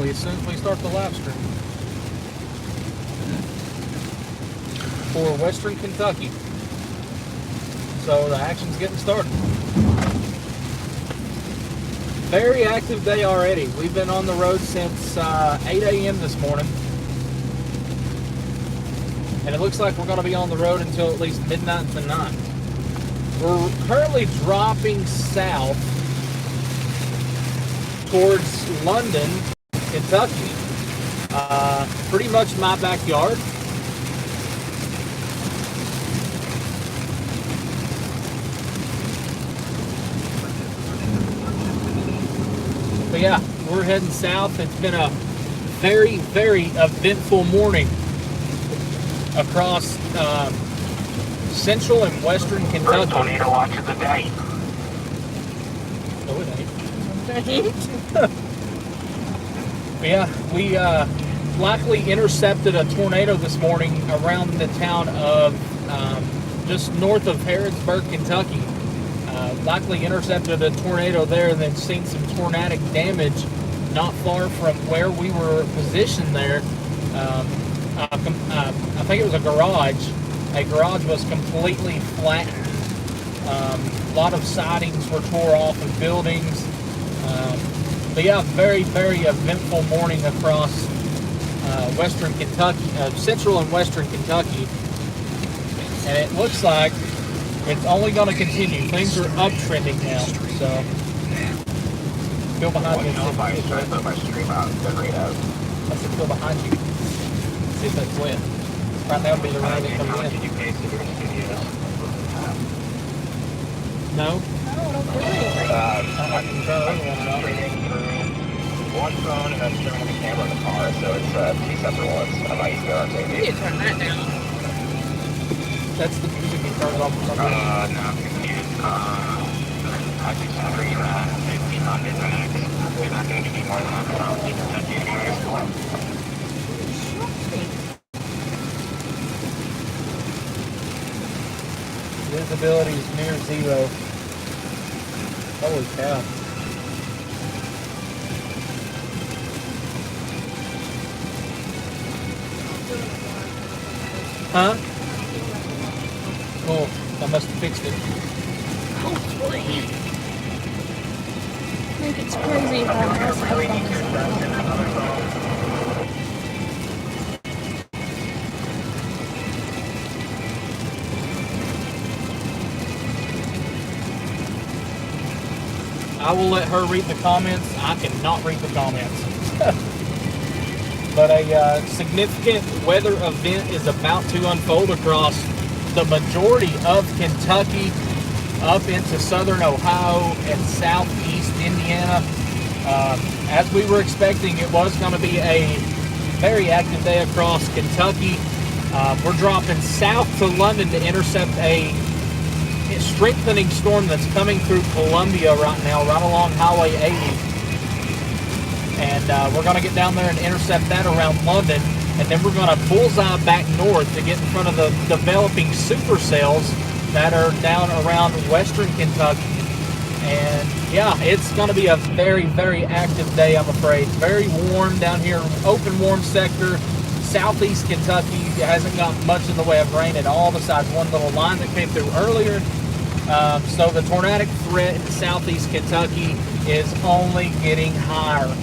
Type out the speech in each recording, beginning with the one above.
exactly as soon as we start the live stream. For Western Kentucky. So the action's getting started. Very active day already. We've been on the road since 8 a.m. this morning. And it looks like we're going to be on the road until at least midnight tonight. We're currently dropping south towards London, Kentucky. Pretty much my backyard. But yeah, we're heading south. It's been a very, very eventful morning across central and western Kentucky. Tornado watch of the day. No, it ain't. But yeah, we likely intercepted a tornado this morning around the town of just north of Harrodsburg, Kentucky. Likely intercepted a tornado there and then seen some tornadic damage not far from where we were positioned there. I think it was a garage. A garage was completely flattened. A lot of sidings were tore off of buildings. But yeah, very, very eventful morning across western Kentucky, central and western Kentucky. And it looks like it's only going to continue. Things are uptrending now. So, feel behind you. I try to put my stream out. I said, feel behind you. See if that's wet. Right now, be the rain that comes in. Did you pay for your studio? No? I can try another one. One phone and then streaming the camera in the car, so it's two separate ones. I might use their TV. You need to turn that down. That's the music he turns off for some reason. No, I'm confused. I just stream 1500 max. They're not going to give me more than that. I'll keep Kentucky anyways. Visibility is near zero. Holy cow. Huh? Cool. I must have fixed it. Hopefully. I think it's crazy how fast the phone is. I will let her read the comments. I cannot read the comments. But a significant weather event is about to unfold across the majority of Kentucky, up into southern Ohio and southeast Indiana. As we were expecting, it was going to be a very active day across Kentucky. We're dropping south to London to intercept a strengthening storm that's coming through Columbia right now, right along Highway 80. And we're going to get down there and intercept that around London. And then we're going to bullseye back north to get in front of the developing supercells that are down around western Kentucky. And yeah, it's going to be a very, very active day, I'm afraid. Very warm down here, open warm sector. Southeast Kentucky hasn't got much in the way of rain at all besides one little line that came through earlier. So the tornadic threat in southeast Kentucky is only getting higher.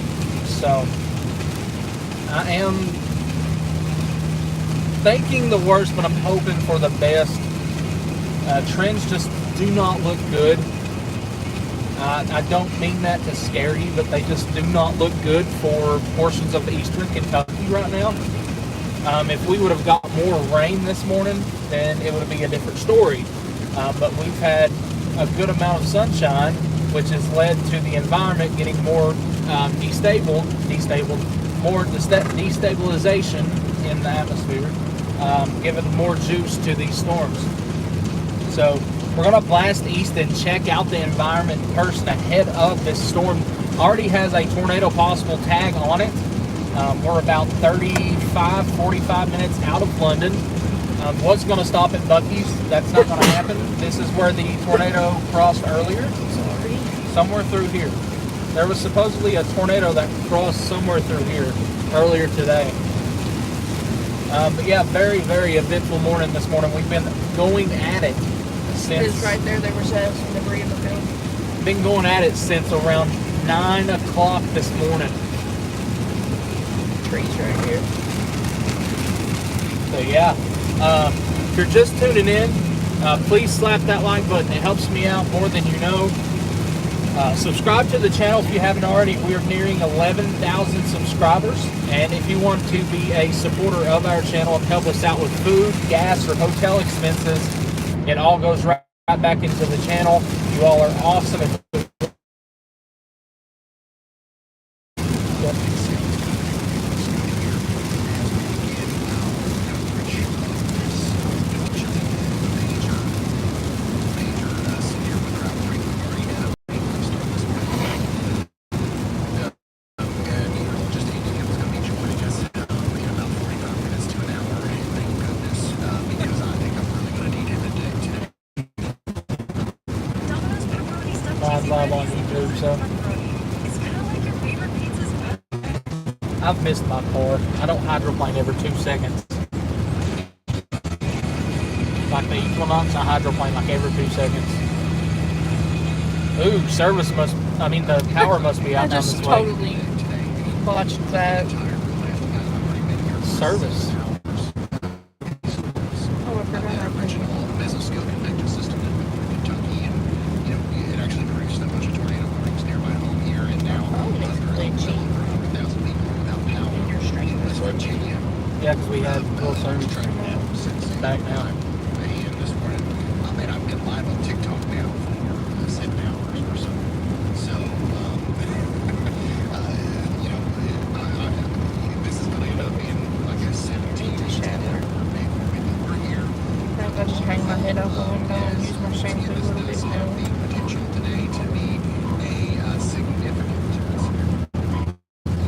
So I am thinking the worst, but I'm hoping for the best. Trends just do not look good. I don't mean that to scare you, but they just do not look good for portions of eastern Kentucky right now. If we would have got more rain this morning, then it would be a different story. But we've had a good amount of sunshine, which has led to the environment getting more more destabilization in the atmosphere, giving more juice to these storms. So we're going to blast east and check out the environment first ahead of this storm. Already has a tornado possible tag on it. We're about 45 minutes out of London. Was going to stop at Bucky's. That's not going to happen. This is where the tornado crossed earlier. Somewhere through here. There was supposedly a tornado that crossed somewhere through here earlier today. But yeah, very, very eventful morning this morning. We've been going at it since... It's right there. There was some debris in the field. Been going at it since around 9 o'clock this morning. Trees right here. So yeah, if you're just tuning in, please slap that like button. It helps me out more than you know. Subscribe to the channel if you haven't already. We are nearing 11,000 subscribers. And if you want to be a supporter of our channel and help us out with food, gas, or hotel expenses, it all goes right back into the channel. You all are awesome. Live on YouTube, so I've missed my car. I don't hydroplane every 2 seconds. Like the Equinox, I hydroplane like every 2 seconds. Ooh, the power must be out down this way. I just totally botched that. Service. Oh, I forgot how to yeah, because we had full service back now. And this morning, I've been live on TikTok now for 7 hours or so. So, this is going to end up being like a 17-10-hour day for me. We're here. I just hang my head out the window and use my shampoo a little bit now. The potential today to be a significant.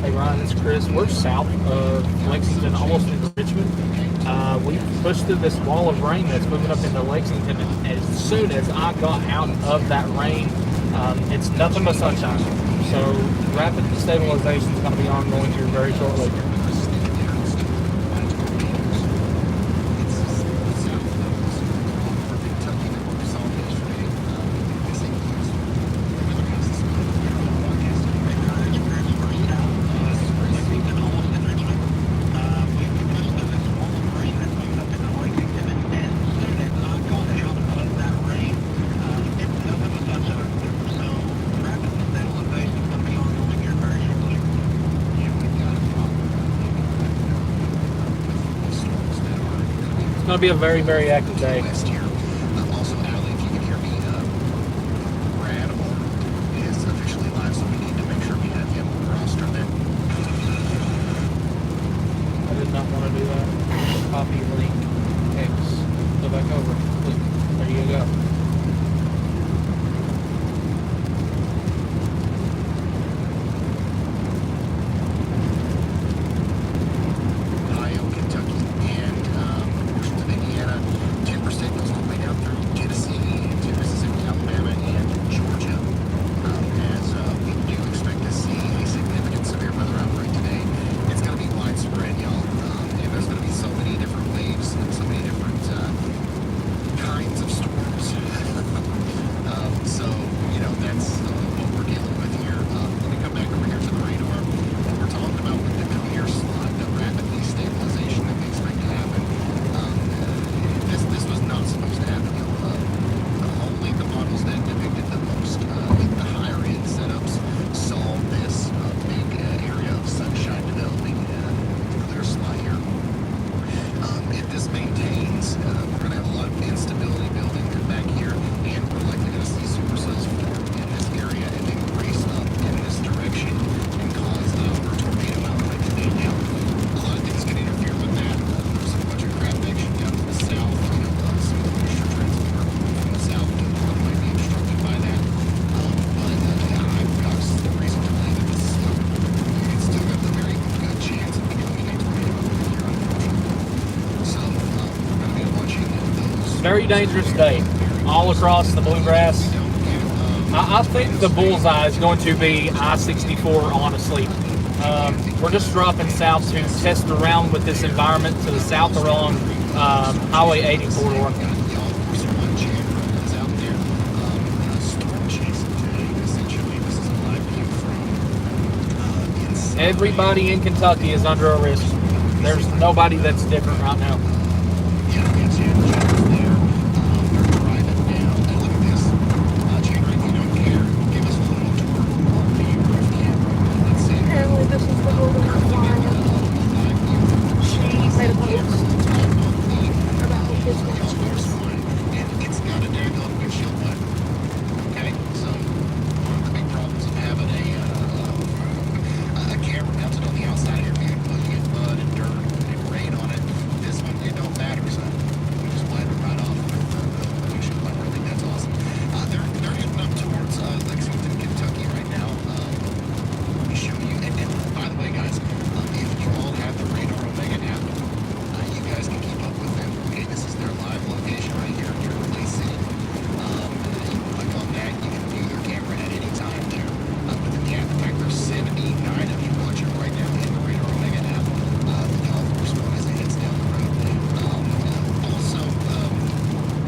Hey Ryan, it's Chris. We're south of Lexington, almost in Richmond. We pushed through this wall of rain that's moving up into Lexington, and as soon as I got out of that rain, it's nothing but sunshine. So rapid stabilization is going to be ongoing here very shortly. It's going to be a very, very active day. Also, Allie, if you can hear me, Brad is officially live, so we need to make sure we have him on the roster then. I did not want to do that. Copy link X. Go back over. Click. There you go. Very dangerous day all across the bluegrass. I think the bullseye is going to be I-64, honestly. We're just dropping south to test around with this environment to the south along Highway 80 corridor. Everybody in Kentucky is under arrest. There's nobody that's different right now. Apparently this is the golden line. She made a post about his messages. It's got a dang on windshield wiper. Okay, so one of the big problems of having a camera mounted on the outside of your vehicle, you get mud and dirt and rain on it. This one, it don't matter, son. We just wipe it right off with the windshield wiper. I think that's awesome. They're heading up towards Lexington, Kentucky right now. Let me show you. And by the way, guys, if you all have the Radar Omega app, you guys can keep up with them. Okay, this is their live location right here in Clay City. You click on that, you can view their camera at any time there. But in fact, there's 79 of you watching right now in the Radar Omega app. The golf course one as it hits down the road. Also,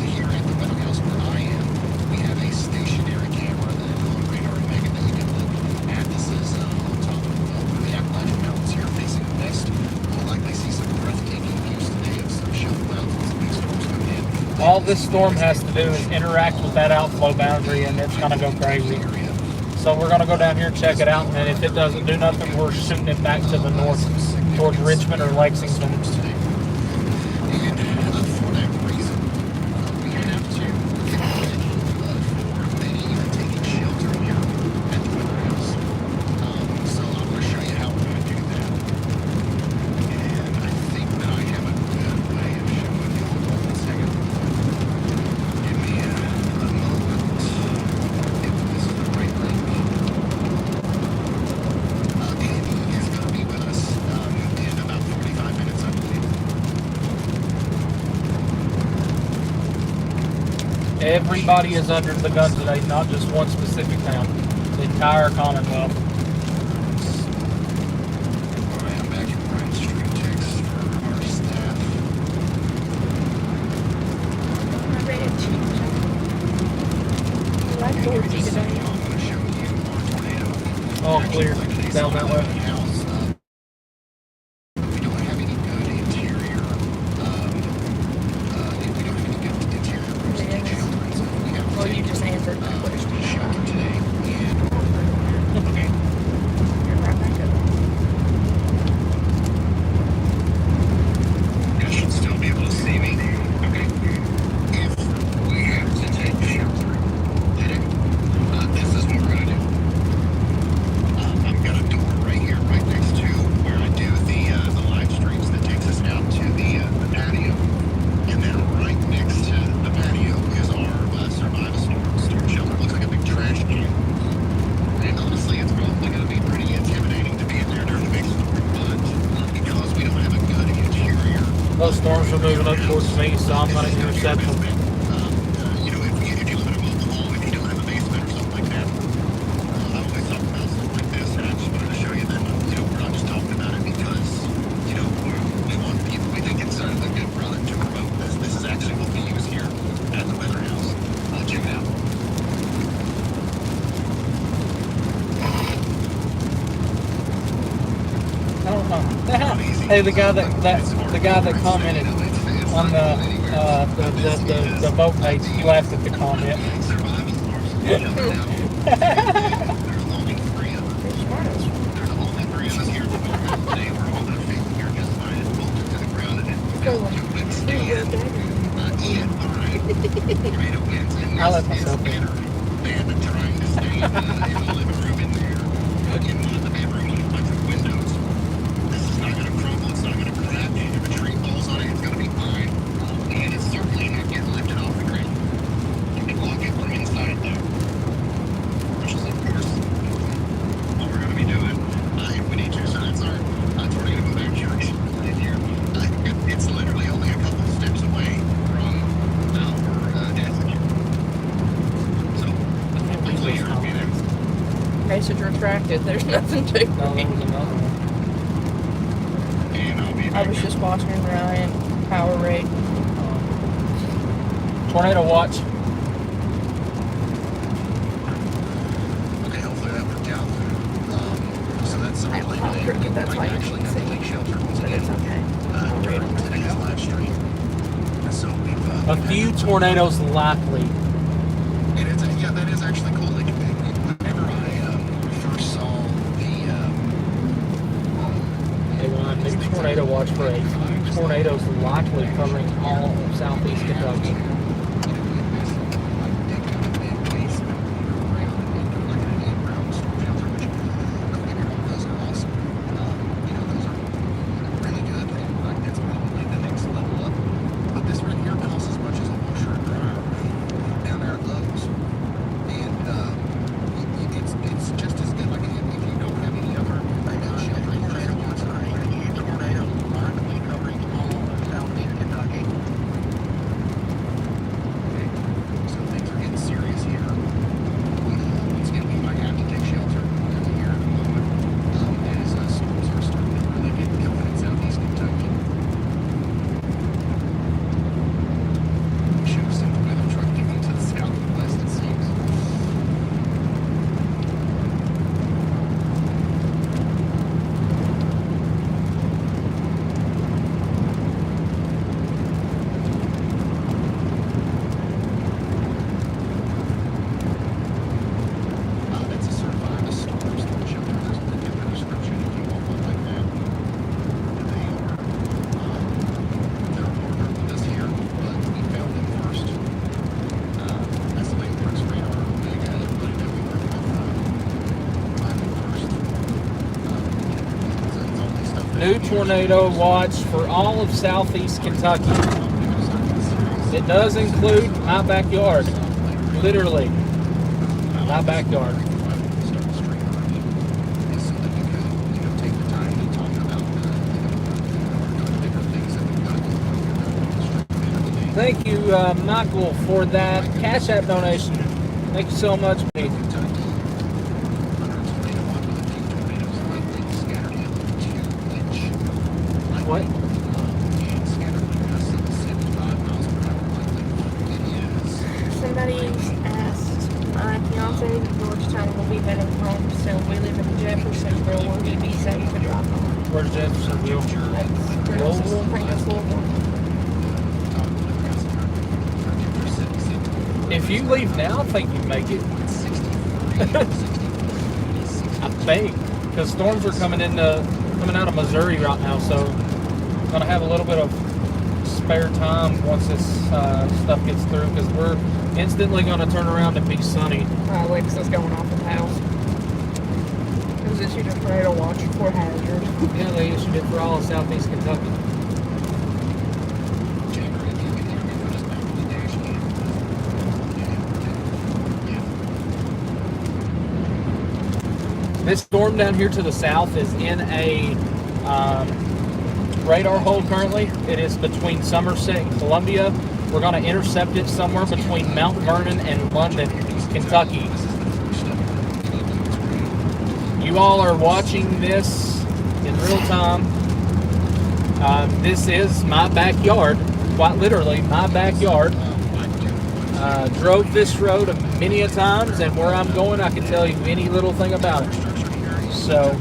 here at the Meadow House where I am, we have a stationary camera on Radar Omega that you can look at. This is on top of the Appalachian Mountains here facing west. We'll likely see some breathtaking views today of some show clouds and some big storms coming in. All this storm has to do is interact with that outflow boundary, and it's going to go crazy. So we're going to go down here and check it out, and then if it doesn't do nothing, we're shooting it back to the north, towards Richmond or Lexington. And for that reason, we have to get ready for maybe even taking shelter here at the Weather House. So I'm going to show you how we're going to do that. And I think that I have a good way of showing you. Hold on a second. Give me a moment. If this is the right link. Andy is going to be with us in about 45 minutes, I believe. Everybody is under the gun today, not just one specific town. The entire Commonwealth. All right, I'm back at Bryant Street. Text for our staff. My red cheese. I like 4G today. I'm going to show you our tornado. All clear. Down that way. House, we don't have any good interior. We don't have any good interior rooms to take shelter in. So we have to Well, you take just answered my question. shelter today. And okay. You're right back up. You should still be able to see me. Okay. If we have to take shelter today, this is what we're going to do. I've got a door right here, right next to where I do the live streams that takes us out to the patio. And then right next to the patio is our survival storm shelter. It looks like a big trash can. And honestly, it's probably going to be pretty intimidating to be in there during a big storm. But because we don't have a good interior, Those storms are moving up towards me, so I'm going to intercept them. you know, if you live in a mobile home, if you don't have a basement or something like that, I always talk about stuff like this, and I just wanted to show you that, you know, we're not just talking about it because, you know, we want people, we think it's a good product to promote this. This is actually what we use here at the Weather House. Check it out. I don't know. Hey, the guy that commented on the boat page, he laughed at the comment. Survival storms. Check it out. There's only 3 of us. You're smart. There's only 3 of us here at the Weather House today. We're all going to fit here just fine and bolted to the ground, and it's Go built to on. withstand tornado winds. And I'll let this is myself in. better than trying to stay in the living room in there. In one of the bedrooms with a bunch of windows. This is not going to crumble. It's not going to crack. If a tree falls on it, it's going to be fine. And it's certainly not getting lifted off the ground. You can lock it from inside there. Which is, of course, what we're going to be doing if we need to. So that's our tornado evacuation in here. It's literally only a couple steps away from our desk. So hopefully distracted. There's nothing to No, there was another one. And I'll be I back. was just watching Ryan power rate. Tornado watch. Okay, hopefully that worked out. So that's I really, have a cricket, that's why you actually can't have to see. take shelter once But again. it's okay. During today's live stream. So we've A few tornadoes likely. and it's yeah, that is actually cool. Like whenever I first saw the They want a new tornado watch for a few tornadoes likely covering all of southeast Kentucky. New tornado watch for all of southeast Kentucky. It does include my backyard. Literally, my backyard. Thank you, Michael, for that Cashapp donation. Thank you so much. What? Somebody asked my fiance if Georgetown will be better home soon. We live in Jeffersonville. Will he be safe to drive home? Where's Jeffersonville? Louisville. I think that's Louisville. If you leave now, I think you make it. I think, because storms are coming out of Missouri right now, so I'm gonna have a little bit of spare time once this stuff gets through, because we're instantly gonna turn around and be sunny. Alexa's going off the house. It was issued a tornado watch for hazard. Yeah, they issued it for all of southeast Kentucky. This storm down here to the south is in a radar hole currently. It is between Somerset and Columbia. We're going to intercept it somewhere between Mount Vernon and London, Kentucky. You all are watching this in real time. This is my backyard, quite literally my backyard. Drove this road many a times, and where I'm going, I can tell you any little thing about it. So,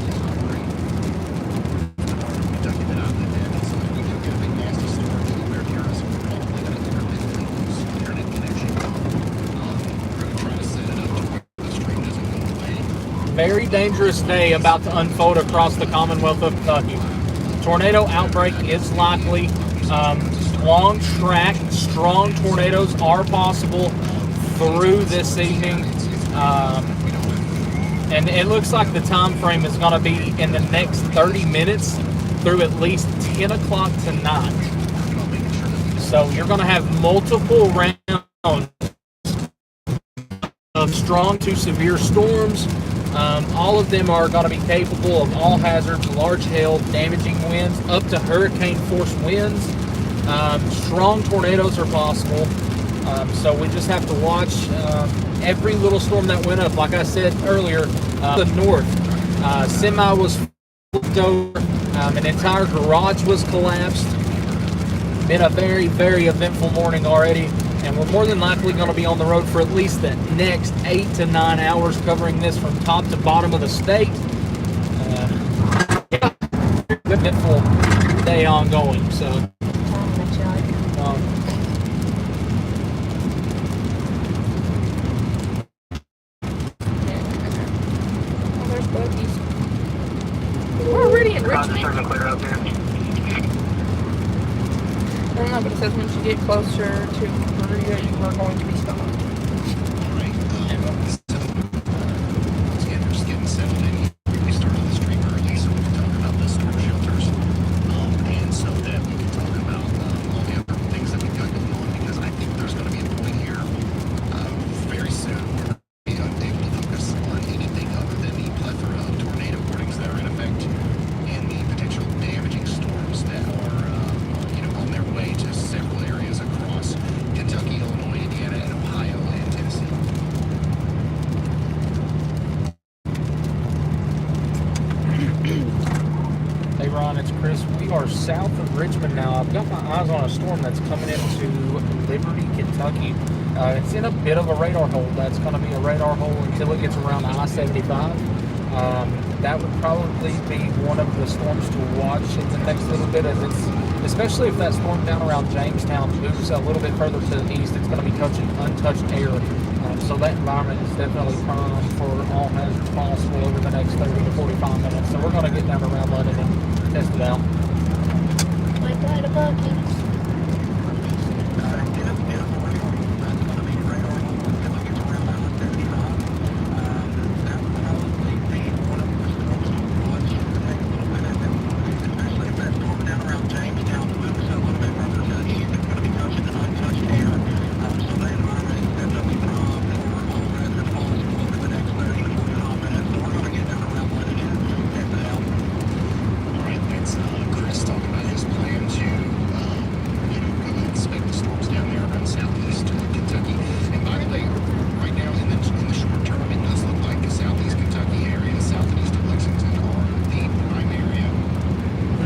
very dangerous day about to unfold across the Commonwealth of Kentucky. Tornado outbreak is likely. Long track, strong tornadoes are possible through this evening. And it looks like the time frame is going to be in the next 30 minutes through at least 10 o'clock tonight. So you're going to have multiple rounds of strong to severe storms. All of them are going to be capable of all hazards, large hail, damaging winds, up to hurricane force winds. Strong tornadoes are possible. So we just have to watch every little storm that went up. Like I said earlier, the north semi was flipped over, an entire garage was collapsed. Been a very, very eventful morning already, and we're more than likely going to be on the road for at least the next 8 to 9 hours, covering this from top to bottom of the state. Yeah, eventful day ongoing. So. We're already in Richmond. I don't know, but it says once you get closer to Korea, you are going to be stopped. Alright, so once again, we're just getting settled in. We started the stream early, so we can talk about the storm shelters, and so that we can talk about all the other things that we've got going on, because I think there's going to be a point here very soon where we're able to focus on anything other than the plethora of tornado warnings that are in effect and the potential damaging storms that are on their way to several areas across Kentucky, Illinois, Indiana, and Ohio, and Tennessee. Hey Ron, it's Chris. We are south of Richmond now. I've got my eyes on a storm that's coming into Liberty, Kentucky. It's in a bit of a radar hole. That's going to be a radar hole until it gets around I-75. That would probably be one of the storms to watch in the next little bit, as it's, especially if that storm down around Jamestown moves a little bit further to the east, it's going to be touching untouched air. So that environment is definitely prone for all hazards possible over the next 30 to 45 minutes. So we're going to get down around London and test it out. Like light a bucket.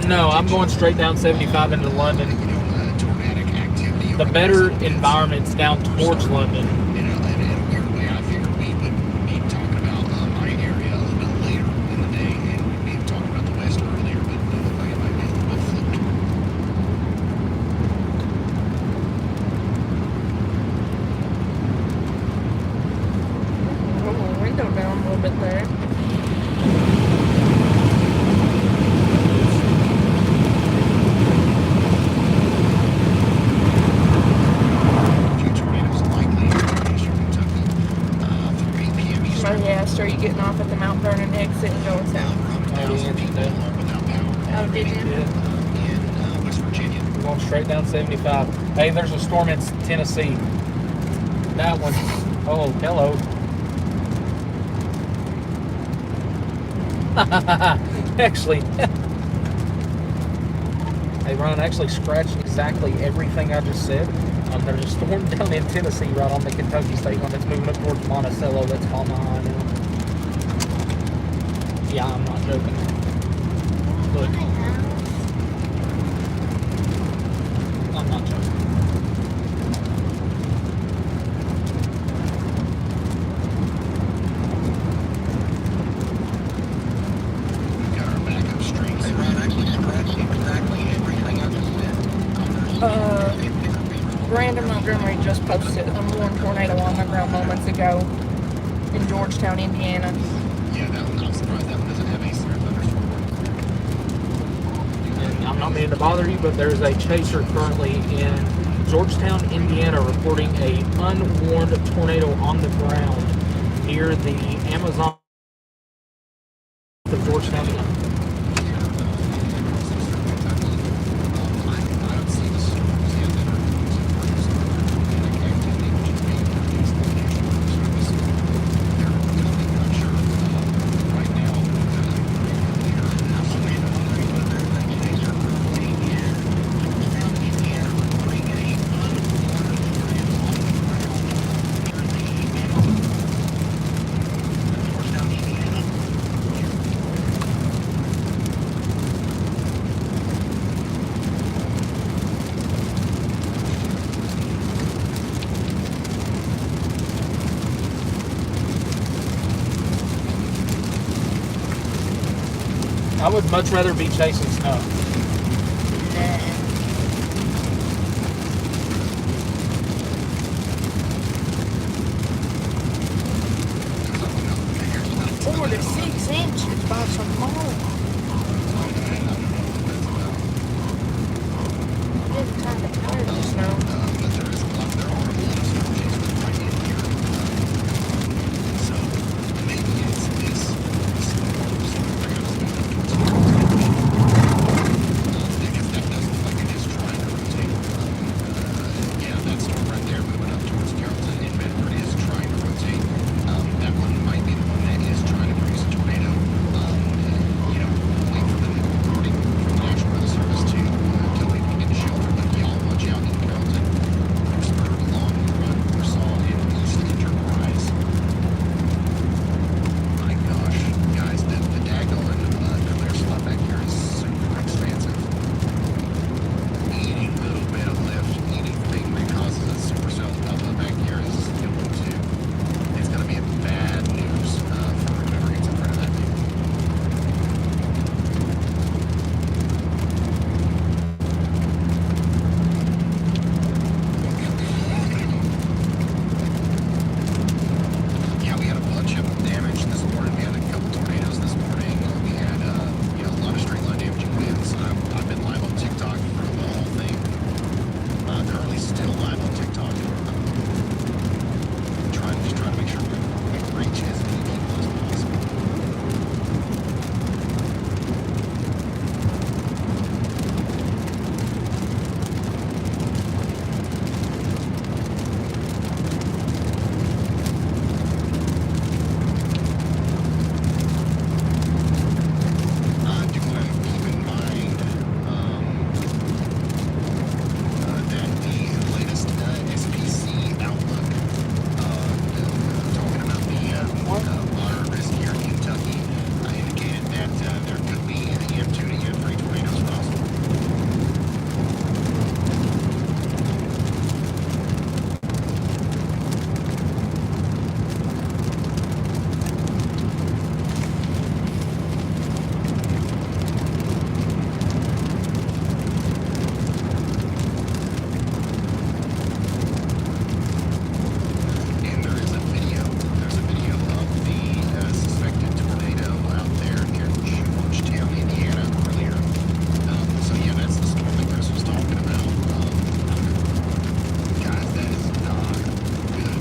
No, I'm going straight down 75 into London. The better environment's down towards London. In a weird way, I figured we would be talking about my area a little bit later in the day, and we'd be talking about the West earlier, but it looked like it might be a little bit flipped. Roll the window down a little bit there. Are you getting off at the Mount Vernon exit and going south? Oh, did you? Yeah. In West Virginia. We're going straight down 75. Hey, there's a storm in Tennessee. That one. Oh, hello. Actually, hey Ron, actually scratched exactly everything I just said. There's a storm down in Tennessee right on the Kentucky state line that's moving up towards Monticello. That's called my eye now. Yeah, I'm not joking. Look. I'm not joking. We've got our backup streams. Hey, Ron, actually scratched exactly everything I just said. Brandon Montgomery just posted a warm tornado on the ground moments ago in Georgetown, Indiana. Yeah, that one, I'm surprised that one doesn't have any severe thunderstorm. And I'm not meaning to bother you, but there's a chaser currently in Georgetown, Indiana, reporting a unwarned tornado on the ground near the Amazon of Georgetown, Indiana. I would much rather be chasing snow. Nah. 4 to 6 inches by tomorrow. I'm getting kind of tired of the snow. But there are a lot of storm chases right in here. So maybe it's storms. We're going to speed up towards because that does look like it is trying to rotate. Yeah, that storm right there moving up towards Carrollton in Medford is trying to rotate. That one might be the one that is trying to produce a tornado. You know, wait for the reporting from the National Weather Service to tell people to get to shelter. But y'all watch out in Carrollton. Spurred long run foresaw in East Enterprise. My gosh, guys, the daggone nuclear stuff back here is super expansive. Any little bit of lift, anything that causes a supercell to pop up back here is going to, it's going to be a bad news for whoever gets in front of that thing. Yeah, we had a bunch of damage this morning. We had a couple tornadoes this morning. We had you know, a lot of straight line damage and winds. I've been live on TikTok for the whole thing. Currently still live on TikTok. Just trying to make sure we reach as many people as possible. I do want to keep in mind that the latest SPC outlook talking about the water risk here in Kentucky indicated that there could be EM2 to EM3 tornadoes possible. And there is a video. There's a video of the suspected tornado out there near Georgetown, Indiana, earlier. So yeah, that's the storm that Chris was talking about. Guys, that is not good.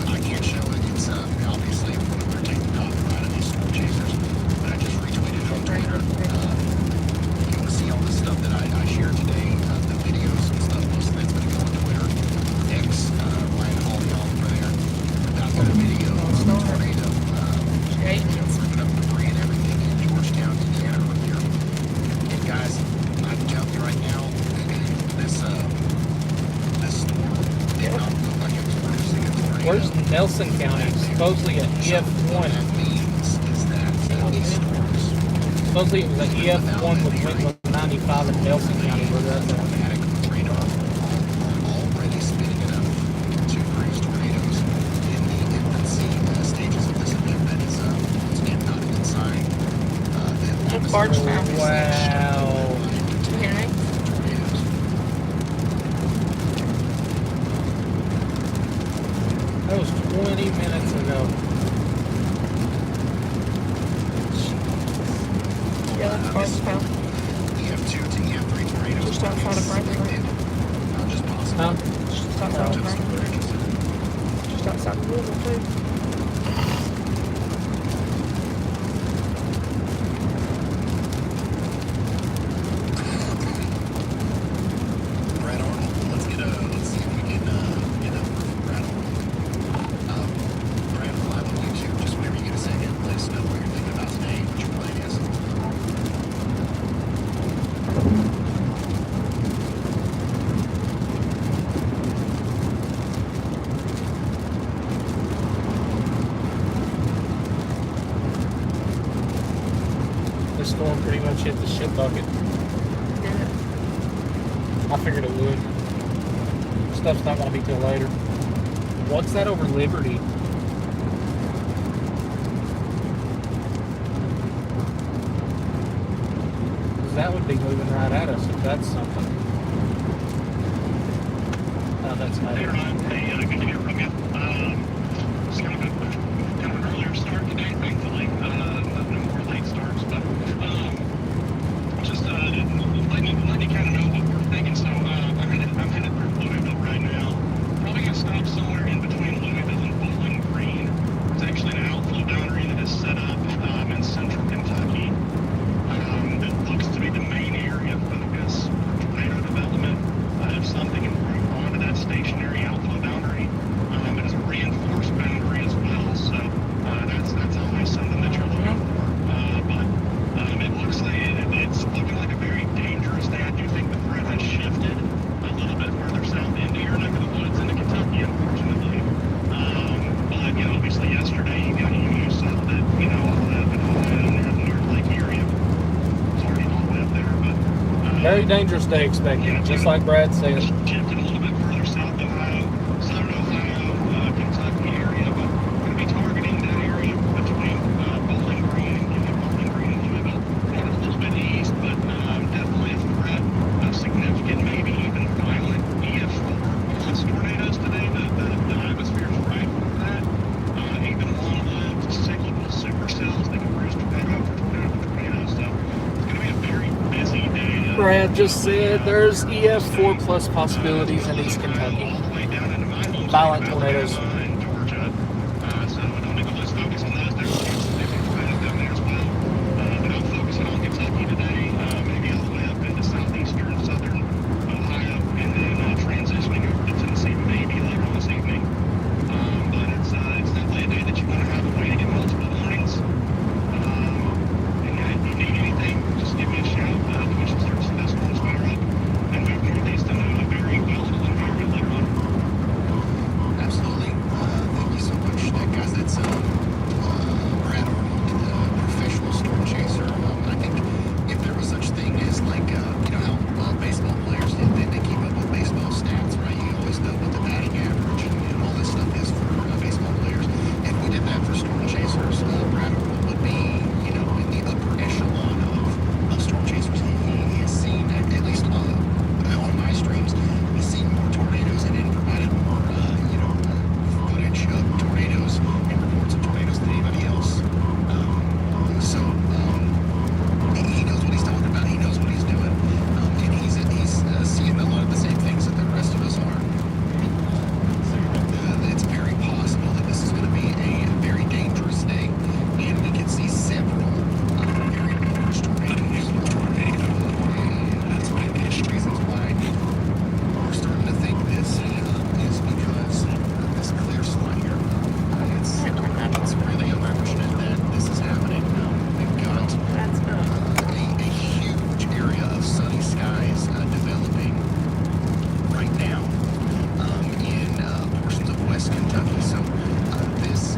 I can't show it. It's obviously we're taking copyright of these storm chasers, but I just retweeted it on Twitter. You want to see all the stuff that I shared today, the videos and stuff. Most of that's going to go on Twitter. X, Ryan Hall, y'all over there. About the video of the tornado, you know, ripping up debris and everything in Georgetown, Indiana earlier. And guys, I'm telling you right now, this storm did not look like it was producing a tornado. Where's Nelson County? Supposedly an So what EF1. that means is that these storms Supposedly it was an EF1 with winds of 95 in Nelson County. Where that's at. automatic radar already spinning it up to produce tornadoes in the infancy stages of this event. That is once again not an sign that It's Bardstown. Wow. Yeah. tornadoes. That was 20 minutes ago. Yeah, that's Bardstown. EF2 to EF3 tornadoes. Just outside of Brandon. Not just possible. Huh? Just outside of Brandon. Just outside of Louisville, too. Brad Arnold, let's see if we can get a Brad Arnold. Brad, we're live on YouTube. Just whenever you get a second, let us know what you're thinking about today, what your plan is. This storm pretty much hit the shit bucket. Yeah. I figured it would. Stuff's not gonna be till later. What's that over Liberty? that would be moving right at us if that's something. Oh, that's not Hey, it. Ryan. Hey, good to hear from you. It's kind of an earlier start today, thankfully. No more late starts, but just letting you kind of know what we're thinking. So I'm headed through Louisville right now. Probably gonna stop somewhere in between Louisville and Bowling Green. It's actually an outflow boundary that is set up in central Kentucky. That looks to be the main area of focus for tornado development. If something can move onto that stationary outflow boundary, it is a reinforced boundary as well. So that's always something that you're looking for. But it looks like it's looking like a very dangerous day. I do think the threat has shifted a little bit further south into your neck of the woods into Kentucky, unfortunately. But obviously yesterday you saw that all that in Ohio near Lake Erie. It's already all the way up there, but Very dangerous day expected, just like Brad said. shifted a little bit further south Ohio, southern Ohio, Kentucky area, but going to be targeting that area between Bowling Green and Louisville. Going a little bit east, but definitely a threat, significant, maybe even violent EF4 plus tornadoes today. The atmosphere is ripe for that. Even long-lived cyclical supercells that can produce tornado after tornado after tornado. So it's going to be a very busy day. Brad just said there's EF4 plus possibilities in East Kentucky. All the way down into my home Violent state of tornadoes. Alabama and Georgia. So don't need to lose focus on those. There's some significant tornadoes down there as well. But I'm focusing on Kentucky today, maybe all the way up into southeastern, southern Ohio, and then transitioning over to Tennessee maybe later on this evening. But it's definitely a day that you want to have a way to get multiple warnings. And if you need anything, just give me a shout. We should start to see those storms fire up and move northeast into a very volatile environment later on. Absolutely. Thank you so much, guys. That's Brad Arnold, professional storm chaser. I think if there was such thing as like, how baseball players they keep up with baseball stats, right? You always know what the batting average and all this stuff is for baseball players. If we did that for storm chasers, Brad Arnold would be, in the upper echelon of storm chasers. He has seen, at least on my streams, he's seen more tornadoes and provided more, footage of tornadoes and reports of tornadoes than anybody else. He knows what he's talking about. He knows what he's doing, and he's seeing a lot of the same things that the rest of us are. It's very possible that this is going to be a very dangerous day, and we can see several very large tornadoes. And that's one of the reasons why we're starting to think this is because this clear slot here. It's really unfortunate that this is happening. We've got That's a huge area of sunny skies developing right now in portions of West Kentucky. So this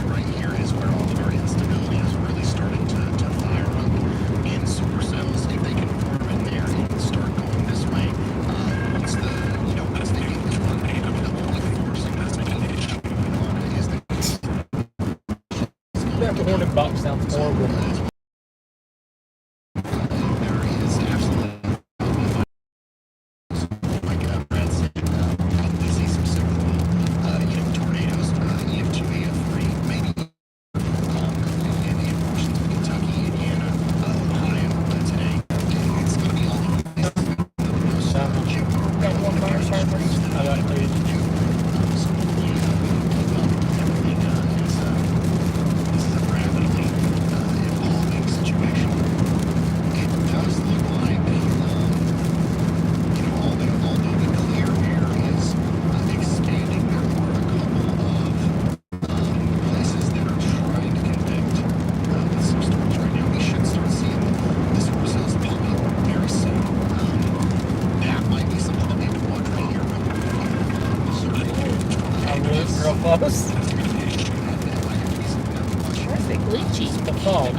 right here is where all of our instability is really starting to fire up in supercells. If they can form in there and start going this way, once they get this one, the only forcing that's going on is the That warning box sounds horrible. there is absolutely, like Brad said, probably see some cyclical, tornadoes, EF2, EF3, maybe in portions of Kentucky, Indiana, Ohio today. It's going to be all over the place. got one bar servers. I got it, dude. This is a rapidly evolving situation. It does look like, although the clear air is expanding, there are a couple of places that are trying to connect with some storms right now. We should start seeing the supercells pop up very soon. That might be something that we have to watch right here. I was real close. Perfect glitchy. The fog.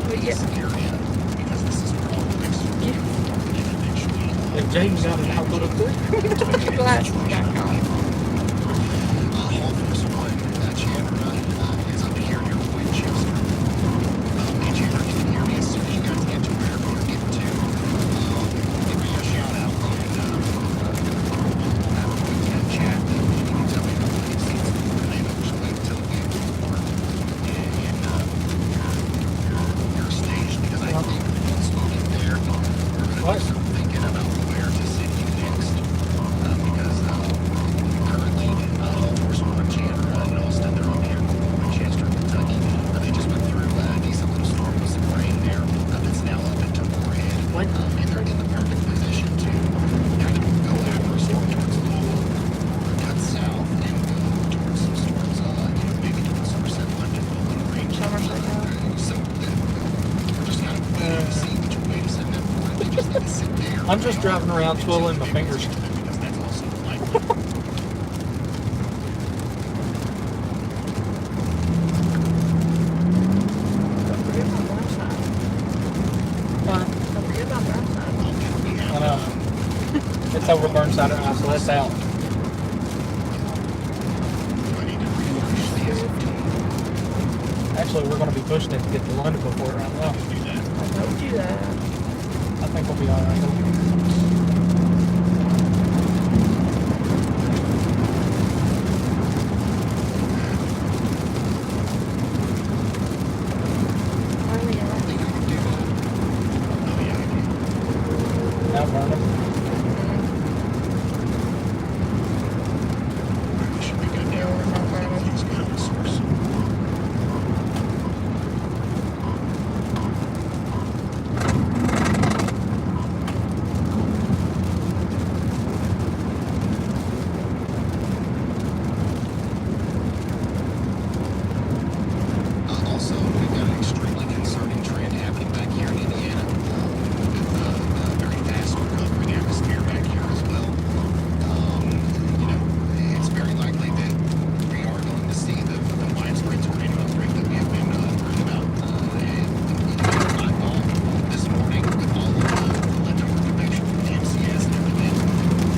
But yeah. Area, because this is where all the big storms are and eventually If James got an output up there. Glasses got gone. Hall Force 1, Chandra is up here near Winchester. And Chandra, can you hear me as soon as you guys get to where you're getting to? What? thinking about where to send you next. Because currently, all force one, Chandler, and Austin, they're on here in Winchester, Kentucky. They just went through a decent little storm with some rain there. That's now up into Moorhead. What? And they're in the perfect position to either go after a storm towards Louisville or cut south and go towards some storms, maybe towards Somerset, London, a little range. So we're just kind of waiting to see which way to send them for. They just need to sit there. I'm just driving around twiddling my fingers. Because that's also likely. Don't forget about Burnside. Don't forget about Burnside. I know. It's over Burnside now, so that's out. Actually, we're going to be pushing it to get to London before it runs out. I told you that. I think we'll be all right. Oh, yeah. Not running. Should be good now. He's got the source. Also, we've got an extremely concerning trend happening back here in Indiana, with a very fast recovering atmosphere back here as well. It's very likely that we are going to see the widespread tornado outbreak that we have been hearing about. And I thought this morning, with all of the leftover convection from the MCS and everything,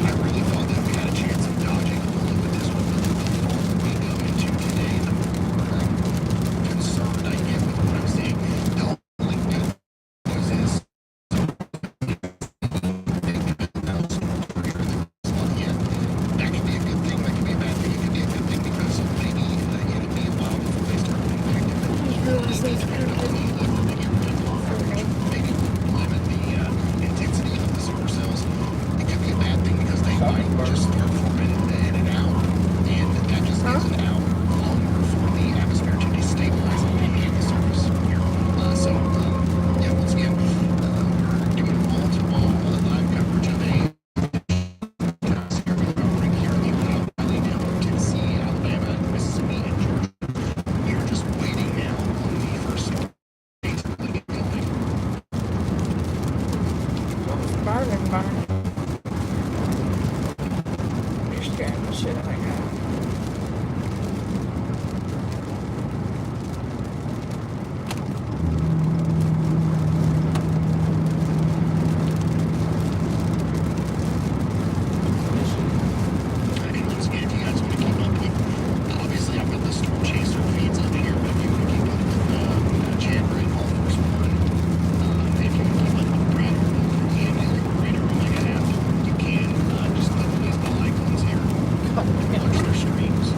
I really thought that we had a chance of dodging a bullet with this one. But the farther we go into today, the more concerned I get with what I'm seeing. The only good news is that could be a good thing, that could be a bad thing, it could be a good thing because maybe it'll be a while before they start impacting them. Maybe limit the intensity of the supercells. It could be a bad thing because they might just start forming in and out, and that just gives an hour longer for the atmosphere to destabilize and the surface here. Once again, we're doing wall-to-wall live coverage of a outbreak here in the Ohio Valley, down in Tennessee, Alabama, Mississippi, and Georgia. We are just waiting now on the first states to really get going. Burning. You're scaring the shit out of me. And once again, if you guys want to keep up with, obviously I've got the storm chaser feeds up here, but if you want to keep up with Chandler and All Force One, if you want to keep up with Brad and the Raider Omega app, you can just click these bell icons here and watch their streams.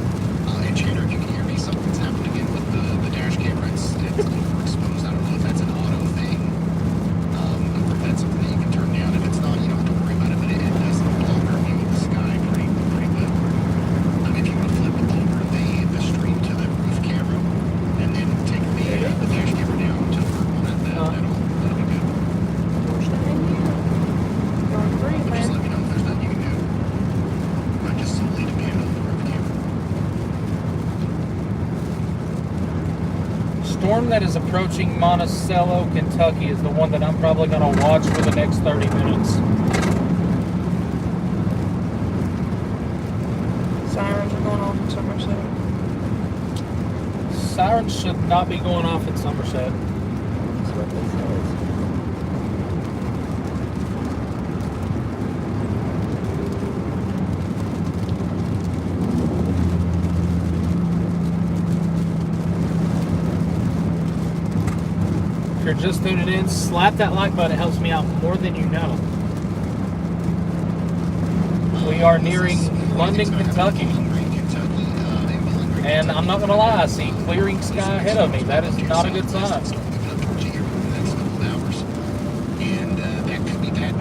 And Chandler, if you can hear me, something's happened again with the dash camera. It's overexposed. I don't know if that's an auto thing, or if that's something that you can turn down. If it's not, you don't have to worry about it, but it does block our view of the sky pretty good. If you want to flip over the stream to the roof camera and then take the dash camera down to the on it, that'll be good. Going free, But just man. let me know if there's nothing you can do. Might just solely depend on the roof camera. Storm that is approaching Monticello, Kentucky is the one that I'm probably going to watch for the next 30 minutes. Sirens are going off in Somerset. Sirens should not be going off in Somerset. That's what this says. If you're just tuning in, slap that like button. It helps me out more than you know. We are nearing London, Kentucky. And I'm not going to lie, I see clearing sky ahead of me. That is not a good sign. And that could be bad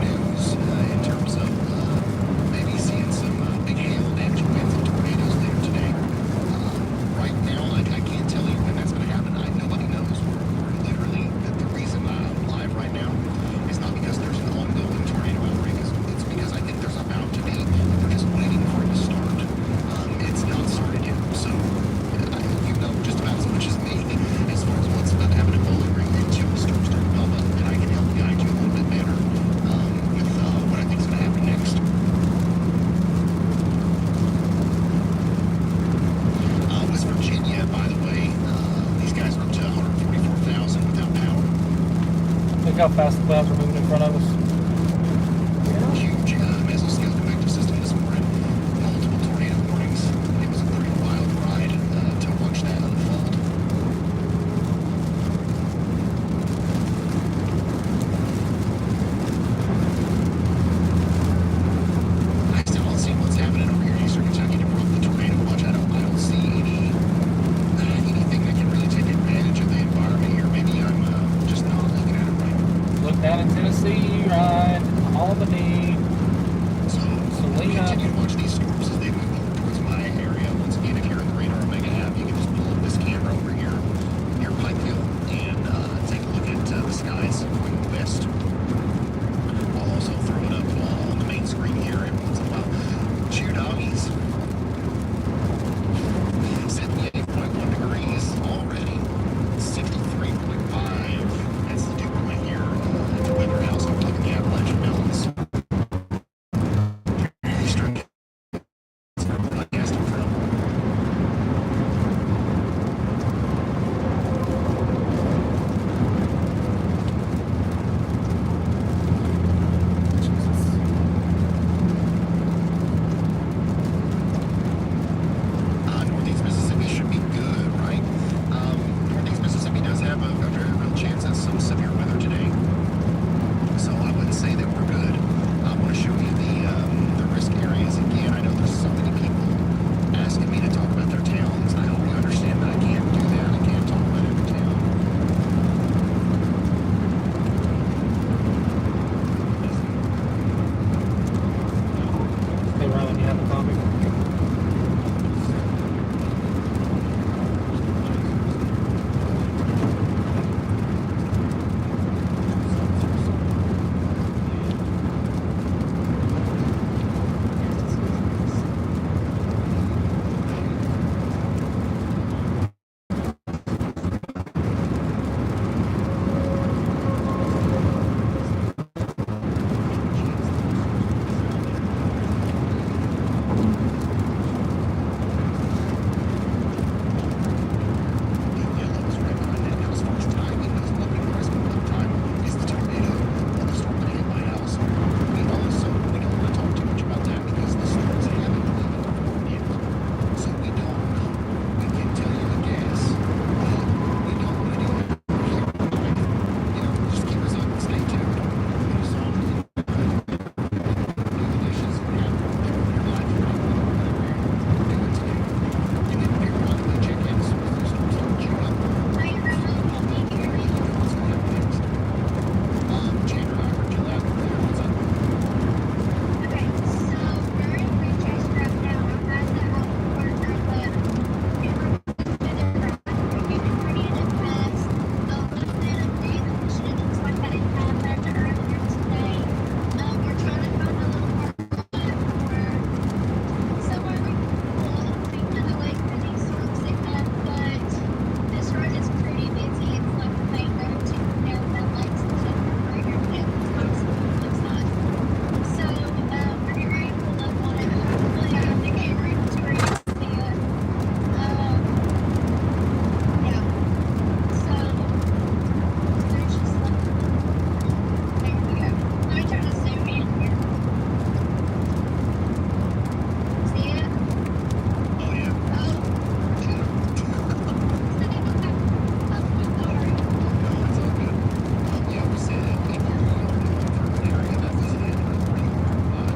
fast the clouds are moving in front of us. Huge mesoscale convective system this morning. Multiple tornado warnings. It was a pretty wild ride to watch that unfold. I still don't see what's happening over here in Eastern Kentucky to provoke the tornado watch. I don't see anything that can really take advantage of the environment here. Maybe I'm just not looking at it right. Look down in Tennessee, right? Albany. So we Selena. continue to watch these storms as they move over towards my area. Once again, if you're in the radar Omega app, you can just pull up this camera over here near Pikeville and take a look at the skies going west. I'll also throw it up on the main screen here every once in a while. Cheer doggies. 78.1 degrees already. 63.5. That's the dew point here at the weather house overlooking the Appalachian Mountains. Eastern podcasting from. Northeast Mississippi should be good, right? Northeast Mississippi does have a very real chance at some severe weather today. So I wouldn't say that we're good. I want to show you the risk areas again. I know there's so many people asking me to talk about their towns. I hope you understand that I can't do that. I can't talk about every town. Hey, Ryan, you have a coffee? Yellow is right behind that. Now, as far as timing goes, looking for us what time is the tornado or the storm that hit my house. We don't want to talk too much about that because the storms haven't really been performed yet. So we don't know. We can tell you the guess. We don't want to do that. Just keep us up and stay tuned. Put us on. Do the dishes. We have your life. Do it today. And then periodically check in as soon as the storms start to check up. What's going to happen next? Chandler, I heard you loud and clear. What's up? Oh, yeah. No, it's all good. Yeah, we say that if you're going through an area that was hit pretty hard by the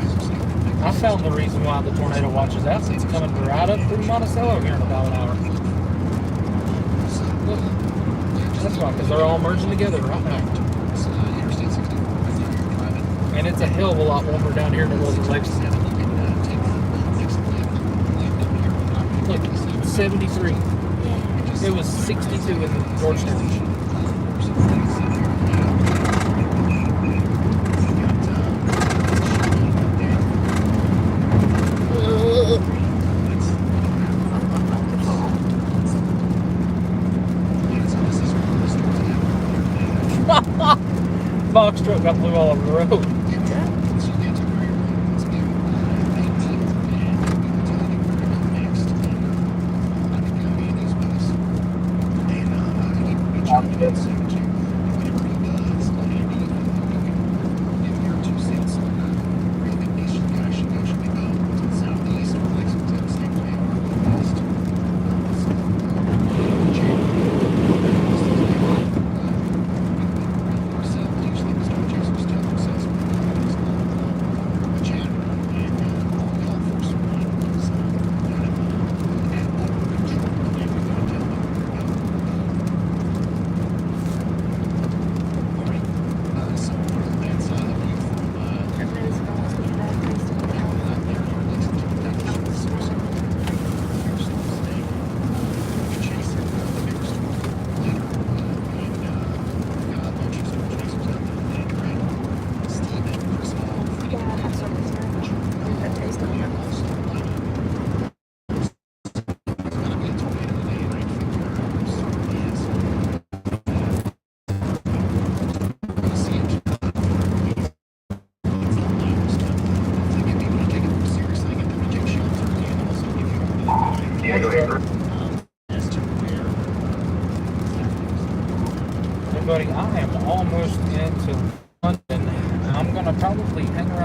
mesoscale convective I found the reason why the tornado watch is out. It's coming right up through Monticello here in about an hour. So, Look, yeah, just that's why, because they're all merging together right now. It's Interstate 64 right now. You're driving. And it's a hell of a lot warmer down here than it was in Lexington. 67, you can take the next left up here on Highway Look, 57. 73. It was 62 in Georgetown. Box truck got blew all over the road.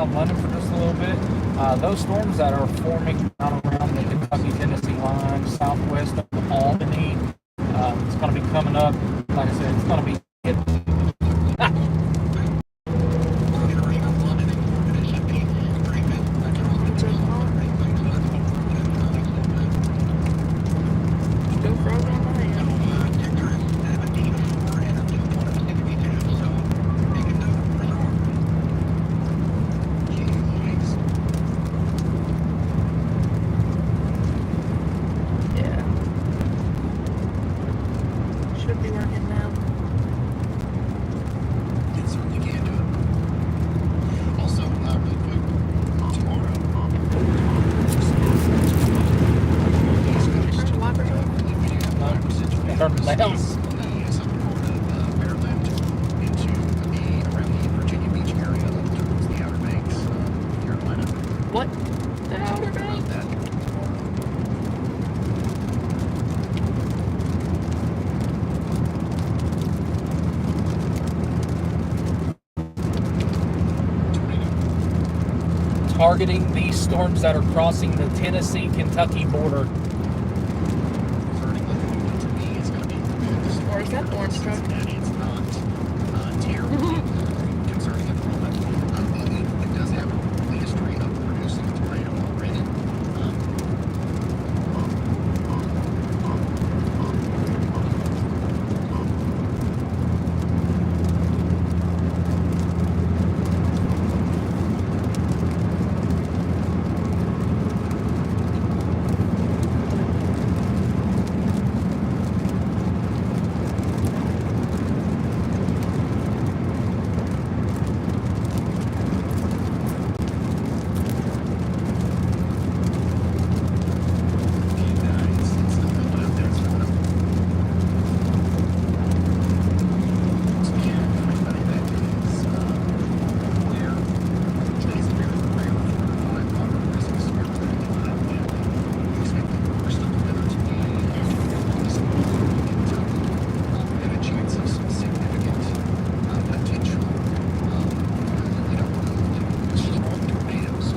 around London for just a little bit. Those storms that are forming down around the Kentucky-Tennessee line, southwest of Albany, it's going to be coming up. Like I said, it's going to be hitting. Should be working now. It certainly can do it. Also, really quick, tomorrow, East Coast, Turn the wipers on. Turn them down. Southern Florida, Maryland, into around the Virginia Beach area, towards the Outer Banks, Carolina. What? The Outer About Banks? that. Targeting these storms that are crossing the Tennessee-Kentucky border. To me, it's going to be Or is that orange truck? Cincinnati. It's not terribly concerning at the moment, but it does have a history of producing a tornado already.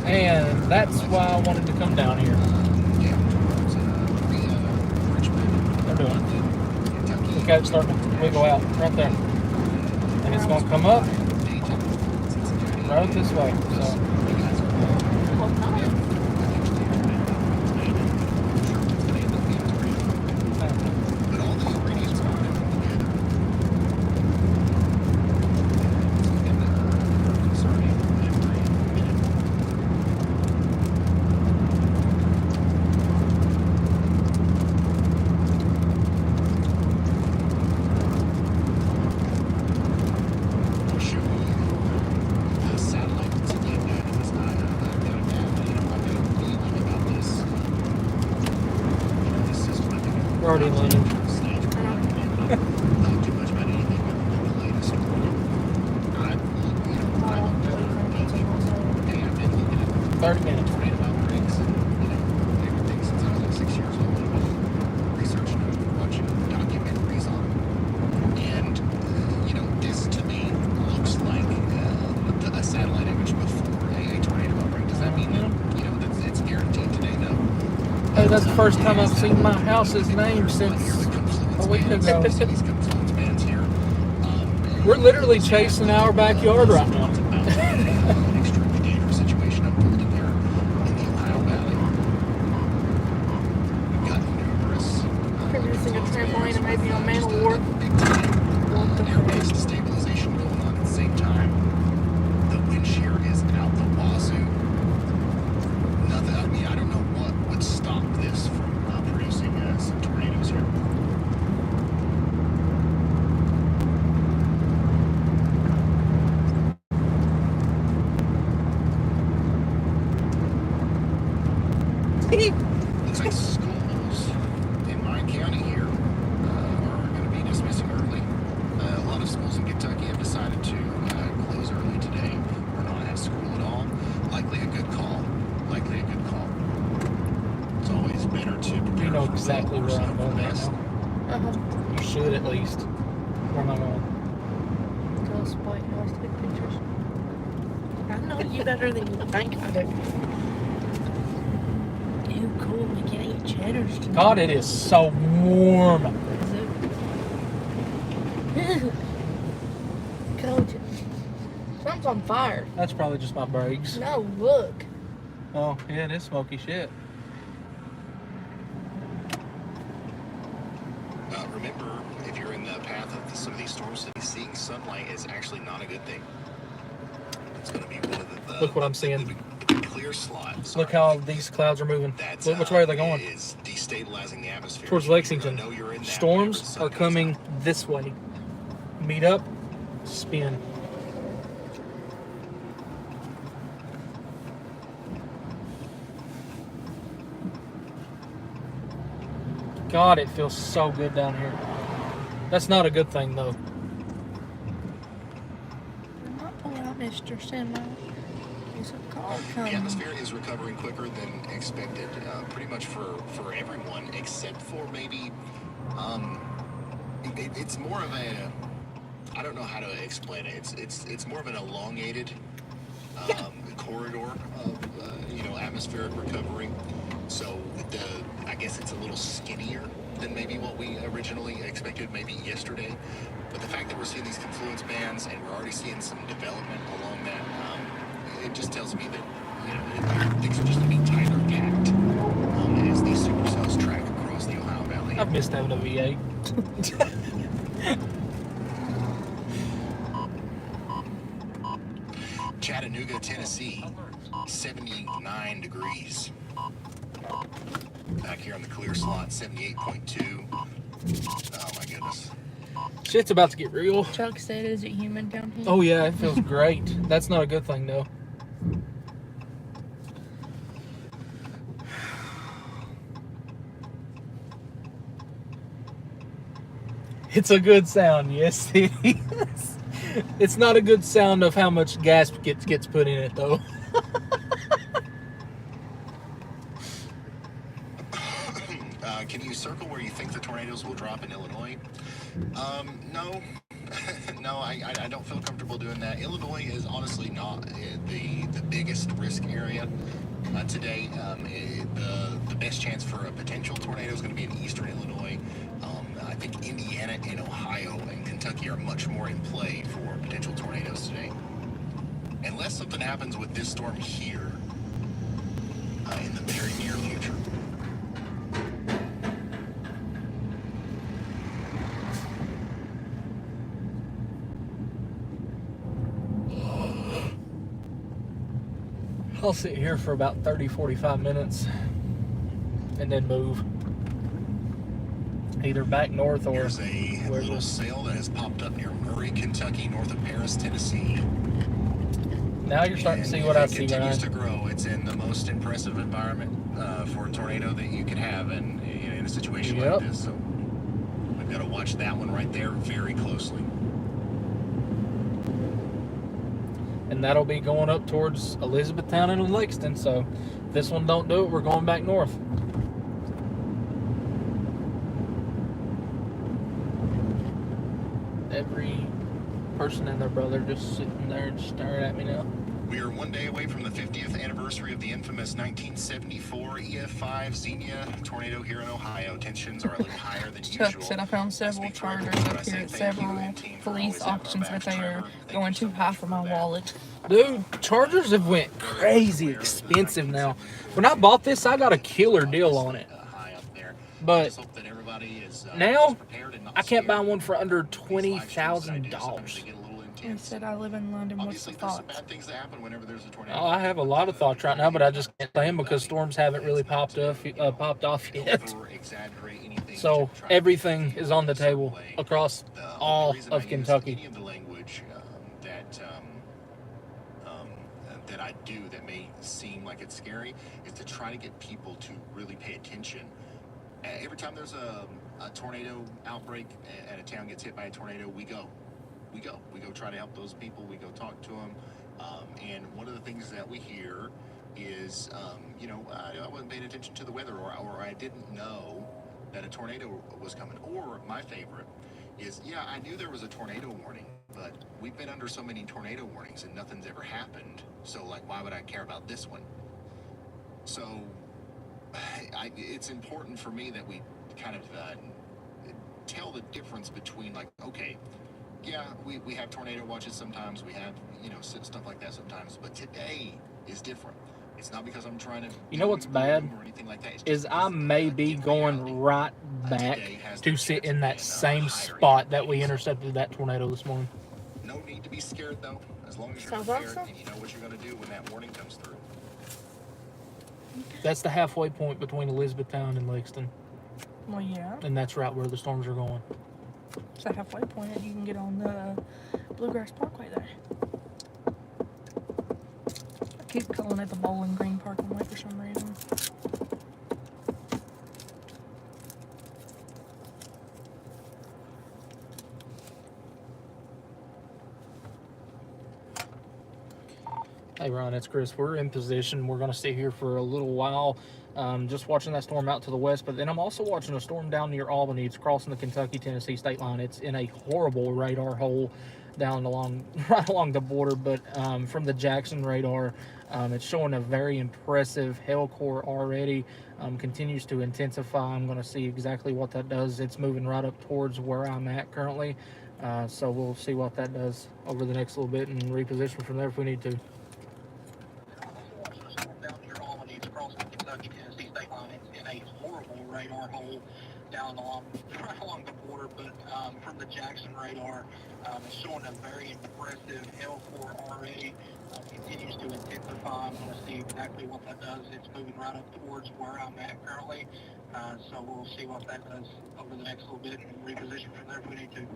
And that's why I wanted to come down here. They're doing it. Look at it starting to wiggle out right there. And it's going to come up right this way. So. We're already in London. Not too much about anything other than the latest. I've been looking at 30 minutes. tornado outbreaks and everything since I was like 6 years old. I've been researching and watching documentaries on them. And this to me looks like a satellite image before a tornado outbreak. Does that mean that that it's guaranteed today? No. Hey, that's the first time I've seen my house's name since a week ago. These confluence bands here. We're literally chasing our backyard right now. An extremely dangerous situation unfolding here in the Ohio Valley. We've got numerous Producing a trampoline and maybe a man of war. big time air-based stabilization going on at the same time. The wind shear is out the wazoo. Nothing. I mean, I don't know what would stop this from producing some tornadoes here. Looks like schools in my county here are going to be dismissing early. A lot of schools in Kentucky have decided to close early today or not have school at all. Likely a good call. Likely a good call. It's always better to prepare You know for exactly the where worst I'm of the going right best. now. You should at least. Where am I going? Those white house big pictures. I know. you better than you think I do. Ew, cool. We can eat cheddars tonight. God, it is so warm. Coach, something's on fire. That's probably just my brakes. No, look. Oh, yeah, it is smoky shit. Remember, if you're in the path of some of these storms, seeing sunlight is actually not a good thing. It's going to be one of the Look what I'm seeing. the clear slot. Sorry. Look how these clouds are moving. That's, Which way are they going? Is destabilizing the atmosphere. Towards Lexington. Know you're in that Storms whenever the are sun coming comes out. this way. Meet up, spin. God, it feels so good down here. That's not a good thing, though. I'm not pulling out Mr. Semi. There's a car The coming. atmosphere is recovering quicker than expected, pretty much for everyone, except for maybe, it's more of a, I don't know how to explain it. It's more of an elongated corridor of, atmospheric recovery. So I guess it's a little skinnier than maybe what we originally expected, maybe yesterday. But the fact that we're seeing these confluence bands and we're already seeing some development along that, it just tells me that things are just going to be tighter packed as these supercells track across the Ohio Valley. I've missed having a V8. Chattanooga, Tennessee, 79 degrees. Back here on the clear slot, 78.2. Oh my goodness. Shit's about to get real. Chuck said, is it humid down here? Oh yeah, it feels great. That's not a good thing though. It's a good sound, yes it is. It's not a good sound of how much gas gets put in it though. Can you circle where you think the tornadoes will drop in Illinois? No. No, I don't feel comfortable doing that. Illinois is honestly not the biggest risk area today. The best chance for a potential tornado is going to be in eastern Illinois. I think Indiana and Ohio and Kentucky are much more in play for potential tornadoes today. Unless something happens with this storm here in the very near future. I'll sit here for about 30-45 minutes and then move. Either back north or Here's a little sail that has popped up near Murray, Kentucky, north of Paris, Tennessee. now you're starting to see what I see, It continues Ryan. to grow. It's in the most impressive environment for a tornado that you can have in a situation Yep. like this. So we've got to watch that one right there very closely. And that'll be going up towards Elizabethtown and Lexington. So if this one don't do it, we're going back north. Every person and their brother just sitting there and staring at me now. We are one day away from the 50th anniversary of the infamous 1974 EF5 Xenia tornado here in Ohio. Tensions are a little higher than Chuck usual. said I found several That's me, Trevor, chargers but I up say here at thank you, several and team, for police always having our auctions, but backs, they Trevor. are Thank going you so too much high for my that. wallet. Dude, Chargers have went crazy expensive now. When I bought this, I got a killer deal on it. High up there. I But just hope that everybody is, now, is prepared and not I can't buy scared. one for under These live streams that I do, sometimes $20,000. they get a little He intense. said I live in London. What's Obviously, the there's some thoughts? bad things that happen whenever there's a tornado. Oh, I have a lot of thoughts right now, but I just can't say them because storms haven't really popped off yet. Over-exaggerate anything So to try to everything fit is on the a certain table way. across The all only reason I of use Kentucky. any of the language that I do that may seem like it's scary is to try to get people to really pay attention. Every time there's a tornado outbreak and a town gets hit by a tornado, we go try to help those people. We go talk to them. And one of the things that we hear is, I wasn't paying attention to the weather, or I didn't know that a tornado was coming. Or my favorite is, I knew there was a tornado warning, but we've been under so many tornado warnings and nothing's ever happened. So, like, why would I care about this one? So, it's important for me that we kind of tell the difference between, like, okay, yeah, we have tornado watches sometimes, we have, stuff like that sometimes, but today is different. It's not because I'm trying to... You know what's bad? Or anything like that. Is I may be going right back to sit in that same spot that we intercepted that tornado this morning. No need to be scared, though, as long as you're Sounds prepared awesome. and you know what you're going to do when that warning comes through. That's the halfway point between Elizabethtown and Lexington, Well, yeah. and that's right where the storms are going. It's a halfway point that you can get on the Bluegrass Parkway there. I keep calling it the Bowling Green Parkway for some reason. Hey Ron, it's Chris. We're in position. We're going to stay here for a little while, just watching that storm out to the west. But then I'm also watching a storm down near Albany. It's crossing the Kentucky-Tennessee state line. It's in a horrible radar hole down right along the border. But from the Jackson radar, it's showing a very impressive hail core already. Continues to intensify. I'm going to see exactly what that does. It's moving right up towards where I'm at currently. So we'll see what that does over the next little bit and reposition from there if we need to. Down near Albany, it's across the Kentucky-Tennessee state line. It's in a horrible radar hole right along the border, but from the Jackson radar, it's showing a very impressive hail core already. Continues to intensify. I'm going to see exactly what that does. It's moving right up towards where I'm at currently, so we'll see what that does over the next little bit and reposition from there if we need to.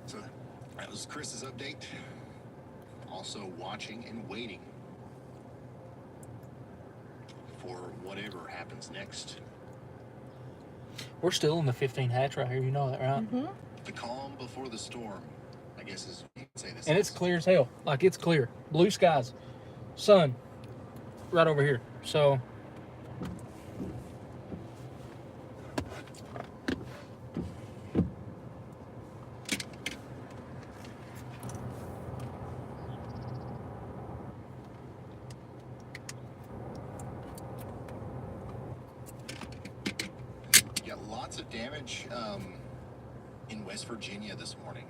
So that was Chris's update. Also watching and waiting for whatever happens next. We're still in the 15 hatch right here. You know that, right? Mm-hmm. The calm before the storm, I guess is you can say this. And it's clear as hell. Like, it's clear. Blue skies. Sun. Right over here. So... Lots of damage in West Virginia this morning.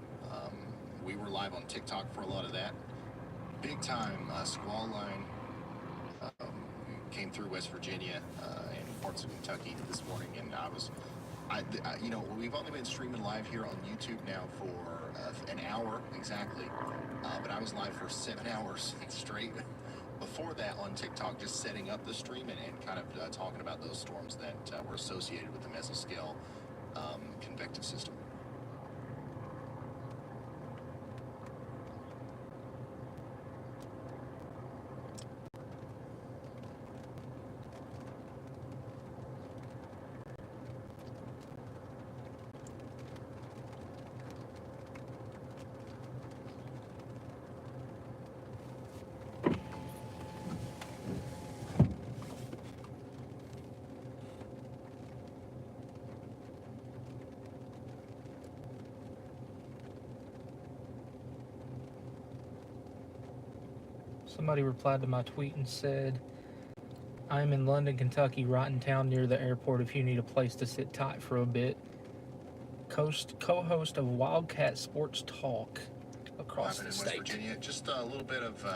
We were live on TikTok for a lot of that. Big time squall line came through West Virginia and parts of Kentucky this morning, and we've only been streaming live here on YouTube now for an hour exactly, but I was live for 7 hours straight before that on TikTok, just setting up the stream and kind of talking about those storms that were associated with the mesoscale convective system. Somebody replied to my tweet and said, I'm in London, Kentucky, right in town near the airport if you need a place to sit tight for a bit. Co-host of Wildcat Sports Talk across the state. West Virginia, just a little bit of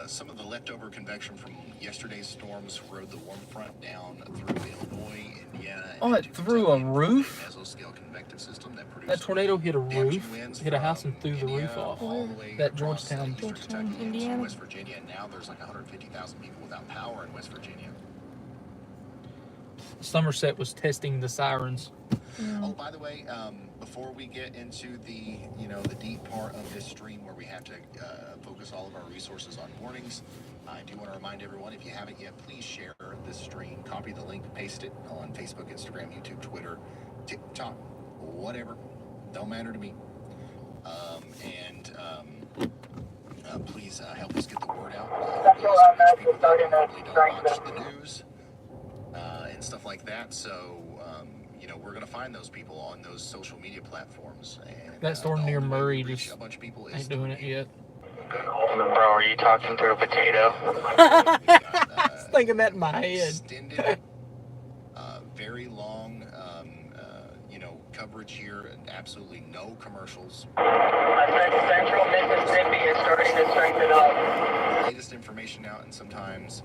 some of the leftover convection from yesterday's storms rode the warm front down through Illinois, Indiana. Oh, it threw a roof? Mesoscale convective system that produced That tornado hit a roof, winds hit a house and threw the Indiana roof off. all the way That across Georgetown, eastern Kentucky Indiana. into West Virginia. And now there's like 150,000 people without power in West Virginia. Somerset was testing the sirens. Oh, by the way, before we get into the deep part of this stream where we have to focus all of our resources on warnings, I do want to remind everyone, if you haven't yet, please share this stream, copy the link, paste it on Facebook, Instagram, YouTube, Twitter, TikTok, whatever. Don't matter to me. And please help us get the word out. We used to reach people that normally don't watch the news and stuff like that. So, you know, we're going to find those people on those social media platforms. And That storm near Murray just a bunch of people ain't doing it yet. Bro, are you talking through a potato? I was thinking that in my head. Extended, very long, you know, coverage here, and absolutely no commercials. I said Central Mississippi is starting to strengthen up. Latest information out, and sometimes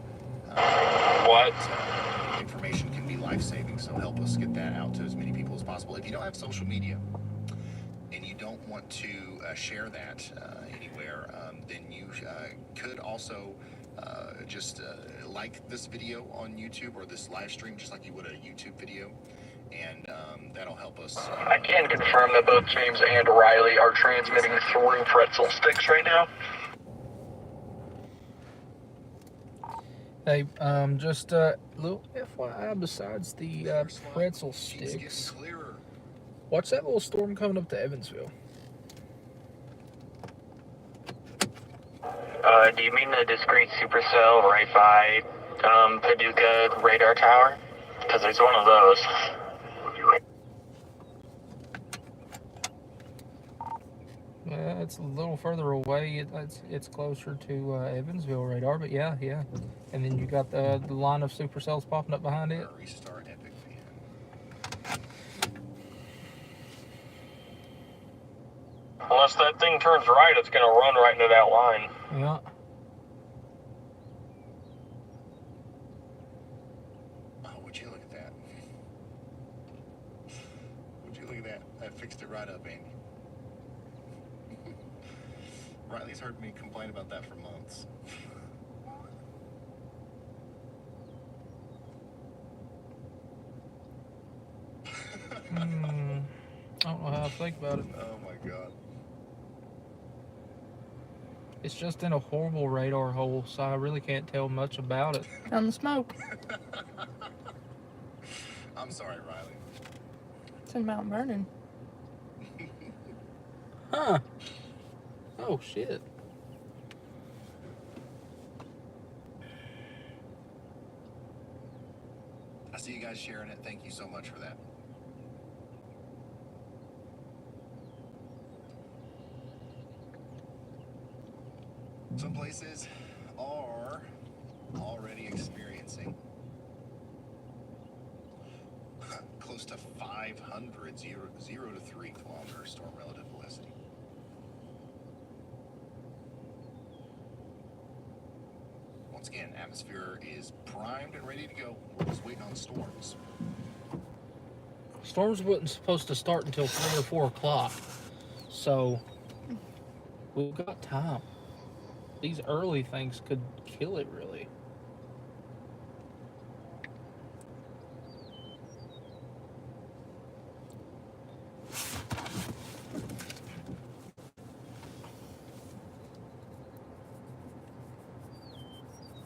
information can be life-saving. So help us get that out to as many people as possible. If you don't have social media and you don't want to share that anywhere, then you could also just like this video on YouTube or this live stream, just like you would a YouTube video, and that'll help us. I can confirm that both James and Riley are transmitting through pretzel sticks right now. Hey, just little FYI, besides the pretzel sticks, watch that little storm coming up to Evansville. Do you mean the discrete supercell right by Paducah radar tower? Because there's one of those. It's a little further away. It's closer to Evansville radar, but yeah. And then you got the line of supercells popping up behind it. Restart Epic VM. Unless that thing turns right, it's going to run right into that line. Yeah. Oh, would you look at that? Would you look at that? That fixed it right up, Andy. Riley's heard me complain about that for months. I don't know how I think about it. Oh my god. It's just in a horrible radar hole, so I really can't tell much about it. Found the smoke. I'm sorry, Riley. It's in Mount Vernon. Huh. Oh, shit. I see you guys sharing it. Thank you so much for that. Some places are already experiencing close to 500 0 to 3 kilometer storm relative velocity. Once again, atmosphere is primed and ready to go. We're just waiting on storms. Storms wasn't supposed to start until 3 or 4 o'clock, so we've got time. These early things could kill it, really.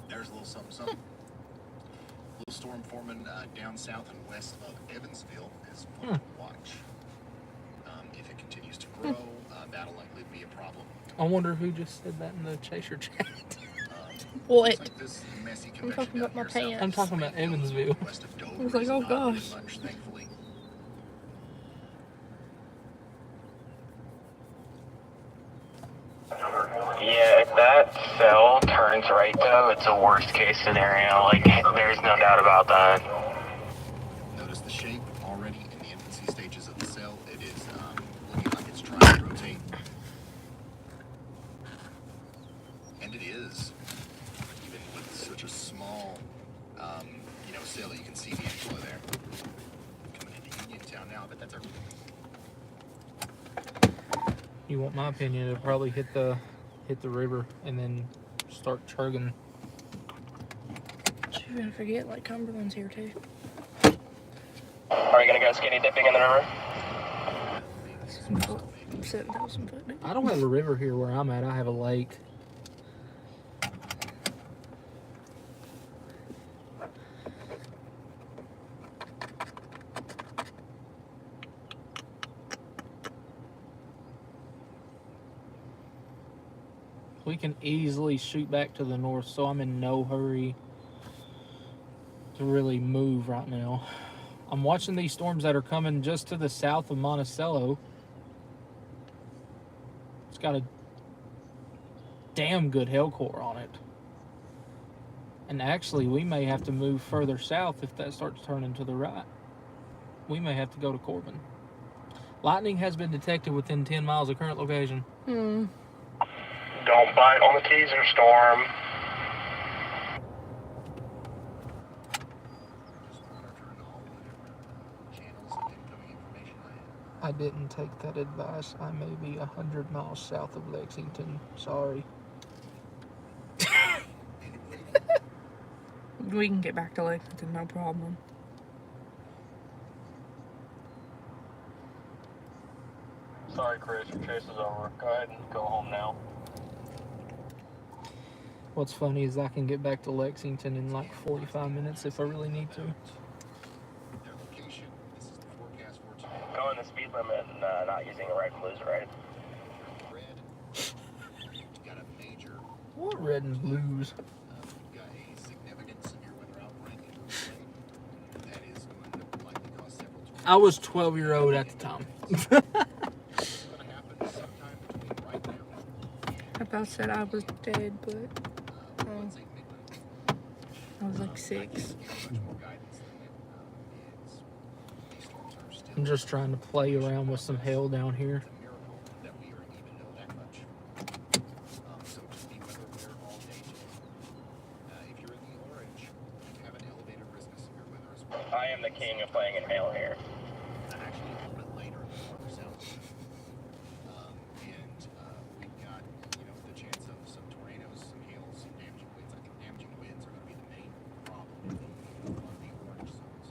There's a little something, something. Little storm forming down south and west of Evansville is one to watch. If it continues to grow, that'll likely be a problem. I wonder who just said that in the Chaser chat. What? Like this messy I'm talking about my pants. I'm talking about Evansville. West of Dover I was like, is oh not gosh. much, thankfully. Yeah, if that cell turns right though, it's a worst case scenario. Like, there's no doubt about that. Notice the shape already in the infancy stages of the cell. It is looking like it's trying to rotate. And it is. Even with such a small, you know, cell, you can see the inflow there. Coming into Uniontown now, but that's everything. You want my opinion? It'll probably hit the river and then start chugging. You're gonna forget, like, Cumberland's here too. Are you gonna go skinny dipping in the river? 7,000 foot. I don't have a river here where I'm at. I have a lake. We can easily shoot back to the north, so I'm in no hurry to really move right now. I'm watching these storms that are coming just to the south of Monticello. It's got a damn good hail core on it. And actually, we may have to move further south if that starts turning to the right. We may have to go to Corbin. Lightning has been detected within 10 miles of current location. Don't bite on the teaser storm. Just monitoring all the different channels of incoming information I have. I didn't take that advice. I may be 100 miles south of Lexington. Sorry. We can get back to Lexington, no problem. Sorry, Chris, your chase is over. Go ahead and go home now. What's funny is I can get back to Lexington in like 45 minutes if I really need to. Their location, this is the forecast for tomorrow. Going the speed limit and not using a right blues, right? Red. Got a major, What red and blues? got a significant severe weather outbreak in the state. That is going to likely cause several I was 12-year-old at the time. It's going to happen sometime between right now. I about said I was dead, but Let's say midnight. I was like 6. Much more guidance than that is. These storms are still I'm just trying to play around with some hail down here. a miracle that we are even know that much. So just be weather aware all day today. If you're in the orange, you have an elevated risk of severe weather as well. I am the king of playing in hail here. Actually, a little bit later in the farther south. We've got, the chance of some tornadoes, some hail, some damaging winds. I think damaging winds are going to be the main problem on the orange zones.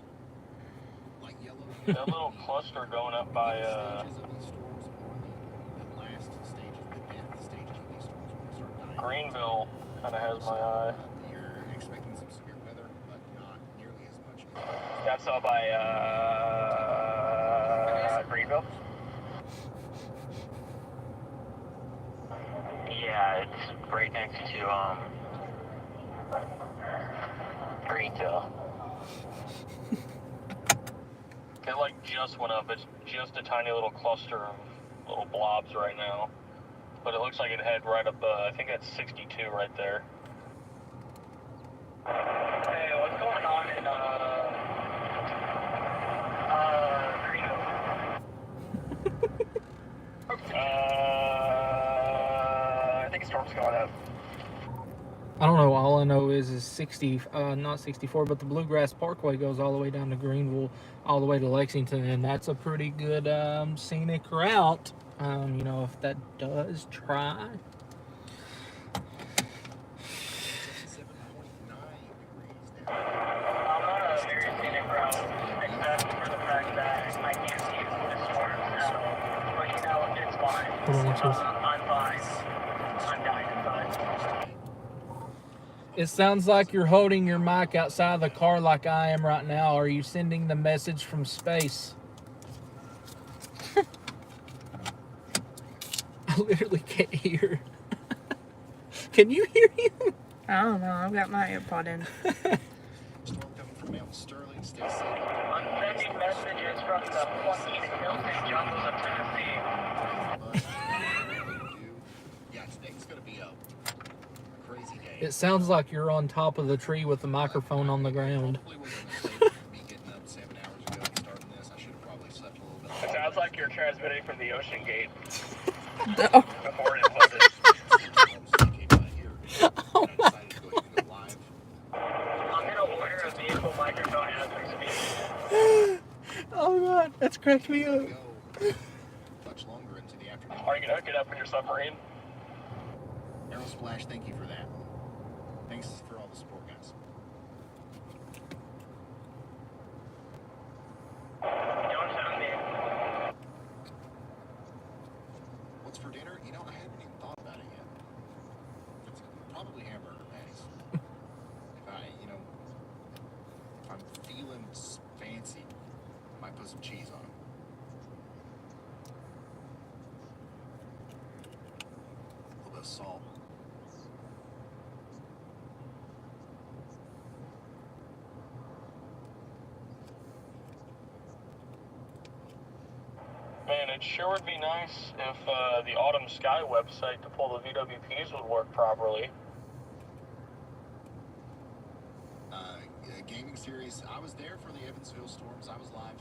Like yellow. That little cluster going up by, Stages of these storms are the last stages, the death stages of these storms when they start dying. Greenville kind of has my eye. You're expecting some severe weather, but not nearly as much. That's all by, Greenville? Yeah, it's right next to, Greenville. It like just went up. It's just a tiny little cluster of little blobs right now. But it looks like it had right up, I think that's 62 right there. Hey, what's going on in, I think storm's going up. I don't know. All I know is 60, not 64, but the Bluegrass Parkway goes all the way down to Greenville, all the way to Lexington, and that's a pretty good scenic route. If that does try. 7.9 degrees I'm now. on a very scenic route, except for the fact that I can't see the storm, but it's fine. Hold on, what's this? I'm fine. I'm dying inside. It sounds like you're holding your mic outside the car like I am right now. Are you sending the message from space? I literally can't hear. Can you hear him? I don't know. I've got my AirPod in. Storm coming from Mount Sterling. Stay safe. I'm sending messages from the fucking Hilton jungles of Tennessee. Yeah, today's going to be a crazy day. It sounds like you're on top of the tree with the microphone on the ground. Probably wasn't safe for me getting up 7 hours ago and starting this. I should have probably slept a little bit. It sounds like you're transmitting from the Ocean Gate Oh, before it imploded. Oh my Live. I'm gonna order a vehicle microphone as we speak. Oh god, that's cracked me up. Go much longer into the afternoon. Are you gonna hook it up with your submarine? Aerosplash, thank you for that. Thanks for all the support, guys. Don't sound me. What's for dinner? I haven't even thought about it yet. It's probably hamburger patties. If I'm feeling fancy, I might put some cheese on them. A little bit of salt. Man, it sure would be nice if the Autumn Sky website to pull the VWPs would work properly. Gaming series, I was there for the Evansville Storms. I was live.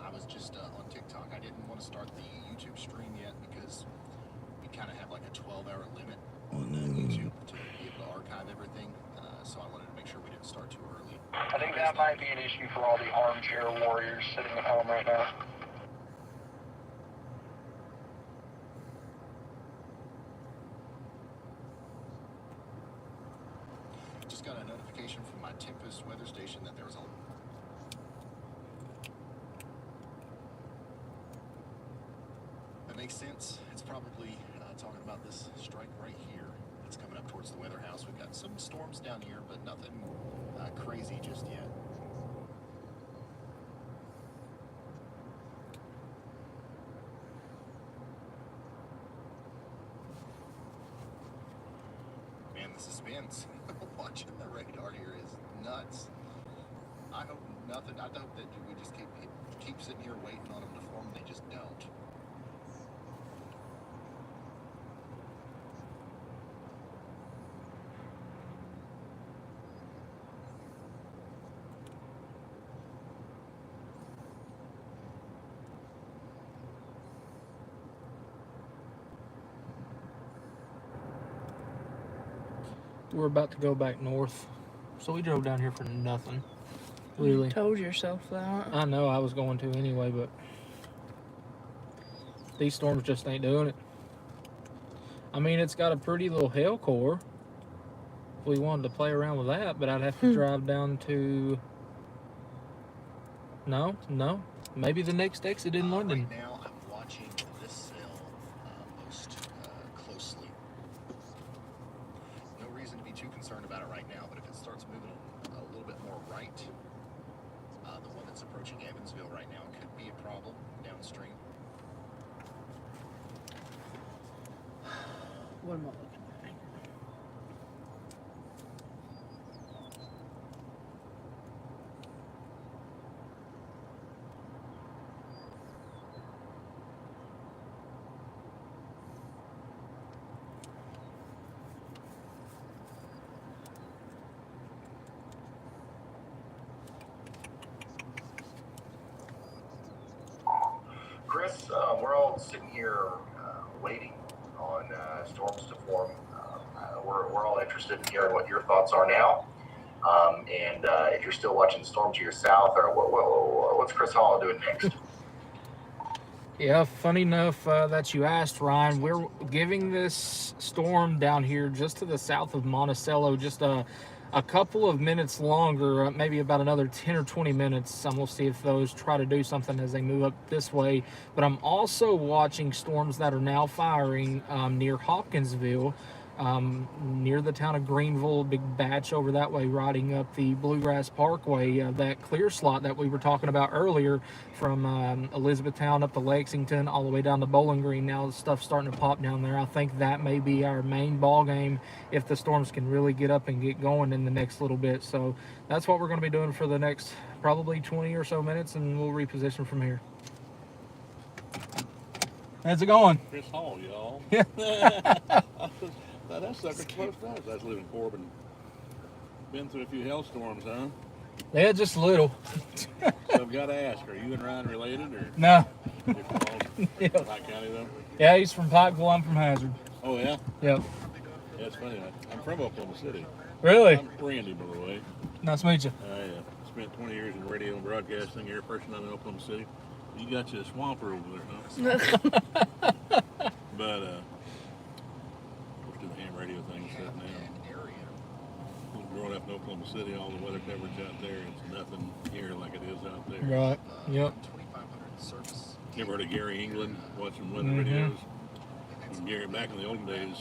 I was just on TikTok. I didn't want to start the YouTube stream yet because we kind of have like a 12-hour limit on YouTube to be able to archive everything. So I wanted to make sure we didn't start too early. I think that might be an issue for all the armchair warriors sitting at home right now. Just got a notification from my Tempest weather station that there was a... That makes sense. It's probably talking about this strike right here. It's coming up towards the weather house. We've got some storms down here, but nothing crazy just yet. Man, the suspense watching the radar here is nuts. I hope nothing. I hope that we just keep sitting here waiting on them to form, and they just don't. We're about to go back north, so we drove down here for nothing. Really. You told yourself that. I know I was going to anyway, but these storms just ain't doing it. I mean, it's got a pretty little hail core. If we wanted to play around with that, but I'd have to drive down to... No. Maybe the next exit in London. Right now, I'm watching this cell most closely. No reason to be too concerned about it right now, but if it starts moving a little bit more right, the one that's approaching Evansville right now could be a problem downstream. What am I looking at? Chris, we're all sitting here waiting on storms to form. We're all interested in hearing what your thoughts are now. And if you're still watching the storm to your south, or what's Chris Hall doing next? Yeah, funny enough that you asked, Ryan. We're giving this storm down here just to the south of Monticello just a couple of minutes longer, maybe about another 10 or 20 minutes. We'll see if those try to do something as they move up this way. But I'm also watching storms that are now firing near Hopkinsville, near the town of Greenville, big batch over that way, riding up the Bluegrass Parkway, that clear slot that we were talking about earlier from Elizabethtown up to Lexington, all the way down to Bowling Green. Now the stuff's starting to pop down there. I think that may be our main ball game if the storms can really get up and get going in the next little bit. So that's what we're going to be doing for the next probably 20 or so minutes, and we'll reposition from here. How's it going? Chris Hall, y'all. Yeah. That sucker's close to us. I was living in Corbin. Been through a few hailstorms, huh? Yeah, just a little. So I've got to ask, are you and Ryan related, or No. different balls? Yeah. Pike County, though? Yeah, he's from Pikeville. I'm from Hazard. Oh, yeah? Yep. Yeah, it's funny. I'm from Oklahoma City. Really? I'm Randy, by the way. Nice to meet you. I spent 20 years in radio and broadcasting here. First time in Oklahoma City. You got you a swamper over there, huh? But, we're doing the ham radio thing stuff now. Growing up in Oklahoma City, all the weather coverage out there, it's nothing here like it is out there. Right. Yep. 2500 service. You ever heard of Gary England watching weather videos? When Gary, back in the old days,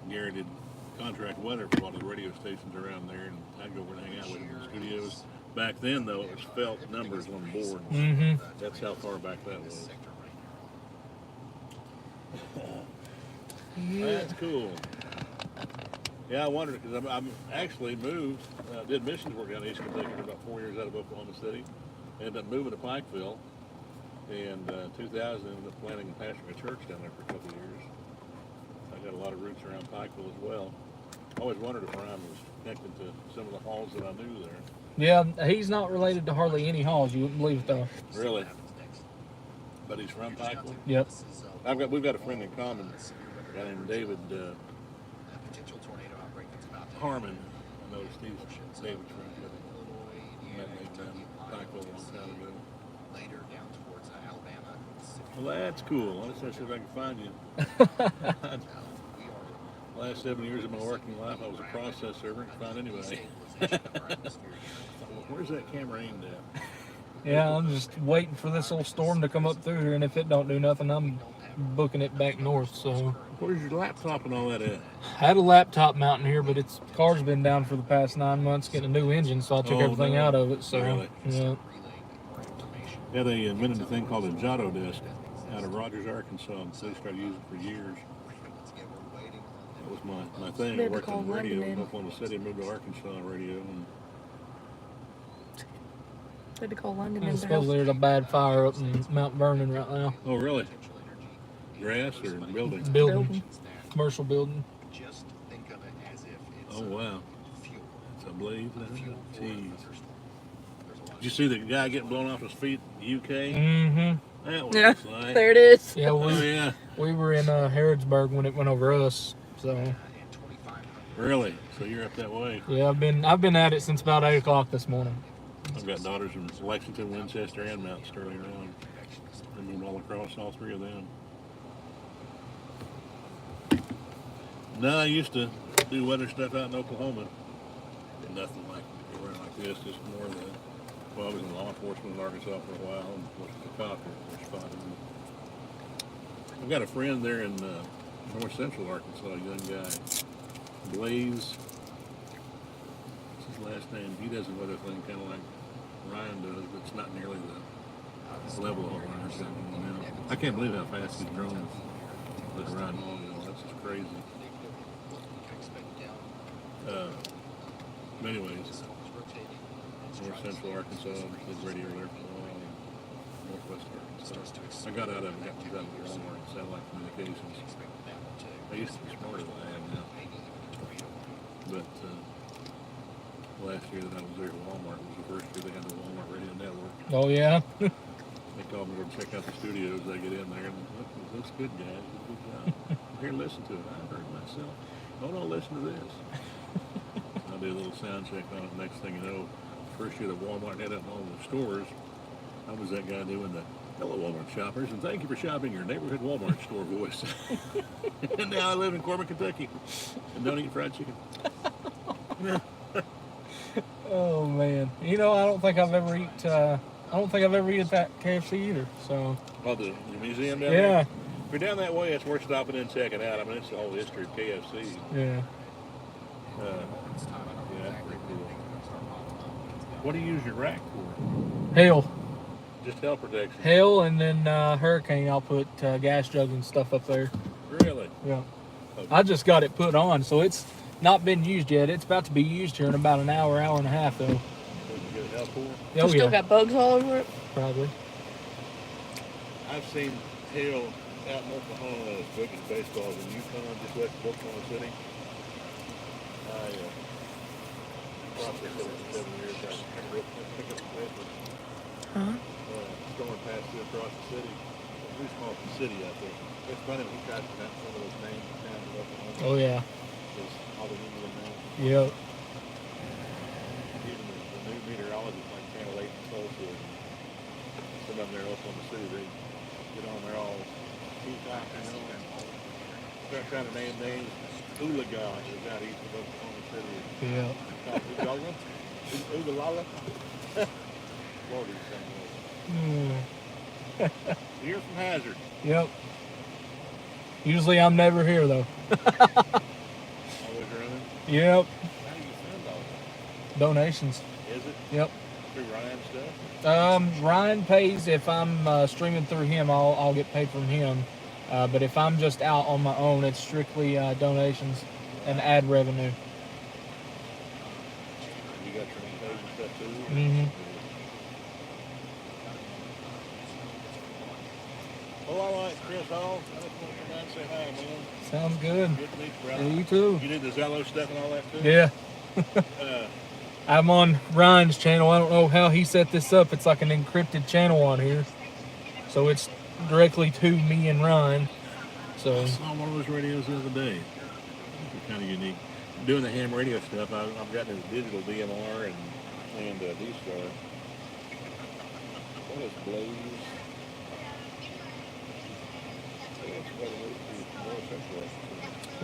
Gary did contract weather for a lot of the radio stations around there, and I'd go over and hang out with him in the studios. Back then, though, it was felt numbers on boards. That's how far back that was. That's cool. Yeah, I wondered, because I'm actually moved, did missions work down in East Kentucky for about 4 years out of Oklahoma City. Ended up moving to Pikeville, And 2000, I ended up planting and pastoring a church down there for a couple of years. I got a lot of roots around Pikeville as well. I always wondered if Ryan was connected to some of the halls that I knew there. Yeah, he's not related to hardly any halls. You wouldn't believe it though. Really? But he's from Pikeville? Yep. We've got a friend in common, a guy named David Harmon. I noticed he's David's friend. Met me down in Pikeville a long time ago. Later down towards Alabama. Well, that's cool. Let's see if I can find you. Last 7 years of my working life, I was a process server. Can't find anybody. Where's that camera aimed at? Yeah, I'm just waiting for this old storm to come up through here, and if it don't do nothing, I'm booking it back north. So, Where's your laptop and all that at? I had a laptop mounting here, but its car's been down for the past 9 months getting a new engine, so I took everything out of it. So, really? yeah. Yeah, they invented a thing called a Giotto desk out of Rogers, Arkansas, and they started using it for years. That was my thing. They I had to worked call on radio London in in. Oklahoma City, moved to Arkansas radio, and They had to call London I in to suppose help. there's a bad fire up in Mount Vernon right now. oh really? Grass or building? Building. Commercial building. Just think of it as if it's Oh wow, fuel. it's a blaze now. Fuel for Jeez. others. There's a lot Did you see the guy getting blown off his feet in the UK? Mm-hmm. That was Yeah, like, there it is. Yeah, oh we, yeah, we were in Harrodsburg when it went over us. So, and 2,500. really? So you're up that way? yeah, I've been at it since about 8 o'clock this morning. I've got daughters in Lexington, Winchester, and Mount Sterling around. I moved all across, all three of them. No, I used to do weather stuff out in Oklahoma. Nothing like around like this, just more of the. Well, I was in law enforcement in Arkansas for a while, and was a cop for a spot. I've got a friend there in north central Arkansas, a young guy, Blaze. What's his last name? He does a weather thing kind of like Ryan does, but it's not nearly the level of what Ryan's doing now. I can't believe how fast these drones that Ryan on. That's just crazy. But anyways, north central Arkansas, did radio there for a while, northwest Arkansas. I got out of it, got out of Walmart, satellite communications. I used to be smarter than I am now. But last year that I was there at Walmart was the first year they had the Walmart radio network. Oh, yeah? They called me to check out the studios. I get in there and look, this good guy, good job. Here, listen to it. I heard it myself. No, listen to this. I did a little sound check on it. Next thing you know, first year that Walmart had it in all the stores, I was that guy doing the hello Walmart shoppers and thank you for shopping your neighborhood Walmart store voice. And now I live in Corbin, Kentucky, and don't eat fried chicken. Oh, man. You know, I don't think I've ever eaten that KFC either. So, Oh, the museum down yeah. there? If you're down that way, it's worth stopping in and checking out. I mean, it's the whole history of KFC. Yeah. Yeah, that's pretty cool. What do you use your rack for? Hail. Just hail protection. Hail, and then hurricane, I'll put gas jugs and stuff up there. Really? Yeah. Okay. I just got it put on, so it's not been used yet. It's about to be used here in about an hour and a half, though. Did you get a hail for? Oh, You still yeah. got bugs all over it? Probably. I've seen hail out in Oklahoma as big as baseballs in Yukon, just west of Oklahoma City. I processed over 7 years. I pick up the paper. Huh? Storm passed through across the city. It's a pretty small city out there. It's funny when he tries to pronounce some of those names in towns in Oklahoma. Oh, yeah. Because all the Indian names. Yep. Even the new meteorologists like Channel 8 and Tulsa, and some of them there in Oklahoma City, they get on there all peacock, you know, and start trying to name names. Oolagaw is out east of Oklahoma City. Yeah. Oogala? Oogalala? Lord, he's saying You're from Hazard. Yep. Usually I'm never here, though. Always running. Yep. How do you fund all that? Donations. Is it? Yep. Through Ryan stuff? Ryan pays if I'm streaming through him. I'll get paid from him. But if I'm just out on my own, it's strictly donations and ad revenue. You got your own page and stuff too? Mm-hmm. Well, all right, Chris Hall. I just want to come down and say hi, man. Sounds good. Good to meet you, brother. Yeah, you too. You did the Zello stuff and all that too? Yeah. Uh, I'm on Ryan's channel. I don't know how he set this up. It's like an encrypted channel on here. So it's directly to me and Ryan. So I saw one of those radios the other day. It's kind of unique. Doing the ham radio stuff, I've got this digital DMR and D-Star. What is Blaze?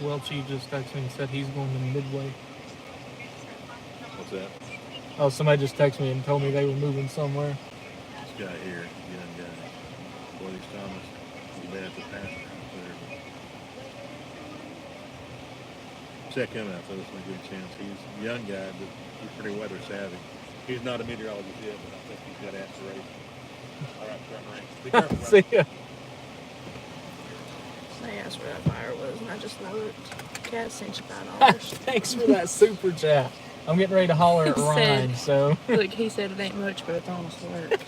Welchie just texted me and said he's going to Midway. What's that? Oh, somebody just texted me and told me they were moving somewhere. This guy here, young guy, Boyce Thomas, his dad's a pastor out there. Check him out, so there's a good chance. He's a young guy, but he's pretty weather savvy. He's not a meteorologist yet, but I think he's got aspirations. All right, front range. Be careful, brother. See ya. They asked where that fire was, and I just looked. Cat sent you $5. Thanks for that super chat. I'm getting ready to holler at He Ryan, said- so. Look, he said it ain't much, but it's honest work.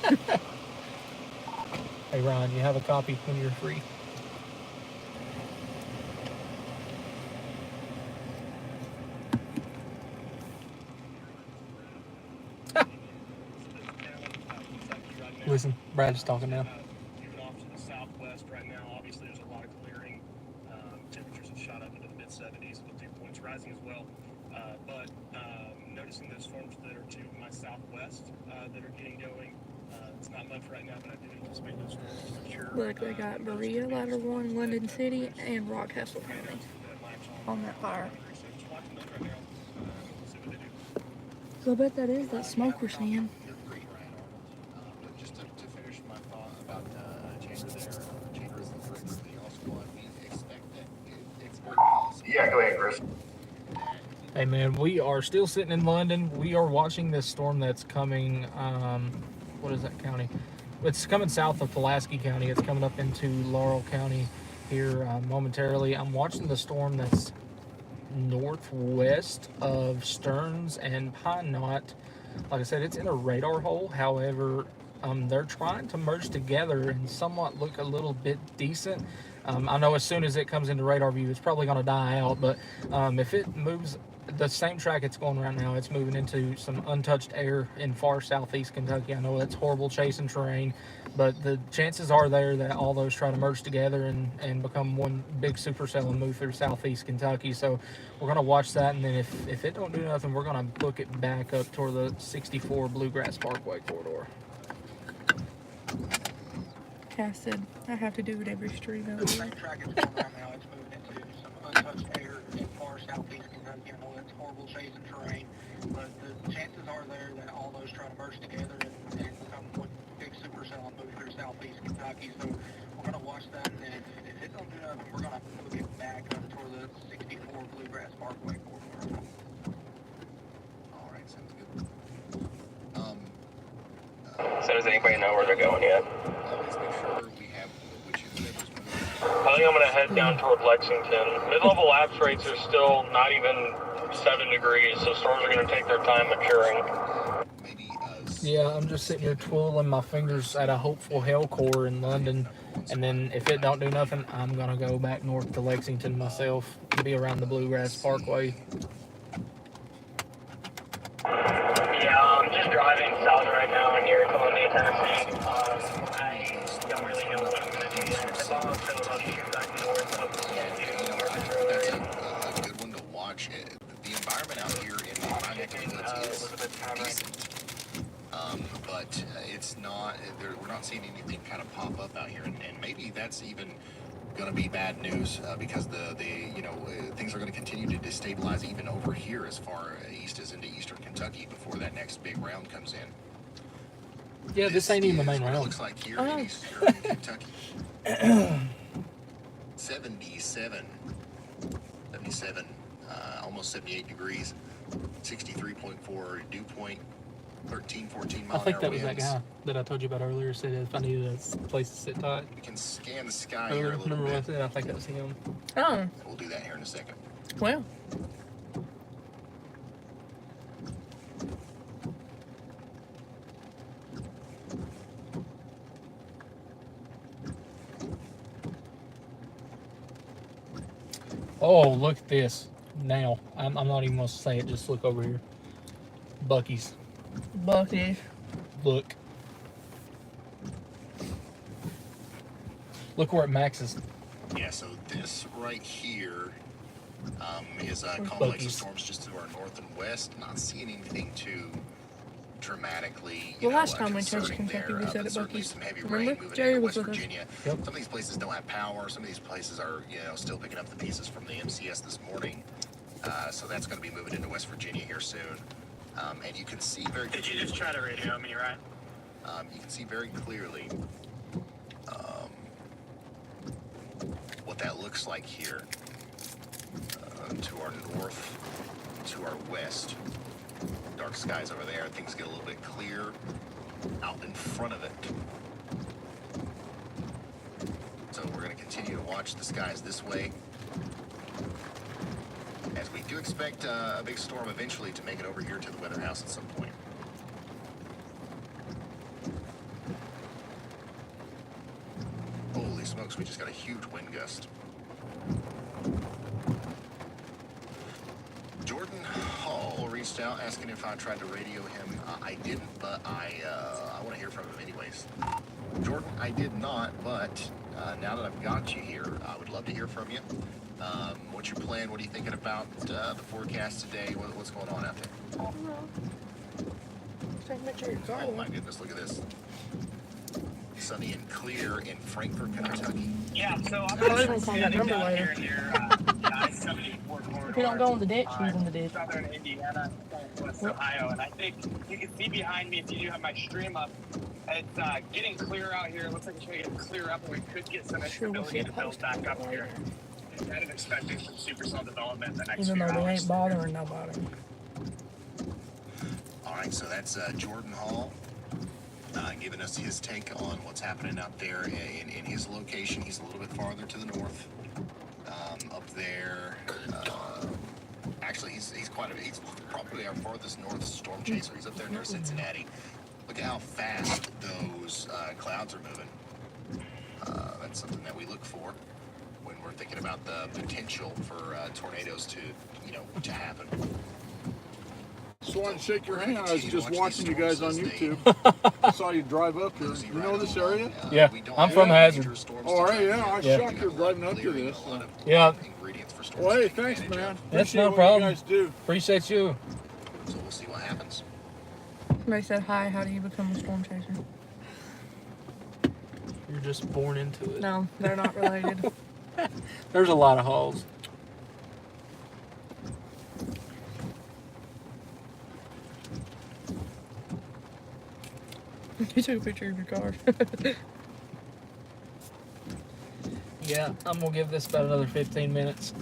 Hey, Ryan, you have a copy when you're free. Listen, Brad's talking now. Even off to the southwest right now, obviously there's a lot of clearing. Temperatures have shot up into the mid-70s, with dew points rising as well. But noticing those storms that are to my southwest that are getting going. It's not much right now, but I do anticipate those storms to mature. Look, they got Berea, Ladder 1, London City, and Rockcastle County on that fire. So just watching those right now. We'll see what they do. So I bet that is that smoke we're seeing. You're great, Ryan Arnold. But just to finish my thought about Chamber there, Chamber is the correct for the also one. We expect that it's very possible. Yeah, go ahead, Chris. Hey, man, we are still sitting in London. We are watching this storm that's coming, what is that county? It's coming south of Pulaski County. It's coming up into Laurel County here momentarily. I'm watching the storm that's northwest of Stearns and Pine Knot. Like I said, it's in a radar hole. However, they're trying to merge together and somewhat look a little bit decent. I know as soon as it comes into radar view, it's probably going to die out, but if it moves the same track it's going right now, it's moving into some untouched air in far southeast Kentucky. I know that's horrible chasing terrain, but the chances are there that all those try to merge together and become one big supercell and move through southeast Kentucky. So we're going to watch that, and then if it don't do nothing, we're going to book it back up toward the 64 Bluegrass Parkway corridor. Cass said, I have to do it every street over The here. same track it's going right now, it's moving into some untouched air in far southeast Kentucky. I know that's horrible chasing terrain, but the chances are there that all those try to merge together and become one big supercell and move through southeast Kentucky. So we're going to watch that, and then if it don't do nothing, we're going to move it back up toward the 64 Bluegrass Parkway corridor. All right, sounds good. So does anybody know where they're going yet? Always make sure we have which is I think I'm going to head down toward Lexington. Mid-level lapse rates are still not even 7 degrees, so storms are going to take their time maturing. maybe Yeah, I'm just sitting here twiddling my fingers at a hopeful hail core in London, and then if it don't do nothing, I'm gonna go back north to Lexington myself, be around the Bluegrass Parkway. Yeah, I'm just driving south right now near Columbia, Tennessee. I don't really know what I'm going to do yet. If I'm also about to shoot back north up to that's a good one to watch. The environment out here in my neck of the woods is decent. But it's not, we're not seeing anything kind of pop up out here, and maybe that's even going to be bad news because things are going to continue to destabilize even over here as far east as into eastern Kentucky before that next big round comes in. Yeah, this ain't even the main is what it round. looks like here in eastern Kentucky. 77, almost 78 degrees, 63.4 dew point. 13, 14 mile I think an that hour was that winds. guy that I told you about earlier. Said if I needed a place to sit tight. We can scan the sky here a little Remember what I bit. said? I think that was him. Oh, We'll do that here in a second. well. Oh, look at this. Now, I'm not even going to say it. Just look over here. Bucky's. Bucky. Look. Look where it maxes. Yeah, so this right here is a Where's complex of Buc-ee's? storms just to our north and west. Not seeing anything too dramatically, The last time we touched concerning Kentucky, there, we said but at certainly Buc-ee's. some heavy Remember? rain moving Jerry into was West with us. Virginia. Yep. Some of these places don't have power. Some of these places are, still picking up the pieces from the MCS this morning. So that's going to be moving into West Virginia here soon. And you can see very Did you just try to radio me, right? you can see very clearly what that looks like here. To our north, to our west. Dark skies over there. Things get a little bit clear out in front of it. So we're going to continue to watch the skies this way, as we do expect a big storm eventually to make it over here to the weather house at some point. Holy smokes, we just got a huge wind gust. Jordan Hall reached out asking if I tried to radio him. I didn't, but I want to hear from him anyways. Jordan, I did not, but now that I've got you here, I would love to hear from you. What's your plan? What are you thinking about the forecast today? What's going on out there? I don't know. Trying to make sure your car Oh my goodness, look at this. Sunny and clear in Frankfort, Kentucky. Yeah, so I'm Oh, actually it's on that standing number down later. here near I-74 corridor. If you don't go in the ditch, he's in the ditch. Southern Indiana, West Ohio, and I think you can see behind me if you do have my stream up. It's getting clear out here. It looks like it's going to get clear up, and we could get some Sure, we'll see instability a to build post back up later. here. Kind of expecting some supercell development the next Even few though they hours. ain't bothering nobody. All right, so that's Jordan Hall giving us his take on what's happening out there in his location. He's a little bit farther to the north, up there. Actually, he's probably our farthest north storm chaser. He's up there near Cincinnati. Look at how fast those clouds are moving. That's something that we look for when we're thinking about the potential for tornadoes to happen. Just wanted to shake your hand. I was just watching you guys on YouTube. I saw you drive up here. You know this area? Yeah, I'm from Hazard. Oh, all right, yeah. I Yeah. shocked you're driving up to this. Yeah. Well, hey, thanks, man. That's Appreciate no what problem. you guys do. Appreciate you. So we'll see what happens. Somebody said, hi, how do you become a storm chaser? You're just born into it. No, they're not related. There's a lot of holes. You took a picture of your car. Yeah, I'm gonna give this about another 15 minutes,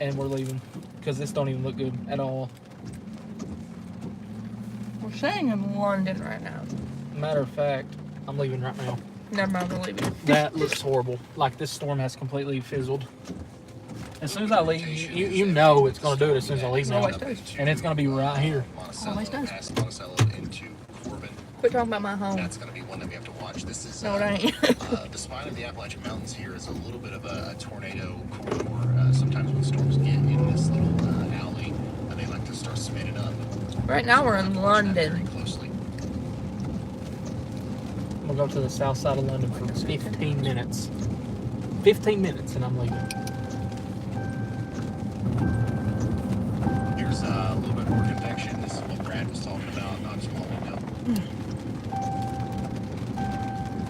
and we're leaving because this don't even look good at all. We're staying in London right now. Matter of fact, I'm leaving right now. Never mind, we're leaving. That looks horrible. Like this storm has completely fizzled. As soon as I leave, you know it's gonna do it as soon as I leave now, Always does. and it's gonna be right here. Always does. Past Monticello into Corbin. Quit talking about my home. That's going to be one that we have to watch. This is No, it ain't. the spine of the Appalachian Mountains here is a little bit of a tornado corridor. Sometimes when storms get in this little alley, they like to start spinning up. Right now we're in Watch that very London. closely. I'm gonna go to the south side of London for 15 minutes. 15 minutes, and I'm leaving. Here's a little bit more convection. This is what Brad was talking about not too long ago.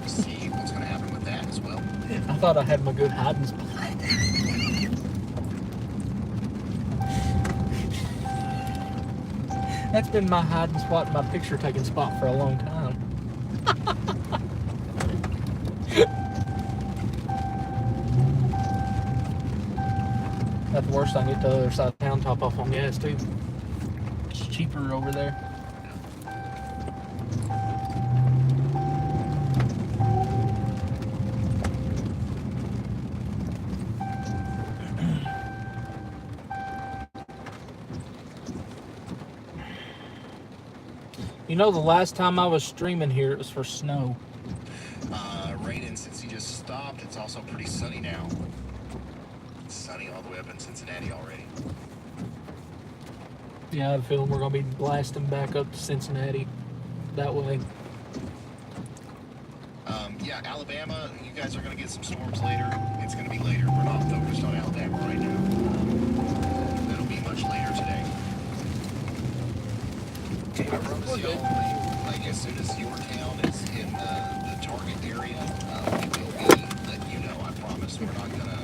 See what's going to happen with that as well. I thought I had my good hiding spot. That's been my hiding spot, my picture taking spot for a long time. That's the worst. I can get to the other side of town, top off on gas too. It's cheaper over there. You know, the last time I was streaming here, it was for snow. Raining since he just stopped. It's also pretty sunny now. So sunny all the way up in Cincinnati already. Yeah, I have a feeling we're going to be blasting back up to Cincinnati that way. Yeah, Alabama, you guys are going to get some storms later. It's going to be later. We're not focused on Alabama right now. That'll be much later today. I promise y'all, like as soon as your town is in the target area, we will be letting you know. I promise. We're not gonna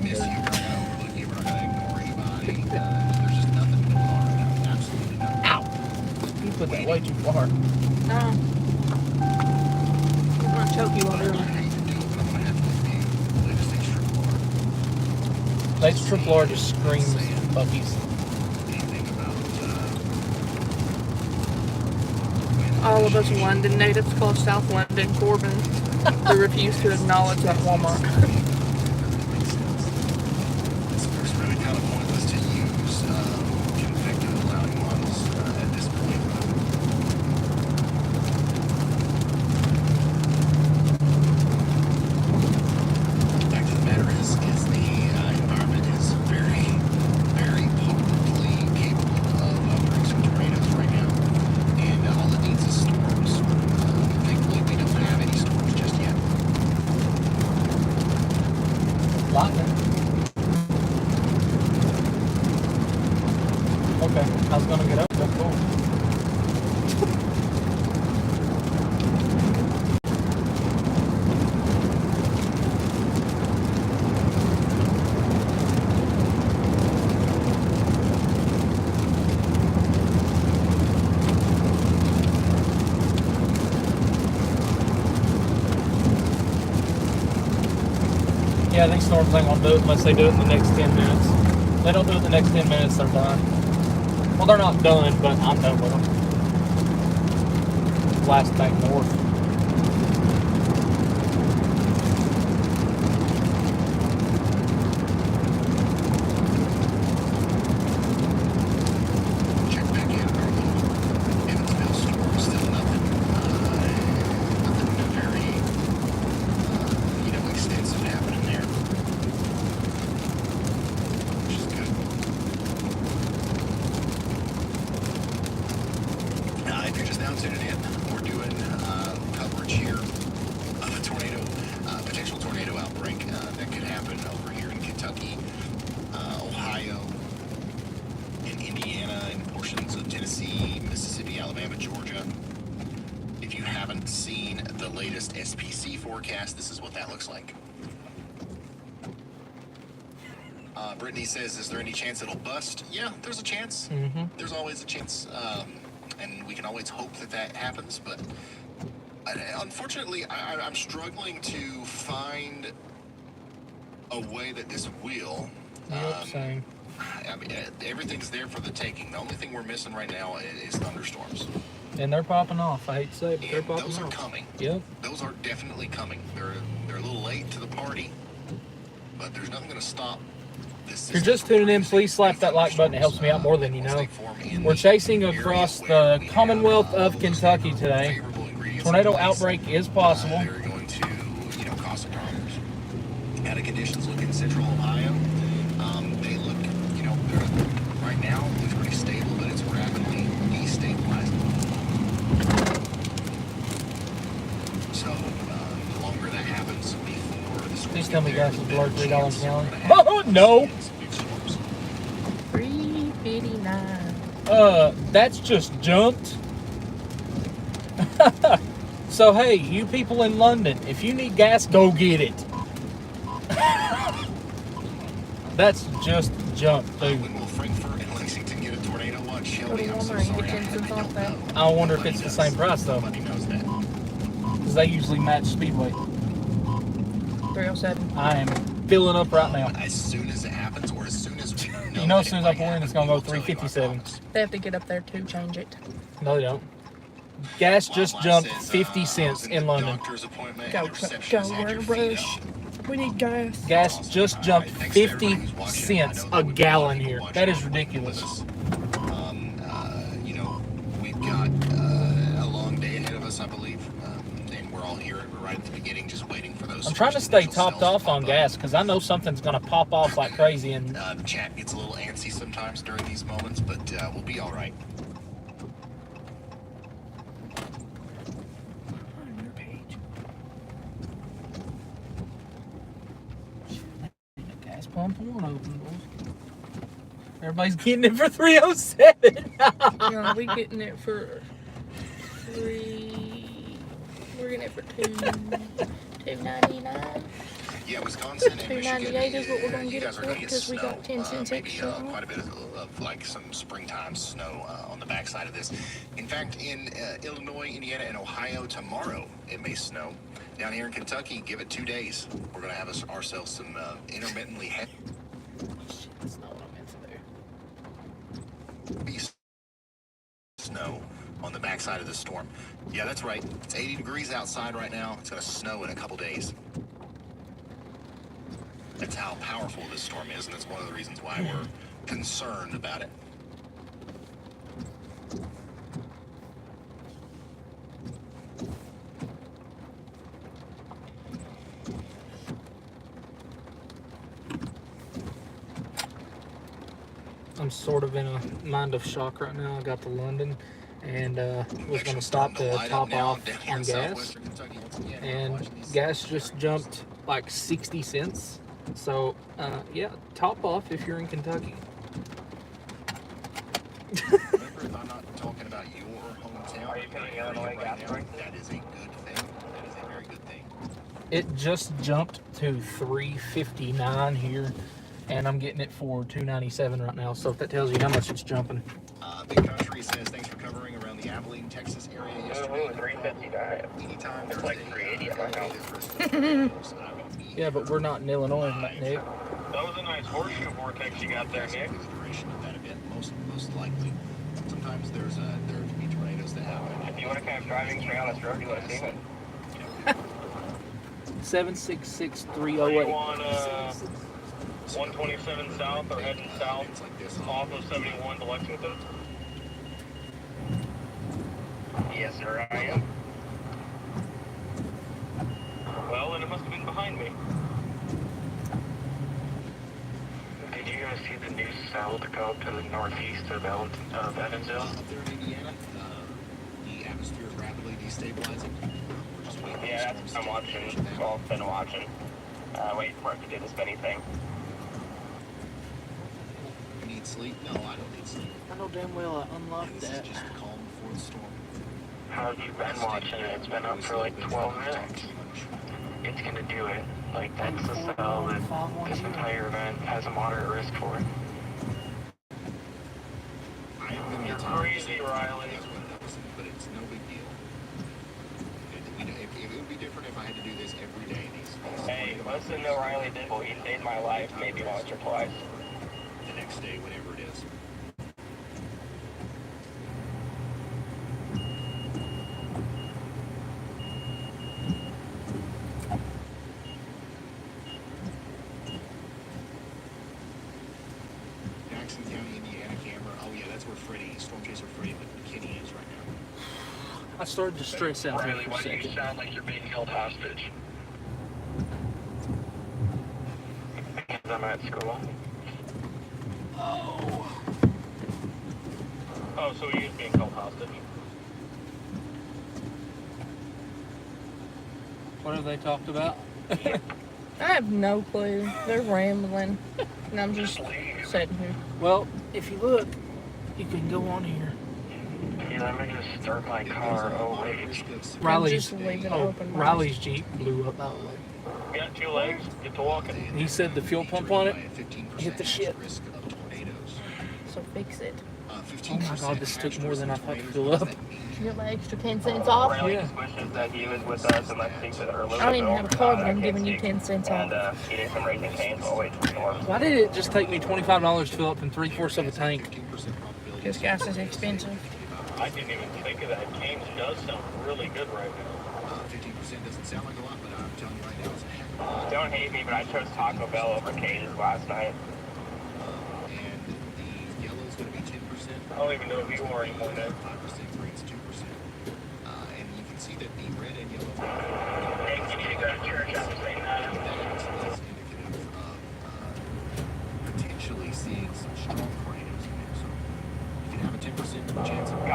miss you. We're not gonna overlook you. We're not gonna ignore anybody. There's just nothing going on right now. Absolutely nothing. Ow! You put that way too far. I'm gonna choke you while I doing it. hate to do it, but I'm gonna have to do the latest extra bar. Latest Triple R just screams puppies. Anything about All of us London natives call South London Corbin who refuse to acknowledge that Walmart. It's really kind of pointless to use convicted allowing models at this point. The fact of the matter is the environment is very, very potently capable of bringing some tornadoes right now. And all it needs is storms. Thankfully, we don't have any storms just yet. Lightning. Okay, I was gonna get up, but cool. Yeah, these storms ain't gonna do it unless they do it in the next 10 minutes. If they don't do it in the next 10 minutes, they're done. Well, they're not done, but I'm done with them. Blast back north. Check back in our little Evansville storm. Still nothing very, extensive happening there. Which is good. If you're just now tuning in, we're doing coverage here of a tornado, potential tornado outbreak that could happen over here in Kentucky, Ohio, in Indiana, and portions of Tennessee, Mississippi, Alabama, Georgia. If you haven't seen the latest SPC forecast, this is what that looks like. Brittany says, is there any chance it'll bust? Yeah, there's a chance. Mm-hmm. There's always a chance. And we can always hope that that happens. But unfortunately, I'm struggling to find a way that this will. Yep, same. I mean, everything's there for the taking. The only thing we're missing right now is thunderstorms. And they're popping off. I hate to say it, but they're And popping those are off. coming. Yep. Those are definitely coming. They're a little late to the party, but there's nothing going to stop this. If you're just tuning in, please slap that like button. It helps me out more than you know. We're chasing across the Commonwealth of Kentucky today. Tornado outbreak is possible. They're going to, cause some problems. How the conditions look in central Ohio? They look, they're right now looks pretty stable, but it's rapidly destabilizing. So the longer that happens before the storm. Please tell me gas is below $3 a gallon. Oh, no! $3.59. That's just jumped. So, hey, you people in London, if you need gas, go get it. That's just jumped, dude. When will Frankfurt and Lexington get a tornado watch? Shelby, Go to I'm so Walmart and sorry. get 10 cents off that. I wonder if it's the same price, though. Nobody knows that. Because they usually match Speedway. 307. I am filling up right now. As soon as it happens, or as soon as we know, As soon as I pull in, it's going to go 357. They have to get up there to change it. No, they don't. Gas just jumped 50 cents in London. Go, we're in a rush. We need gas. Gas just jumped 50 cents a gallon here. That is ridiculous. We've got a long day ahead of us, I believe, and we're all here right at the beginning, just waiting for those. I'm trying to stay topped off on gas because I know something's going to pop off like crazy. And The chat gets a little antsy sometimes during these moments, but we'll be all right. On your page. gas pump won't open, boys. Everybody's getting it for 307. No, we getting it for we're getting it for $2.99. Yeah, Wisconsin and Michigan. $2.98 is what we're gonna you get guys it are for gonna get because we snow, got 10 cents maybe extra. quite a bit of like some springtime snow on the backside of this. In fact, in Illinois, Indiana, and Ohio tomorrow it may snow. Down here in Kentucky, give it 2 days. We're gonna have ourselves some intermittently heavy Shit, that's not what I meant to do. snow on the backside of the storm. Yeah, that's right. It's 80 degrees outside right now. It's gonna snow in a couple days. That's how powerful this storm is, and that's one of the reasons why we're concerned about it. I'm sort of in a mind of shock right now. I got to London and was going to stop to top off on gas. And gas just jumped like 60 cents. So, yeah, top off if you're in Kentucky. Remember, if I'm not talking about your hometown, Are you paying Illinois gas prices? that is a good thing. That is a very good thing. It just jumped to $3.59 here, and I'm getting it for $2.97 right now. So if that tells you how much it's jumping. Big Country says thanks for covering around the Abilene, Texas area yesterday. $3.59. Anytime It's like $3.80 at my house. Yeah, but we're not in Illinois, Nick. That was a nice horseshoe vortex you got there, Nick. The duration of that event, most likely. Sometimes there can be tornadoes that happen. If you want to kind of driving straight on this road, you want to see it. 766-308. On 127 south or heading south off of 71 to Lexington. Yes, sir, I am. Well, then it must have been behind me. Did you guys see the new cell to go up to the northeast of Evansville? Up there in Indiana, the atmosphere is rapidly destabilizing. We're just waiting for Yeah, the that's storms I'm to watching. finish that. Well, been watching. Waiting for it to do the spinny thing. You need sleep? No, I don't need sleep. I know damn well I unlocked This that. is just the calm before the storm. How have you been watching it? It's been up for like 12 minutes. It's gonna do it. Like, that's the cell that this entire event has a moderate risk for. You're crazy, Riley. But it's no big deal. It would be different if I had to do this every day. Hey, listen to Riley Dibble. He saved my life maybe once or twice. The next day, whatever it is. Jackson County, Indiana camera. Oh yeah, that's where Storm Chaser Freddie McKinney is right now. I started to stress out there Riley, for a why do you second. sound like you're being held hostage? Because I'm at school. Oh, so he is being held hostage. What have they talked about? I have no clue. They're rambling. And I'm just sitting here. Well, if you look, you can go on here. Yeah, let me just start my car. Oh, wait. Riley's, just leave it oh, open. Riley's Jeep blew up that way. You got 2 legs, get to walking. He said the fuel pump on it hit the shit. So fix it. Oh my god, this took more than I thought to fill up. You get my extra 10 cents off. Riley Yeah. just wishes that he was with us and let's see that I don't even have a card, but I'm giving you 10 cents And off. eating some Raising Cane's while waiting for storms. Why did it just take me $25 to fill up in 3/4 of a tank? Because gas is expensive. I didn't even think of that. Cane's does sound really good right now. 15% doesn't sound like a lot, but I'm telling you right now, it's a heck of a lot. Don't hate me, but I chose Taco Bell over Cane's last night. And the yellow is going to be 10%. I don't even know if you are anymore, Nick. 5%, green's 2%. And you can see that the red and yellow. Hey, you need to go to church. I'm just saying that.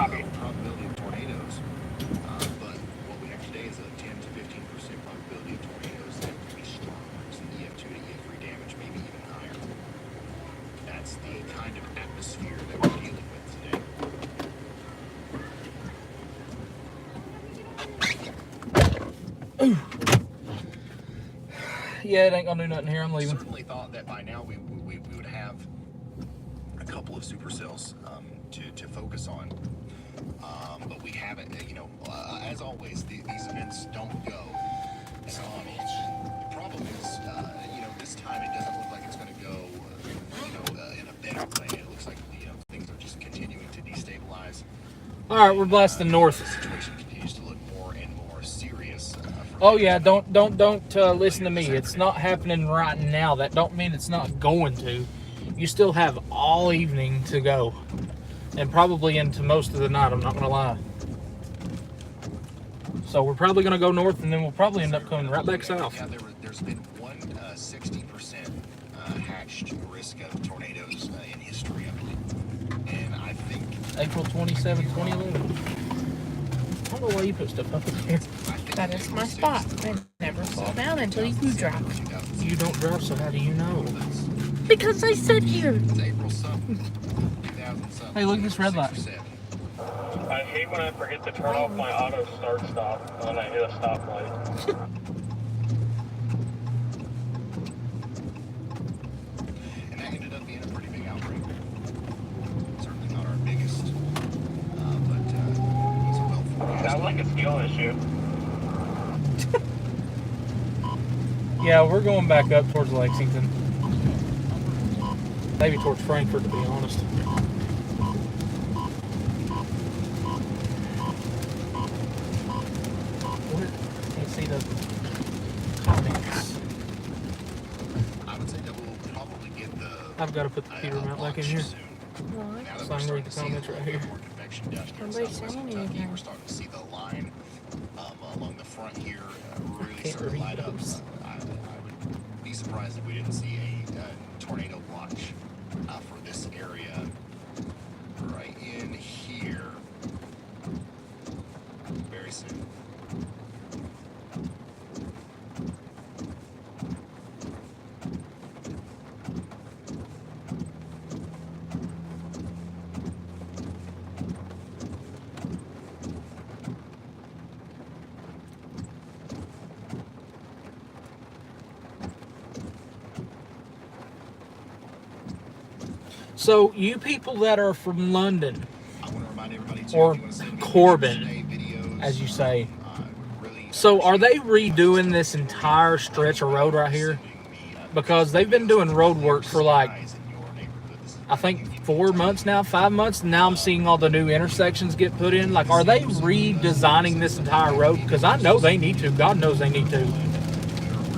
Copy. probability of tornadoes, but what we have today is a 10 to 15% probability of tornadoes that could be strong. So EF2 to EF3 damage, maybe even higher. That's the kind of atmosphere that we're dealing with today. Yeah, it ain't gonna do nothing here. I'm leaving. Certainly thought that by now we would have a couple of supercells to focus on, but we haven't. As always, these events don't go as on each. The problem is, this time it doesn't look like it's going to go, in a better way. It looks like things are just continuing to destabilize. All right, we're blasting north. The situation continues to look more and more serious. Oh yeah, don't listen to me. It's not happening right now. That don't mean it's not going to. You still have all evening to go, and probably into most of the night. I'm not gonna lie. So we're probably gonna go north, and then we'll probably end up coming right back south. Yeah, there's been one 60% hatched risk of tornadoes in history, I believe, and I think April 27, 2011. I don't know why you put stuff up here. That is my spot. I never fall down until you drive. You don't drive, so how do you know? Because I sit here. It's April something. 2000 something. Hey, look at this red light. 6 or 7. I hate when I forget to turn off my auto start-stop when I hit a stoplight. And that ended up being a pretty big outbreak. Certainly not our biggest, but it was a well-formed. Sounds like a skill issue. Yeah, we're going back up towards Lexington. Maybe towards Frankfurt, to be honest. Can't see the comments. I would say that we'll probably get the. I've got to put the computer mount back in here. What? Now that So we're I can read starting the to see comments a right little bit here. more convection down here in Nobody's southwest saying Kentucky, anything. we're starting to see the line along the front here really can't start to read light up. those. I would be surprised if we didn't see a tornado watch for this area right in here very soon. So, you people that are from London, I want to remind everybody too, or if you want to send me Corbin, pictures today, videos, as you say. really So, are they redoing this entire stretch of road right here? Because they've been doing road work for like, I think 4 months now, 5 months. Now I'm seeing all the new intersections get put in. Like, are they redesigning this entire road? Because I know they need to. God knows they need to.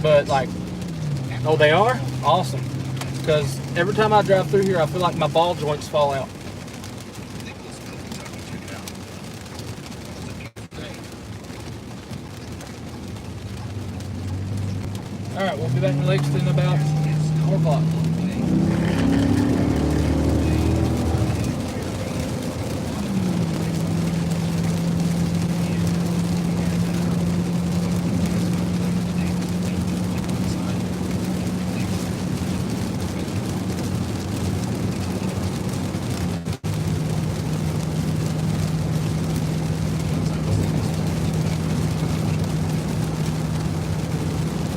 But like, oh, they are? Awesome. Because every time I drive through here, I feel like my ball joints fall out. All right, we'll be back in Lexington about 4 o'clock.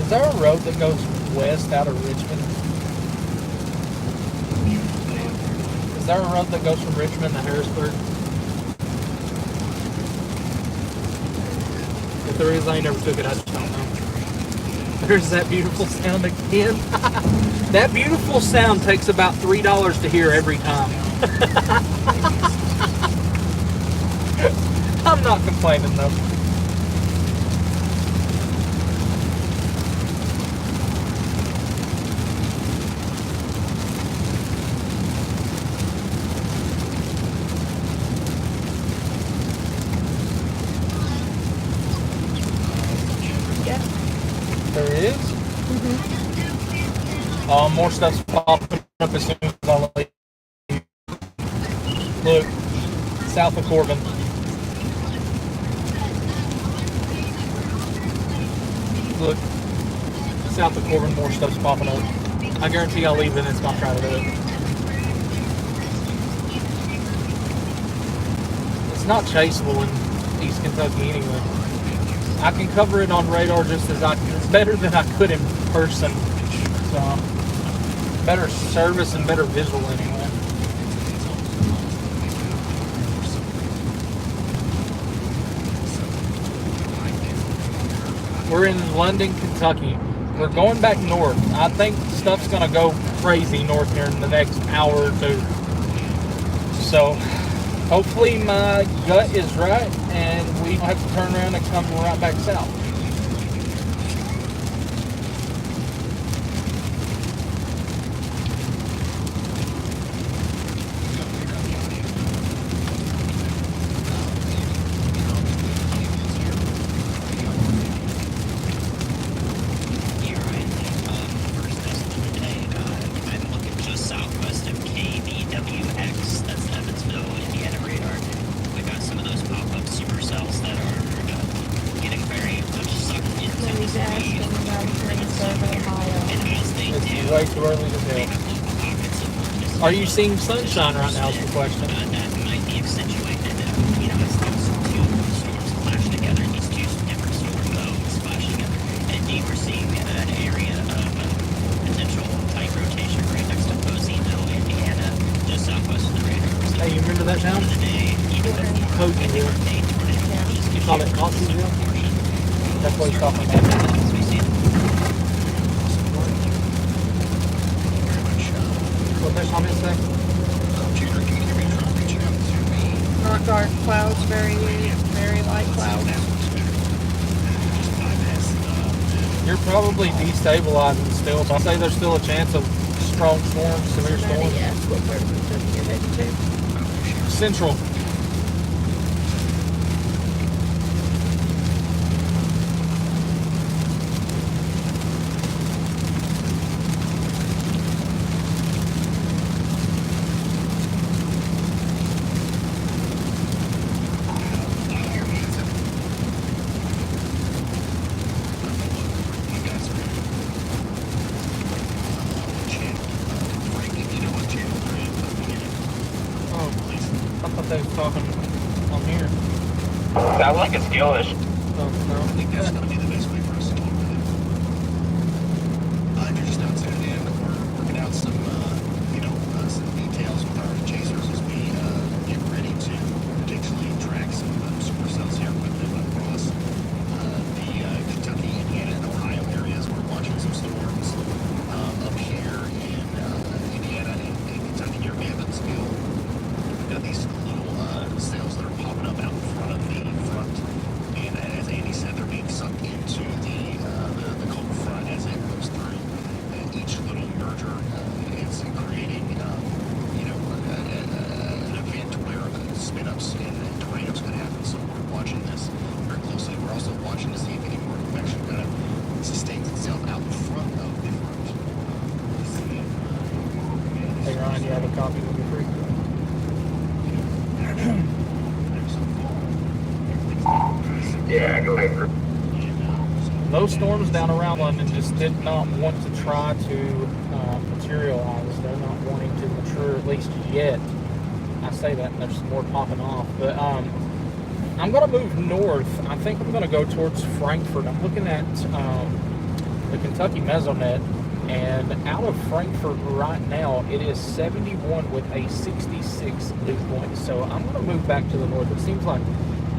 Is there a road that goes west out of Richmond? Is there a road that goes from Richmond to Harrisburg? If there is, I ain't never took it. I just don't know. There's that beautiful sound again. That beautiful sound takes about $3 to hear every time. I'm not complaining though. There is? Mm-hmm. More stuff's popping up as soon as I leave. Look, south of Corbin. Look, south of Corbin, more stuff's popping up. I guarantee I'll leave and it's not trying to do it. It's not chaseable in East Kentucky anyway. I can cover it on radar just as I can. It's better than I could in person. So, better service and better visual anyway. We're in London, Kentucky. We're going back north. I think stuff's going to go crazy north here in the next hour or two. So, hopefully my gut is right and we don't have to turn around and come right back south. Way too early to tell. Are you seeing sunshine right now is the question. That might be accentuated, as these two storms clash together, these two different storm zones clash together. And indeed, we're seeing an area of potential tight rotation right next to Poseyville, Indiana, just southwest of the radar. So hey, you remember that town? Poseyville. You call it Poseyville? That's what he's talking about. What that comment say? Not dark clouds, very light clouds. You're probably destabilizing still, so I say there's still a chance of strong storms, severe storms. Yes, what part of Kentucky you're heading to? Central. They was talking on here. Sounds like it's Gillish. I think that's going to be the best way for us to talk with him. If you're just now tuning in, we're working out some, some details with our chasers as we get ready to potentially track some supercells here with them across the Kentucky, Indiana, and Ohio areas. We're watching some storms up here in Indiana and Kentucky near Evansville. We've got these cells that are popping up out in front of the front, and as Andy said, they're being sucked into the cold front as it moves through. And each little merger is creating, an event where spin-ups and tornadoes could happen. So we're watching this very closely. We're also watching to see if any more convection kind of sustains itself out in front of the front. Hey Ryan, you have a copy of your free? Yeah, go ahead. Those storms down around London just did not want to try to materialize. They're not wanting to mature, at least yet. I say that and there's some more popping off. But I'm going to move north. I think I'm going to go towards Frankfort. I'm looking at the Kentucky Mesonet. And out of Frankfort right now, it is 71 with a 66 dew point. So I'm going to move back to the north. It seems like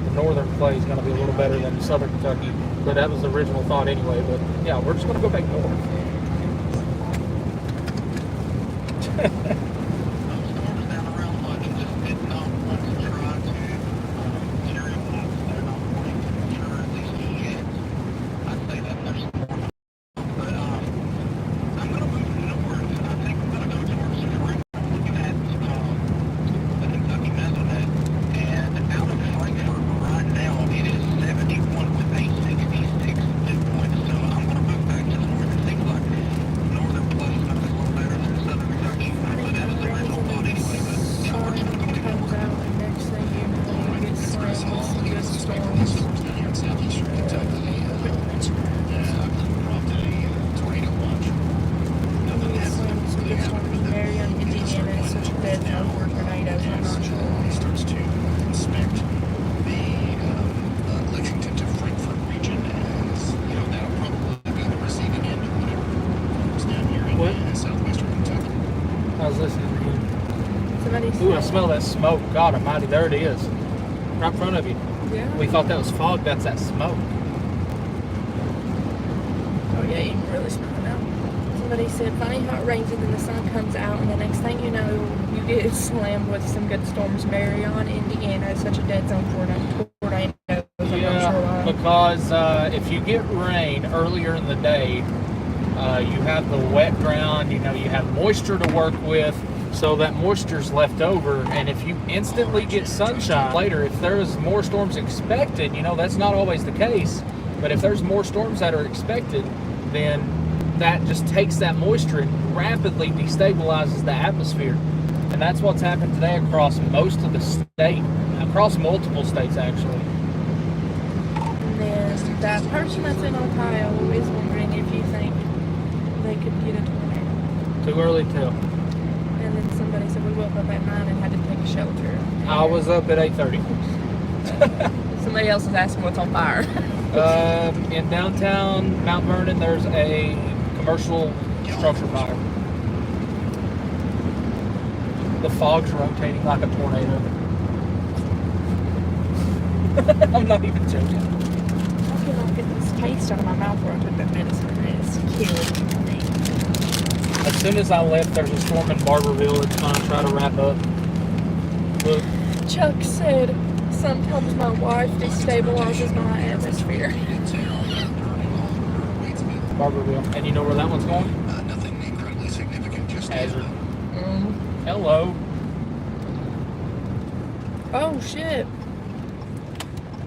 the northern play is going to be a little better than southern Kentucky. But that was the original thought anyway. But yeah, we're just going to go back north. I was listening to him. Somebody Ooh, I said, smell that smoke. God almighty, there it is. Right in front of you. yeah. We thought that was fog. That's that smoke. Oh yeah, you can really smell it now. Somebody said, funny how it rains and then the sun comes out and the next thing you know, you get slammed with some good storms. Marion, Indiana is such a dead zone for tornadoes. I'm not sure why. Because if you get rain earlier in the day, you have the wet ground, you have moisture to work with, so that moisture's left over, and if you instantly get sunshine later, if there's more storms expected, that's not always the case, but if there's more storms that are expected, then that just takes that moisture and rapidly destabilizes the atmosphere. And that's what's happened today across most of the state, across multiple states actually. And then that person that's in Ohio is wondering if you think they could get a tornado. Too early to tell. And then somebody said we woke up at 9 and had to take a shelter. I was up at 8:30. Somebody else is asking what's on fire. In downtown Mount Vernon, there's a commercial structure fire. The fog's rotating like a tornado. I'm not even joking. I cannot get this taste out of my mouth where I took that medicine. It's killing me. As soon as I left, there's a storm in Barberville. It's going to try to wrap up. Look, Chuck said, sometimes my wife destabilizes my atmosphere. Barberville. And you know where that one's going? Nothing incredibly significant, just Hazard. Hello. Oh shit.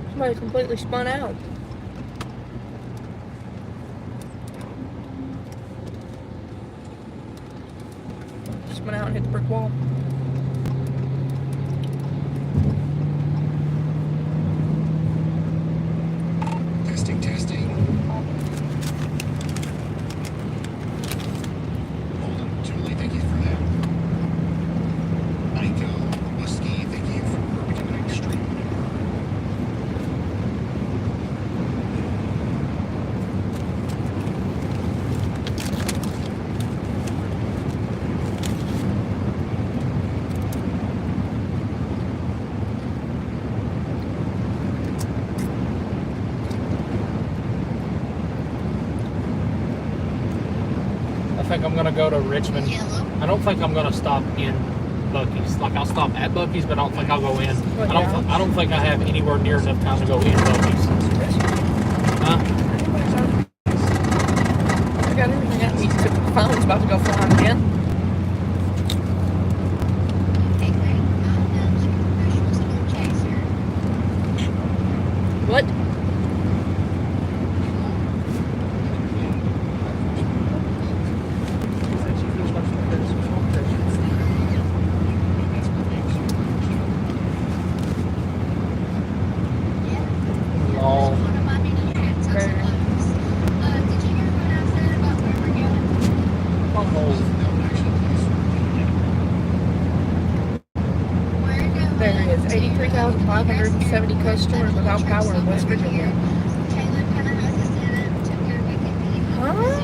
Somebody completely spun out. Spun out and hit the brick wall. Testing. Holden, Julie, thank you for that. Nico, Whiskey, thank you for becoming an extreme member. I think I'm going to go to Richmond. I don't think I'm going to stop in Buc-ee's. Like, I'll stop at Buc-ee's, but I don't think I'll go in. I don't think I have anywhere near enough time to go in Buc-ee's. Huh? I got everything out. The phone's about to go flying again. What? Oh, There is 83,570 customers without power in West Virginia. Huh?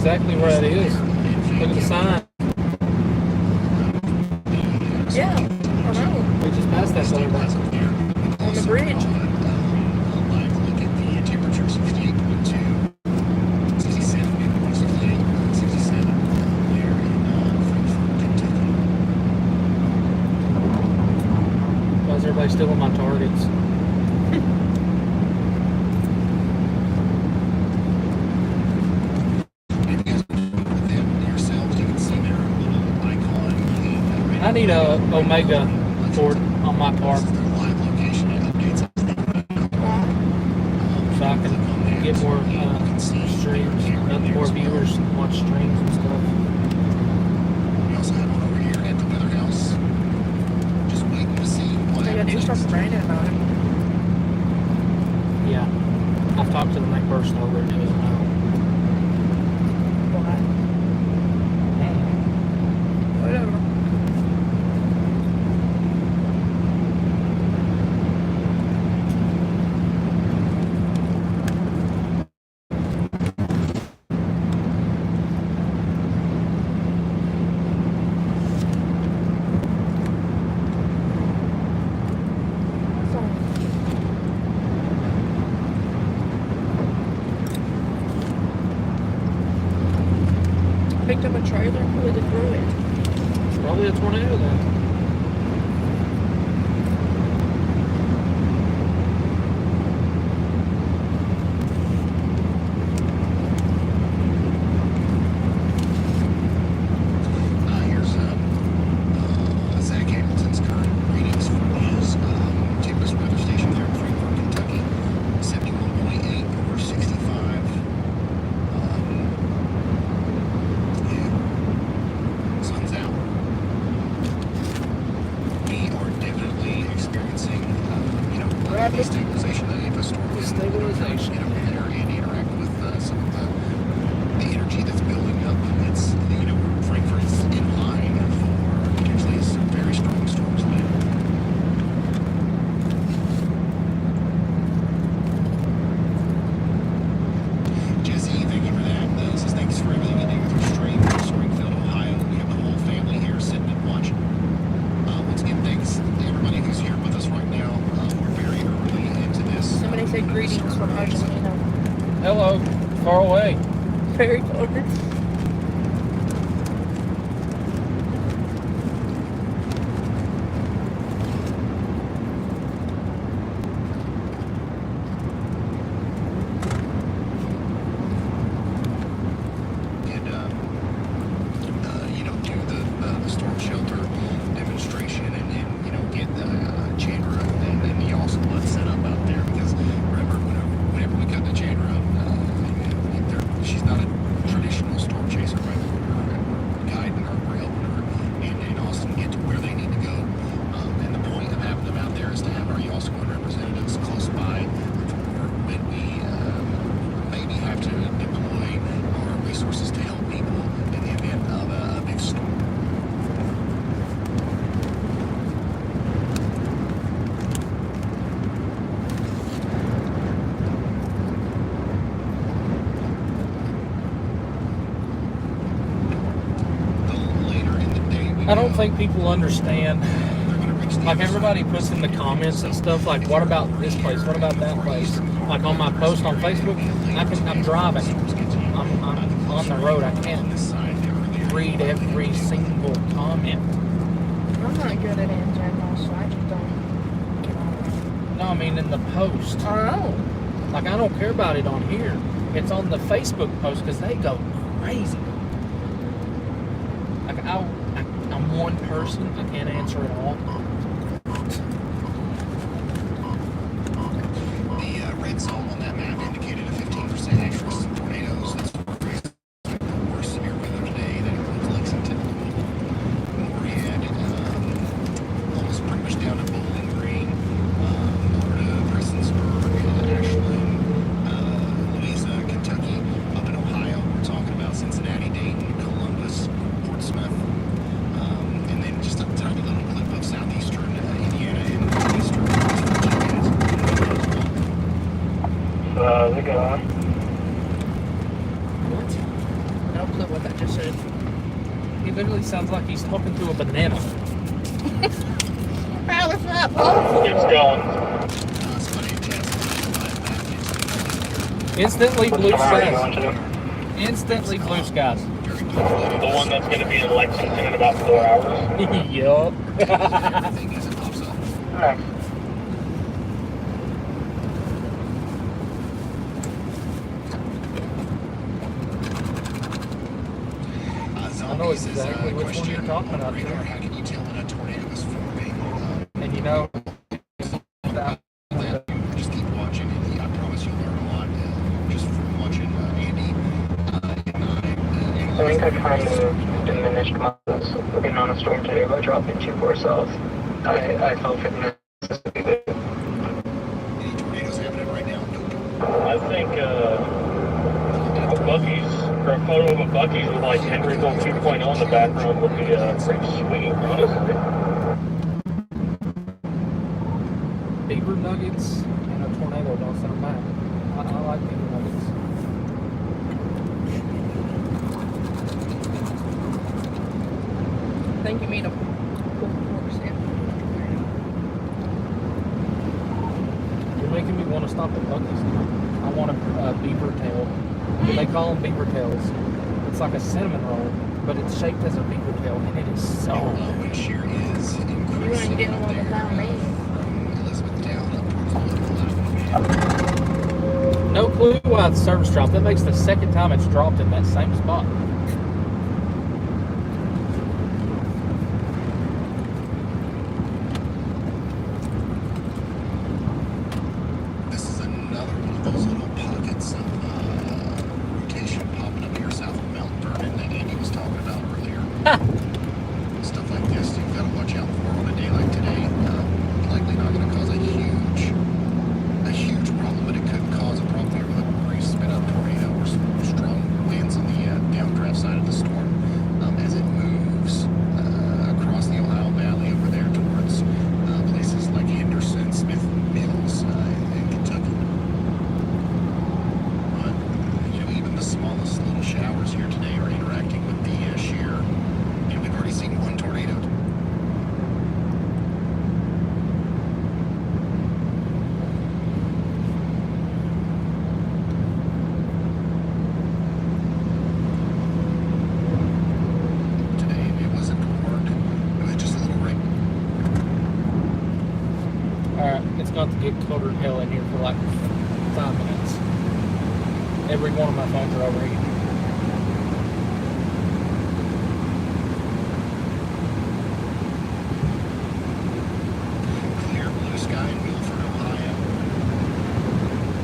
exactly where it is. Look at the sign. Yeah, I know. We just passed that the other day. On the bridge. Look at the temperatures, 58.2, 67 in Westlake, 67 there in Frankfort, Kentucky. Why is everybody still on my targets? I need a Omega cord on my car so I can get more streams, more viewers and watch streams and stuff. We also have one over here at the weather house. Just waiting to see what They got just started raining about it. Yeah, I've talked to the main person over it. Whatever. happy. Stabilization. If a storm can get over there and interact with some of the energy that's building up, it's, you know, Frankfurt's in line for potentially some very strong storms later. Jesse, thank you for that. This is thanks for everything you do with your stream from Springfield, Ohio. We have the whole family here sitting and watching. Once again, thanks to everybody who's here with us right now. We're very early into this. Somebody said greetings from Argentina. Hello, far away. Very far. And you know, do the storm shelter demonstration and you know, get Chandra and the awesome one set up out there, because remember, whenever we cut the Chandra, she's not a traditional storm chaser, right? We're guiding her, we're helping her, and Austin get to where they need to go. And the point of having them out there is to have our Yaw Squad representatives close by for when we maybe have to deploy our resources to help people in the event of a big storm. I don't think people understand. Like, everybody puts in the comments and stuff, like, what about this place? What about that place? Like, on my post on Facebook, I'm driving. I'm on the road. I can't read every single comment. I'm not good at it in general, so I just don't get on it. No, I mean in the post. Oh. Like, I don't care about it on here. It's on the Facebook post because they go crazy. Like, I'm one person. I can't answer it all. The red zone on that map indicated a 15% interest in tornadoes. That's the worst severe weather today. That includes Lexington, Morehead, almost pretty much down to Bowling Green, over to Prestonsburg, Ashland, Louisa, Kentucky, up in Ohio. We're talking about Cincinnati, Dayton, Columbus, Portsmouth, and then just a tiny little clip of southeastern Indiana and eastern Virginia. How's it going? What? No clue what that just said. He literally sounds like he's talking to a banana. How is that possible? Keeps going. Instantly blue Which tomorrow are you going skies. to? Instantly blue skies. The one that's going to be in Lexington in about 4 hours. Yup. Everything as it pops up. Nice. I know exactly which one you're talking about. Radar, how can you tell when a tornado is forming? And you know, Just keep watching, and I promise you'll learn a lot just from watching Andy and I think I kind of diminished my looking on a storm today by dropping 2-4 south. I felt fitness to be good. any tornadoes happening right now? Nope. I think a Buc-ee's, or a photo of a Buc-ee's with like Henryville 2.0 in the background would be pretty sweet, honestly. beaver nuggets and a tornado don't sound bad. I like beaver nuggets. I think you mean a pulled pork sandwich. You're making me want to stop at Buc-ee's. I want a beaver tail. They call them beaver tails. It's like a cinnamon roll, but it's shaped as a beaver tail, and it is so good. Wind shear is You increasing ain't getting out one there without me. from Elizabethtown up towards Little. No clue why the service dropped. That makes the second time it's dropped in that same spot. This is another one of those little pockets of rotation popping up here south of Mount Vernon that Andy was talking about earlier. Stuff like this you've got to watch out for on a day like today. Likely not going to cause a huge It's going to get colder than hell in here for like 5 minutes. Every one of my phones are overheating. Clear blue sky in Milford, Ohio.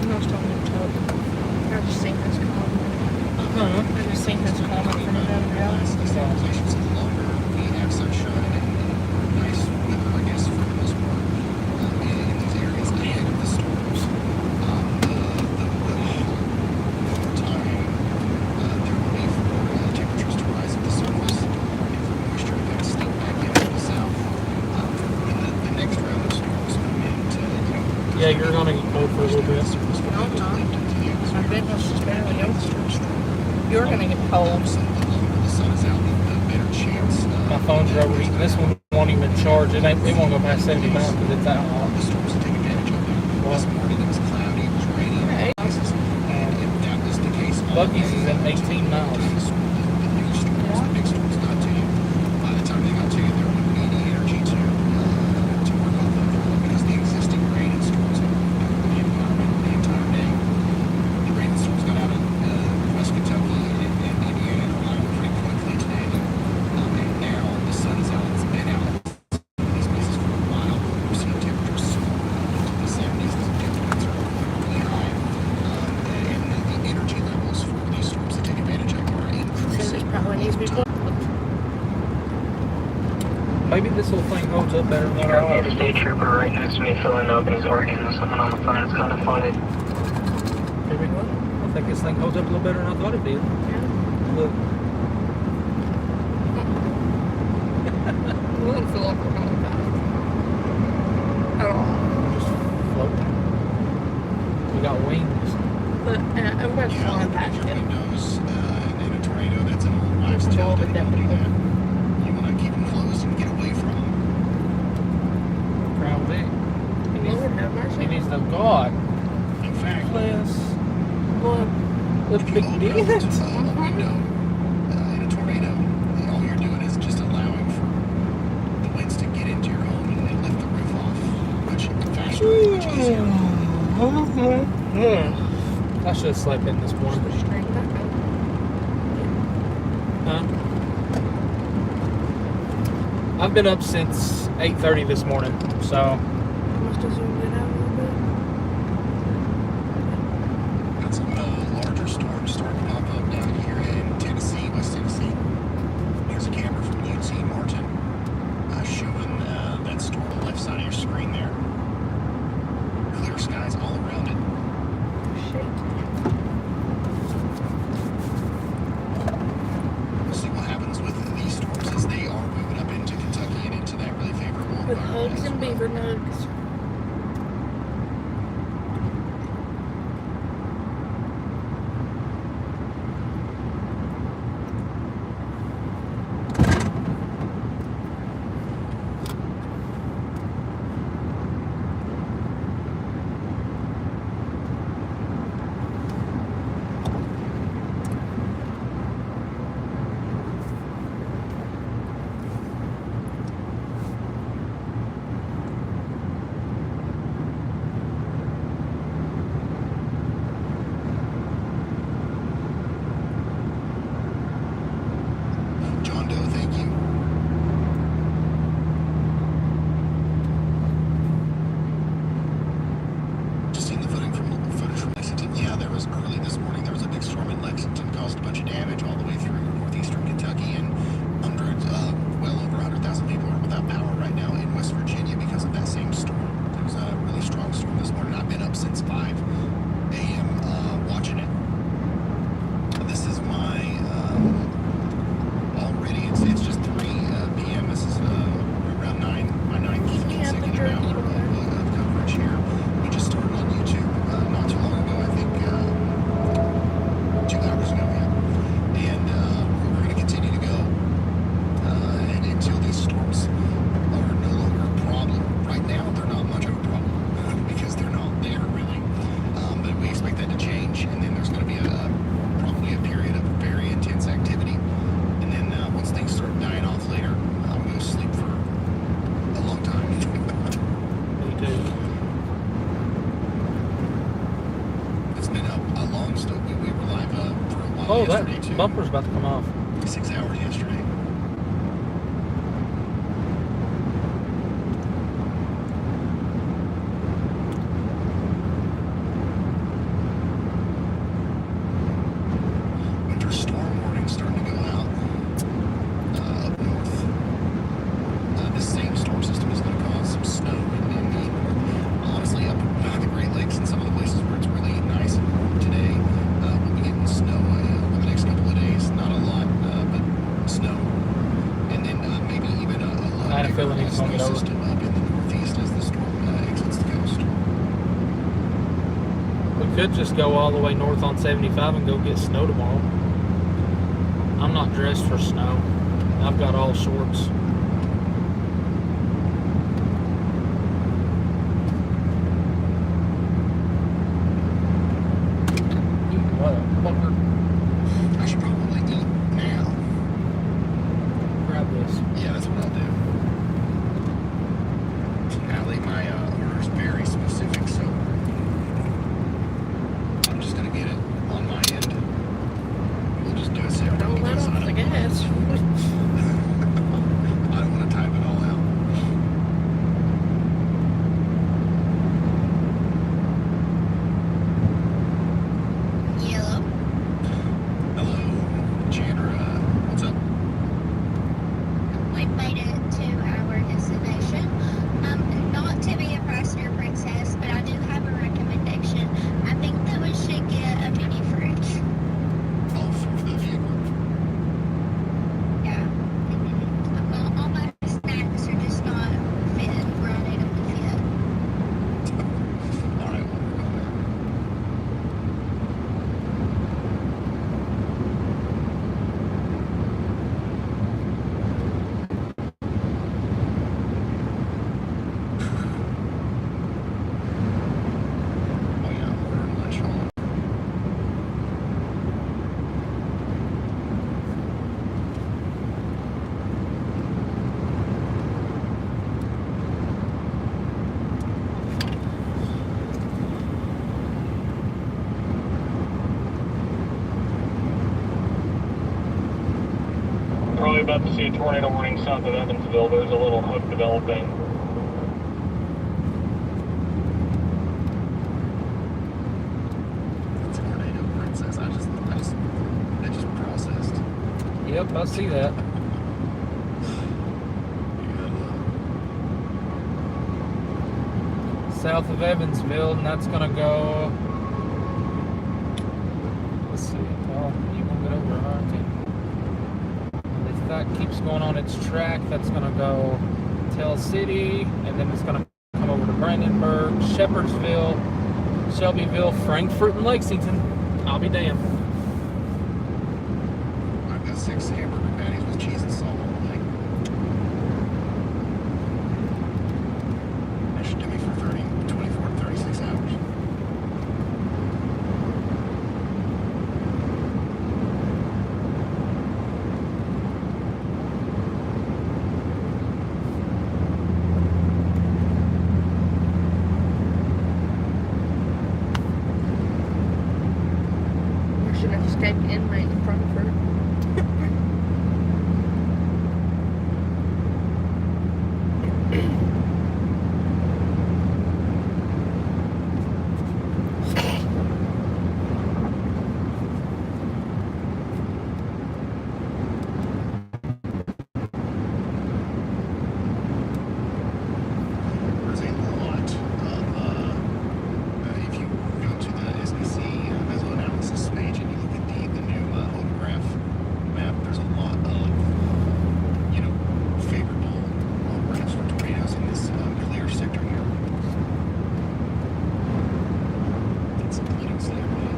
I was talking to Tug. I just seen his comment. I just seen his comment from another hour. These conversations are longer. We have sunshine and nice weather, I guess, for the most part, in these areas ahead of the storms. Over time, there will be for temperatures to rise at the surface and for moisture to kind of slip back into the south. When the next round of storms come in to, Yeah, you're going to get cold for a little bit. No, I'm not. My goodness, it's barely open. You're gonna get cold. So the longer the sun is out, the better chance. My phones are overheating. This one won't even charge. It won't go past 70 miles because it's that hot. The storms to take advantage of that. This morning it was cloudy, it was rainy, Hey. and if that was the case, all Bucky's day, is at 18 miles. the new storms, the big storms got to you. By the time they got to you, there wouldn't be any energy to work off of because the existing rain and storms had the environment the entire day. The rain and storms got out of West Kentucky and Indiana and Ohio pretty quickly today. And now the sun is out. It's been out in these places for a while. We're seeing temperatures soar into the 70s. The temperatures are really high. And the energy levels for these storms to take advantage of are So increasing. this probably needs to be cold. Maybe this whole thing holds up better than what I Currently, thought. a state trooper right next to me filling up, and he's arguing with someone on the phone. It's kind of funny. Maybe what? I think this thing holds up a little better than I thought it did. Look. We wouldn't feel like we're going back. At all. Just floating. We got wings. But everybody's Yeah, flying open past your it. windows in a tornado. That's an old wives' It's tale. all Don't the do devil. that. You want to keep them closed and get away from them. Crown Vic. Lord have He mercy. needs the God. In fact, Bless Look, the if you big open up dent. a window in a tornado, all you're doing is just allowing for the winds to get into your home and lift the roof off, much faster, much easier. I should have slept in this morning. straight back up. Huh? I've been up since 8:30 this morning, so Must have zoomed it out a little bit. Got some larger storms starting to pop up down here in Tennessee, West Tennessee. Here's a camera from UT Martin showing that storm on the left side of your screen there. Clear skies all around it. Shit. We'll see what happens with these storms as they are moving up into Kentucky and into that really favorable With environment hugs as and well. beaver nugs. Oh, that yesterday, too. bumper's about to come off. 6 hours yesterday. Winter storm warning starting to go out up north. This same storm system is going to cause some snow in the north. Honestly, up by the Great Lakes and some of the places where it's really nice and warm today, we'll be getting snow over the next couple of days. Not a lot, but snow. And then maybe even a lot I had a feeling he was snow gonna get over. system up in the northeast as the storm exits the coast. We could just go all the way north on 75 and go get snow tomorrow. I'm not dressed for snow. I've got all shorts. I should probably eat now. Grab this. Yeah, that's what I'll do. Allie, my order's very specific, so I'm just gonna get it on my end. We'll just do it separately. Don't let because off the gas. I don't want to type it all out. Yellow. Hello, Chandra. What's up? We made it to our destination. Not to be a passenger princess, but I do have a recommendation. I think that we should get a mini fridge. Oh, for the vehicle. Yeah. All my snacks are just not fit where I need them to fit. All right, we'll work on that. Oh yeah, I'm ordering lunch home. Probably about to see a tornado warning south of Evansville. There's a little hook developing. It's a tornado princess. I just processed. Yep, I see that. South of Evansville, and that's gonna go. Let's see. Well, you won't get over, aren't you? And if that keeps going on its track, that's gonna go Tell City, and then it's gonna come over to Brandenburg, Shepherdsville, Shelbyville, Frankfort, and Lexington. I'll be damned. I've got 6 hamburger patties with cheese and salt on the leg. That should do me for 24 to 36 hours. Russian escaped inmate in Frankfurt. There's a lot of, if you go to the SBC visual analysis page and you look at the new photograph map, there's a lot of, favorable routes for tornadoes in this clear sector here. It's, stay away.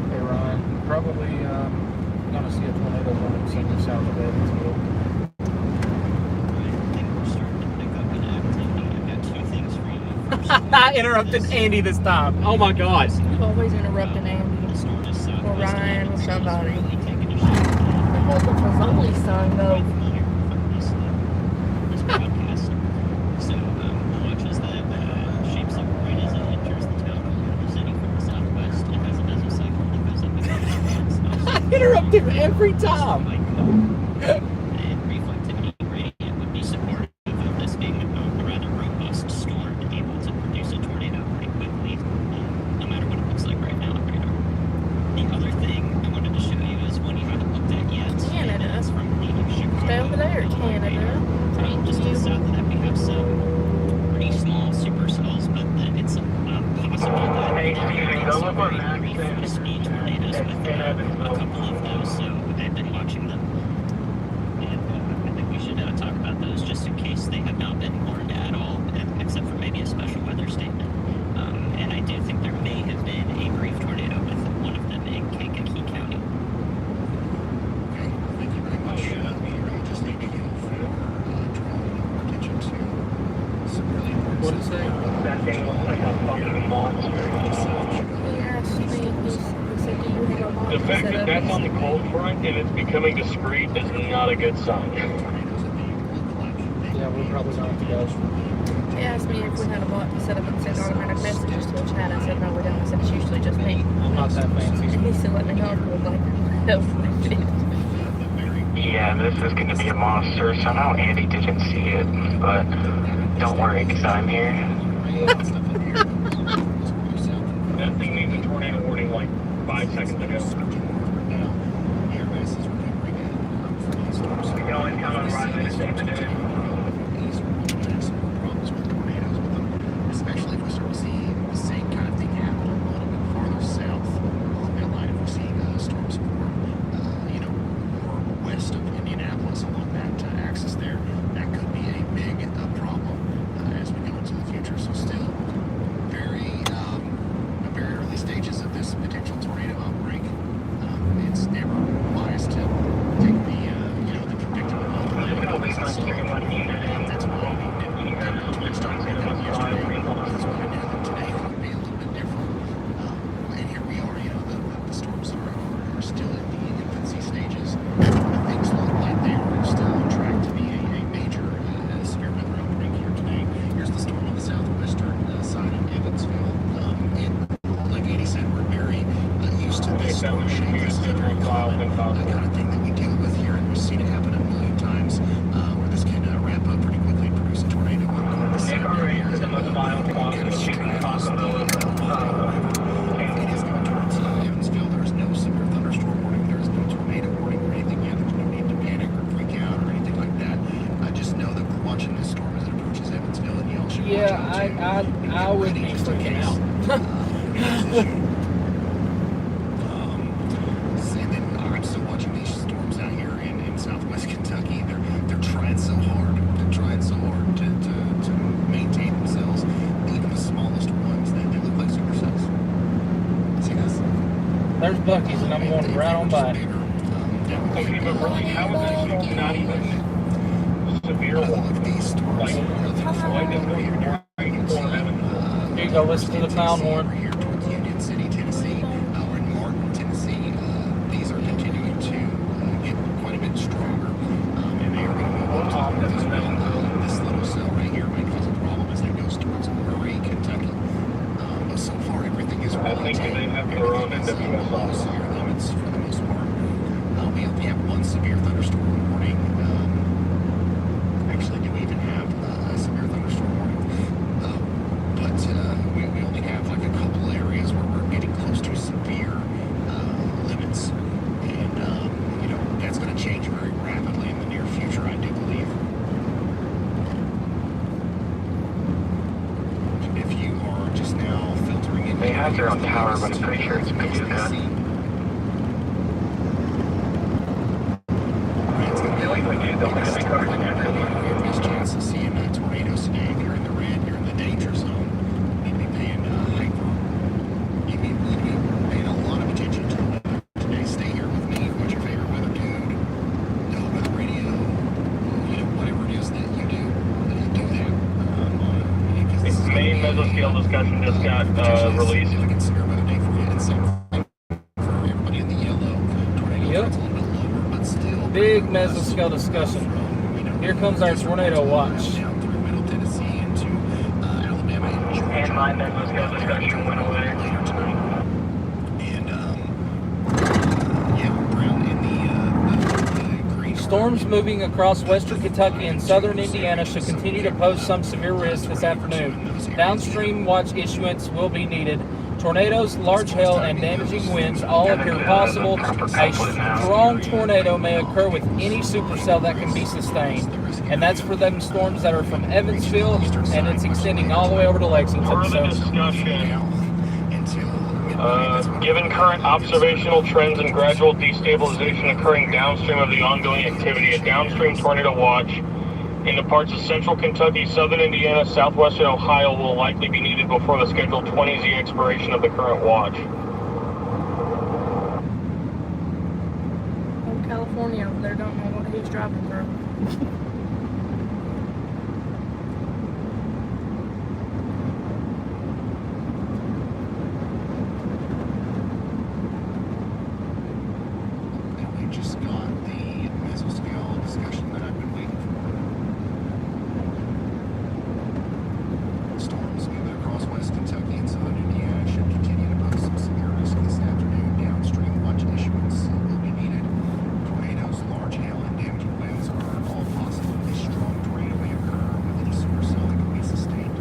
Hey Ryan, probably gonna see a tornado warning somewhere south of Evansville. I think we're starting to pick up an activity. I've got 2 things for you. First, I interrupted Andy this time. Oh my God. You always interrupting Andy. the storm is southwest Or Ryan or of Evansville. somebody. It's really taking a shift. I hold the Fazoli sign though. Familiar from this broadcast. interrupt him every time. And reflectivity gradient would be supportive of this being a rather robust storm, able to produce a tornado pretty quickly, no matter what it looks like right now on radar. The other thing I wanted to show you is one you haven't looked at yet. Canada. It's from the Chicago. Stay over there, Canada. Just to the south of that, we have some pretty small supercells, but it's possible that Hey, Steven, go look what Max brief said. speed tornadoes with a couple of those, so I've been watching them. And I think we should talk about those just in case they have not been warned at all, except for maybe a special weather statement. And I do think there may have been a brief tornado with one of them in Kankakee County. Okay, thank you very much. We just need to get draw attention to some really important What did it say? That thing looks like a fucking monster. He asked me, he said, do you have a box The fact set that up? that's on the cold front and it's becoming discreet is not a good sign. Yeah, we're probably going to have to go. He asked me if we had a bot to set up and send automatic messages to a chat. I said, no, we don't. I said, it's usually just me. I'm not that fancy. And he said, let me know if you would like help with it. Yeah, this is gonna be a monster. Somehow Andy didn't see it, but don't worry, because I'm here. That thing needs a tornado warning like 5 seconds ago. We can always count on Riley to save the day. Especially if we start seeing the same kind of thing happen a little bit farther south along that line. If we're seeing storms more, more west of Indianapolis along that axis there, that could be a big problem as we go into the future. So still very early stages of this potential tornado outbreak. It's never wise to take the predictable that's why we didn't start picking up yesterday. That's why I knew that today would be a little bit different. And here we are, the storms are still in the infancy stages. Things look like they are still on track to be a major severe weather outbreak here today. Here's the storm on the southwestern side of Evansville. And like Andy said, we're very used to this storm shape. This is a very common kind of thing that we deal with here, and we've seen it happen a million times where this can ramp up pretty quickly and produce a tornado. It is going towards Evansville. There is no severe thunderstorm warning. There is no tornado warning or anything yet. There's no need to panic or freak out or anything like that. I just know that we're watching this storm as it approaches Evansville, and y'all should watch out too. I would be freaking out. And then I'm still watching these storms out here in southwest Kentucky. They're trying so hard. They're trying so hard to maintain themselves. Even the smallest ones, they look like supercells. See this? There's Bucky's, and I'm going right on by. Okay, but really, how is that storm not even severe warning? These storms. Like it's going right for Evan. Here you go, listen to the clown horn. Here towards Union City, Tennessee. We're in Martin, Tennessee. These are continuing to get quite a bit stronger, and they are going to move up to as well. This little cell right here might cause a problem as it goes towards Murray, Kentucky. But so far, everything is I think they have their own NWSL. severe limits for the most part. We only have one severe thunderstorm warning. Actually, do we even have a severe thunderstorm warning? But we only have like a couple areas where we're getting close to severe limits, and that's going to change very rapidly in the near future, I do believe. If you are just now filtering in, They have their own tower, but I'm pretty sure it's Paducah. Best chance of seeing tornadoes today. If you're in the red, you're in the danger zone. You need to be paying you need to be paying a lot of attention to the weather today. Stay here with me. What's your favorite weather dude? No weather radio. Whatever it is that you do that. The main mesoscale discussion just got released. It's severe weather day for you. And same thing for everybody in the yellow. Tornado Yep. threat's a little bit lower, but still Big mesoscale discussion. Here comes our tornado watch. Down through Middle Tennessee into Alabama and Georgia. And my mesoscale discussion went away. Later tonight. And yeah, around Storms moving across western Kentucky and southern Indiana should continue to pose some severe risk this afternoon. Downstream watch issuance will be needed. Tornadoes, large hail, and damaging winds all appear possible. A strong tornado may occur with any supercell that can be sustained. And that's for them storms that are from Evansville, and it's extending all the way over to Lexington. Further discussion. Given current observational trends and gradual destabilization occurring downstream of the ongoing activity, a downstream tornado watch into parts of central Kentucky, southern Indiana, southwestern Ohio will likely be needed before the scheduled 20Z expiration of the current watch. Oh, California over there don't know what he's driving through. And we just got the mesoscale discussion that I've been waiting for. Storms moving across West Kentucky and southern Indiana should continue to pose some severe risk this afternoon. Downstream watch issuance will be needed. Tornadoes, large hail, and damaging winds are all possible. A strong tornado may occur with any supercell that can be sustained.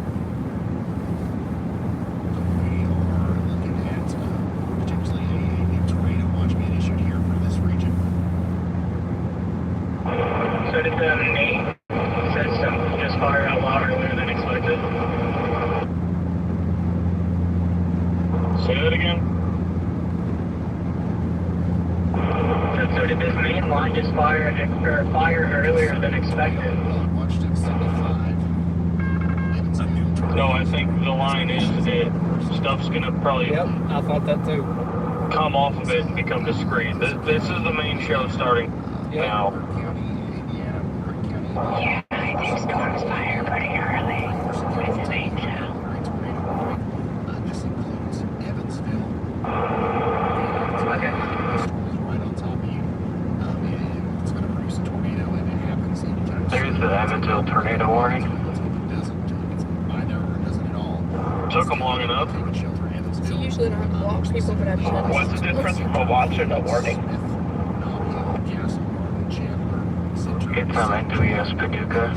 We are looking at potentially a tornado watch being issued here for this region. 37-8 says some just fire out loud earlier than expected. Say that again. So did this main line just fire earlier than expected? Watch to 75. No, I think the line is that stuff's gonna probably Yep, I thought that too. come off of it and become discrete. This is the main show starting Yep. now. County, Indiana, Warren County. Yeah, I think storms fire pretty early. It's an angel. This includes Evansville. Okay. The storm is right on top of you. And it's going to produce a tornado if it happens anytime soon. There's the Evansville tornado warning. Let's hope it doesn't. It's either or it doesn't at all. Took them long enough. Taking shelter in So Evansville. you usually don't have to block people, but I've done What's the difference from a watch and a warning? Castle, Martin, Chandler, Central, Get some into US Paducah.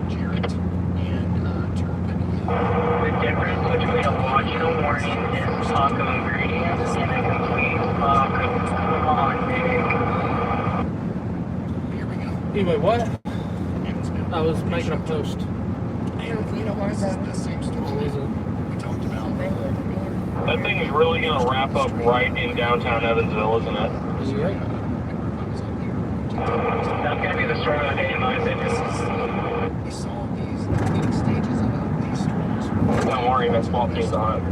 Jarrett, and Turpin. The difference between a watch and a warning is talk of ingredients and a complete talk of come on, Nick. Here we go. Anyway, what? Evansville. I was making a post. You don't worry This is about the it. same What is story it? we talked about. They would be. That thing is really gonna wrap up right in downtown Evansville, isn't it? Yep. That's gonna be the storm of the day, in my opinion. We saw these beginning stages of these storms. Don't worry, that small team's on it.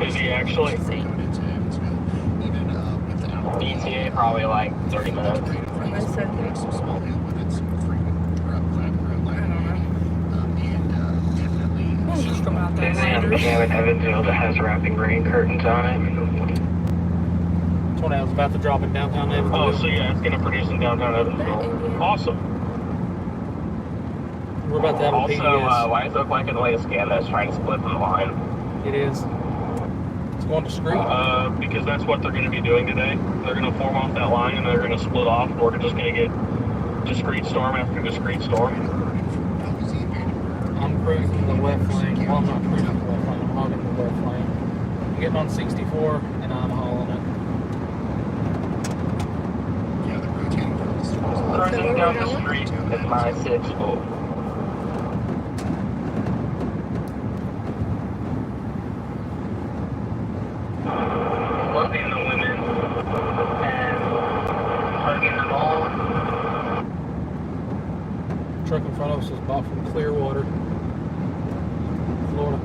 Is he actually? Coming into Evansville, even without ETA probably like 30 minutes. I said some small hail with it, some frequent flat lightning, and definitely. we'll just come out there There's a later. jam in Evansville that has wrapping rain curtains on it. Tornado's about to drop in downtown Evansville. Oh, so yeah, it's gonna produce in downtown Evansville. Awesome. We're about to have a Also, PDS. why does it look like in the latest scan that it's trying to split from the line? It is. It's going discreet. Because that's what they're gonna be doing today. They're gonna form off that line and they're gonna split off. And we're just gonna get discrete storm after discrete storm. I'm cruising the left lane. Well, I'm not cruising the left lane. I'm hogging the left lane. I'm getting on 64 and I'm hauling it. Yeah, they're rotating from the storms. Cruising down the street at my 6 full. Loving the women and hugging them all. Truck in front of us was bought from Clearwater, Florida.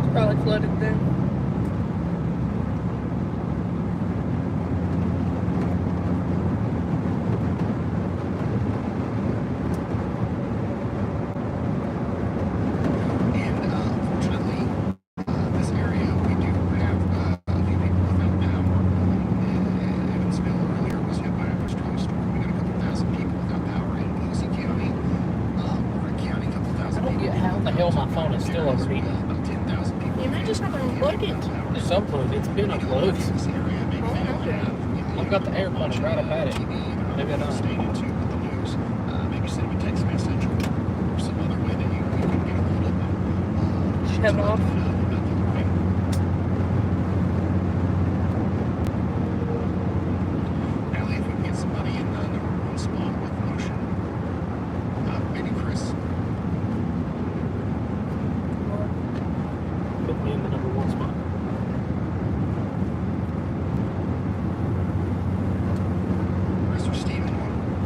It's probably flooded then. And unfortunately, this area, we do have a few people without power. Evansville earlier was hit by a strong storm. We got a couple thousand people without power in Lacey County. Warren County, a couple thousand I don't people. get how the hell my phone is still overheating. About 10,000 You may just have to unplug it. Just unplug it. It's been unplugged. Oh, okay. I've got the air pointed right up at it. Maybe I don't. Maybe send them a text message or some other way that you can get a hold of them. Shut it off. Allie, if we can get somebody in the number one spot with motion, maybe Chris. Put me in the number one spot. Chris or Steven one.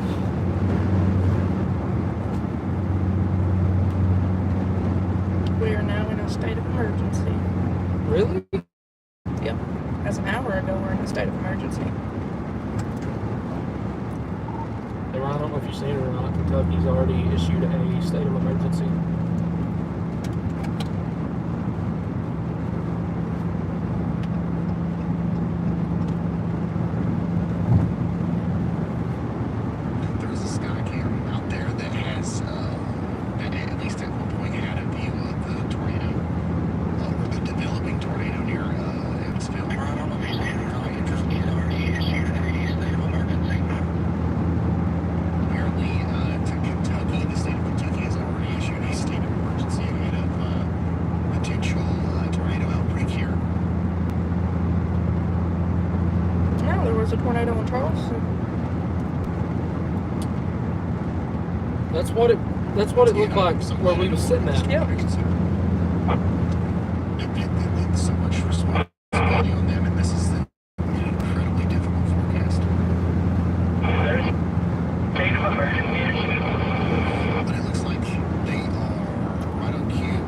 We are now in a state of emergency. Really? Yep. As an hour ago, we're in a state of emergency. Hey, Ron, I don't know if you've seen it or not. Kentucky's already issued a state of emergency. There is a sky cam out there that has, that at least at one point had a view of the tornado, or the developing tornado near Evansville. Apparently, to Kentucky, the state of Kentucky has already issued a state of emergency ahead of potential tornado outbreak here. No, there was a tornado in Charleston. That's what it looked like where we was sitting at. Yep. It's so much responsibility on them, and this is an incredibly difficult forecast. There's state of emergency issued. But it looks like they are right on cue.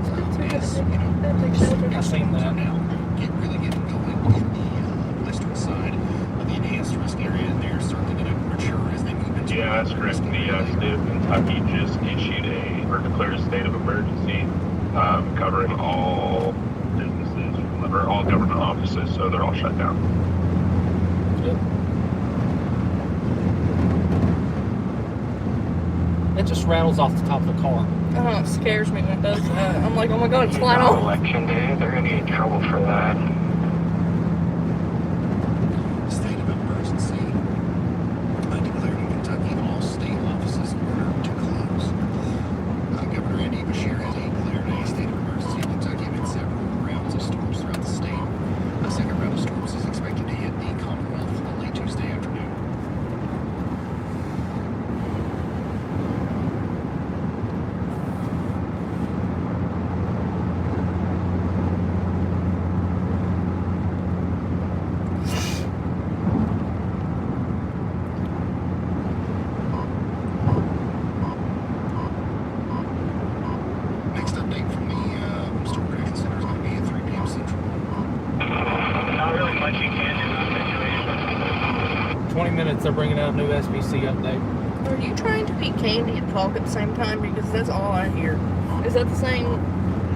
As you know, I seen that. now really getting going in the western side of the enhanced risk area, and they're certainly going to mature as they move into. Yeah, that's correct. The state of Kentucky just issued or declared a state of emergency, covering all businesses, or all government offices, so they're all shut down. Yep. It just rattles off the top of the car. It scares me when it does that. I'm like, oh my god, it's flying On off. election day, they're gonna get in trouble for that. State of emergency declared in Kentucky. All state offices ordered to close. Governor Andy Beshear has declared a state of emergency in Kentucky amid several rounds of storms throughout the state. A second round of storms is expected to hit the Commonwealth late Tuesday afternoon. Next update from the Storm Prediction Center is going to be at 3 p.m. Central. Not really much you can do in this situation. 20 minutes, they're bringing out a new SBC update. Are you trying to eat candy and talk at the same time? Because that's all I hear. Is that the same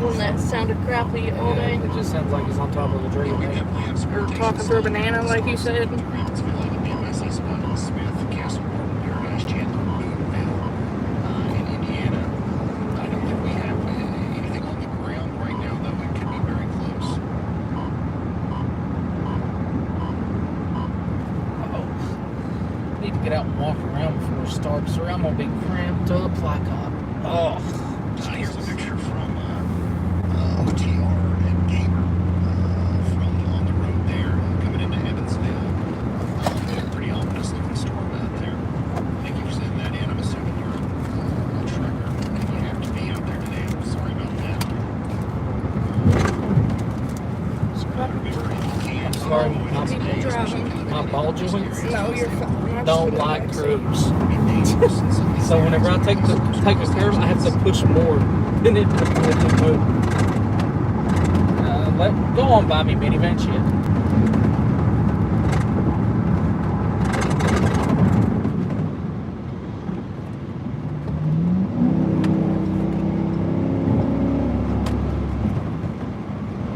one that sounded crappy all day? It just sounds like he's on top of a dream. We definitely have some Or rotations talking through a banana, like you said? Evansville, Alabama, East Button, Smith, Castle, Paradise, Chandler, Boonville, in Indiana. I don't think we have anything on the ground right now, though. It could be very close. Uh-oh. Need to get out and walk around before it starts, or I'm going to be cramped up like Here's a picture from OTR and Gamer from on the road there, coming into Evansville. Pretty ominous looking storm out there. Thank you for sending that in. I'm assuming you're a trucker and you have to be out there today. I'm sorry about that. I'm sorry, my ball joints No, you're fine. don't like curves. So whenever I take a curve, I have to push more than it would. Go on by me, minivan shit.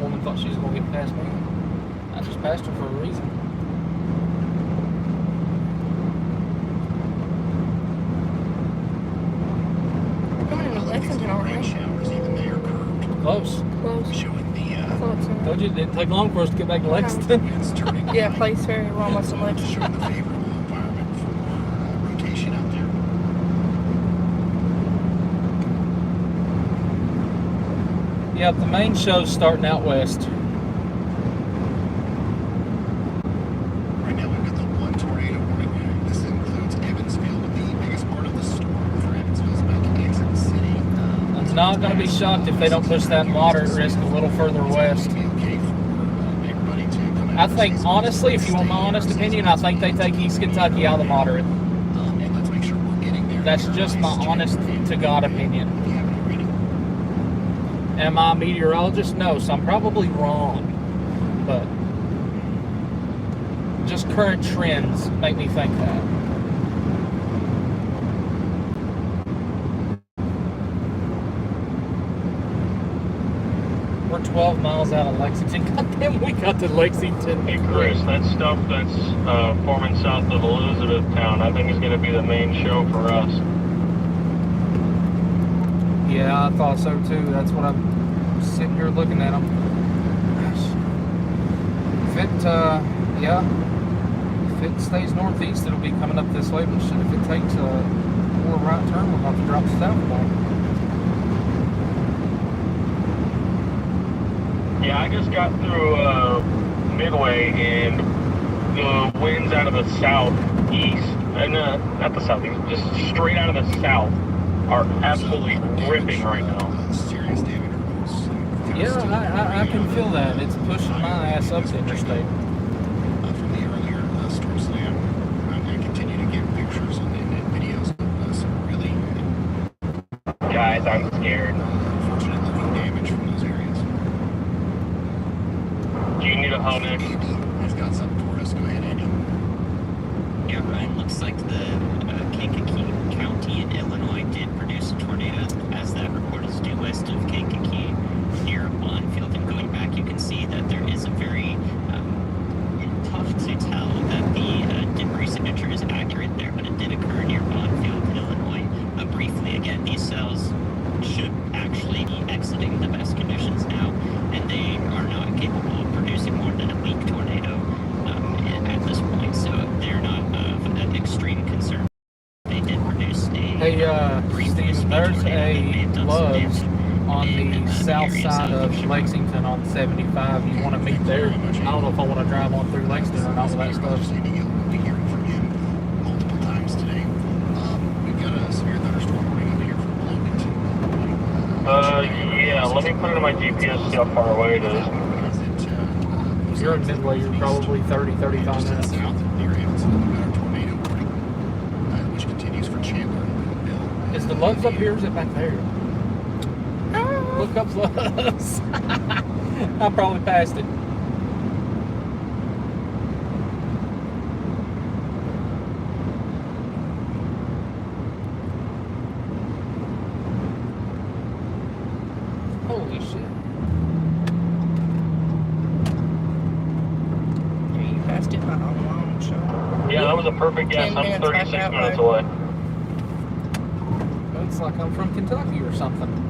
Woman thought she was gonna get past me. I just passed her for a reason. Coming into Lexington, aren't Rain we? showers, even they are curved. Close. Close. Showing the I thought Told you it didn't take long for us to get back to Lexington. It's turning Yeah, on. Place Ferry. We're almost in Lexington. Showing the favorable environment for rotation out there. Yeah, the main show's starting out west. Right now we've got the one tornado warning. This includes Evansville, but the biggest part of the storm for Evansville is about to exit the city. I'm not going to be shocked if they don't push that moderate risk a little further west. I think, honestly, if you want my honest opinion, I think they take East Kentucky out of the moderate. And let's make sure we're getting there. That's just my honest to God opinion. Do you have any reading? Am I a meteorologist? No, so I'm probably wrong. But just current trends make me think that. We're 12 miles out of Lexington. Goddamn, we got to Lexington. Hey Chris, that stuff that's forming south of Elizabethtown, I think is going to be the main show for us. Yeah, I thought so too. That's what I'm sitting here looking at them. If it, if it stays northeast, it'll be coming up this way. But shit, if it takes a more right turn, we'll have to drop southbound. Yeah, I just got through Midway, and the winds out of the southeast, and not the southeast, just straight out of the south, are absolutely ripping right now. Serious damage reports. Yeah, I can feel that. It's pushing my ass up the interstate. From the earlier storm slam, I'm going to continue to get pictures and videos of some really Guys, I'm scared. unfortunate looking damage from those areas. Do you need a hug, Nick? Andy has got something for us. Go ahead, Andy. Yeah, Ryan, looks like the Kankakee County in Illinois did produce a tornado as that report is due west of Kankakee near Bonfield. And going back, you can see that there is a very tough to tell that the debris signature is accurate there, but it did occur near Bonfield, Illinois. Briefly, again, these cells should actually be exiting the best conditions now, and they are not capable of producing more than a weak tornado at this point, so they're not of an extreme concern. They did produce a Hey, Steve, there's a Love's on the south side of Lexington on 75. You want to meet there? I don't know if I want to drive on through Lexington or not with that stuff. We'll be hearing from him multiple times today. We've got a severe thunderstorm warning up here from Bloomington. Yeah, let me put it in my GPS, see how far away it is. If you're in Midway, you're probably 30, 35 minutes. South near Evansville, we've got our tornado warning, which continues for Chandler and Boonville. Is the Love's up here or is it back there? Look up Love's. I probably passed it. Holy shit. Yeah, you passed it by a long shot. Yeah, that was a perfect guess. 10 I'm minutes 36 back out, minutes right? away. Looks like I'm from Kentucky or something.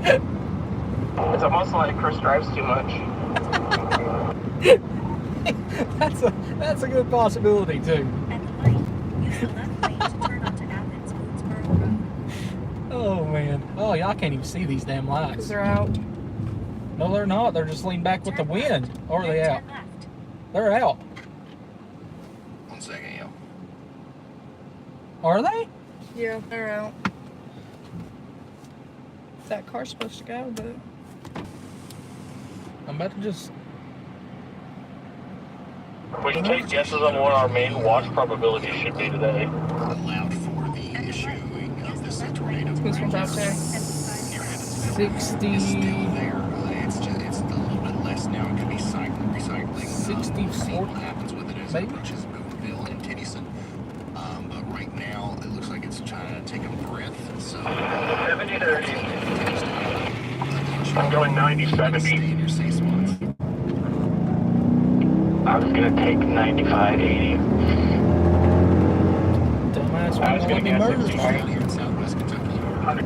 It's almost like Chris drives too much. That's a good possibility too. At the light, use the left lane to turn onto Athens Bootsboro Road. Oh man. Oh yeah, I can't even see these damn Because lights. they're out. No, they're not. They're just leaning back with the Turn wind. left, Or are they then out? turn left. They're out. 1 second, yeah. Are they? Yeah, they're out. That car's supposed to go, but I'm about to just. We can take guesses on what our main watch probability should be today. Allowed for the issuing of this tornado. this one's out there. 60. It's still there. It's a little bit less now. It could be recycling. 60, We'll see what 40, happens with it as it maybe? approaches Boonville and Tennyson. But right now, it looks like it's trying to take a breath. So 70-30. I'm going 90-70. Stay in your safe spots. I was gonna take 95-80. Dumbass I was won't let gonna me guess murder 65. somebody. Here in southwest Kentucky,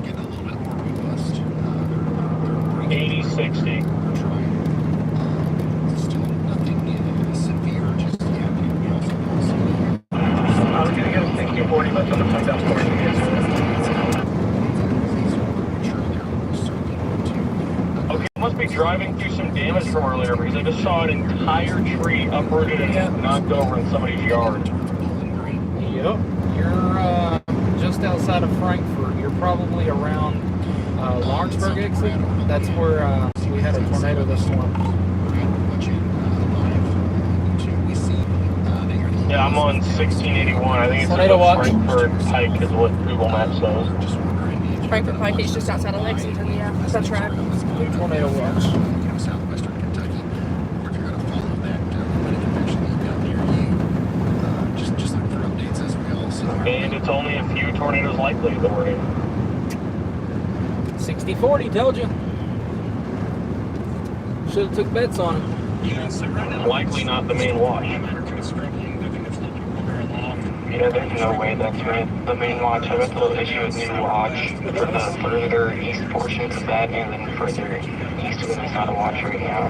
getting a little bit more robust. 60. Still nothing severe, just yeah. We also see I was gonna get a 60-40, but on the plane down for Okay, I must be driving through some damage from earlier because I just saw an entire tree uprooted and knocked over in somebody's yard. Yep. You're just outside of Frankfurt. You're probably around Lawrenceburg exit. That's where we had a tornado this morning. Yeah, I'm on 1681. I think it's Tornado watch. Frankfurt Pike is what Google Maps says. Frankfurt Pike is just outside of Lexington, yeah. That's right. Tornado watch. Southwestern Kentucky, or if you're going to follow that weather convection email near you, just look for updates as we all see. And it's only a few tornadoes likely that we're in. 60-40, told you. Should have took bets on it. Likely not the main watch. Yeah, there's no way that's right. The main watch, I got the issue with new watch for the further east portions of that, and then further east of it is not a watch right now.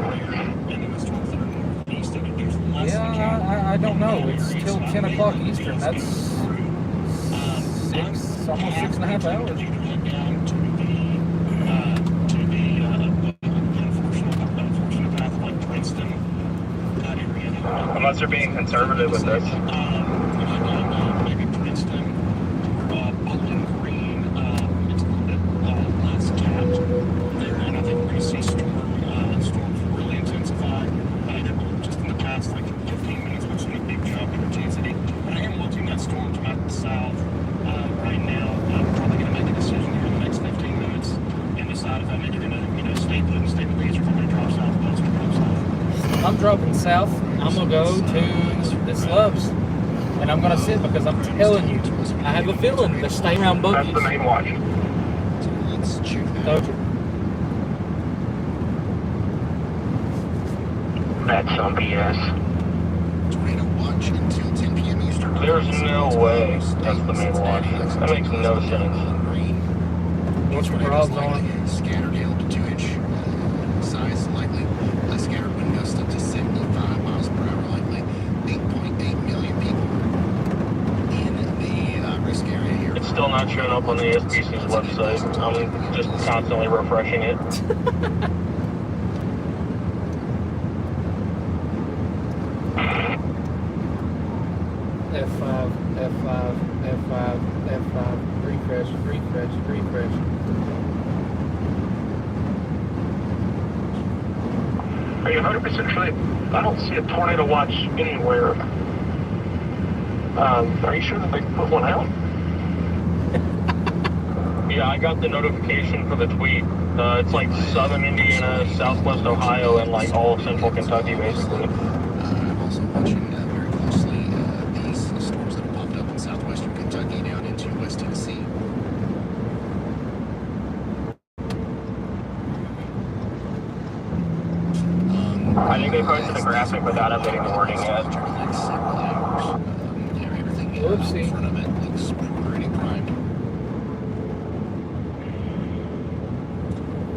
Yeah, I don't know. It's till 10 o'clock Eastern. That's almost 6.5 hours. Unless they're being conservative with this. I'm dropping south. I'm gonna go to this Loves, and I'm gonna sit because I'm telling you, I have a feeling the stay around That's buggies. the main watch. Told you. That's some BS. Tornado watch until 10 p.m. Eastern. There's no way that's the main watch. That makes no sense. What's the problem on it? Scattered hail to 2-inch size likely. Scattered wind gusts up to 75 miles per hour likely. 8.8 million people in the risk area here. It's still not showing up on the SBC's website. I'm just constantly refreshing it. F5, F5, F5, F5, refresh, refresh, refresh. Are you 100% sure? I don't see a tornado watch anywhere. Are you sure that they put one out? Yeah, I got the notification for the tweet. It's like southern Indiana, southwest Ohio, and like all of central Kentucky, basically. I'm also watching very closely these storms that have popped up in southwestern Kentucky down into West Tennessee. I think they posted a graphic without updating the wording yet. Whoopsie. In front of it looks pretty primed.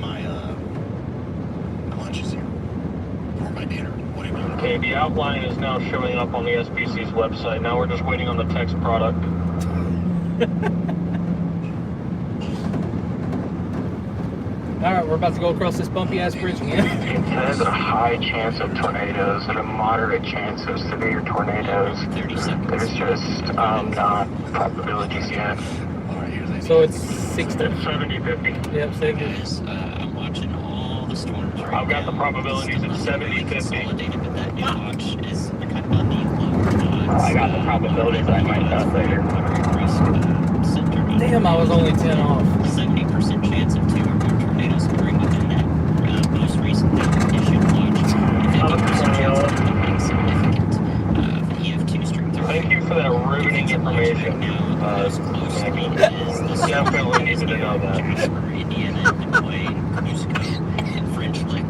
My lunch is here. Or my dinner, whatever. Okay, the outline is now showing up on the SBC's website. Now we're just waiting on the text product. All right, we're about to go across this bumpy ass bridge again. It says a high chance of tornadoes and a moderate chance of severe tornadoes. There's just not probabilities yet. So it's 60. It's 70-50. Yep, 70. Guys, I'm watching all the storms right I've got the now. probabilities at 70-50. Consolidated with that new watch is kind of on the lower odds. I got the probabilities I might not later. Center. Damn, I was only 10 off. 70% chance of 2 or more tornadoes occurring within that most recently issued watch. 50% chance of it being significant. EF2 strength. Thank you for that riveting information. Definitely needed to know that. Casper, Indiana, Illinois, Cusco, and French Lick.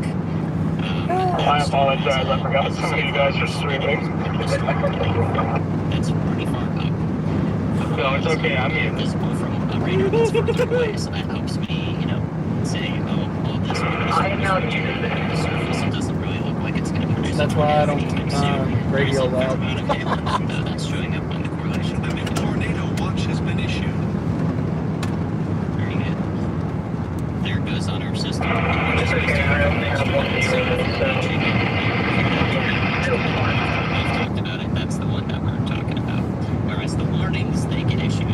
I apologize, I forgot some of you guys are streaming. That's pretty far up. No, it's okay, I'm here. Visible from a radar that's further away, so that helps me, say, oh, well, this I know you did. the surface, it doesn't really look like it's going to produce. That's why I don't radio loud. That's showing up on the correlation. A tornado watch has been issued. Very good. There it goes on our system. It's okay, I only have one zero, so We've talked about it. That's the one that we're talking about. Whereas the warnings, they get issued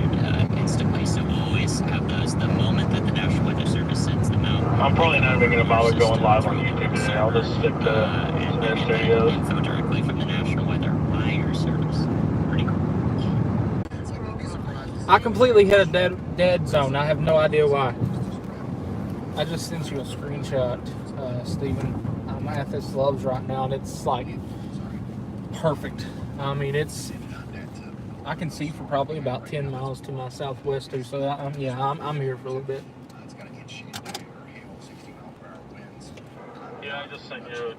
instantly. So always have those the moment that the National Weather Service sends them out. I'm probably not even going to bother going live on YouTube today. I'll just stick to their studios. Info directly from the National Weather Fire Service. Pretty cool. I completely hit a dead zone. I have no idea why. I just sent you a screenshot, Steven. I'm at this Love's right now, and it's like perfect. I mean, I can see for probably about 10 miles to my southwest too. So I'm here for a little bit. Yeah, I just sent you a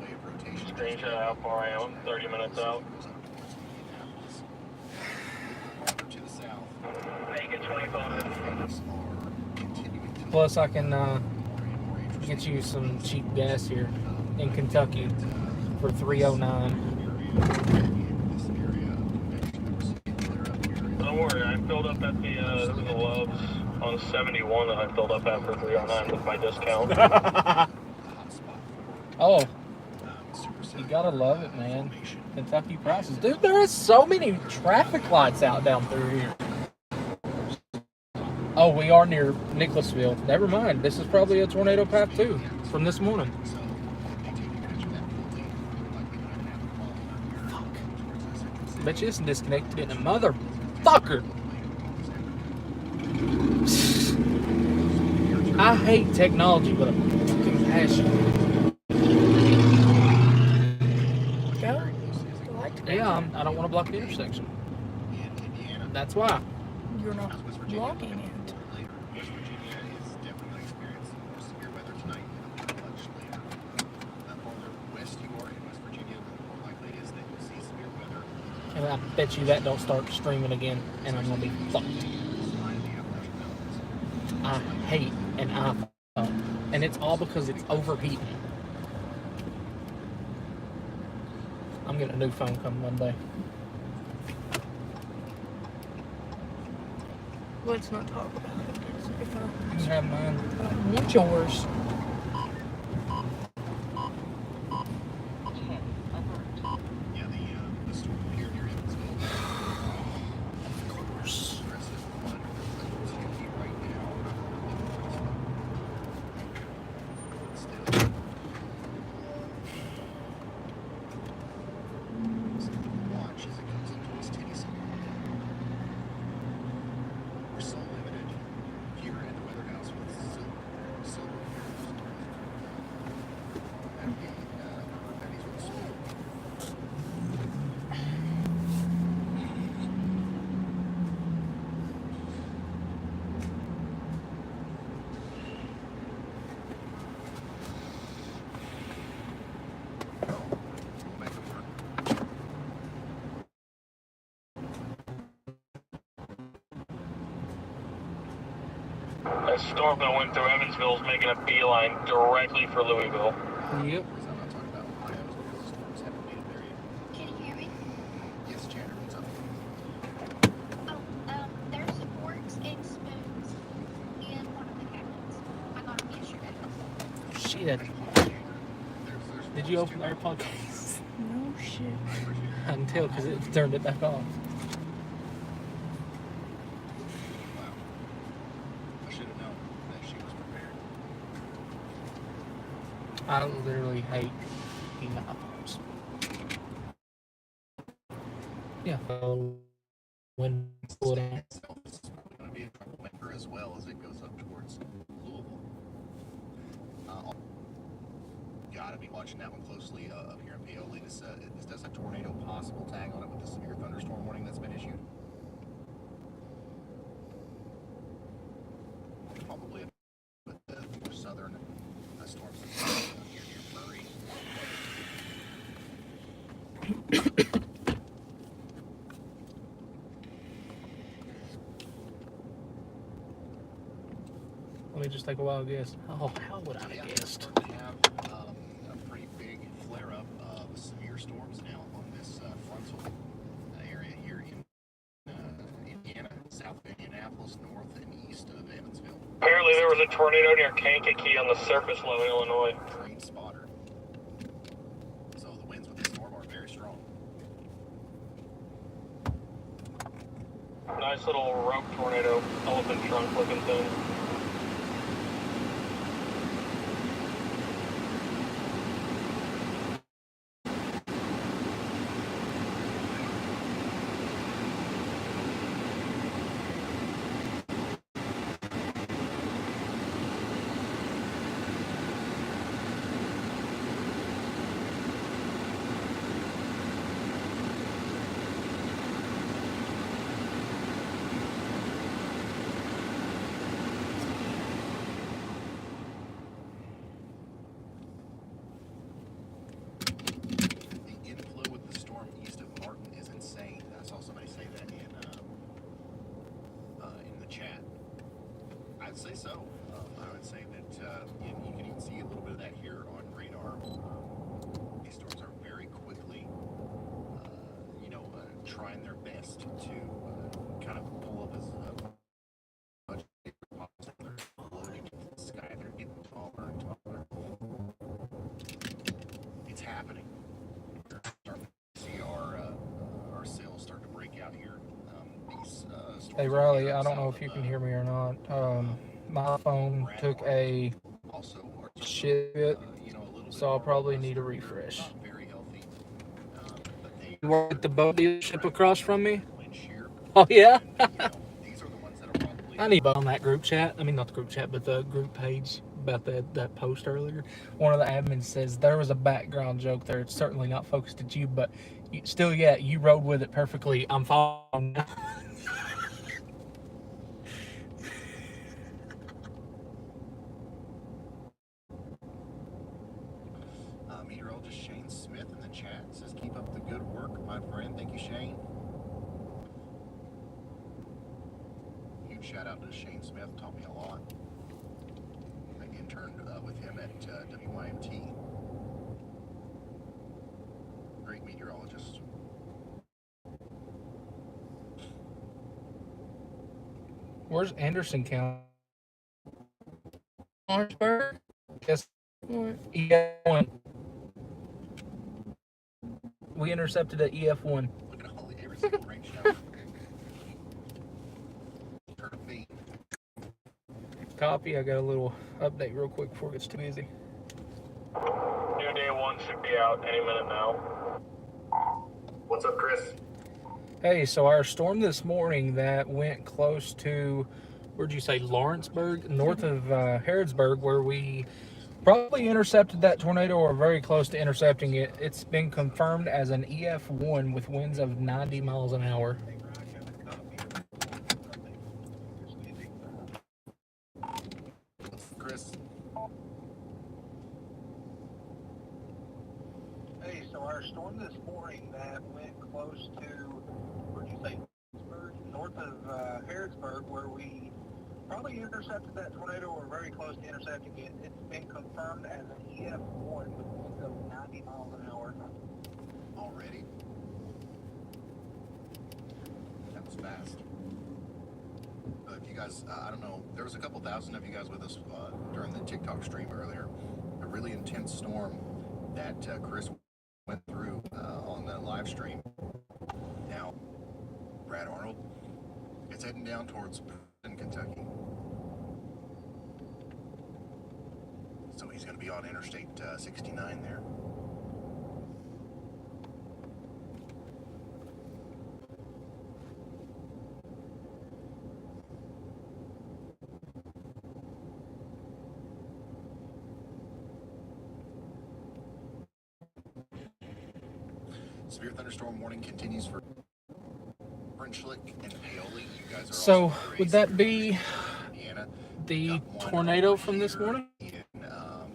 screenshot of how far I am. I'm 30 minutes out. make it 25. Plus, I can get you some cheap gas here in Kentucky for $3.09. Don't worry, I filled up at the Loves on 71 that I filled up at for $3.09 with my discount. Oh, you gotta love it, man. Kentucky prices. Dude, there is so many traffic lights out down through here. Oh, we are near Nicholasville. Never mind. This is probably a tornado path too from this morning. Fuck. Bet you it's disconnected in a motherfucker. I hate technology, but I'm fucking passionate. Go. Yeah, I don't want to block the intersection. That's why. You're not blocking it. And I bet you that don't start streaming again, and I'm gonna be fucked. I hate an iPhone, and it's all because it's overheating. I'm getting a new phone come Monday. Let's not talk about it. If You can have mine. I want yours. That storm that went through Evansville is making a beeline directly for Louisville. Yep. Can you hear me? Yes, Chandler, what's up? Oh, there's forks and spoons in one of the cabinets. I got them yesterday. Shit. Did you open the AirPod case? No shit. I can tell because it turned it back off. I should have known that she was prepared. I literally hate eating iPhones. Yeah. When pull it out. Itself is going to be a troublemaker as well as it goes up towards Louisville. Got to be watching that one closely up here in Paoli. This does have tornado possible tag on it with the severe thunderstorm warning that's been issued. Probably with the more southern storms here near Murray. Let me just take a wild guess. Oh, how would I have guessed? We're going to have a pretty big flare-up of severe storms now on this frontal area here in Indiana, south of Indianapolis, north and east of Evansville. Apparently there was a tornado near Kankakee on the surface low in Illinois. Train spotter. So the winds with the storm are very strong. Nice little rope tornado, elephant trunk looking thing. The inflow with the storm east of Martin is insane. I saw somebody say that in the chat. I'd say so. I would say that you can even see a little bit of that here on radar. These storms are very quickly, trying their best to kind of pull up as much as possible. They're floating into the sky. They're getting taller and taller. It's happening. We're starting to see our sails start to break out here. These storms Hey, Riley, I don't know if you can hear me or not. My phone took a also are shit, a little bit so I'll probably need a refresh. not very healthy. But they You work at the boat dealership across from me? wind shear. Oh, yeah? These are the ones that are probably I need on that group chat. I mean, not the group chat, but the group page about that post earlier. One of the admins says there was a background joke there. It's certainly not focused at you, but still, yeah, you rode with it perfectly. I'm following. meteorologist Shane Smith in the chat says, "Keep up the good work, my friend." Thank you, Shane. Huge shout out to Shane Smith. Taught me a lot. I interned with him at WYMT. Great meteorologist. Where's Anderson County? Orangeburg? Yes. EF1. We intercepted at EF1. Look at every single rain shower. Turn a feet. Copy. I got a little update real quick before it gets too busy. New day 1 should be out any minute now. What's up, Chris? Hey, so our storm this morning that went close to, where'd you say, Lawrenceburg, north of Harrodsburg, where we probably intercepted that tornado or very close to intercepting it. It's been confirmed as an EF1 with winds of 90 miles an hour. Chris. Hey, so our storm this morning that went close to, where'd you say, north of Harrodsburg, where we probably intercepted that tornado or very close to intercepting it. It's been confirmed as an EF1 with winds of 90 miles an hour. Already? That was fast. If you guys, I don't know, there was a couple thousand of you guys with us during the TikTok stream earlier. A really intense storm that Chris went through on the live stream. Now, Brad Arnold, it's heading down towards Kentucky. So he's going to be on Interstate 69 there. Severe thunderstorm warning continues for Frenchlick and Paoli. You guys are So, would that be the tornado from this morning?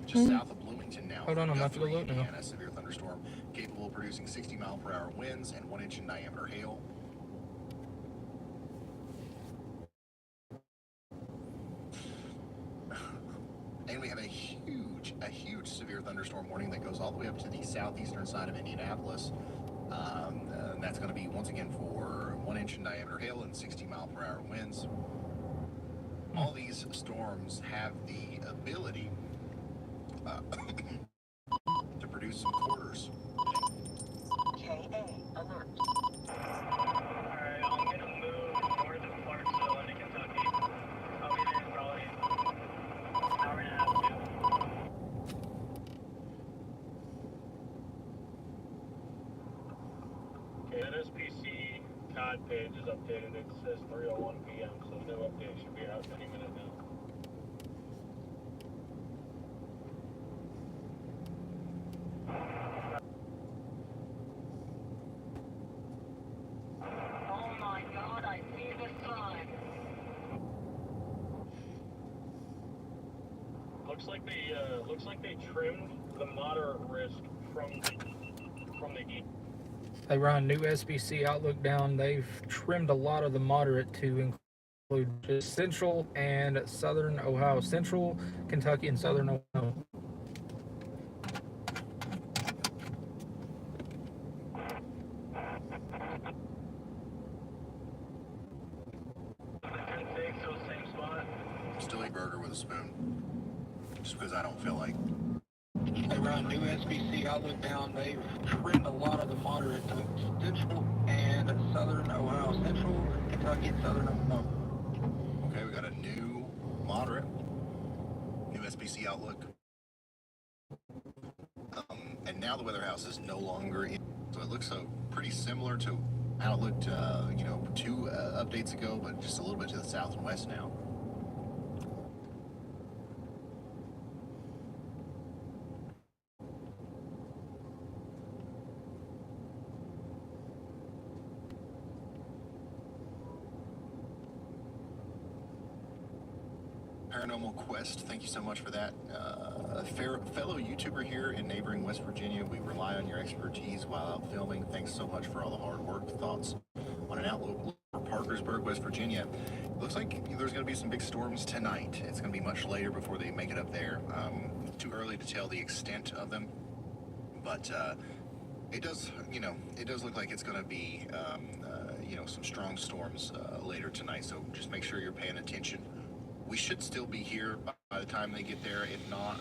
Just south of Bloomington now. Hold on, I'm about to go look now. Indiana, severe thunderstorm capable of producing 60-mile-per-hour winds and 1-inch in diameter hail. we have a huge severe thunderstorm warning that goes all the way up to the southeastern side of Indianapolis. And that's going to be, once again, for 1 inch in diameter hail and 60-mile-per-hour winds. All these storms have the ability to produce some quarters. KA alert. Alright, I'm gonna move north of Clarksville into Kentucky. I'll be there in probably an hour and a half, 2. Okay, that SPC COD page is updated. It says 3:01 p.m., so the new update should be out any minute now. Oh my god, I see the sun. Looks like they trimmed the moderate risk from the east. They run new SBC outlook down. They've trimmed a lot of the moderate to include just central and southern Ohio, central Kentucky and southern Ohio. Same spot. Still eat burger with a spoon. Just because I don't feel like. They run new SBC outlook down. They've trimmed a lot of the moderate to central and southern Ohio, central Kentucky and southern Ohio. Okay, we got a new moderate, new SBC outlook. And now the weather house is no longer in, so it looks so pretty similar to how it looked, 2 updates ago, but just a little bit to the south and west now. Paranormal Quest, thank you so much for that. A fellow YouTuber here in neighboring West Virginia, we rely on your expertise while out filming. Thanks so much for all the hard work. Thoughts on an outlook for Parkersburg, West Virginia. Looks like there's going to be some big storms tonight. It's going to be much later before they make it up there. Too early to tell the extent of them, but it does look like it's going to be, some strong storms later tonight. So just make sure you're paying attention. We should still be here by the time they get there. If not,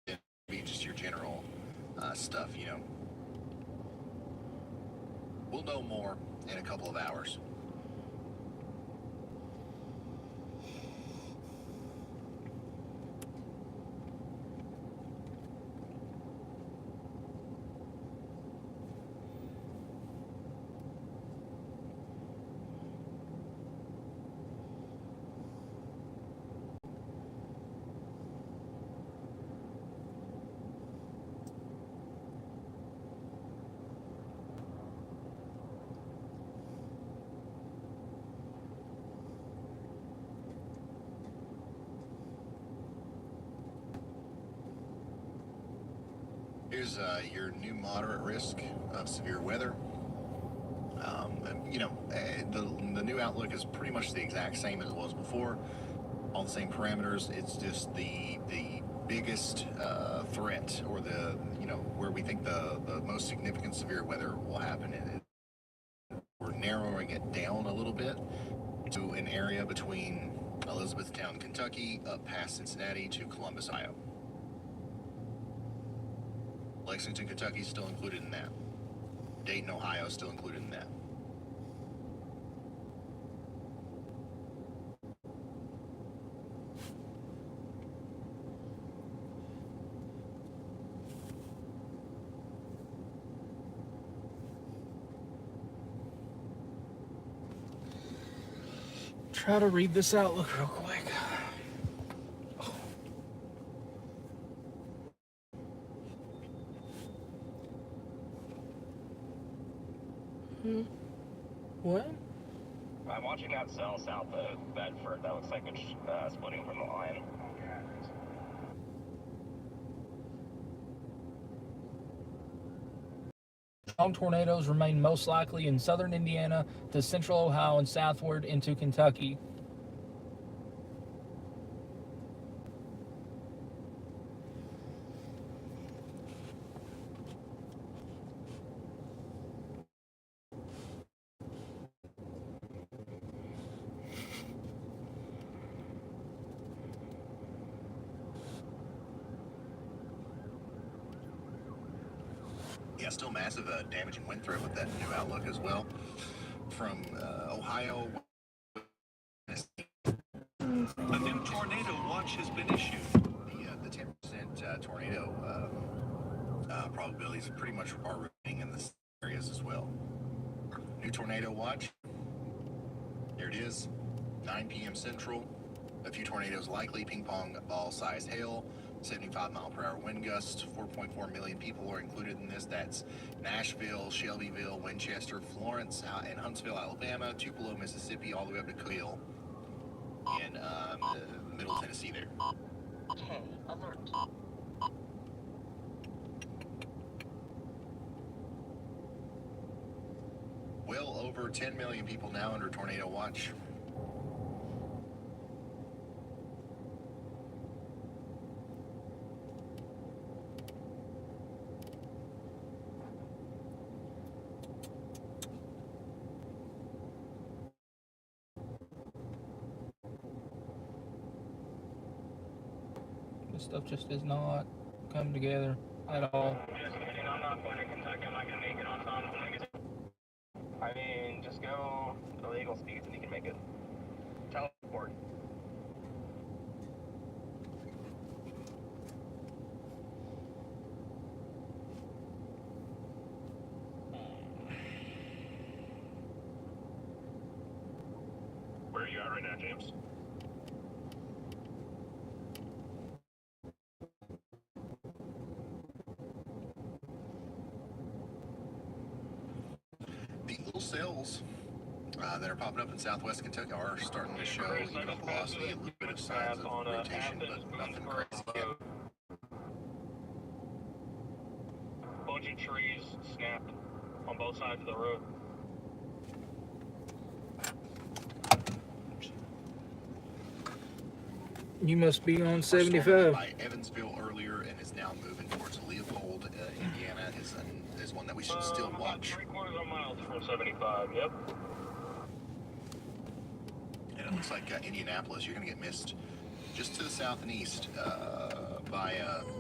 it'll be just your general stuff, We'll know more in a couple of hours. Here's your new moderate risk of severe weather. The new outlook is pretty much the exact same as it was before. All the same parameters. It's just the biggest threat, or where we think the most significant severe weather will happen. And we're narrowing it down a little bit to an area between Elizabethtown, Kentucky, up past Cincinnati to Columbus, Ohio. Lexington, Kentucky is still included in that. Dayton, Ohio is still included in that. Try to read this outlook real quick. What? I'm watching that cell south of Bedford. That looks like it's splitting from the line. Strong tornadoes remain most likely in southern Indiana to central Ohio and southward into Kentucky. Yeah, still massive damage and wind threat with that new outlook as well. From Ohio. A new tornado watch has been issued. The 10% tornado probabilities pretty much are remaining in this areas as well. New tornado watch. There it is. 9 p.m. Central. A few tornadoes likely. Ping pong ball sized hail. 75-mile-per-hour wind gusts. 4.4 million people are included in this. That's Nashville, Shelbyville, Winchester, Florence, and Huntsville, Alabama, Tupelo, Mississippi, all the way up to Cookeville in Middle Tennessee there. Okay, alert. Well over 10 million people now under tornado watch. This stuff just does not come together at all. I'm not going to Kentucky. I'm not going to make it on time. I mean, just go illegal speeds and you can make it. Teleport. Where are you at right now, James? The little cells that are popping up in southwest Kentucky are starting to show even velocity, a little bit of signs of rotation, but nothing crazy yet. Bunch of trees snapped on both sides of the road. You must be on Storm 75. by Evansville earlier and is now moving towards Leopold, Indiana is one that we should still watch. 3/4 miles from 75, yep. And it looks like Indianapolis, you're going to get missed just to the south and east by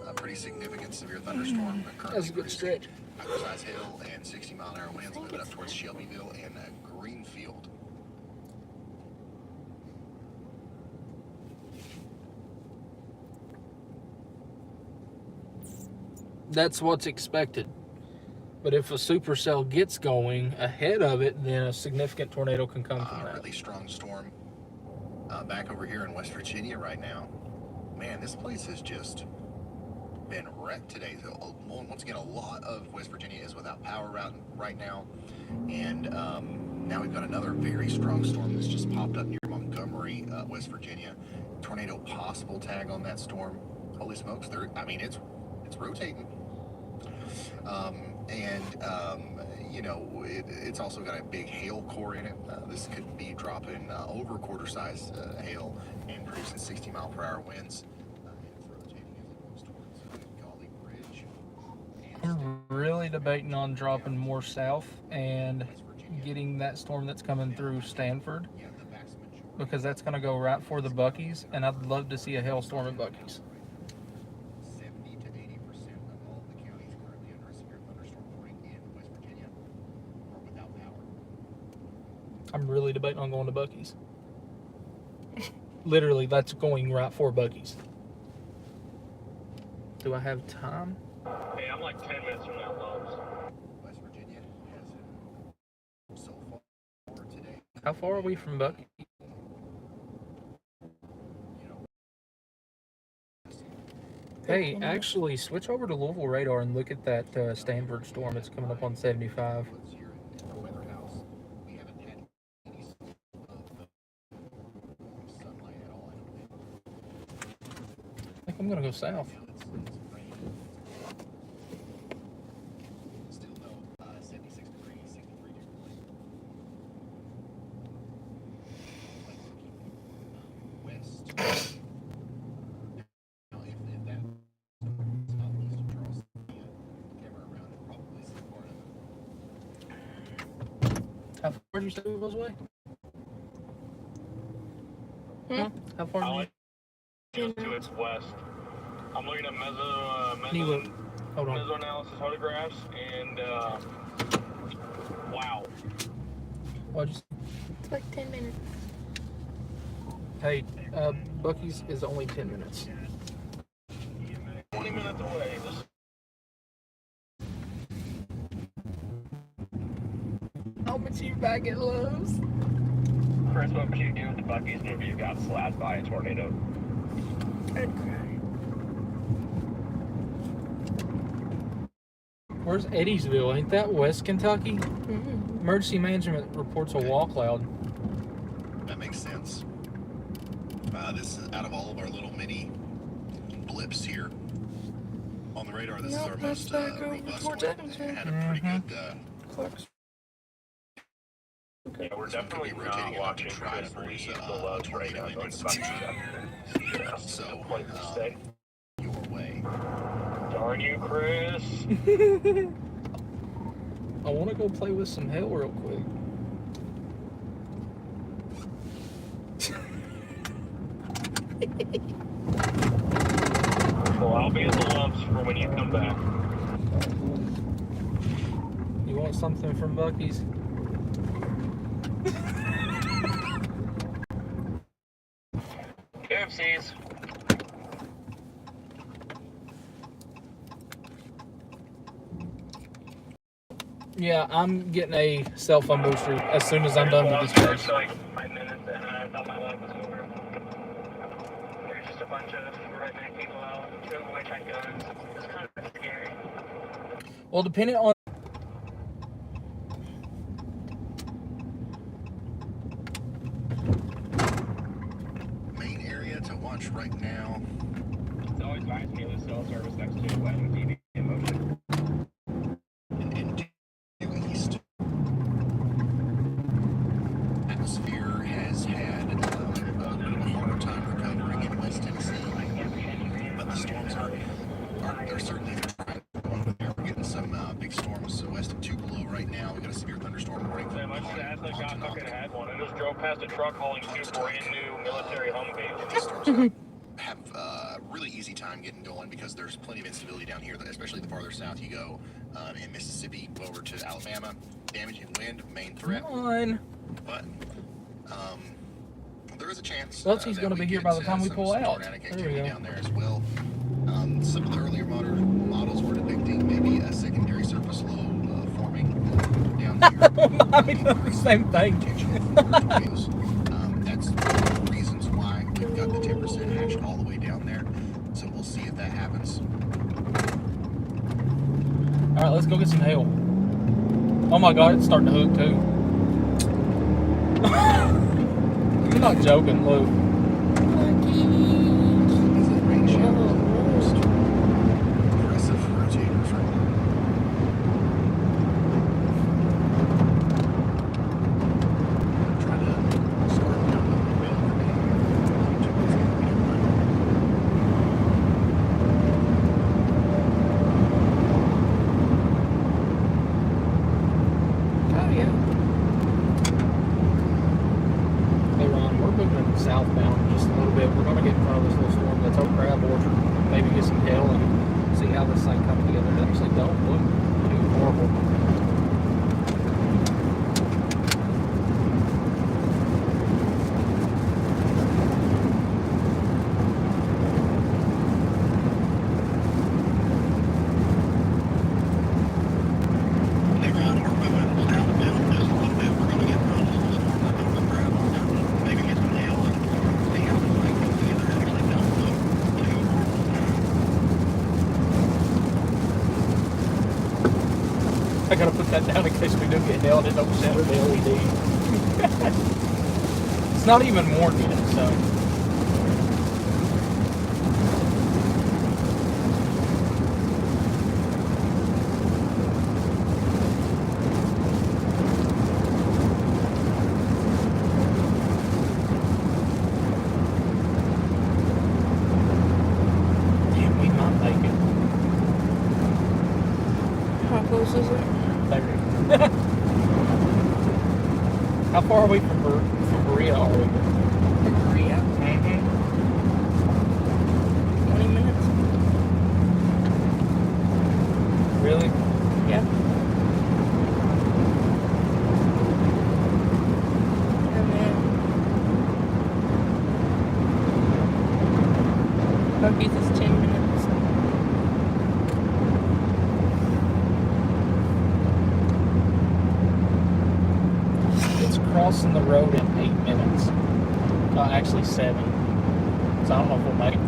a pretty significant severe thunderstorm. That's a good stretch. Size hail and 60-mile-an-hour winds moving up towards Shelbyville and Greenfield. That's what's expected. But if a supercell gets going ahead of it, then a significant tornado can come from that. Really strong storm back over here in West Virginia right now. Man, this place has just been wrecked today. So, once again, a lot of West Virginia is without power right now. And now we've got another very strong storm that's just popped up near Montgomery, West Virginia. Tornado possible tag on that storm. Holy smokes, it's rotating. You know, it's also got a big hail core in it. This could be dropping over quarter-size hail and producing 60-mile-per-hour winds. I'm really debating on dropping more south and getting that storm that's coming through Stanford, because that's going to go right for the Buc-ee's, and I'd love to see a hailstorm in Buc-ee's. I'm really debating on going to Buc-ee's. Literally, that's going right for Buc-ee's. Do I have time? Hey, I'm like 10 minutes from that, Loves. West Virginia has so far today. How far are we from Buc-ee's? Hey, actually, switch over to Louisville radar and look at that Stanford storm that's coming up on 75. I think I'm gonna go south. How far did you say it goes away? Huh? How far? To its west. I'm looking at Hold on. mesoanalysis photographs, and wow. What'd you say? It's like 10 minutes. Hey, Bucky's is only 10 minutes. 20 minutes away. How much you back at Lowe's? Chris, what would you do with the Bucky's if you got slashed by a tornado? I'd cry. Where's Eddiesville? Ain't that West Kentucky? Mm-hmm. Emergency management reports a wall cloud. That makes sense. This is out of all of our little mini blips here on the radar. This is our most robust one. It had a pretty good. Yeah, we're definitely not watching Chris leave the Lowe's right now going to Bucky's. So, Stay. your way. Darn you, Chris. I want to go play with some hail real quick. Well, I'll be at the lumps for when you come back. You want something from Bucky's? KFC's. Yeah, I'm getting a cell phone booster as soon as I'm done with this place. Like 5 minutes and I thought my life was over. There's just a bunch of redneck people out, two of which had guns. It's kind of scary. Well, depending on Main area to watch right now. It's always nice to be the cell service next to TV in motion. And due east. Atmosphere has had a bit of a harder time recovering in West Tennessee. But the storms are they're certainly trying to go over there. We're getting some big storms west of Tupelo right now. We got a severe thunderstorm warning Damn, I just asked that guy if I could have had one. I just drove past a truck hauling two brand new military Humvees. These storms have a really easy time getting going because there's plenty of instability down here, especially the farther south you go in Mississippi over to Alabama. Damaging wind, main threat. Come on. But there is a chance. Well, he's going to be here by the time we pull out. There we go. Down there as well. Some of the earlier models were depicting maybe a secondary surface low forming down here. I mean, the same thing. That's one of the reasons why we've got the 10% hatched all the way down there. So we'll see if that happens. All right, let's go get some hail. Oh my God, it's starting to hook too. You're not joking, Luke. Is it rain showers? Most aggressive rotators right now. Try to start down the middle of the Oh, yeah. Hey Ron, we're moving southbound just a little bit. We're going to get in front of this little storm that's over Crab Orchard. Maybe get some hail and see how this thing comes together. It actually don't look too horrible. Hey, Ron, we're moving down the mountain just a little bit. We're going to get in front of this little storm that's over Crab Orchard. Maybe get some hail and see how this thing comes together. It actually don't look too horrible. I gotta put that down in case we do get hail and it don't shatter the LED. It's not even warned yet, so. Yeah, we might make it. How close is it? How far are we from Berea are we? Berea. 20 minutes. Kentucky's is 10 minutes. It's crossing the road in 8 minutes. Actually 7. So I don't know if we'll make it.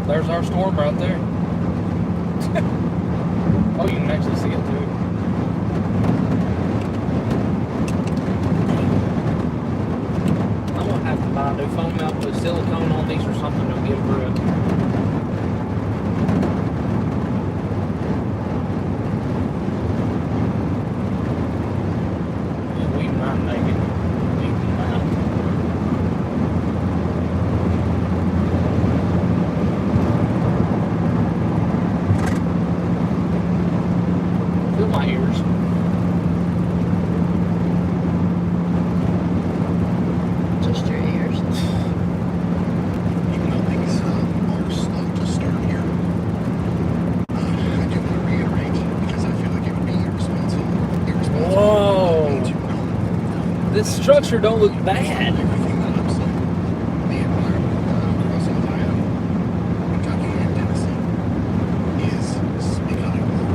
There's our storm right there. Oh, you can actually see it too. I'm gonna have to buy a new foam mount, put silicone on these or something to get through it. Yeah, we might make it. We might. Feel my ears. Just your ears. Even though things are slow to start here, I do want to reiterate, because I feel like it would be irresponsible Whoa! to not This structure don't look bad. everything that I'm seeing. The environment across Ohio, Kentucky, and Tennessee is becoming more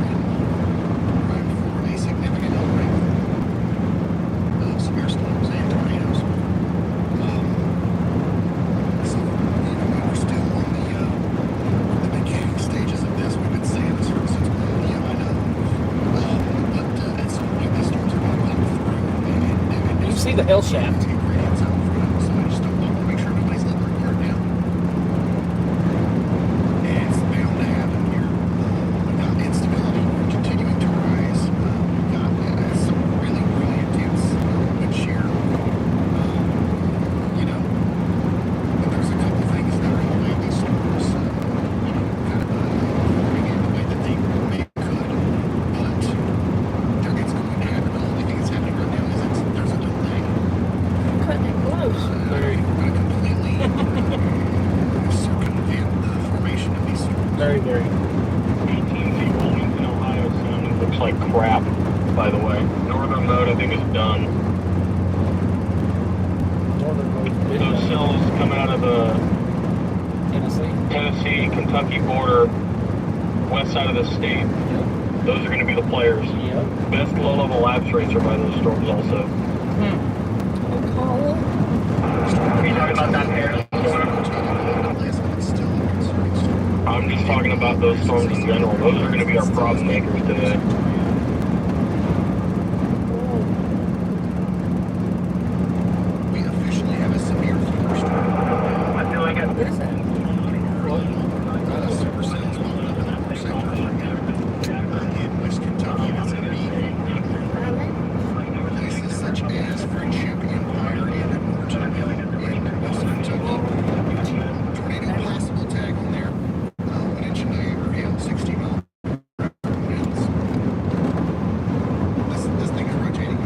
primed for a significant outbreak of severe storms and tornadoes. So, we're still on the beginning stages of this. We've been saying this for since I know. But at some point, these storms are going to come through. And You see the hell shaft. ingredients out front, so I just don't want to make sure nobody's letting their guard down. And it's bound to happen here. We've got instability continuing to rise. We've got some really, really intense wind shear. But there's a couple things that are in the way of these storms, kind of forming in the way that they could. But it's going to happen. The only thing that's happening right now is there's a delay. Cutting it close. We're going to completely circumvent the formation of these storms. Very, very. 18 feet rolling in Ohio sounding looks like crap, by the way. Northern mode, I think, is done. Northern road. Those cells coming out of the Tennessee. Tennessee-Kentucky border, west side of the state, Yep. those are going to be the players. Yep. Best low-level lapse rates are by those storms also. We'll call it. Are you talking about that pair? I'm just talking about those storms in general. Those are going to be our problem makers today. We officially have a severe thunderstorm. I feel like What is that? Supercells popping up in the upper sector in West Kentucky. That's going to be places such as Friendship, Empire, and Mortonville in West Kentucky. Tornado possible tag on there. 1 inch in diameter hail, 60 mile winds. This thing is rotating.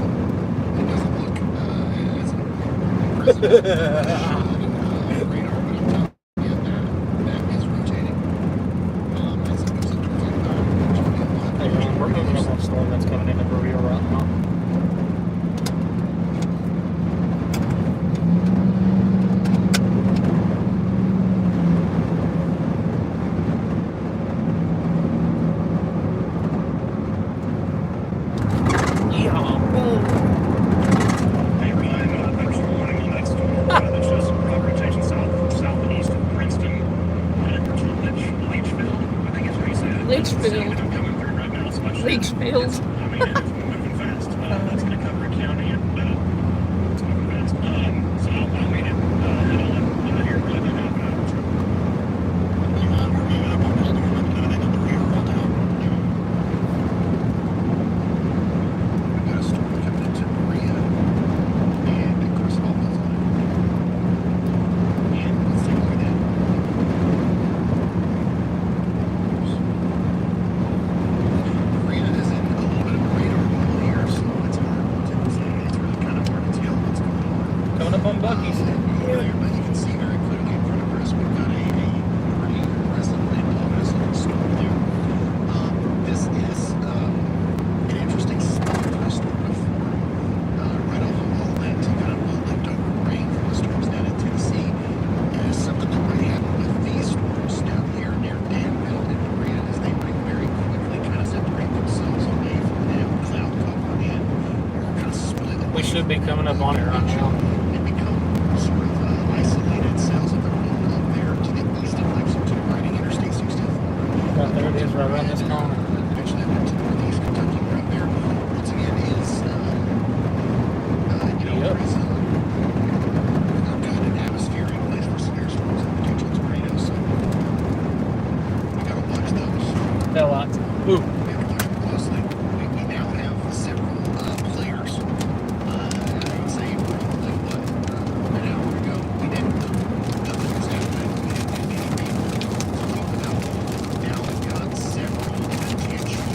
It doesn't look as impressive as radar, but I'm telling you that is rotating. As it goes up towards the Hey, man, we're moving up on storm that's coming into Berea right now. Hey, Ryan, first warning on that storm. That's just rotation southeast of Princeton. Headed to Leachfield, I think is where you said. Leachfield. Coming through right now. So much Leachfield. I mean, it's moving fast. That's going to cover a county, and it's moving fast. So I'll meet it head on here right now. We're moving up on the storm. It's coming into Berea right now. We've got a storm coming into Berea, and of course, all those on it. And let's take a look at that. Berea is in a little bit of a radar bubble here, so it's hard to say. It's really kind of hard to tell what's going on. Coming up on Bucky's. But you can see very clearly in front of us, we've got a pretty aggressively ominous looking storm there. This is an interesting spot for a storm to form. Right off of all that kind of leftover rain from the storms down in Tennessee. And it's something that might happen with these storms down here near Danville and Berea as they very quickly kind of separate themselves away from that cloud cover in, or kind of split away. We should be coming up on it right now. And become sort of isolated cells of their own up there to the east of Lexington, riding Interstate 64. Right there it is, right around this corner. Eventually up into northeast Kentucky, right there. Once again, is Yep. there is a good atmosphere in place for severe storms and potential tornadoes. So we gotta watch those. Hell lot. Ooh. We have to watch them closely. We now have several players. I would say probably an hour ago we didn't nothing was happening. We didn't get any people to talk about. Now we've got several potential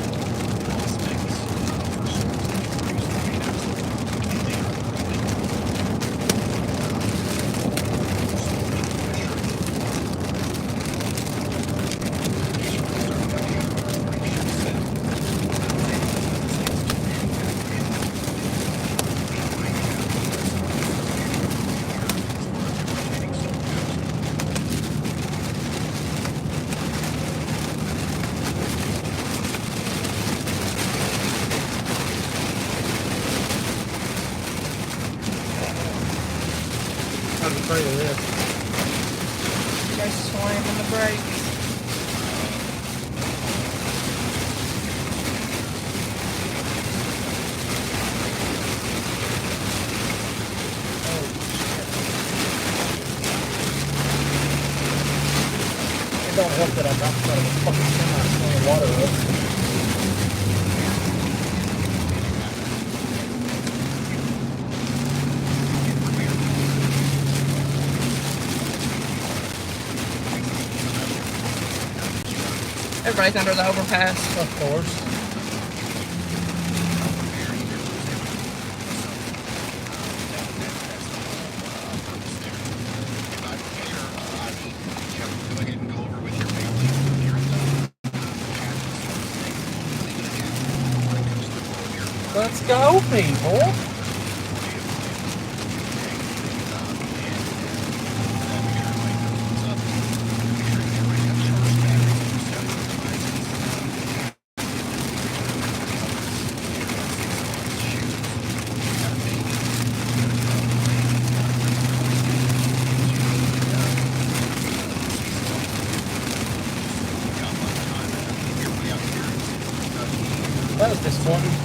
prospects for storms that can produce tornadoes. And they are growing. I'm afraid of this. Just slamming the brakes. It don't help that I'm not trying to fucking semi slinging water up. Everybody's under the overpass. Of course. Let's go, people. That was disappointing.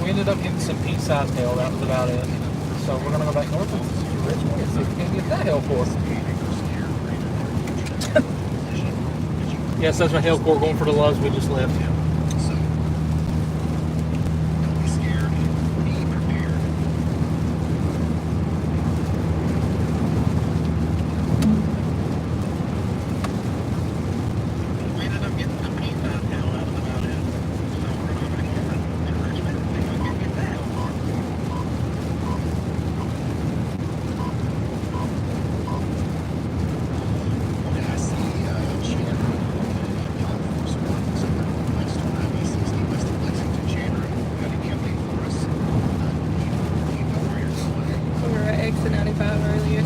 We ended up getting some pea-sized hail, that was about it. So we're gonna go back north and see Richmond and see if we can get that hail core. Yes, that's my hail core going for the loves we just left.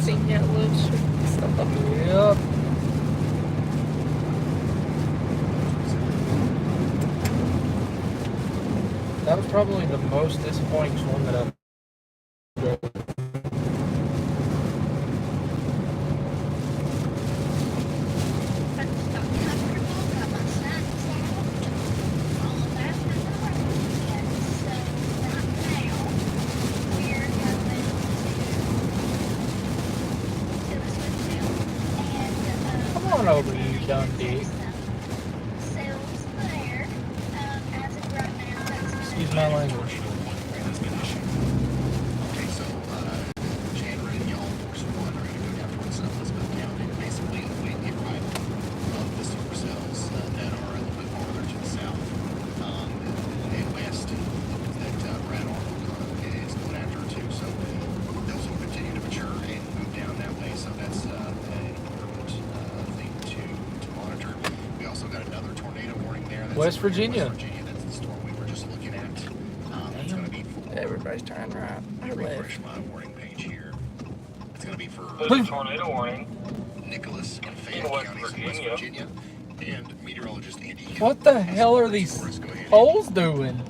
seen yellow stuff. Yep. That was probably the most disappointing storm that I've drove. Come on over, you Dundee. Excuse my language. Okay, so Chandra and y'all, Force One, are going to go down towards Elizabeth County and basically await the arrival of the supercells that are a little bit farther to the south and west that Brad Arnold is going after too. So those will continue to mature and move down that way. So that's an important thing to monitor. We also got another tornado warning there. That's West Virginia. West Virginia. That's the storm we were just looking at. It's going to be for. Everybody's turning right. I Refresh left. my warning page here. It's going to be for There's a tornado warning. Nicholas and Fayette In West counties in West Virginia. And meteorologist Andy Hill. What the hell are these poles doing?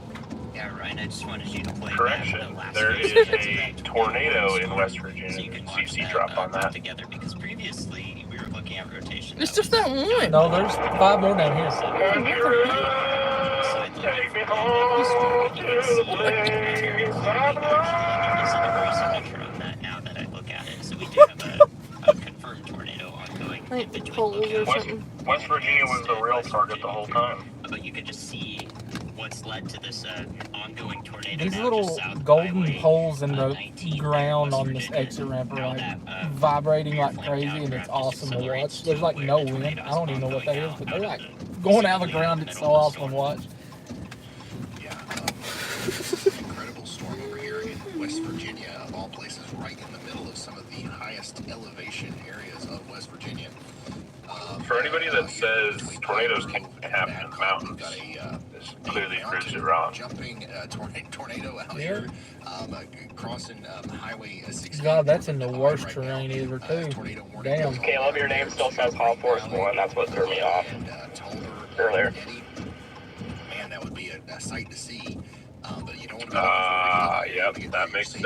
Yeah, Ryan, I just wanted you to play Correction. back the last There few is seconds of a that tornado in West so Virginia. you can watch CC that, drop on come that. together, because previously we were looking at rotation. It's just that one. No, there's 5 more down here. Take me home to the place I belong. Now that I look at it, so we do have a confirmed tornado ongoing. Like the poles or something. West Virginia was the real target the whole time. But you could just see what's led to this ongoing tornado. These now, little just south golden Highway, poles in the 19 ground West on this Virginia. exit ramp are Now like that, vibrating like flame crazy, and it's downdraft awesome to accelerates watch. There's to like where no the wind. tornado's I don't even know what that is, ongoing but now they're out like of going out of the basically ground. the It's middle so of the awesome to storm. watch. Yeah, incredible storm over here in West Virginia, of all places, right in the middle of some of the highest elevation areas of West Virginia. For anybody that says tornadoes can happen in the mountains, this clearly proves it wrong. Jumping tornado out here, crossing Highway 16. God, that's in the worst terrain ever too. Damn. Caleb, your name still says Hall Force 1. That's what threw me off earlier. Man, that would be a sight to see. But you don't want to Yep, that makes sense.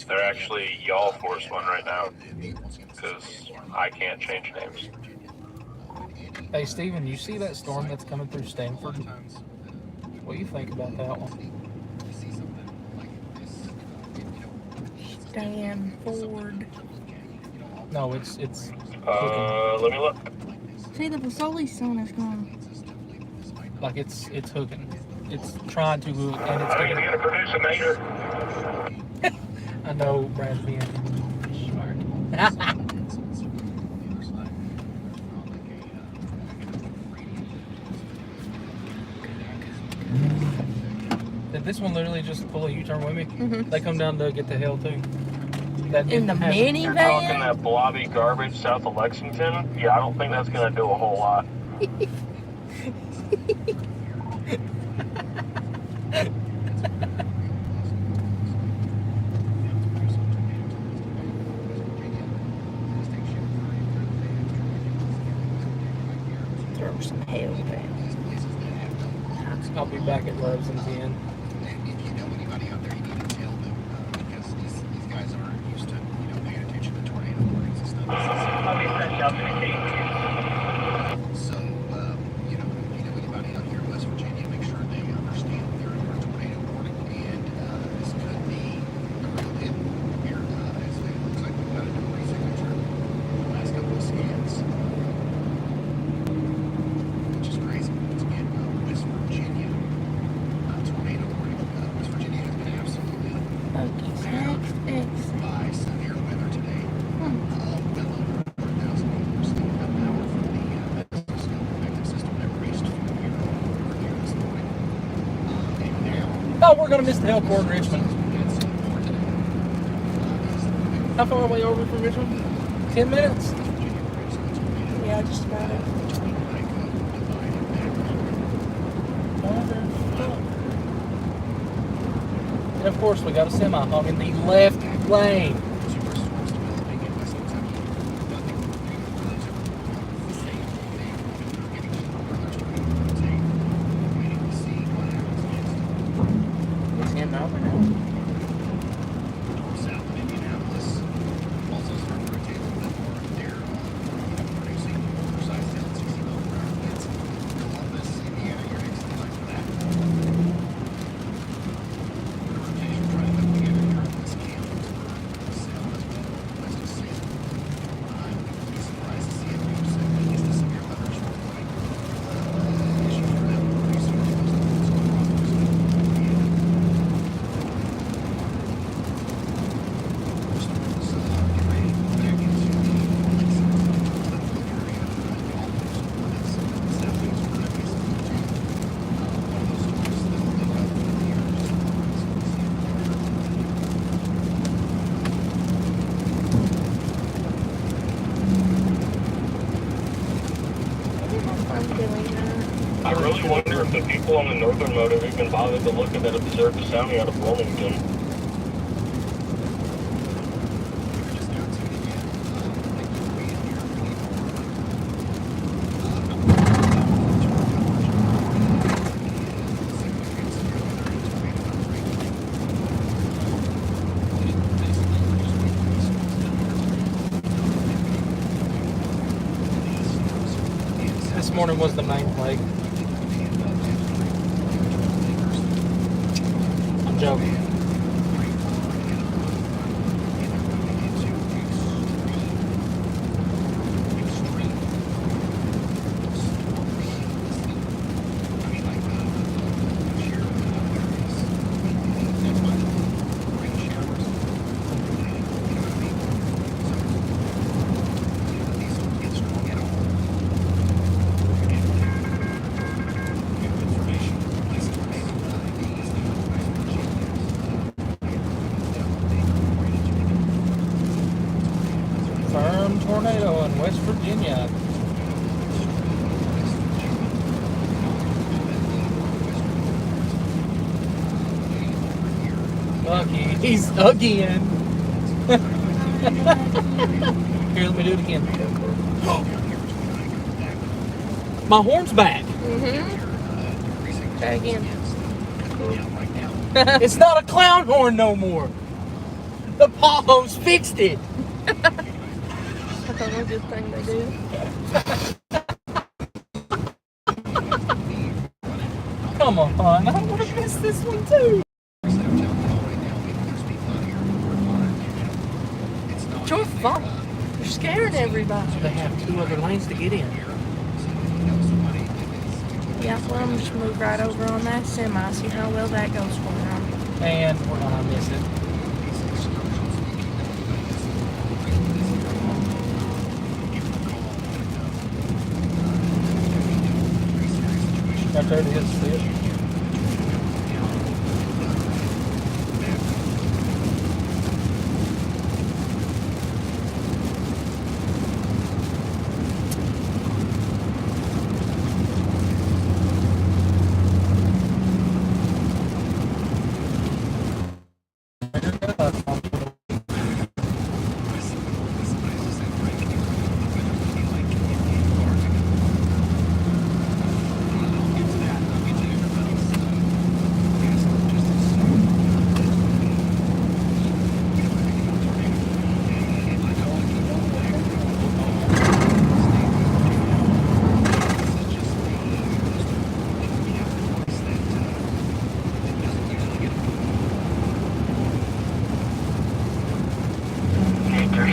They're actually y'all Force 1 right now, because I can't change names. Hey Steven, you see that storm that's coming through Stanford? What do you think about that one? Stanford. No, it's let me look. See, the Pasoli sun is gone. like it's hooking. It's trying to hook, and it's I'm gonna produce a mater. I know Brad's being smart. Did this one literally just pull a U-turn with me? Mm-hmm. They come down to get the hell too. That In the didn't happen. minivan? You're talking that blobby garbage south of Lexington? Yeah, I don't think that's gonna do a whole lot. Throw some hail down. I'll be back at Love's in 10. And if you know anybody out there, you need to tell them because these guys aren't used to paying attention to tornado warnings and stuff. I'll be sent out to the case. So if you know anybody out here in West Virginia, make sure they understand they're under a tornado warning, and this could be a real hit here. As it looks like we've got a new signature in the last couple of scans, which is crazy. Once again, West Virginia tornado warning. West Virginia has been absolutely by severe weather today. Well over 4,000 people received no power from the Mexico protective system that raced from here earlier this morning. And now, Oh, we're gonna miss the helport in Richmond. it's more today. How far away are we from Richmond? 10 minutes? Yeah, just about it. And of course, we got a semi hogging the left lane. Over now. South of Indianapolis. Also starting to rotate a little bit more. They're producing oversized Zelle 60 mile per hour winds. Columbus, Indiana, your next in line for that. The rotation trying to put together Columbus camp for Zelle as well, west of Salem. I wouldn't be surprised to see it reach 70 as the severe weather short line. Issue for them pretty soon as those numbers go across the coast. I really wonder if the people on the northern mode have even bothered to look at that observed sounding out of Wilmington. This morning was the main plague. I'm joking. Firm tornado in West Virginia. He's again. Here, let me do it again. My horn's back. Try again. It's not a clown horn no more. The potholes fixed it. That's the only good thing they do. Come on, I don't want to miss this one too. It's your fault. You're scaring everybody. They have 2 other lanes to get in. Yeah, well, I'm just move right over on that semi, see how well that goes for them. And we're gonna miss it. Right there it is, see it?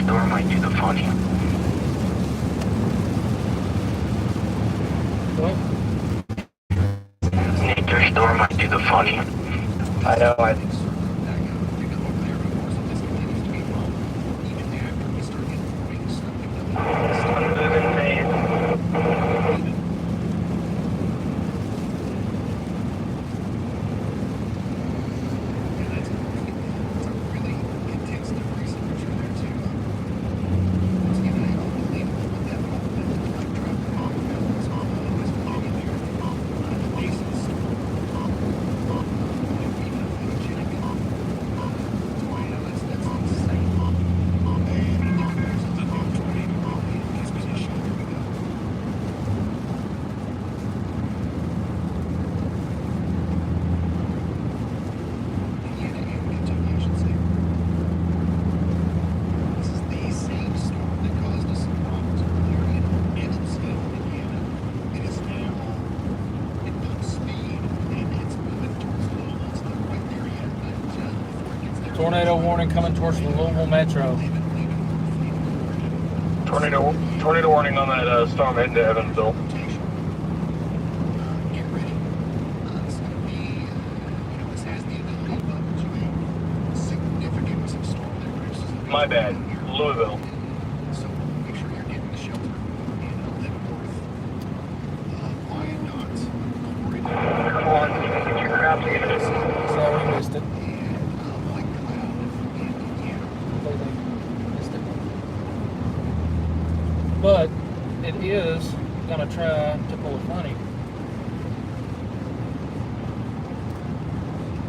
Door might do the funny. What? Nature's door might do the funny. I know, I think so. Tornado warning coming towards the Louisville Metro. Tornado warning on that storm heading to Evansville. Get ready. It's going to be, this has the ability to bump to a significant storm that produces. My bad. Louisville. So make sure you're getting the shelter and live north. Why not? Don't worry about it. Come on, get your crap together. Sorry, we missed it. And white cloud in Indiana. Completely missed it. But it is gonna try to pull a funny.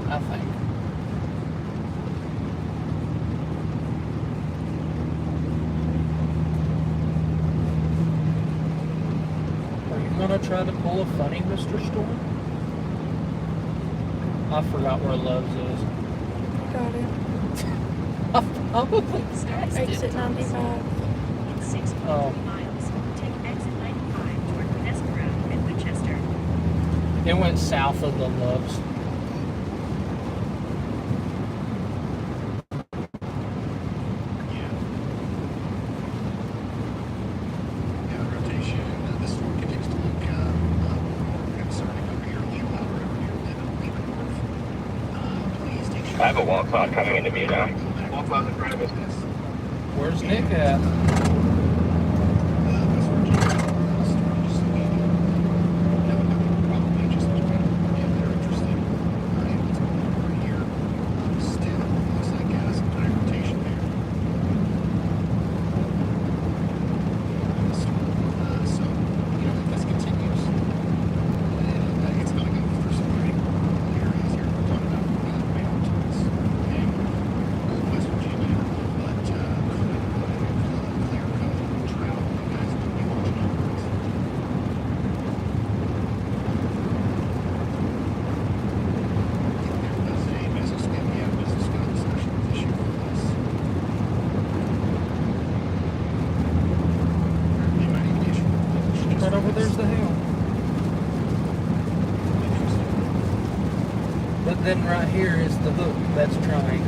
I think. Are you gonna try to pull a funny, Mr. Storm? I forgot where Love's is. Got it. Probably. Exit 95. In 6.3 Oh. miles, take exit 95 toward Peterborough and Winchester. It went south of the Loves. Yeah, the rotation, the storm continues to look more concerning over here. Leo, however, you're leaving north. Please take sure. I have a wall cloud coming into me now. Wall cloud's in front of us. Where's Nick at? West Virginia, storm just no, probably just if they're interested in what's going on over here. Still, looks like some kind of rotation there. So, if this continues, it's going to go through some pretty rural areas here. We're talking about mountains and West Virginia, but clear coat, drought, you guys will be watching out for this. There was a business field session issue for this. They might even issue. Right over there's the hill. But then right here is the hook that's trying.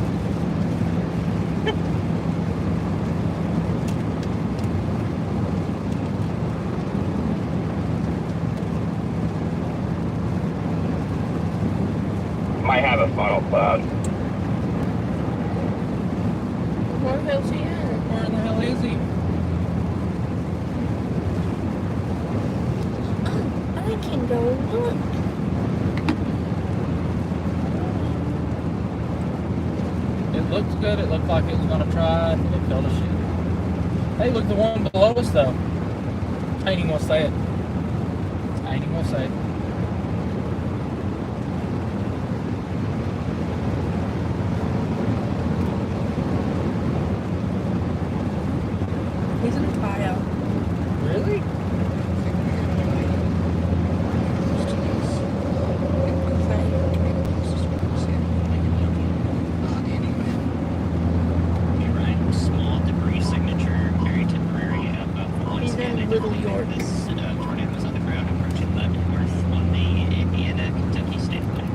Might have a funnel cloud. Where the hell's he at? Where the hell is he? I can go look. It looks good. It looked like it was gonna try. It fell to shit. Hey, look, the one below us though. I ain't even gonna say it. I ain't even gonna say it. He's in a tile. Really? You're right. Small debris signature, very temporary. About He's in Little York. This tornado was on the ground approaching Leavenworth on the Indiana-Kentucky state line.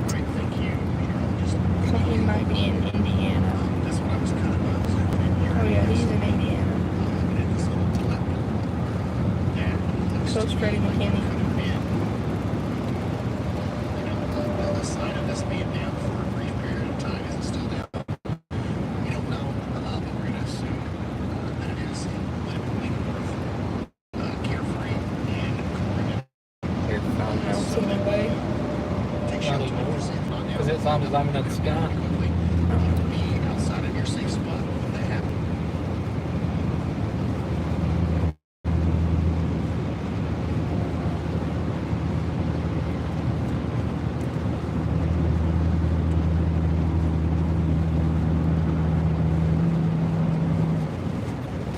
Great, thank you. So he might be in Indiana. That's what I was kind of zooming in here. Oh yeah, he's in Indiana. And this little blip. So it's Freddie McKinney. The sign of this being down for a brief period of time is it still down? We don't know, but we're going to assume that it is literally carefree and coordinated. Your phone melts in the way. Take Not shelter anymore. if you're safe on Because it's on as I'm in the sky. quickly. Be outside of your safe spot when that happens.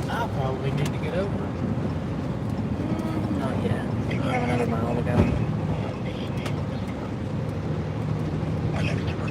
I probably need to get over it. Not yet. I have another mile to go. 1 11 number.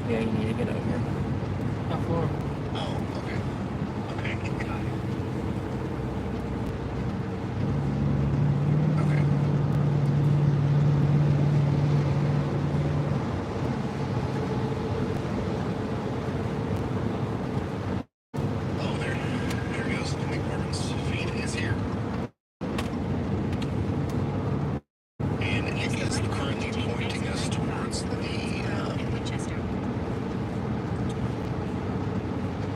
Yeah, you need to get over. How far? Oh, okay. Okay, got it. Okay. Oh, there he goes. I think Marvin's feed is here. And it is currently pointing us towards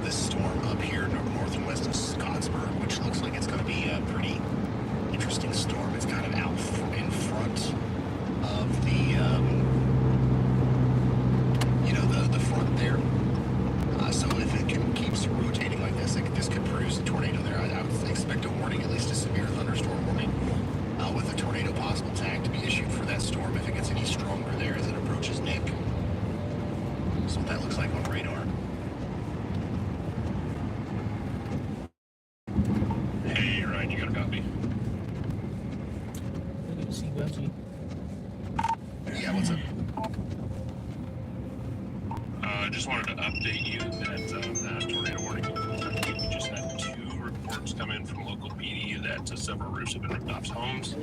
this storm up here north and west of Scottsburg, which looks like it's going to be a pretty interesting storm. It's kind of out in front of the, the front there. So if it keeps rotating like this, this could produce a tornado there. I would expect a warning, at least a severe thunderstorm warning, with a tornado possible tag to be issued for that storm if it gets any stronger there as it approaches Nick. So what that looks like on radar. Hey, Ryan, you got a copy? Yeah, what's up? I just wanted to update you that tornado warning. We just had 2 reports come in from local PD that several roofs have been ripped off homes,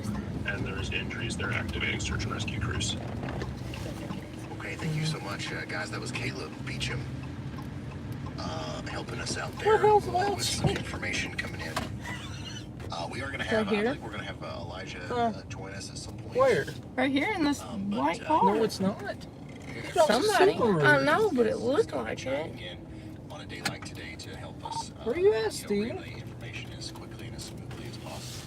and there's injuries. They're activating search and rescue crews. Okay, thank you so much, guys. That was Caleb Beecham helping us out there with some information coming in. We are going to have, I believe we're going to have Elijah join us at some point. Where? Right here in this white car. No, it's not. Somebody. I know, but it looked like it. On a day like today to help us. Where are you at, Steve? Relay information as quickly and as smoothly as possible.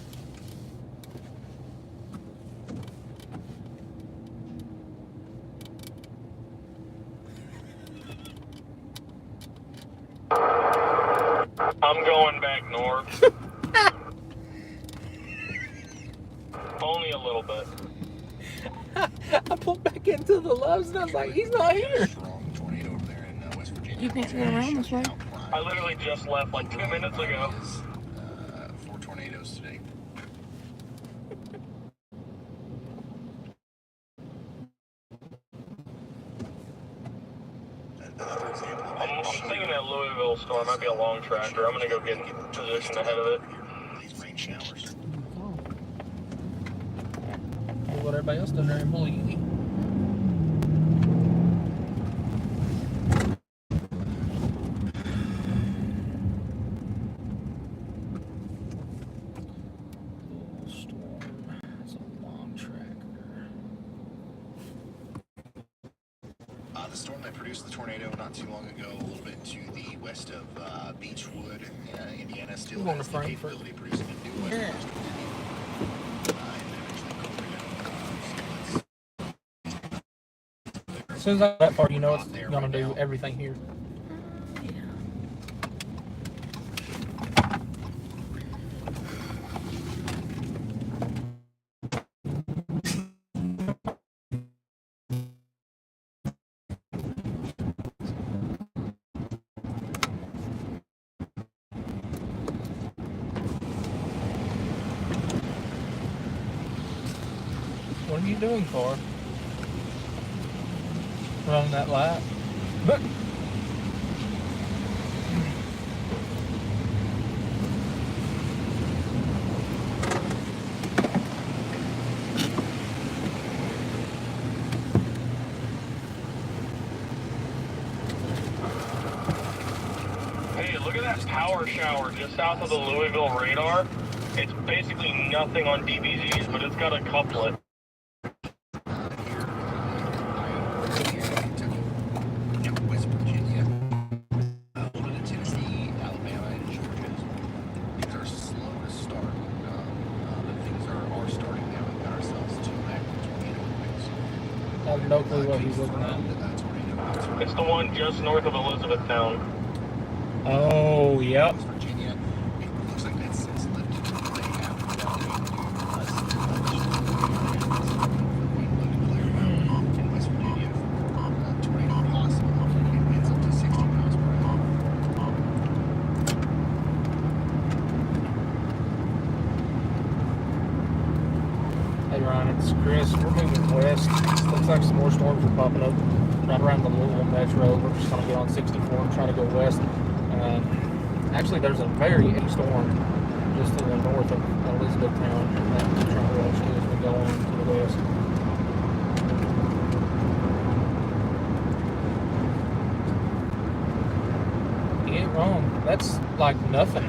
I'm going back north. Only a little bit. I pulled back into the Loves and I was like, he's not here. Strong tornado over there in West Virginia. You can't get around this way. I literally just left like 2 minutes ago. 4 tornadoes today. Another example of I'm thinking that Louisville storm might be a long tracker. I'm gonna go get in position ahead of it. these rain showers. What everybody else does there in Moline. Storm. It's a long tracker. The storm that produced the tornado not too long ago, a little bit to the west of Beechwood, Indiana, still has the capability of producing a new west coast Virginia. As soon as I get that part, you know it's gonna do everything here. What are you doing, car? Running that lap. Hey, look at that power shower just south of the Louisville radar. It's basically nothing on DBZs, but it's got a couplet. West Virginia, a little bit of Tennessee, Alabama, and Georgia. Things are slow to start, but things are starting now. We've got ourselves 2 active tornado winds. I have no clue what he's looking at. It's the one just north of Elizabethtown. Oh, yep. West Virginia, it looks like that's since lifted. They have in West Virginia, tornado possible. It winds up to 60 miles per hour. Hey Ryan, it's Chris. We're moving west. Looks like some more storms are popping up. right around the Louisville Metro. We're just going to get on 64 and try to go west. Actually, there's a very heavy storm just to the north of Elizabethtown that we're trying to watch as we go on to the west. You ain't wrong. That's like nothing.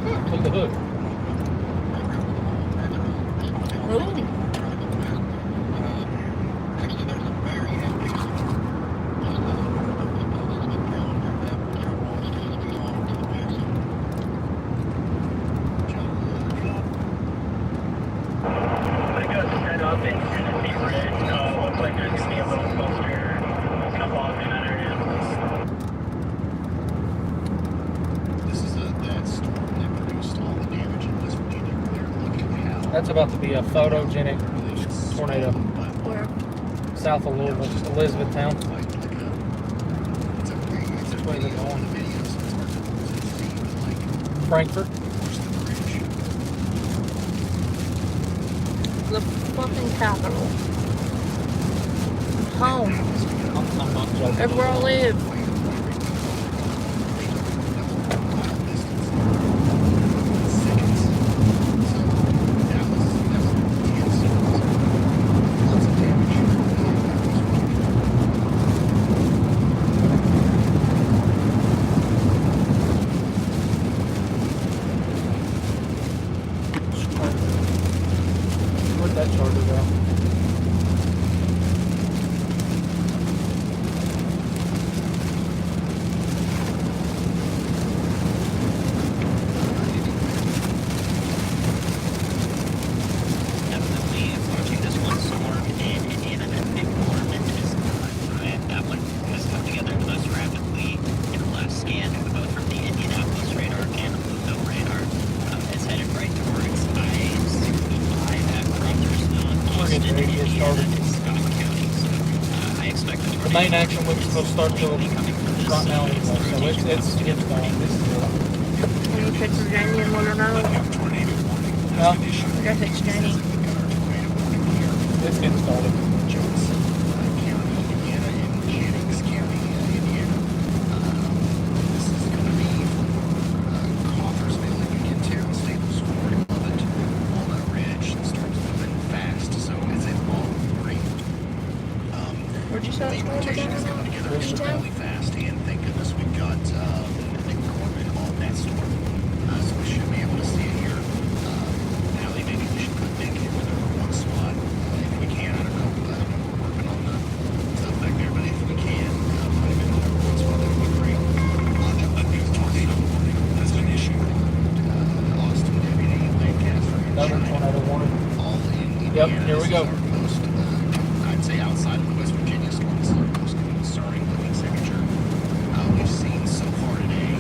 Look at the hook. That's about to be a photogenic tornado. Where? South of Louisville, Elizabethtown. Where's it going? Frankfurt. The fucking capital. Home. I'm not joking. Everywhere I live. Where'd that charger go? Definitely watching this one storm in Indiana, that big warmint is that one has come together most rapidly in the last scan, both from the Indianapolis radar and the Louisville radar. It's headed right towards I-65 at Crawfordsville and Austin, Indiana, and Scott County. So I expect The main action was supposed to start till right now anyway, so it's going. This is Can you text Jamie and let her know? yeah, I gotta text Jamie. it's getting started. Where'd you start storm again? Really fast, and thank goodness we've got big Gorman on that storm, so we should be able to see it here. Allie, maybe we should put Nick in the number one spot if we can. I don't know. We're working on the stuff back there, but if we can, put him in the number one spot, that would be great. A new tornado warning has been issued. Austin Deputy Lancaster. Another tornado warning. All in Indiana. Yep, here we go. Most, I'd say outside of the West Virginia storms, most concerning looking signature we've seen so far today.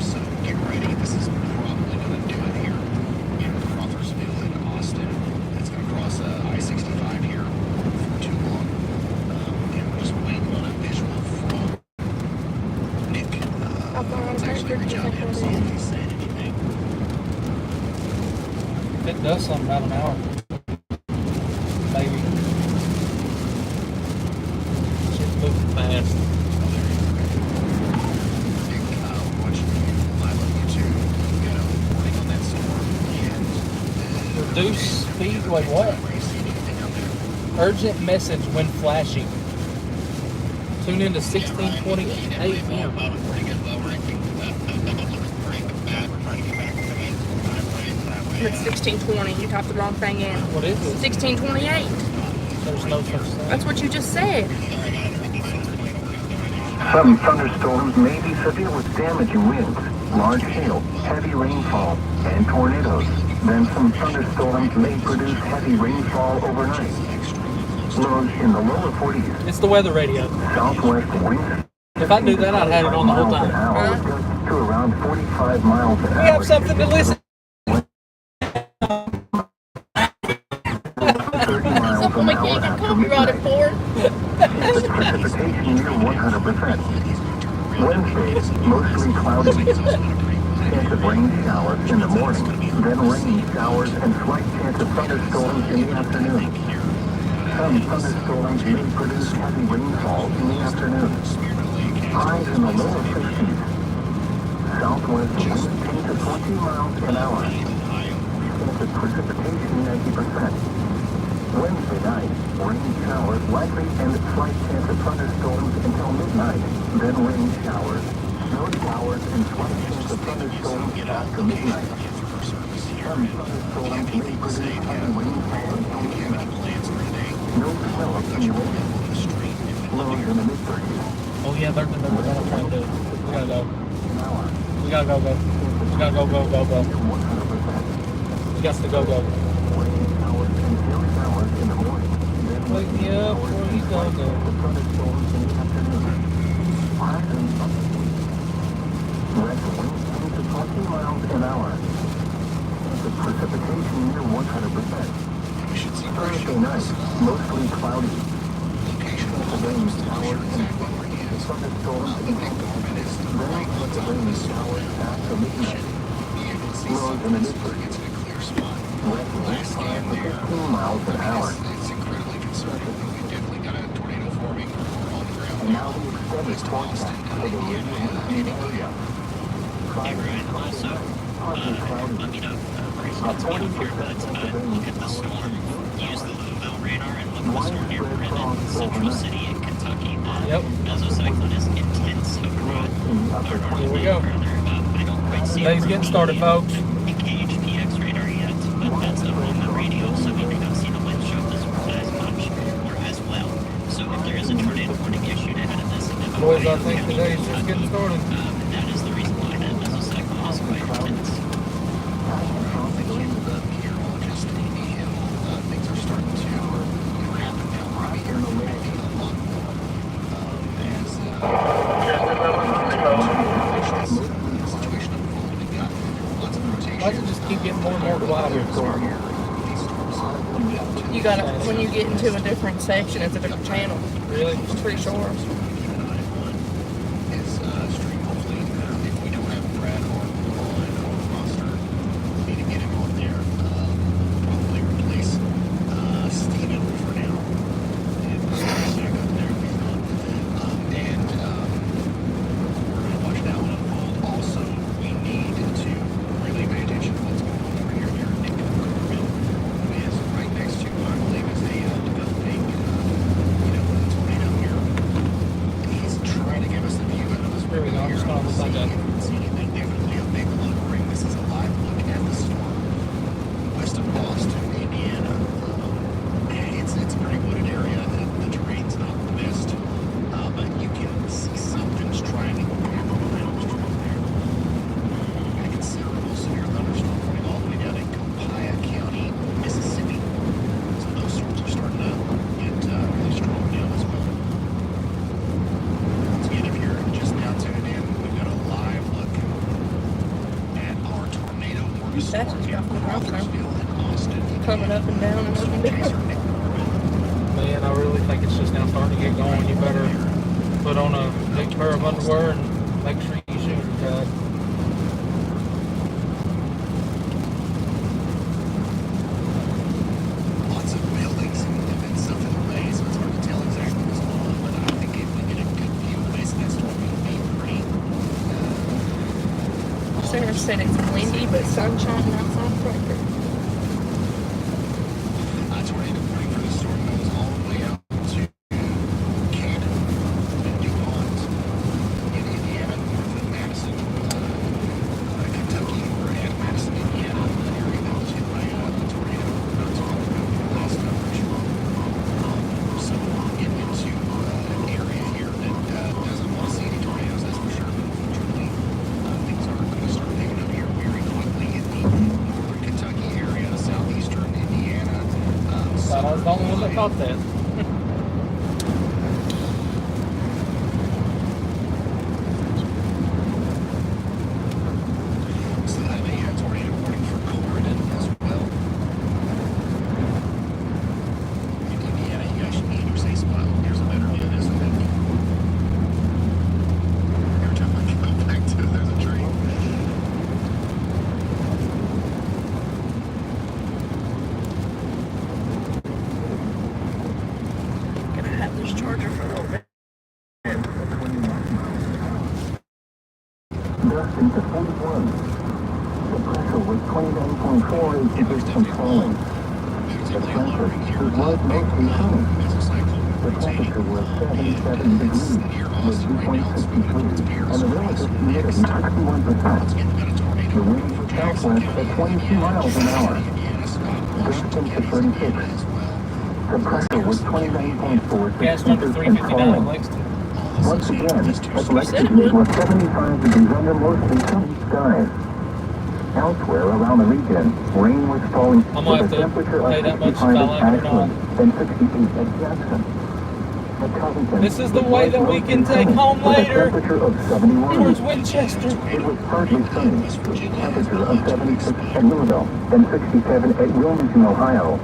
So get ready. This is probably going to do it here in Crawfordsville and Austin. It's going to cross I-65 here for too long. And we're just waiting on a visual from Nick. Let's actually reach out to him and see if he's saying anything. It does something about an hour. Maybe. Shit's moving fast. Reduce speed, wait, what? Urgent message when flashing. Tune in to 16:20 a.m. It's 1620. You typed the wrong thing in. What is it? 1628. There's no such thing. That's what you just said. Some thunderstorms may be severe with damaging winds, large hail, heavy rainfall, and tornadoes. Then some thunderstorms may produce heavy rainfall overnight. Lows in the lower 40s. It's the weather radio. Southwest winds. If I knew that, I'd have it on the whole time. To around 45 miles an hour. We have something to listen. 30 miles Something we can't get copyrighted for. Precipitation near 100%. Wednesday, mostly cloudy. Chance of rain showers in the morning, then rain showers and slight chance of thunderstorms in the afternoon. Some thunderstorms may produce heavy rainfall in the afternoon. Highs in the lower 60s. Southwest winds 10 to 20 miles an hour. Chance of precipitation 90%. Wednesday night, rain showers likely and slight chance of thunderstorms until midnight. Then rain showers. Snow showers and slight chance of thunderstorms after midnight. Some thunderstorms may produce heavy rainfall until midnight. No snow up in the morning. Lows in the mid-30s. Oh yeah, they're gonna try to do it. We gotta go. We gotta go. We gotta go. We got to go. Wake me up before you go. West winds 10 to 20 miles an hour. The precipitation near 100%. Thursday night, mostly cloudy. Rain showers and thunderstorms intensity. Then with the rain showers after midnight. Lows in the mid-30s. West winds 5 to 15 miles an hour. And now the extended forecast for the radio area. Hey, Ryan, also, let me know if it's here, but look at the storm. Use the Louisville radar and look at the storm near Brennan, Central City in Kentucky. The mesocyclone is intense over Here we go. I don't quite see Today's getting started, folks. engaged PX radar yet, but that's up on the radio, so we may not see the wind show as much or as well. So if there is a tornado warning issued ahead of this, Boys, I think today's just getting started. that is the reason why that mesocyclone is quite intense. Things are starting to happen now. Probably here in the morning a lot more. Situation unfolded. We've got lots of rotation. Why does it just keep getting more and more cloudy? You gotta, when you get into a different section, it's a different channel. Really? I'm pretty sure. Is stream hopefully if we don't have Brad or Foster, we need to get him on there. Hopefully replace Steven for now. And back up there if he's not. And we're gonna watch that one unfold. Also, we need to really pay attention to what's going on over here in Nick, who is right next to, I believe, is a developing tornado here. He's trying to give us a view out of his Here we go. I'm just gonna look like that. see anything. Definitely a big look ring. This is a live look at the storm west of Boston, Indiana. It's a pretty wooded area. The terrain's not the best, but you can see something's trying to grab a little storm there. Got a considerable severe thunderstorm running all the way down in Copiah County, Mississippi. So those storms are starting to get really strong now as well. Once again, if you're just now tuning in, we've got a live look at our tornado warning storm here in Crawfordsville and Austin. Coming up and down and up and down. Man, I really think it's just now starting to get going. You better put on a big pair of underwear and make sure your shoes are tied. Lots of buildings and stuff in the way, so it's hard to tell exactly what's going on. But I think if we get a good view of basically that storm, it'll be pretty. Sarah said it's windy, but sunshine outside breaker. Tornado warning for the storm goes all the way out to Cannon and DuPont in Indiana, north of Madison, Kentucky, or at Madison, Indiana, an area that was hit by a tornado not too long ago, last coverage. So we're getting into an area here that doesn't want to see any tornadoes, that's for sure. But unfortunately, things are going to start picking up here very quickly in the northern Kentucky area, southeastern Indiana. I was the only one that thought that. Still have a tornado warning for Corydon as well. In Indiana, you guys should be in your safe spot. Here's a better view of this, I think. Every time I go back to it, there's a tree. gusting to 41. The pressure was 29.48 inches from falling. The pressure was mostly sunny. The temperature was 77 degrees with dew point 63, and the relative humidity 61%. The wind was southwest at 22 miles an hour. Gusting to 36. The pressure was 29.46 Gas number inches and 359 falling. in Lexington. Once again, at Lexington it was 75 degrees under mostly sunny skies. Elsewhere around the region, rain was falling with a temperature of 65 at Ashland and 68 at Jackson. At Covington, This is the way that we can take home later. Temperature of 71. Towards Winchester. It was partly sunny with a temperature of 76 at Louisville and 67 at Wilmington, Ohio.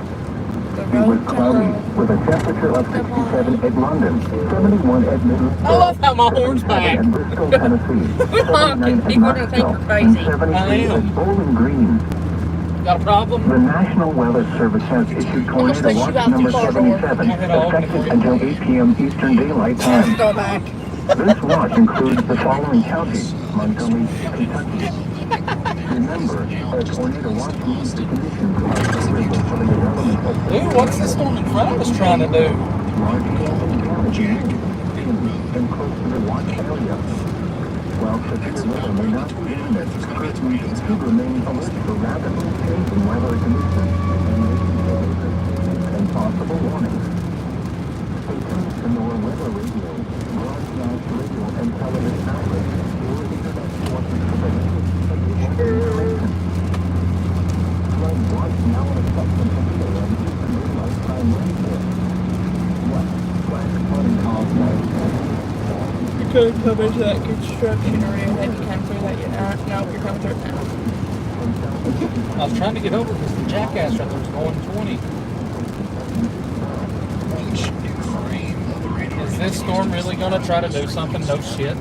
It was cloudy with a temperature of 67 at London, 71 at Middlesbrough. I love how my horn's back. And Bristol, Tennessee, 79 at People are gonna think Knoxville, we're and crazy. 73 at Bowling Green. Got a problem? The National Weather Service has issued tornado watch number 77, effective until 8 p.m. Eastern Daylight Time. Go back. This watch includes the following counties: Montgomery, Kentucky. Remember, a tornado watch means the conditions are favorable for the development of Dude, what's this storm in front of us trying to do? large hail and damaging winds and close to the watch area. While severe weather may not be imminent, Christmas should remain alert for rapidly changing weather conditions and possible warnings. Stay tuned to NOAA Weather Radio, broadcast radio and television outlets, or internet sources for the latest information. Flood watch now in effect in Toledo and Eastern Daylight Time rainfall. What? Flash flooding caused by You could come into that construction area that you come through that you're not. No, you're coming through it now. I was trying to get over because the jackass right there was going 20. Is this storm really going to try to do something? No shit.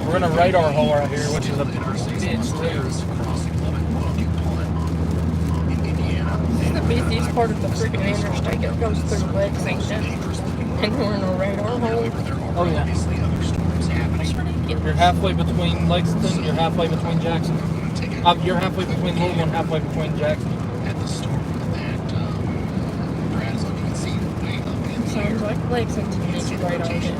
We're in a radar hole right here, which is a ditch too. This is the busiest part of the freaking interstate. It goes through Lexington. And we're in a radar hole. Oh yeah. You're halfway between Lexington, you're halfway between Jackson. You're halfway between Louisville and halfway between Jackson. Sounds like Lexington needs a radar hole.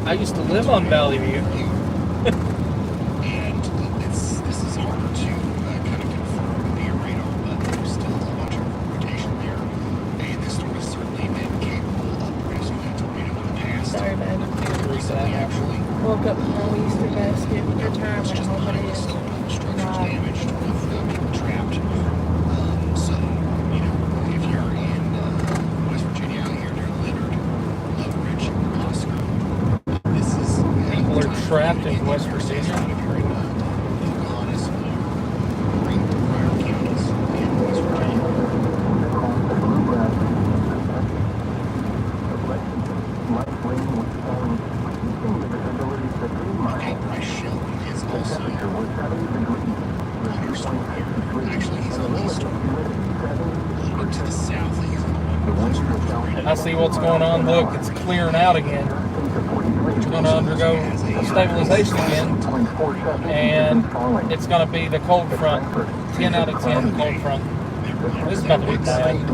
I used to live on Valley View. And this is harder to kind of confirm via radar, but there's still a bunch of rotation there. And this storm has certainly been capable of producing that tornado in the past. Sorry, babe. Actually Woke up in the Easter basket. Your time at home it is. structures damaged, people trapped. So, you know, if you're in West Virginia out here near Leonard, Loveridge, Oscar, this is People are trapped in West Virginia. I see what's going on. Look, it's clearing out again. It's going to undergo stabilization again. And it's going to be the cold front. 10 out of 10 cold front. This is about to be bad. And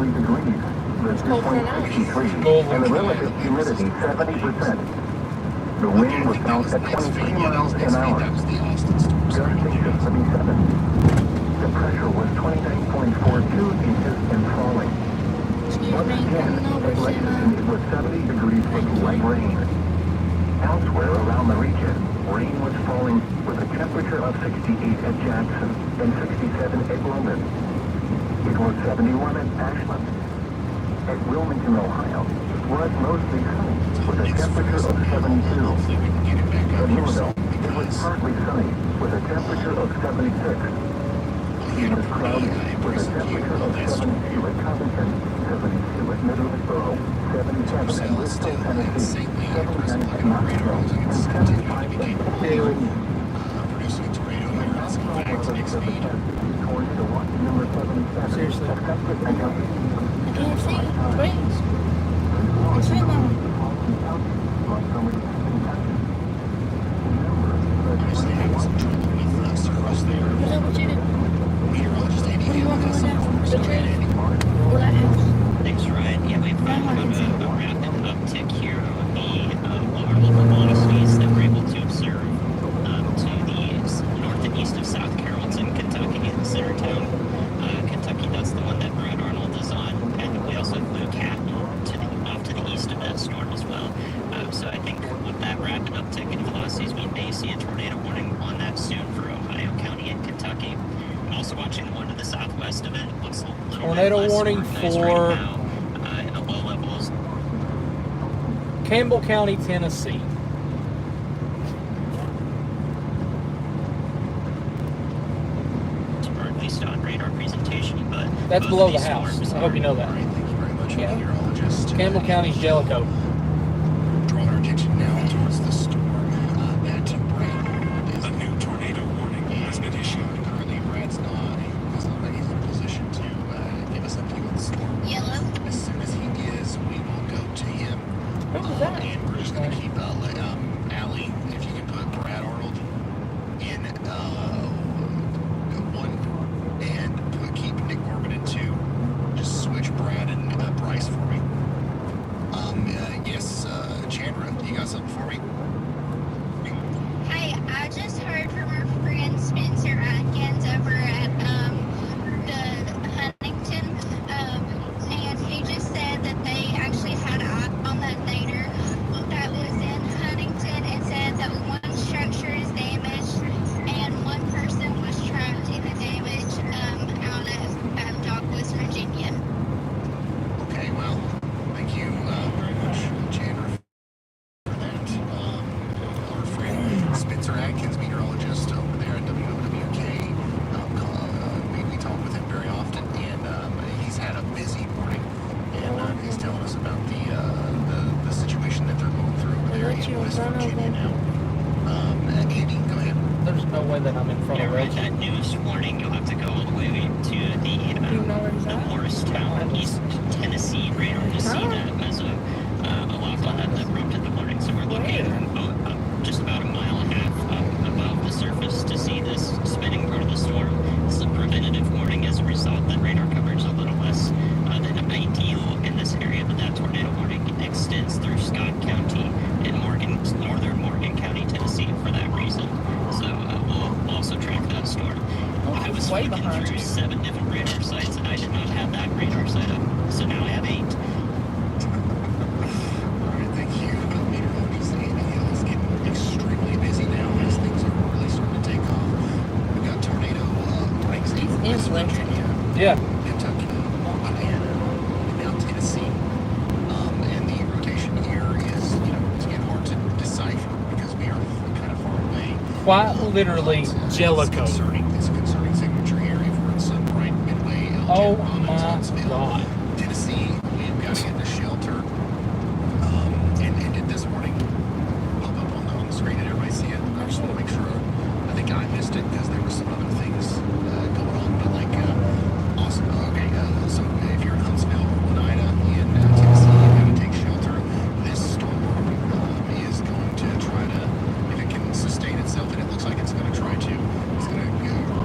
the relative humidity 70%. The wind was out at 23 miles an hour. Gusting to 77. The pressure was 29.42 inches and falling. Once again, at Lexington, it was 70 degrees with light rain. Elsewhere around the region, rain was falling storm with a temperature of 68 at Jackson and 67 at London. It was 71 at Ashland. At Wilmington, Ohio, it was mostly sunny with a temperature of 72. At Louisville, it was partly sunny with a temperature of 76. It was cloudy with a temperature of 72 at Covington, 72 at Middlesboro, 77 at Bristol, Tennessee, 79 at Knoxville, and 75 at Perry. Producing a tornado here at some facts next speed. Tornado watch number 77. Seriously. Affected Kentucky. I can't see. Wait. I'm saying that. Montgomery, Kentucky. Obviously, having some trouble with us across there. Is that what you did? Meteorologist Andy What do you want to has look some at? The tree? Andy. Or that house? Thanks, Ryan. Yeah, we've Now I can see. a rapid uptick here on the lower level velocities that we're able to observe to the north and east of South Carrollton, Kentucky, in Centertown, Kentucky. That's the one that Brad Arnold is on, and we also flew Cat off to the east of that storm as well. So I think with that rapid uptick in velocities, we may see a tornado warning on that soon for Ohio County and Kentucky. I'm also watching one to the southwest of it. It looks a little Tornado bit less warning organized for- right now, in the low levels. Campbell County, Tennessee. Or at least on radar presentation, but That's both below of the these house. storms I hope you know All that. right, thank you very much, Yeah. meteorologist. Campbell County's Jellicoe. Drawing our attention now towards the storm that Brad is A new tornado warning has been issued. currently. Brad's not. He's not he's in position to give us a view of the storm. Yellow. As soon as he is, we will go to him. What was that? And we're just going to keep Allie, if you can put Brad Arnold in one and keep Nick Gorman in two. Just switch Brad and Bryce for me. Yes, Chandra, you got something for me? Hey, I just heard from our friend Spencer Atkins over at the Huntington, and he just said that they actually had an eye on that nader that was in Huntington, and said that one structure is damaged and one person was trapped in the damage out of Dock, Virginia. Okay, well, thank you very much, Chandra, for that. Our friend Spencer Atkins, meteorologist over there at WOWK, we talk with him very often, and he's had a busy morning, and he's telling us about the situation that they're going through over there in West Virginia now. Andy, go ahead. There's no way that I'm in front Yeah, of right. Reggie. That news warning, you'll have to go all the way to Do you know where he's the at? Morristown, East Tennessee radar to see Huh? that as a lock on that prompted the warning. So we're looking just about a mile and a half up above the surface to see this spinning part of the storm. This is a preventative warning as a result that radar coverage is a little less than ideal in this area, but that tornado warning extends through Scott County and northern Morgan County, Tennessee for that reason. So we'll also track that storm. I was way looking behind through you. 7 different radar sites and I did not have that radar site up. So now I have 8. All right, thank you. Meteorologist Andy Hill is getting extremely busy now as things are really starting to take off. We've got tornado warnings in West Virginia, Yeah. Kentucky, Indiana, and now Tennessee. And the rotation here is, it's getting hard to decipher because we are kind of far away. Quite literally It's Jellicoe. a concerning signature area for it. Sunbright, Midway, Elgin, Oh Rollins, my Huntsville, God. Tennessee. We've got to get to shelter. And did this warning pop up on the screen? Did everybody see it? I just want to make sure. I think I missed it because there were some other things going on. But awesome. Okay. So if you're in Huntsville or Oneida in Tennessee, you've got to take shelter. This storm is going to try to, if it can sustain itself, and it looks like it's going to try to, it's going to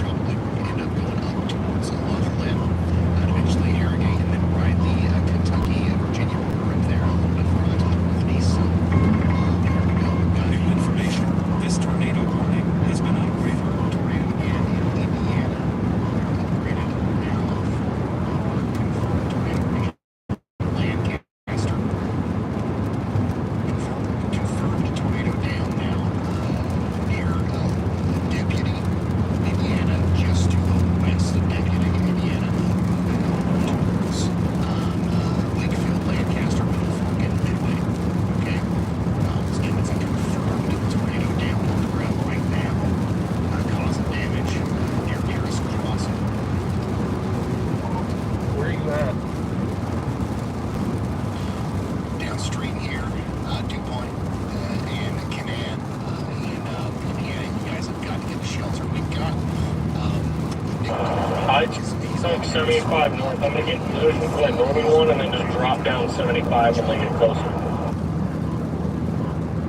probably end up going up towards Laughlin and eventually Harrogate, and then ride the Kentucky, Virginia border right there a little bit farther to the north and east. So here we go. We've got New information. This tornado warning has been upgraded. tornado again in Sunk 75 north. I'm gonna get in position for that northern one and then just drop down 75 when they get closer.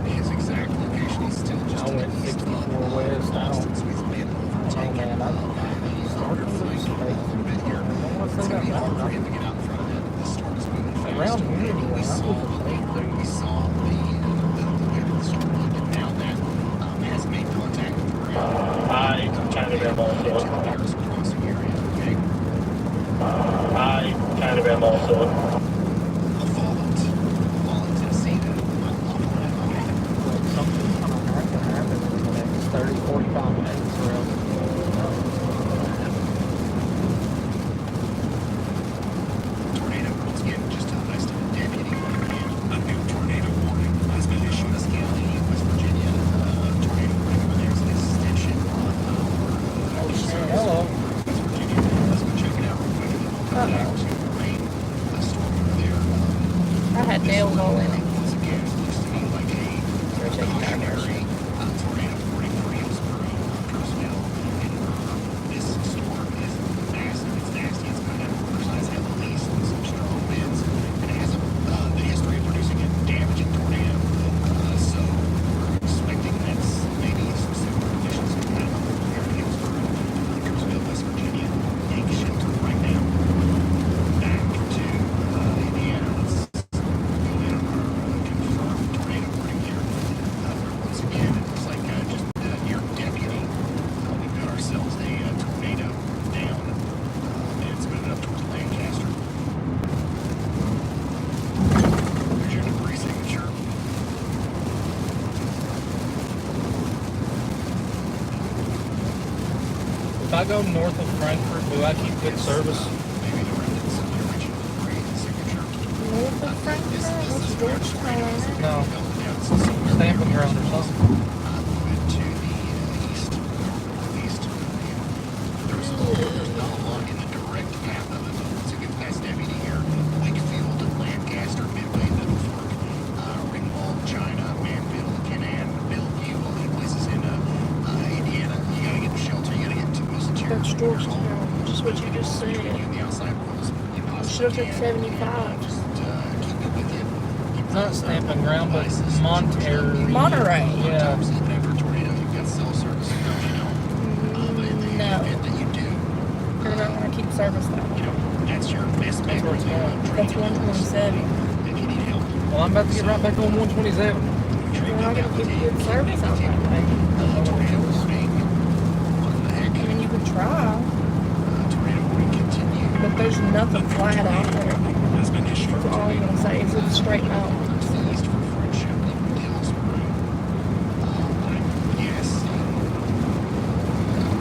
His exact location is still just I went 64 west. I don't know, man. I started to lose faith. I don't want to say that loud. Around here anyway, I was we saw the way that the storm looked, and now that has made contact with the ground. I kind of am also. Crossing area, okay? I kind of am also. something's gonna have to happen in the next 30, 45 minutes around. Tornado, once again, just to the west of the deputy. A new tornado warning has been issued. West Virginia, tornado warning. There's an extension on Hello. West Virginia. Let's go check it out real quick. Rain, a storm over there. I had nail roll in it. Once again, it looks to me like a cautionary tornado warning for Hillsborough, Grossville, and this storm is massive. It's nasty. It's going to have oversized hail-o-lease and some strong winds. And it has a the history of producing a damaging tornado. So we're expecting that's maybe some similar conditions to kind of up here in Hillsborough, Grossville, West Virginia. Take shelter right now. Back to Indiana. Let's go in on our confirmed tornado warning here. Once again, it looks like just near Deputy, we've got ourselves a tornado down, and it's moving up towards Lancaster. Here's your debris signature. If I go north of Frankfurt, do I keep good service? Maybe the remnants of the original debris signature. North of Frankfurt? What's Georgetown? No. Stamping ground or something. Moving to the east, northeast. There's not a lot in the direct path of it. Once you get past Deputy here, Wakefield, Lancaster, Midway, Middle Fork, Ringwald, China, Manville, Canaan, Bellevue, all these places in Indiana. You gotta get shelter. You gotta get to most interior. That's Georgetown, just what you just said. The outside world as you possibly Should have can. 75. Just keep it with you. Not stamping ground, but Monterey. Monterey. Yeah. Never tornado. You've got cell service. You know. But in the No. event that you do, You're not going to keep service though. you know, that's your best bet. where it's going. That's 127. If you need help, Well, I'm about to get right back on 127. You're not going to keep good service out that way. tornado warning. What the heck? I mean, you could try, Tornado warning continue. but there's nothing flat out there. Has been issued. That's all I'm going to say. It's a straight mountain. To the east for Friendship, Dillsborough. I'm guessing.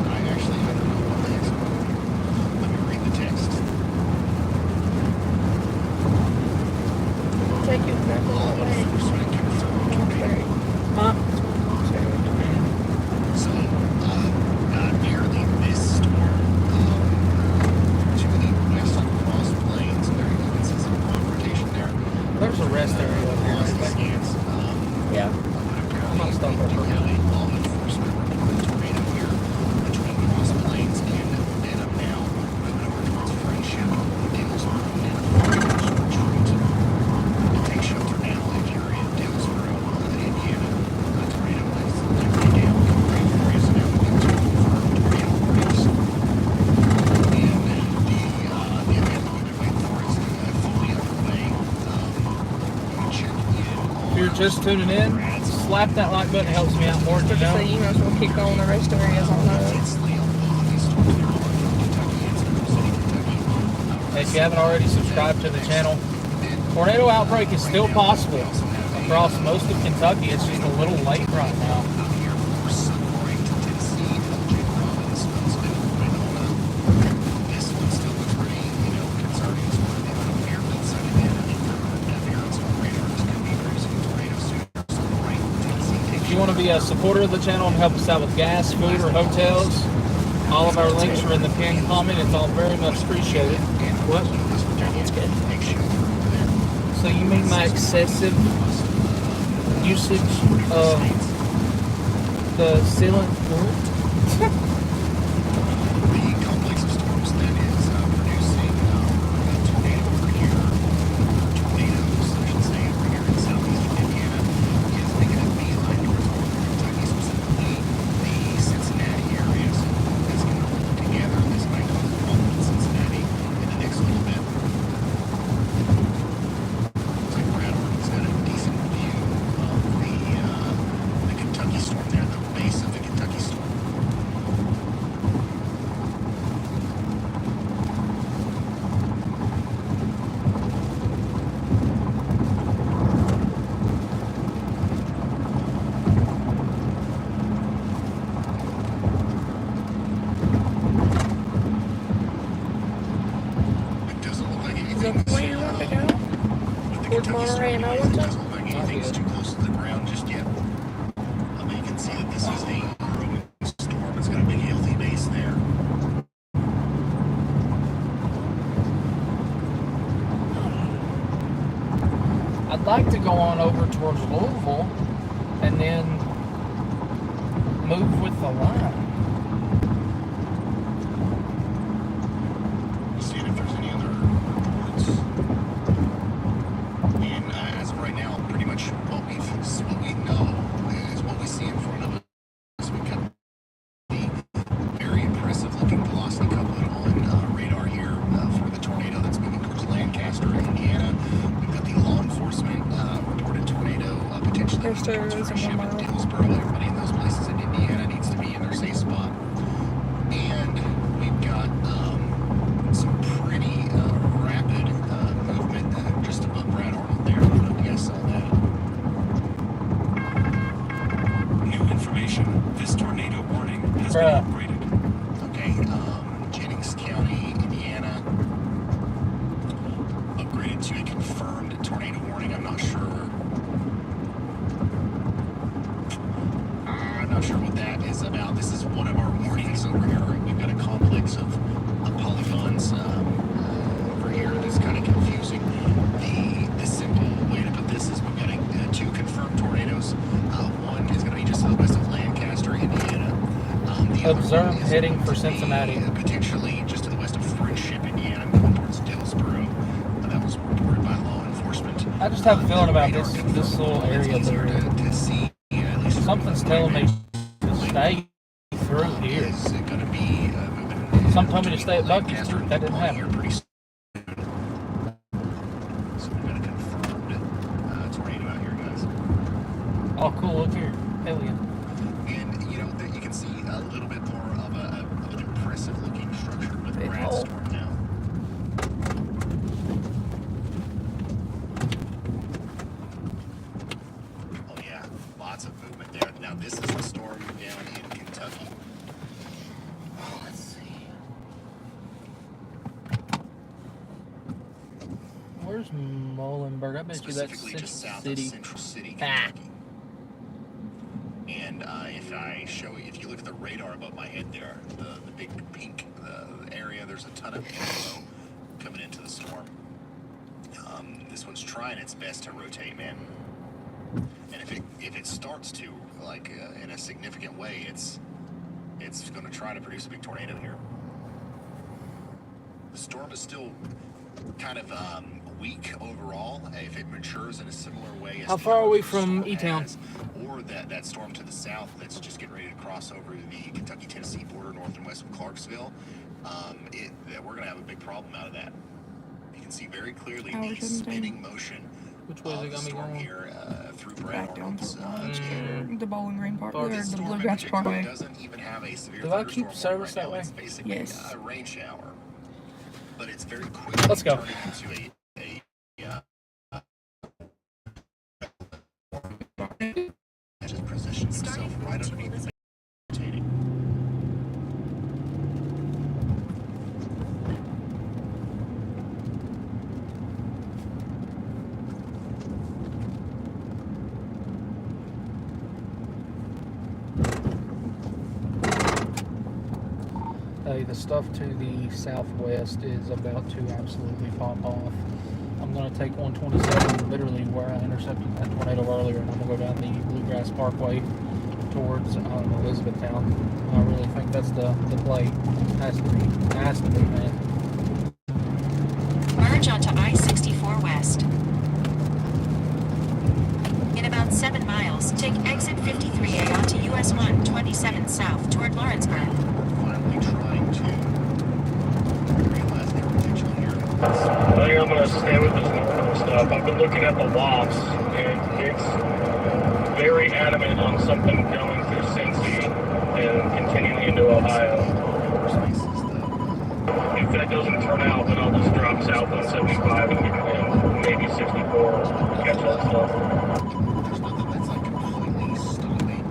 I don't know what the heck's going on here. Let me read the text. Take it back Law all the way. enforcement confirmed tornado. Huh? So, nearly this storm to the west of Cross Plains. There you can see some confrontation there. There's a rest area up here. Lost the I think. scans. Yeah. I'm not stopping for County law enforcement reported tornado here between Cross Plains and Denham now. Moving over towards Friendship, Dillsborough, and retreat. Take shelter now if you're in Dillsborough, Indiana. Tornado is likely down. Great areas now with these confirmed tornado warnings. And the event that we've been waiting for is fully underway. You can check in If you're just tuning in, slap that like button. It helps me out more. You So know? you might as well kick on the rest areas on those. intensely on both of these storms that are on from Kentucky and Central City, Kentucky. If you haven't already subscribed to the channel, tornado outbreak is still possible across most of Kentucky. It's just a little late right now. Out here for Sunbright, Tennessee, LJ Providence, Huntsville, Winona. This one still looks pretty, concerning as far as the amount of air that's sucking in. Infrared appearance on radar is going to be producing a tornado soon. Sunbright, Tennessee. If you want to be a supporter of the channel and help us out with gas, food, or hotels, all of our links are in the pinned comment. It's all very much appreciated. What? That's good. Take shelter over there. So you mean my excessive usage of the sealant fluid? The complex of storms that is Monterey and Owens. Doesn't look like anything's too close to the ground just yet. But you can see that this is a growing storm. It's got a big healthy base there. I'd like to go on over towards Louisville and then move with the line. Seeing if there's any other reports. And as of right now, pretty much what we know is what we see in front of us. We've got the very impressive looking velocity couplet on radar here for the tornado that's moving towards Lancaster, Indiana. We've got the law enforcement reported tornado potentially moving towards Friendship and Dillsboro. Everybody in those places in Indiana needs to be in their safe spot. And we've got some pretty rapid movement just above Brad Arnold there. I don't know if you guys saw that. New information. This tornado warning has been upgraded. Okay, Jennings County, Indiana, upgraded to a confirmed tornado warning. I'm not sure what that is about. This is one of our warnings over here. We've got a complex of polygons over here that's kind of confusing. The simple way to put this is we've got two confirmed tornadoes. One is going to be just southwest of Lancaster, Indiana. The Observe heading for Cincinnati. Potentially just to the west of Friendship, Indiana, going towards Dillsboro. That was reported by law enforcement. I just have a feeling about this little area there. To see. Something's telling me to stay through here. Some told me to stay at Bucky's. That didn't happen. So we've got a confirmed tornado out here, guys. Oh, cool! Look here, hell yeah. And you know, you can see a little bit more of an impressive looking structure with Brad's storm now. Oh yeah, lots of movement there. Now this is the storm down in Kentucky. Let's see. Where's Muhlenberg? I bet you that's Specifically just south City. of Central City, Kentucky. And if you look at the radar above my head there, the big pink area, there's a ton of info coming into the storm. This one's trying its best to rotate, man. And if it starts to, like, in a significant way, it's going to try to produce a big tornado here. The storm is still kind of weak overall. If it matures in a similar way as How far are we from E-Town? Or that storm to the south that's just getting ready to cross over the Kentucky-Tennessee border north and west of Clarksville, we're going to have a big problem out of that. You can see very clearly the spinning motion Which way is it of the gonna be storm going? here through Brad Arnold's The Bowling Green Park, or this the storm Bluegrass in particular Parkway. doesn't even have a severe Do I keep thunderstorm service right that now. way? It's basically Yes. a rain shower, but it's very quickly Let's go. turning into it just positions itself right underneath the rotating. Hey, the stuff to the southwest is about to absolutely pop off. I'm going to take 127, literally where I intercepted that tornado earlier, and I'm going to go down the Bluegrass Parkway towards Elizabethtown. I really think that's the play. Has to be, man. Merge onto I-64 West. In about 7 miles, take exit 53A onto US 127 south toward Lawrenceburg. Finally trying to realize their potential here. I think I'm going to stay with this northern stuff. I've been looking at the WAPs, and it's very adamant on something going through Cincy and continuing into Ohio. If that doesn't turn out, then I'll just drop south on 75 and maybe 64, catch all the stuff. There's nothing that's like completely stopping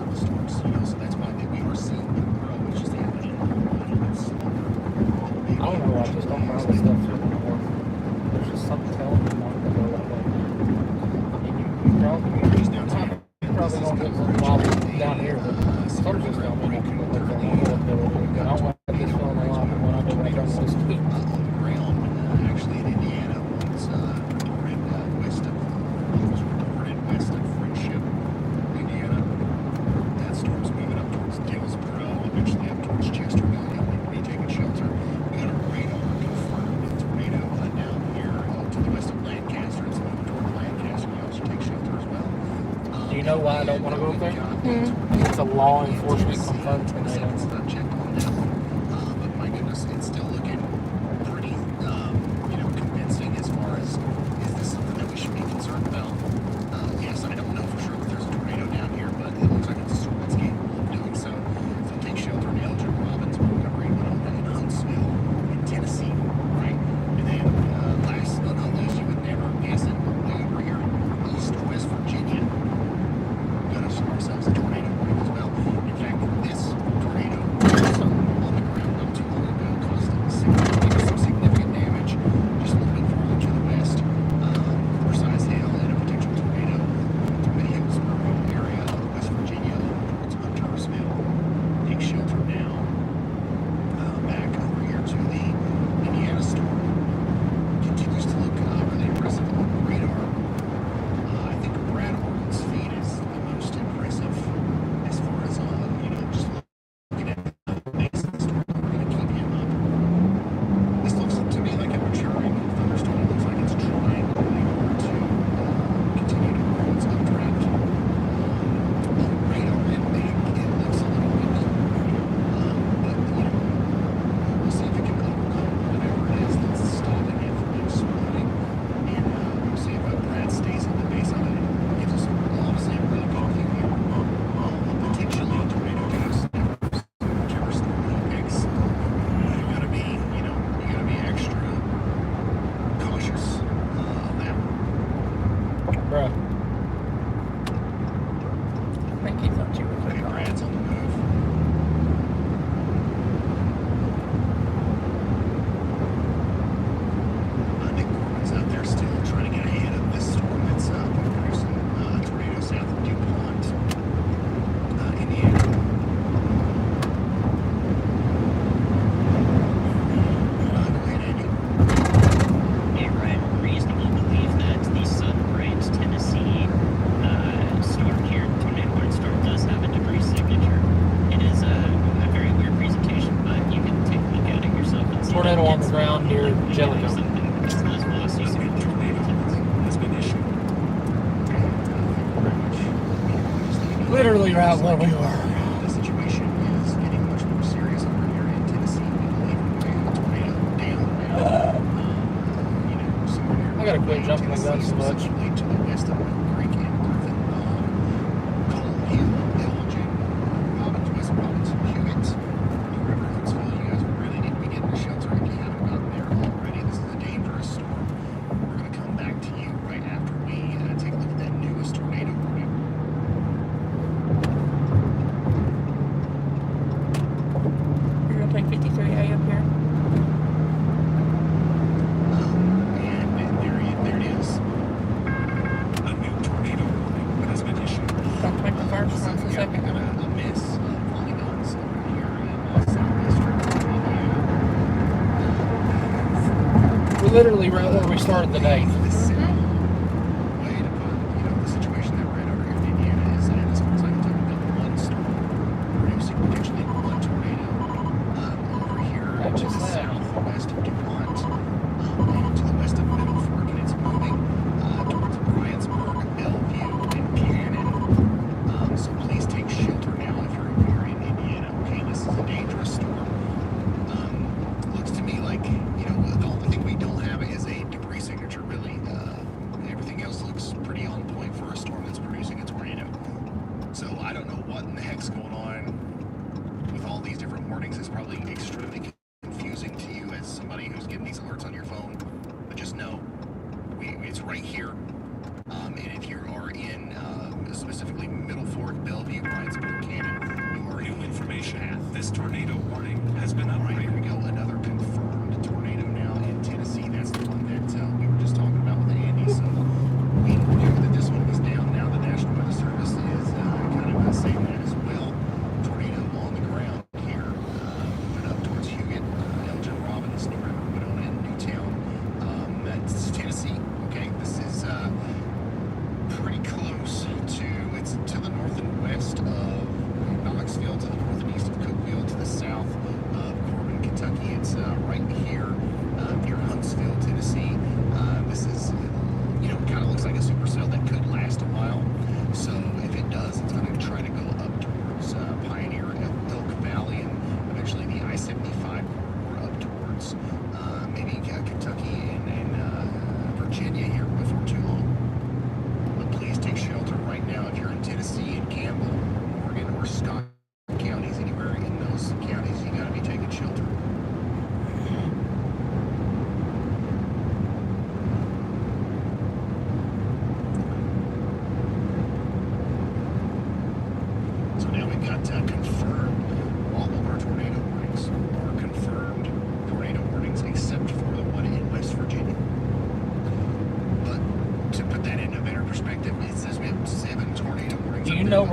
the storms, so that's why we are seeing them grow. It's just happening a little bit slower. I don't know, I just don't buy the stuff anymore. There's just something telling me not to go that way. It's a law enforcement confirmed tornado. It's not checked on now. But my goodness, it's still looking pretty, convincing as far as, is this something that we should be concerned about? Yes, I don't know for sure that there's a tornado down here, but it looks like it's a storm that's capable of doing so. So take shelter in Elgin, Robbins, Montgomery, Winona, and Huntsville in Tennessee, right? And then last but not least, you would never guess it, but way over here, east West Virginia, got ourselves a tornado warning as well. In fact, this tornado on the ground not too long ago caused some significant damage just a little bit further to the west. Oversized hail and a potential tornado through the Hillsborough area of West Virginia towards Huntersville. Take shelter now. Back over here to the Indiana storm. Continues to look really impressive on the radar. I think Brad Orton's feed is the most impressive as far as, just looking at the base of the storm. We're going to keep him up. This looks to me like a maturing thunderstorm. It looks like it's trying really hard to continue to grow its updraft on the radar, and it looks a little windy. But, we'll see if it can overcome whatever it is that's stopping it from exploding. And we'll see if Brad stays at the base of it and gives us obviously a really good view here of potentially a tornado case. Whichever storm he picks, you gotta be extra cautious of that. Bruh. I think he thought you were Okay, going Brad's on the move. Nick Corbin's out there still trying to get ahead of this storm that's producing tornado south of DuPont, Indiana. Go ahead, Andy. Yeah, right. Reasonable belief that the Sunbright, Tennessee storm here, tornado warning storm, does have a debris signature. It is a very weird presentation, but you can take a look at it yourself and see. Tornado that on the it's ground near Jellicoe. something that's less velocity. A new tornado warning has been issued. Literally right where we were. The situation is getting much more serious over here in Tennessee. We believe we're going to have a tornado down now. Somewhere near I gotta quit jumping the gun so much. specifically to the west of Mill Creek and Griffin. Cole Hill, Elgin, Robbins, West Robbins, Hewitt, New River, Huntsville. You guys really need to be getting to shelter if you haven't gotten there already. This is a dangerous storm. We're going to come back to you right after we take a look at that newest tornado warning. You're going to take 53A up here. And there it is. A new tornado warning has been issued. Don't take the first one, it's the Yeah, we second got one. a miss of polygons over here in southeastern Indiana. We're literally right where we started the day. The simple way to put, the situation that we're in over here in Indiana is that as far as I can tell, we've got one storm producing potentially one tornado over here to the southwest of DuPont and to the west of Middle Fork, and it's moving towards Bryansburg, Bellevue, and Cannon. So please take shelter now if you're over here in Indiana. Okay, this is a dangerous storm. Looks to me like, the only thing we don't have is a debris signature, really. Everything else looks pretty on point for a storm that's producing a tornado. So I don't know what in the heck's going on with all these different warnings. It's probably extremely confusing to you as somebody who's getting these alerts on your phone. But just know, it's right here. And if you are in specifically Middle Fork, Bellevue, Bryansburg, Cannon, you are New in information. path. This tornado warning has been Right, upgraded. here we go. Another confirmed tornado now in Tennessee. That's the one that we were just talking about with Andy. So we knew that this one was down. Now the National Weather Service is kind of saying that as well. Tornado on the ground here, moving up towards Hewitt, Elgin, Robbins, New River, Winona, and Newtown. That's Tennessee. Okay, this is pretty close it's to the north and west of Knoxville, to the north and east of Cookeville, to the south of Corbin, Kentucky. It's right here near Huntsville, Tennessee. This is, kind of looks like a supercell that could last a while. So if it does, it's going to try to go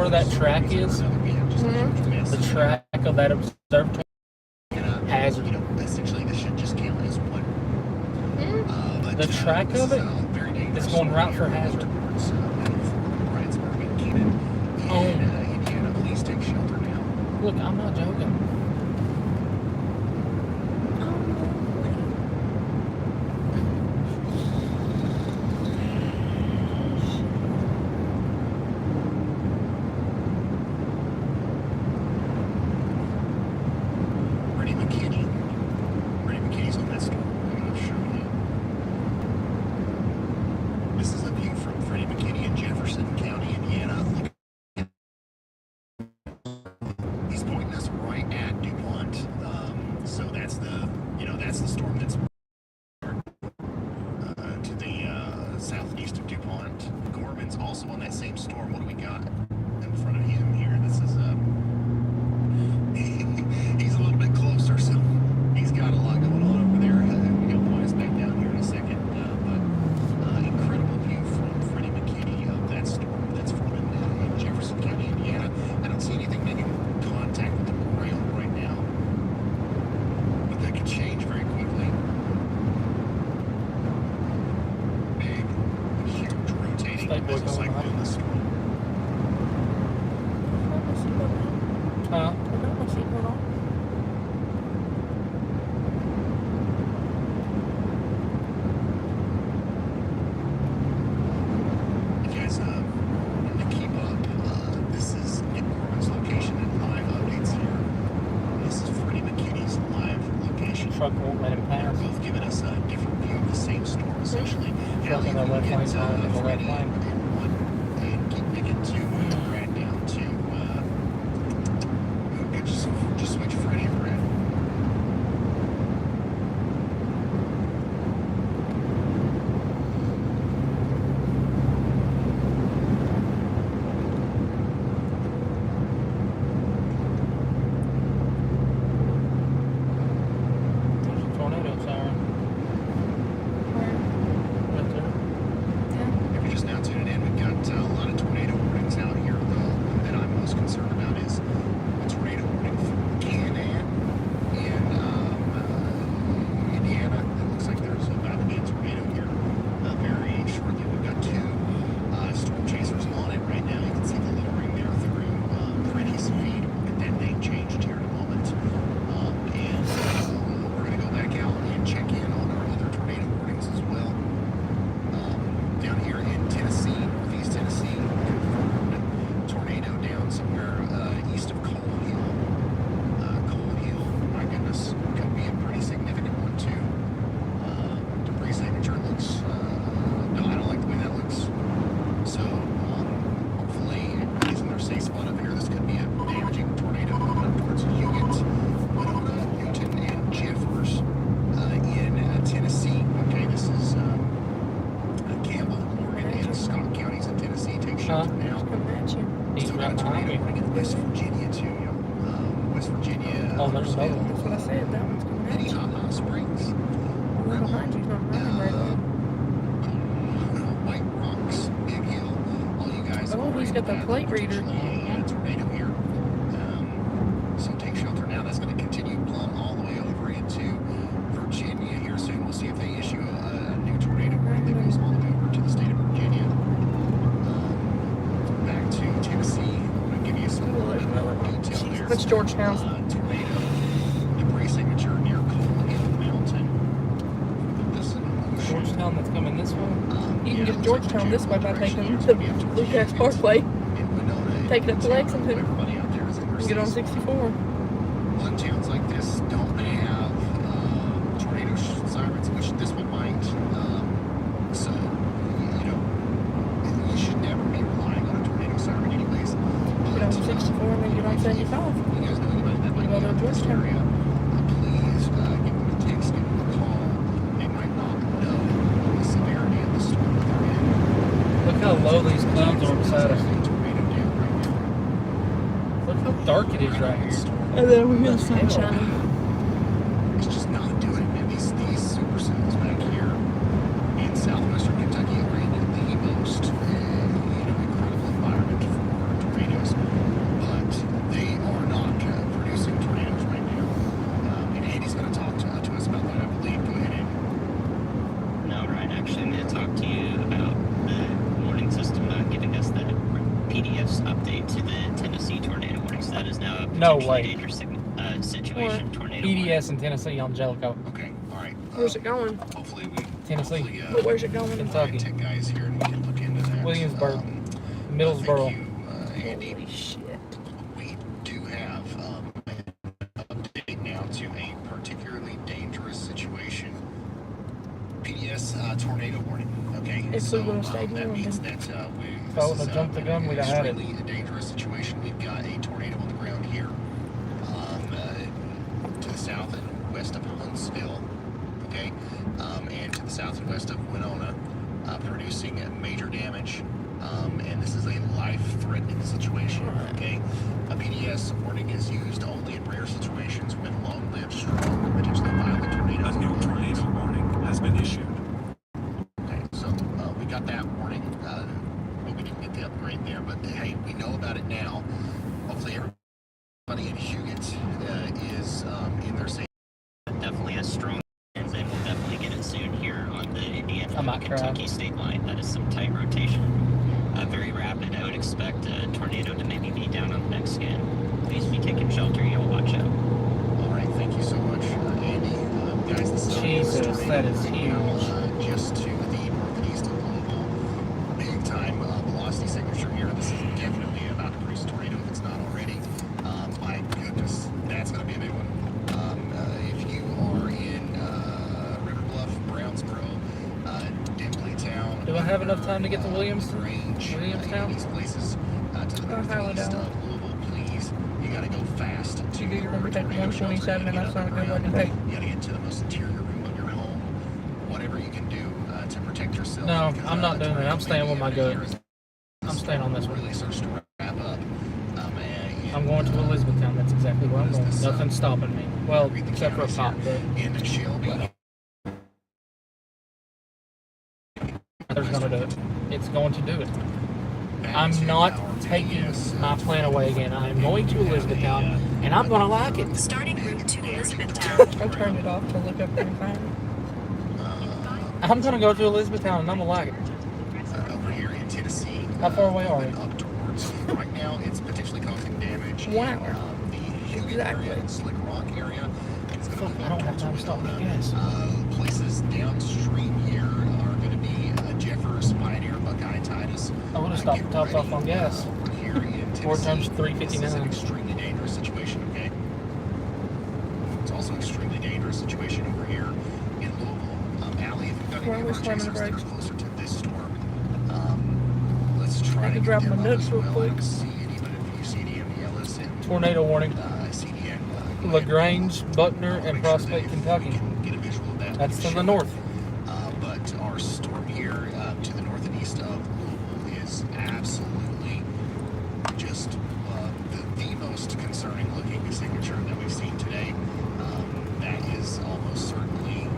where that track is? The track of that observatory. Hazard. Essentially, this should just count as one. The track of it is going right for hazard. Oh. Indiana, please take shelter now. Look, I'm not joking. McKinney's on that storm. I'm going to show you. This is a view from Freddie McKinney in Jefferson County, Indiana. He's pointing us right at DuPont. So that's the storm that's to the southeast of DuPont. Gorman's also on that same storm. What do we got in front of him here? This is he's a little bit closer, so he's got a lot going on over there. He'll point us back down here in a second. But incredible view from Freddie McKinney of that storm that's forming in Jefferson County, Indiana. I don't see anything making contact with the rail right now, but that could change very quickly. Big, huge rotating mesocyclone in the storm. Huh? You guys want to keep up. This is Nick Gorman's location and live updates here. This is Freddie McKinney's live location. Truck won't let him They're pass. both giving us a different view of the same storm, essentially. Truck in the left lane, car in the left Freddie lane. and keep picking to Brad down to just switch Freddie and Brad. There's a tornado siren. Right there. If you're just now tuning in, we've got a lot of tornado warnings out here. The one that I'm most concerned about is a tornado warning for Canaan in Indiana. It looks like there's about to be a tornado here very shortly. We've got two storm chasers on it right now. You can see the little ring there through Freddie's feed. We'll get that name changed here in a moment. And we're going to go back out and check in on our other tornado warnings as well. Down here in Tennessee, northeast Tennessee, confirmed tornado down somewhere east of Coal Hill. Coal Hill, my goodness, could be a pretty significant one too. Debris signature looks, no, I don't like the way that looks. So hopefully everybody's in their safe spot up here. This could be a damaging tornado coming up towards Hugot, Winona, Newton, and Jeffers in Tennessee. Okay, this is Campbell, Morgan, and Scott counties in Tennessee. Take shelter now. He's Still got right a behind tornado me. warning in West Virginia too. West Virginia, Oh, there's another one. That's what I said. That one's coming at you. Minnehaha Springs, Right behind you's not running right now. White Rocks, Big Hill. All you guys. Oh, he's got the plate reader. A tornado here. So take shelter now. That's going to continue plumb all the way over into Virginia here soon. We'll see if they issue a new tornado warning that goes all the way over to the state of Virginia. Back to Tennessee. I'm going to give you some more detail there. That's Georgetown. Tornado debris signature near Coal Hill Mountain. This is an ocean. Georgetown that's coming this way. You can get to Georgetown this way by taking the Lucas Parkway. Take it up to Lexington. Everybody out there is in their You get on safe spot. 64. Well, towns like this don't have tornado sirens, which this one might. So, you should never be relying on a tornado siren anyways. Get on 64 and then get on 75. You guys know anybody that might Go be to out in this Georgetown. area, please give them a text, give them a call. They might not know the severity of the storm that they're in. Look how low these clouds are beside us. Tornado down right now. Look how dark it is right here. And then we get the sunshine. It's just not doing it, man. These supercells back here in southwestern Kentucky are in the most incredible environment for tornadoes. No extremely way. dangerous situation. Tornado EDS in Tennessee on Jellicoe. Okay, all right. Where's it going? Hopefully we. Tennessee. Hopefully, But where's it going? Kentucky. Tech guys here and we can look into that. Williamsburg. Thank Middlesboro. you, Andy. Holy shit. We do have an update now to a particularly dangerous situation. PDS tornado warning. Okay, If so we would've stayed that warm, means then. that If I wouldn't have jumped the gun, we'd have had it. extremely dangerous situation. We've got a tornado on the ground here, to the south and west of Huntsville. Okay, and to the south and west of Winona, producing major damage. And this is a life-threatening situation. Okay, a PDS warning is used only in rare situations when long-lived, strong, potentially violent tornadoes. A new tornado warning has been issued. Okay, so we got that warning, but we didn't get the upgrade there. But hey, we know about it now. Hopefully, everybody in Huguet is in their safe. definitely a strong, and we'll definitely get it soon here on the Indiana-Kentucky state line. That is some tight rotation. Very rapid. I would expect a tornado to maybe be down on the next scan. Please be taking shelter. You'll watch out. All right, thank you so much, Andy. Guys, this is Jesus, that is huge. Just to the northeast of Louisville. Big time velocity signature here. This is definitely about to produce a tornado if it's not already. My goodness, that's going to be a big one. If you are in River Bluff, Brownsboro, Dimpleytown, Do I have enough time to get to Williamstown? these places to the northeast of Louisville, please. You got to go fast to You remember taking 127 and that's not a good one to take. You got to get to the most interior room of your home. Whatever you can do to protect yourself. No, because, I'm not doing that. I'm staying with my gut. I'm staying on this one. Really starts to wrap up. I'm going to Elizabethtown. That's exactly where I'm going. Nothing's stopping me. Well, except for a cop, but in Shelby. there's going to do it. It's going to do it. I'm not taking my plan away again. I'm going to Elizabethtown, and I'm going to like it. Starting route to Elizabethtown. I turned it off to look up their phone. I'm going to go to Elizabethtown, and I'm going to like it. Over here in Tennessee. How far away are we? Up towards. Right now, it's potentially causing damage. 1 hour. The Huguet area, Slick Rock area. It's going to I don't have time to stop and get gas. Places downstream here are going to be Jeffers, Pioneer, Buckeye, Titus. I would have stopped and topped off on gas. Here in 4 times Tennessee, this is an $3.59. extremely dangerous situation, okay? It's also an extremely dangerous situation over here in Louisville. Allie, if you've got Why any are we of our slamming chasers the that are brakes? closer to this storm, let's try I to could get grab them my up nuts as real well. quick. I don't see any, but if you see any of the Ellis and Tornado warning. CDN, LaGrange, Buckner, and Prospect, Kentucky. get a visual of that. That's to the north. But our storm here to the north and east of Louisville is absolutely just the most concerning looking signature that we've seen today. That is almost certainly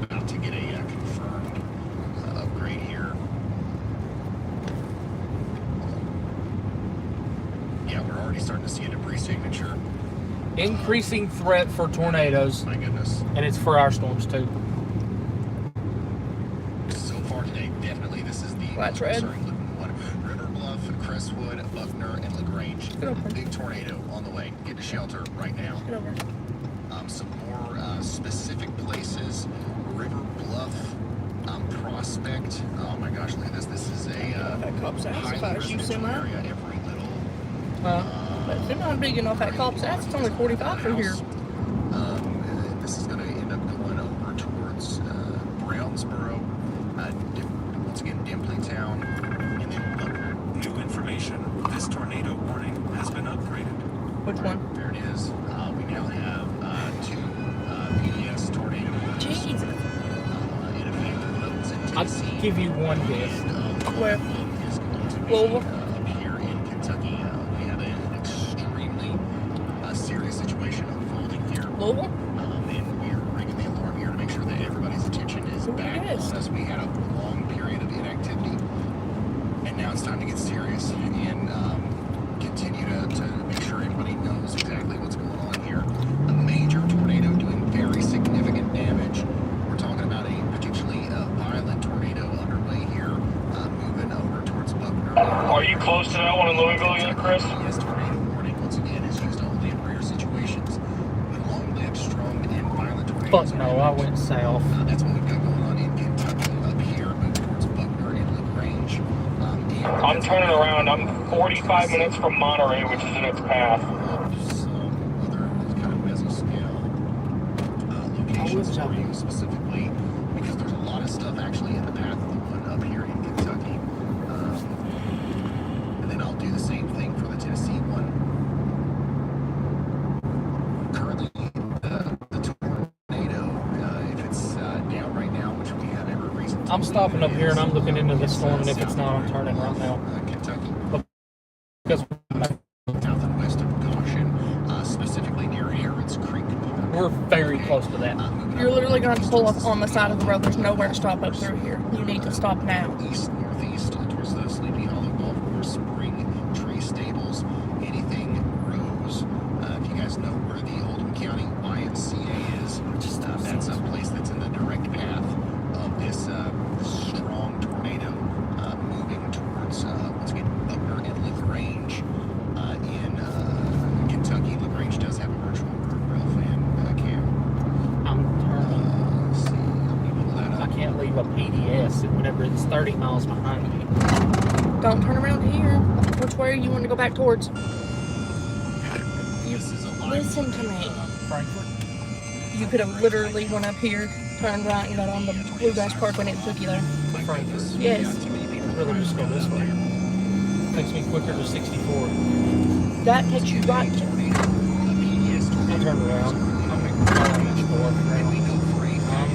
about to get a confirmed upgrade here. Yeah, we're already starting to see a debris signature. Increasing threat for tornadoes. My goodness. And it's for our storms too. So far today, definitely this is the That's red. concerning looking one. River Bluff, Crestwood, Buckner, and LaGrange. Big tornado on the way. Get to shelter right now. Get over. Some more specific places. River Bluff, Prospect. Oh my gosh, look at this. This is a That cop's ass if I was you residential semi. area. Every little But if I'm big enough, that cop's ass, it's only 45 from here. This is going to end up going over towards Brownsboro, once again Dimpleytown, and then Buckner. New information. This tornado warning has been upgraded. Which one? There it is. We now have 2 PDS tornado warnings Jesus. in effect. One of them's in I'll Tennessee. give you one guess. Where? Is going to be Louisville? up here in Kentucky. We have an extremely serious situation unfolding here. Louisville? And we are ringing the alarm here to make sure that everybody's attention is back on us. We had a long period of inactivity, and now it's time to get serious and continue to make sure everybody knows exactly what's going on here. A major tornado doing very significant damage. We're talking about a potentially violent tornado underway here, moving over towards Buckner. Are you close to that one in Louisville yet, Chris? Yes, tornado warning once again is used only in rare Fuck no, I went south. That's what we've got going on in Kentucky up here, but towards Buckner and LaGrange. I'm turning around. I'm 45 minutes from Monterey, which is in its path. Some other kind of mesoscale locations for you specifically, because there's a lot of stuff actually in the path of the one up here in Kentucky. And then I'll do the same thing for the Tennessee one. Currently, the tornado, if it's down right now, which we have every reason to I'm stopping up here and I'm looking into the storm, and if it's not, I'm turning right now. Kentucky. Because South and west of Goshen, specifically near Harrods Creek Park. we're very close to that. You're literally going to pull up on the side of the road. There's nowhere to stop up through here. You need to stop now. East, northeast, towards the Sleepy Hollow Golf Course, Spring Tree Stables, anything Rose. If you guys know where the Oldham County YMCA is, that's a place that's in the direct path of this strong tornado moving towards, once again, Buckner and LaGrange in Kentucky. LaGrange does have a virtual Ralph and Cam. I'm turning. Let's see, let me pull that I up. can't leave a PDS whenever it's 30 miles behind me. Don't turn around here. Which way you want to go back towards? This is a live Listen to me. Frankfurt. You could have literally went up here, turned right, and got on the Bluegrass Parkway, and it took you there. Frankfurt. Yes. I'd rather just go this way. Takes me quicker to 64. That takes you right to. I turned around. I'm north now. I'm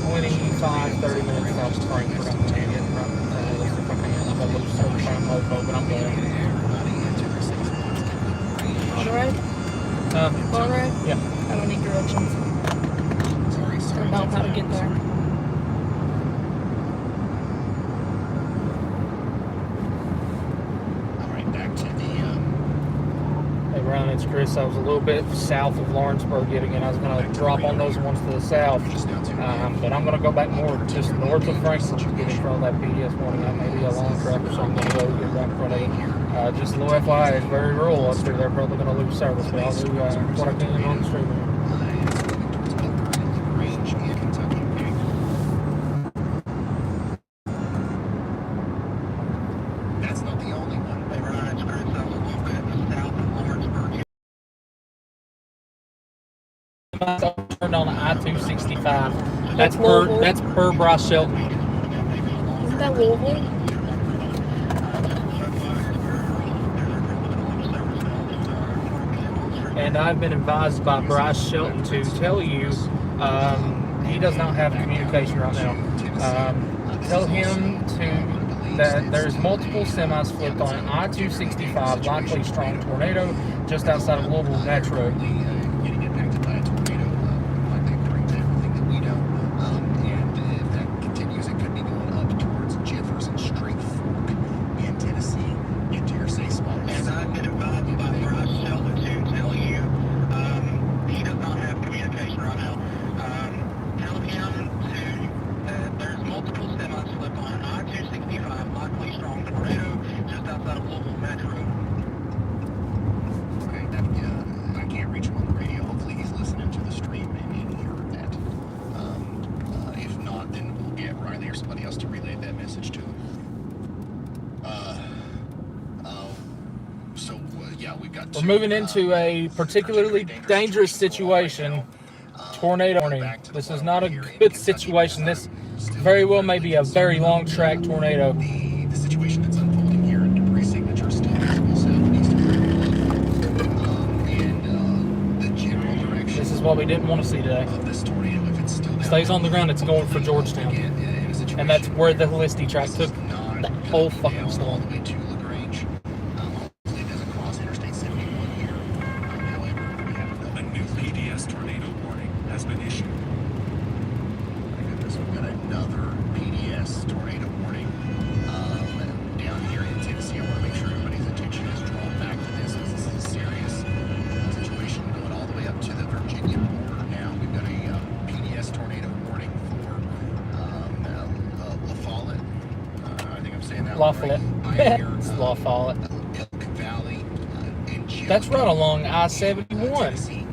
25, 30 minutes out of Frankfurt. I'm going to get right. Let's see if I can. I'm going to lose service on Loco, but I'm going. Monterey? Monterey? Yeah. I don't need directions. I don't know how to get there. All right, back to the Hey, Brian, it's Chris. I was a little bit south of Lawrenceburg yet again. I was going to drop on those ones to the south. But I'm going to go back more, just north of Frankfurt to get in front of that PDS warning. That may be a long track or something to go get right in front of it. Just a little FYI, it's very rural up there. They're probably going to lose service, but I'll do what I can on the stream. That's not the only one. Hey, Ryan, it's Chris. I was a little bit south of Lawrenceburg. Turned on I-265. That's Louisville. That's per Bryce Shelton. Isn't that Louisville? And I've been advised by Bryce Shelton to tell you he does not have communication right now. Tell him that there's multiple semis flipped on an I-265, likely strong tornado just outside of Louisville Metro. Getting impacted by a tornado, likely according to everything that we know. And if that continues, it could be going up towards Jefferson Straight Fork in Tennessee into your safe spot. And I've been advised by Bryce Sheldon to tell you he does not have communication right now. Tell him that there's multiple semis slipped on an I-265, likely strong tornado just outside of Louisville Metro. Okay, I can't reach him on the radio. Hopefully he's listening to the stream and heard that. If not, then we'll get Riley or somebody else to relay that message to him. Yeah, we've got We're moving into a particularly dangerous situation. Tornado warning. This is not a good situation. This very well may be a very long track tornado. The situation that's unfolding here in debris signature still visible southeast of and the general direction. This is what we didn't want to see today. Of this tornado, if it's still Stays on the ground, it's going for Georgetown. And that's where the Holisty track took the whole fucking storm. all the way to LaGrange. Hopefully it doesn't cross Interstate 71 here. However, we have A new PDS tornado warning has been issued. my goodness, we've got another PDS tornado warning down here in Tennessee. I want to make sure everybody's attention is drawn back to this, as this is a serious situation going all the way up to the Virginia border now. We've got a PDS tornado warning for La Follette. I think I'm saying that La right. Follette. Pioneer, It's La Follette. Elk Valley, and That's right along I-71. Tennessee.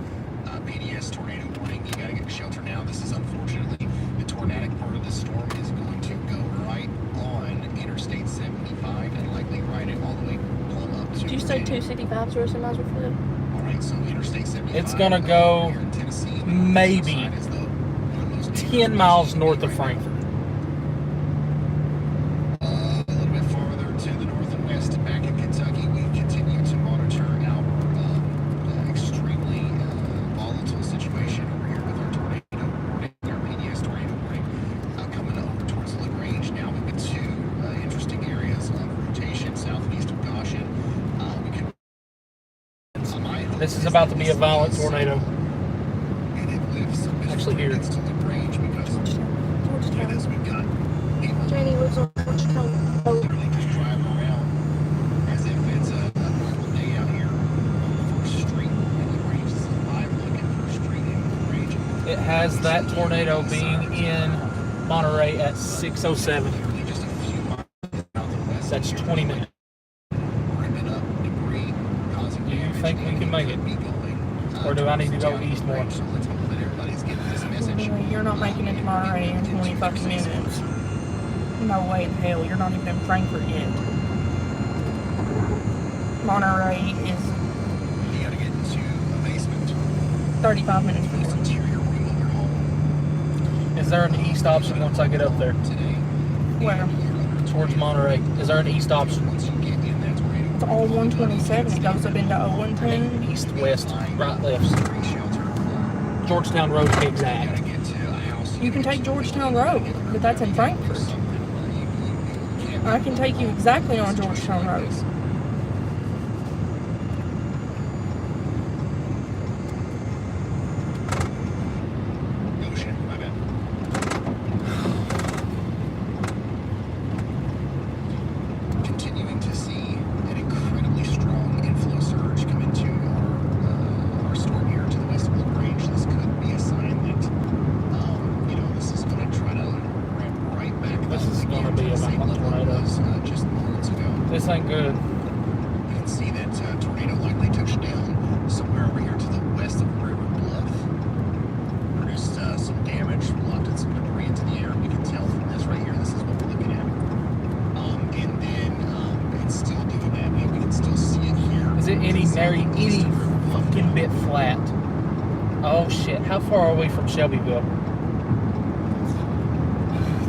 PDS tornado warning. You got to get shelter this is unfortunately the tornadic part of the storm is going to go right on Interstate 75 and likely ride it all the way plumb up to. Did you say 265s were some miles were flip? All right, so Interstate 75. It's gonna go here in Tennessee, maybe side is the one of the most 10 miles north of Frankfurt. A little bit farther to the north and west, back in Kentucky, we continue to monitor our extremely volatile situation over here with our tornado warning, our PDS tornado warning, coming over towards LaGrange. Now we've got two interesting areas on rotation southeast of Goshen. This is about to be a violent tornado. And it lives Actually, here. next to LaGrange because with this we've got people Janie lives on Georgetown. literally just driving around as if it's a normal day out here on First Street in LaGrange. This is a live look at First Street in LaGrange. It has that tornado being in Monterey at 6:07. Literally just a few miles south and west. That's 20 minutes. Ripping up debris, causing Do you damage. think we can make it? Be going, Or do I need to go towards east more? LaGrange. So let's hope that everybody's getting this message. You're not making it to Monterey in 20 fucking minutes. No way in hell. You're not even in Frankfurt yet. Monterey is You gotta get into a basement. 35 minutes from This here. interior room of your home Is there an east option once I get up there? today. Where? Towards Monterey. Is there an east option? Once you get in that tornado, It's all 127. It goes up into 010. East, west, right, left. street shelter. Georgetown Road to be You exact. gotta get to a house. You can take Georgetown Road, but that's in Frankfurt. Something where you can't. I can take you exactly on Georgetown Road. Ocean, my bad. Continuing to see an incredibly strong inflow surge come into our storm here to the west of LaGrange. This could be a sign that this is going to try to ramp right back This up is gonna again be to a the same violent level it tornado. was just moments ago. This ain't good. You can see that tornado likely touched down somewhere over here to the west of River Bluff. Produced some damage, lofted some debris into the air. We can tell from this right here, this is what we're looking at. And then it's still doing that. We can still see it here. Is it any fucking bit flat? Oh shit. How far are we from Shelbyville?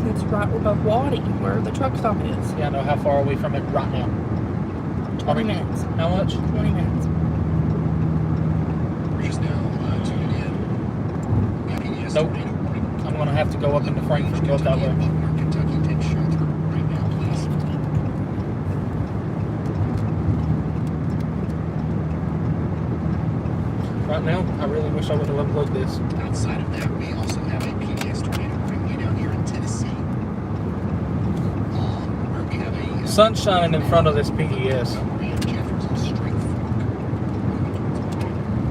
It's right above Waddy, where the truck stop is. Yeah, I know. How far are we from it right now? 20 minutes. How much? 20 minutes. We're just now tuning in. PDS Nope. tornado warning. I'm gonna have to go up into Frankfurt and go that way. Buckner, Kentucky, take shelter right now, please. Right now, I really wish I would have uploaded this. Outside of that, we also have a PDS tornado warning way down here in Tennessee, where we have a Sun shining in front of this PDS. Jefferson Street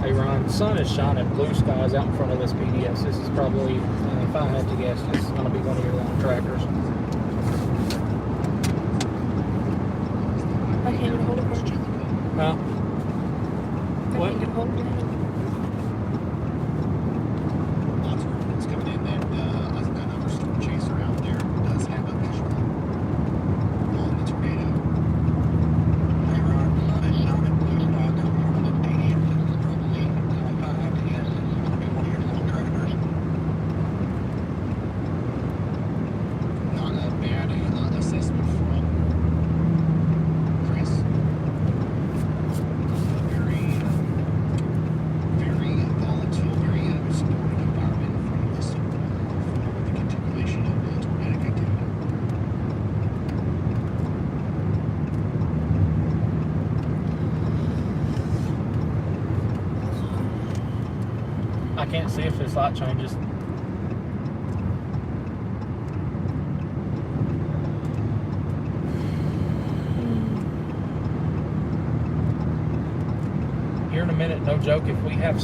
Hey Ryan, the sun is shining, blue skies out in front of this PDS. This is probably, if I had to guess, this is going to be one of your long trackers. I can't get a hold of her. Huh? I What? can't get a hold of her. Lots of reports coming in that another storm chaser out there does have a visual on the tornado. Hey, Ron, the sun is shining blue skies over here on the PDS. This is probably, if I had to guess, this is going to be one of your long trackers. Not a bad assessment from Chris. Very, very volatile, very supportive environment from this for the continuation of the tornadic activity. I can't see if this light changes. Here in a minute, no joke, if we have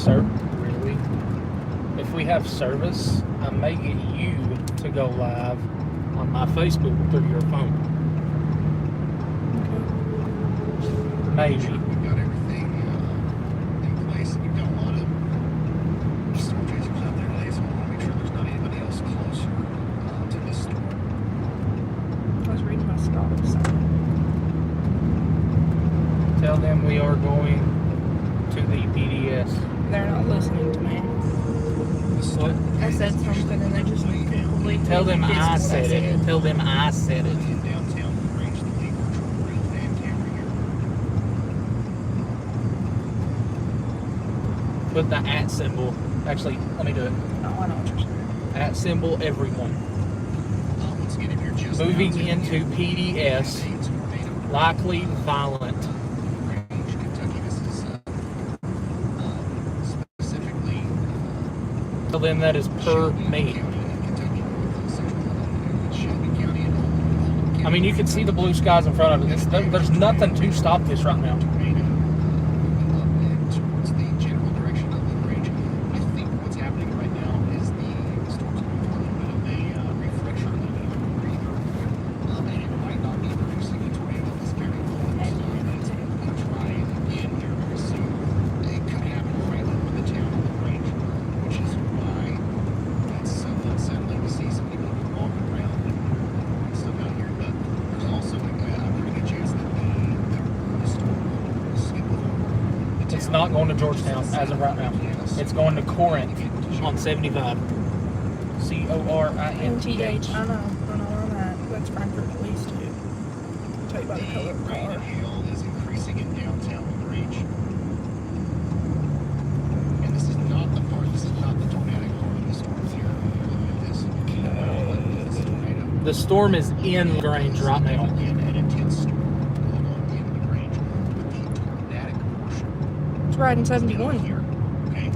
if we have service, I may get you to go live on my Facebook through your phone. Maybe. We've got everything in place. We've got a lot of storm chasers out there today, so I want to make sure there's not I said something and they just completely Tell them I dissed what said it. Tell them I said it. In downtown Range, the lead virtual real fan camera here. Put the at symbol. Actually, let me do it. Oh, I know what you're saying. At symbol everyone. Once again, if you're just Moving now tuning into PDS. Likely violent. Range, Kentucky, this is specifically Tell them that is per me. Kentucky, Shelby County and Oldham County. I mean, you can see the blue skies in front of it. There's nothing to stop this right now. Tornado upwind towards the general direction of the range. I think what's happening right now is the storm's going for a little bit of a refresher, a little bit of a breather, and it might not be producing a tornado at this very moment. It's going to try it again here very soon. It could happen right over the town of the range, which is why it's so unsettling to see some people walking around and stuff out here. But there's also a pretty good chance that the storm will skip over the town. It's not going to Georgetown as of right now. It's going to Corinth on 75. C-O-R-I-N-T-H. I know where I'm at. That's Frankfurt Police too. I'll tell you about the color of the Rain car. and hail is increasing in downtown Range. And this is not the tornadic part of the storm here. Look at this tornado. The storm is in Grange right now. An intense storm going on in the Range, but the tornadic portion It's riding down 71. here. Okay,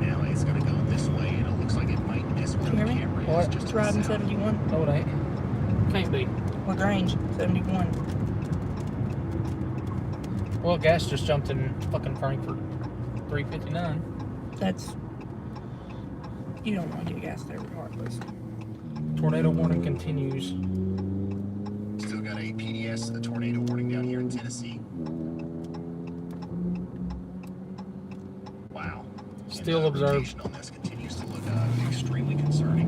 now it's going to go this way, and it looks like it might miss where Can you the hear me? camera is. What? Just It's to the riding south. 71. No, it ain't. Can't be. LaGrange, 71. Well, gas just jumped in fucking Frankfurt. 359. That's. You don't want to get gas there regardless. Tornado warning continues. Still got a PDS, a tornado warning down here in Tennessee. Wow. Still And, observed. rotation on this continues to look extremely concerning.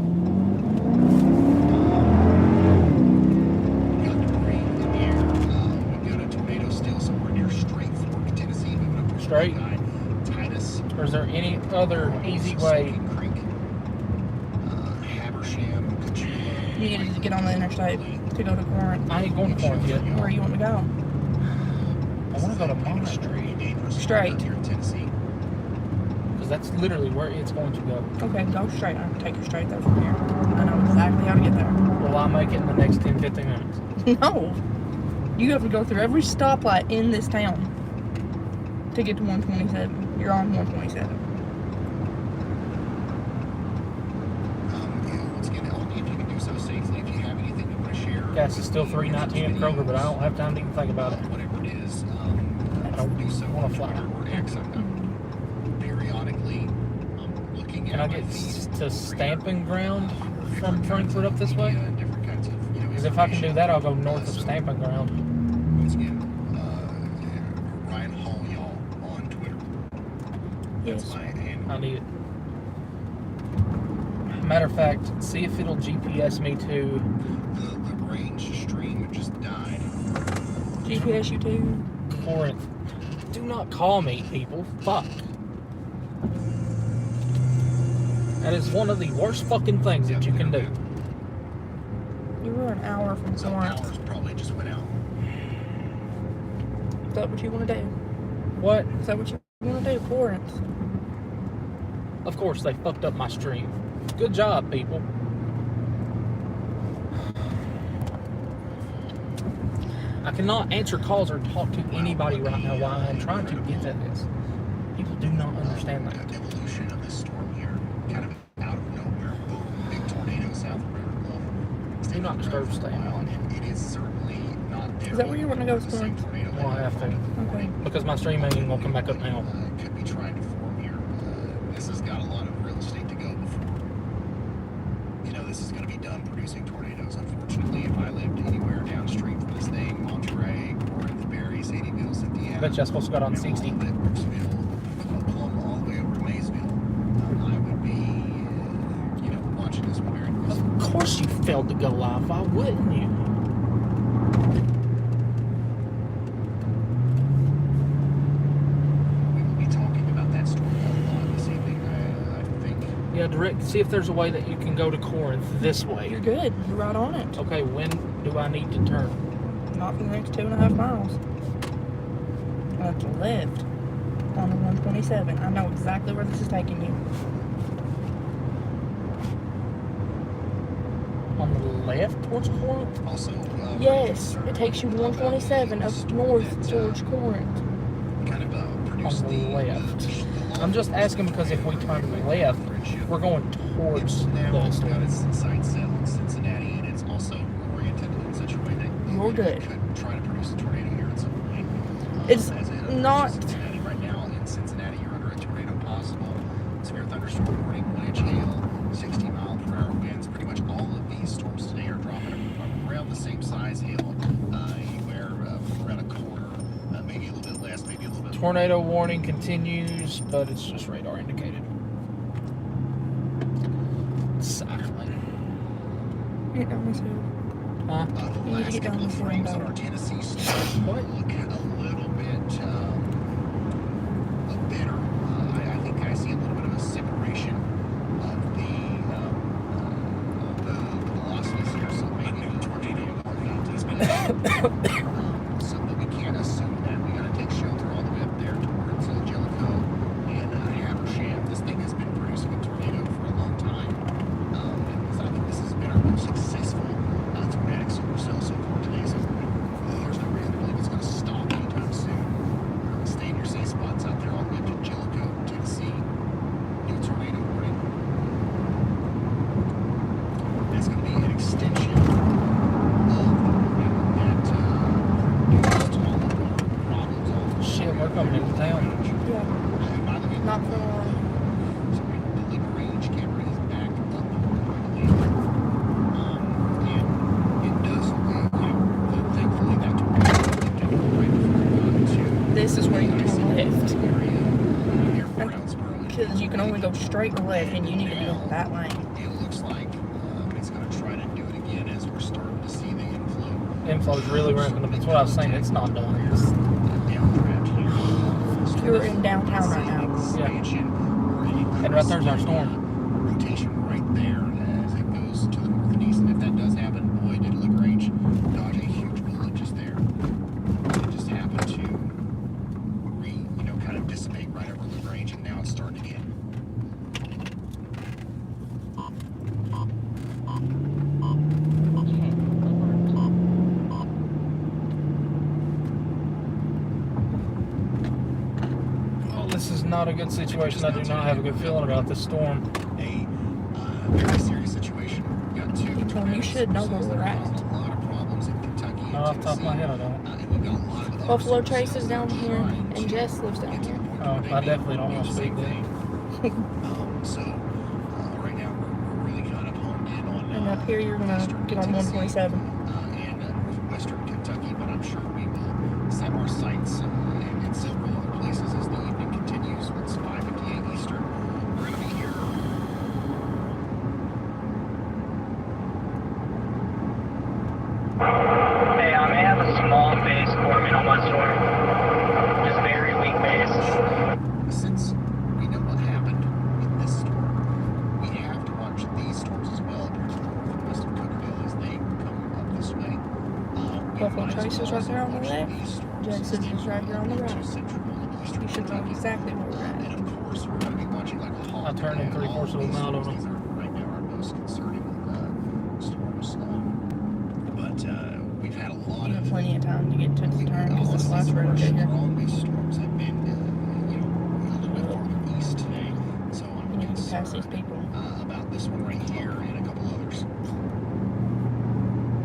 We've got debris in the air. We've got a tornado still somewhere near Straight Fork, Tennessee, moving up towards Straight? Buckeye, Titus, Or is there any other easy way? Soaking Creek, Habersham, Kachula. You needed to get on the interstate to go to Corinth. I ain't going to Corinth yet. Where you want to go? I want to go to Monterey. Extremely dangerous Straight. here in Tennessee. Because that's literally where it's going to go. Okay, go straight. I'll take you straight there from here. I know exactly how to get there. Will I make it in the next 10, 15 minutes? No. You have to go through every stoplight in this town to get to 127. You're on 127. Once again, only if you can do so safely. If you have anything you want to share, Gas is still 319 at Kroger, but I don't have time to even think about it. whatever it is, I don't do so wanna on fly. Twitter or X. I'm periodically looking Can at I my get feed to for Stamping Ground different from Frankfurt up this way? different kinds of, Because if I can do that, I'll go north of so, Stamping Ground. Once again, Ryan Hall, y'all, on Twitter. That's Yes. my handle. I need it. Matter of fact, see if it'll GPS me to The range stream just died. GPS you too. Corinth. Do not call me, people. Fuck. That is one of the worst fucking things that you can do. You were an hour from So Corinth. hours probably just went out. Is that what you want to do? What? Is that what you want to do? Corinth. Of course, they fucked up my stream. Good job, people. I cannot answer calls or talk to anybody right now while I'm trying to get to this. People do not understand that. Evolution of this storm here, kind of out of nowhere. Boom, big tornado south of River Bluff. Do not disturb, stay on. And it is certainly not. Is that where you want to go, the same Corinth? tornado Well, I have to. Okay. Because my stream ain't even gonna come back up now. Could be trying to form here. This has got a lot of real estate to go before. This is going to be done producing tornadoes. Unfortunately, if I lived anywhere downstream from this thing, Monterey, Corinth, Berry, Sadieville, Cynthia. I bet you I supposed to go on 60. Brooksville, Plum, all the way over to Maysville. I would be, watching this one very closely. Of course you failed to go live. Why wouldn't you? We will be talking about that storm a lot this evening, I think. Yeah, direct. See if there's a way that you can go to Corinth this way. You're good. You're right on it. Okay, when do I need to turn? Not for the next 2.5 miles. Left to left on the 127. I know exactly where this is taking you. On the left towards Corinth? Also, Yes, it takes you 127 up north towards Corinth. kind of produce On the left. I'm just asking because if we turn left, we're going towards now the it's got storm. its sight set on Cincinnati, and it's also oriented in such a way that You're it good. could try to produce a tornado here at some point. It's As it not- approaches Cincinnati right now. In Cincinnati, you're under a tornado possible. Severe thunderstorm warning, 1-inch hail, 60-mile-per-hour winds. Pretty much all of these storms today are dropping around the same size hail, anywhere from around a quarter, maybe a little bit less, maybe a little bit more. Tornado warning continues, but it's just radar indicated. Cycling. Get down this hill. Huh? The You need to last get down couple of this hill frames on better. our Tennessee storm What? look a little bit better. I think I see a little bit of a separation of the velocities here, so maybe a tornado has been so that we can't assume that. We got to take shelter all the way up there towards Jellicoe and Habersham. This thing has been producing a tornado for a long time. And I think this has been our most successful tornadic supercell so far today. So there's no reason to believe it's going to stop anytime soon. Stay in your safe spots out there all the way up to Jellicoe, Tennessee. New tornado warning. That's going to be an extension of the tornado that produced all of our problems. All of Shit, we're coming into town. Yeah, by the way, not for long. the delivery range camera is back up, I believe. And it does, thankfully that tornado dipped in right before it got to This is where you the turn left. area, Air Brownsboro. Because you can only go straight or left, and you need to be in that lane. It looks like it's going to try to do it again as we're starting to see the inflow. Inflow's really ramping up. That's what I was saying. It's not done. It's, Downdraft here. You're in downtown right now. Expansion. and right there's our storm. Rotation right there as it goes to the north and east. And if that does happen, boy, did LaGrange dodge a huge bullet just there. It just happened to kind of dissipate right over LaGrange, and now it's starting again. Oh, this is not a good situation. I do not have a good feeling about this storm. A very serious situation. We got two Well, you should know where we're at. a lot of problems in Kentucky and Not off the top of my head, I don't. and we've got a lot of Buffalo Trace is down here, and Jess lives down here. Oh, I definitely don't want to speak there. So right now we're really kind of honed in on And up here, you're gonna get on 127. and northwestern Kentucky, but I'm sure we will set our sights in several other places as the evening continues. It's 5:58 Eastern. We're going to be here. Hey, I may have a small base forming on my storm. Just very weak base. Since we know what happened with this storm, we have to watch these storms as well towards the northwest of Cookville as they come up this way. Buffalo Trace is right there on the left. Jackson is right here on the right. You should know exactly where we're at. And of course, we're going to be watching like a hawk. I turned in 3/4 of a mile on These them. are right now our most concerning storms. But we've had a lot You have of plenty of time to get to the turn because this last road right here. strongest storms have been, a little bit farther east today. So I'm You need to pass these concerned people. about this one right here and a couple others.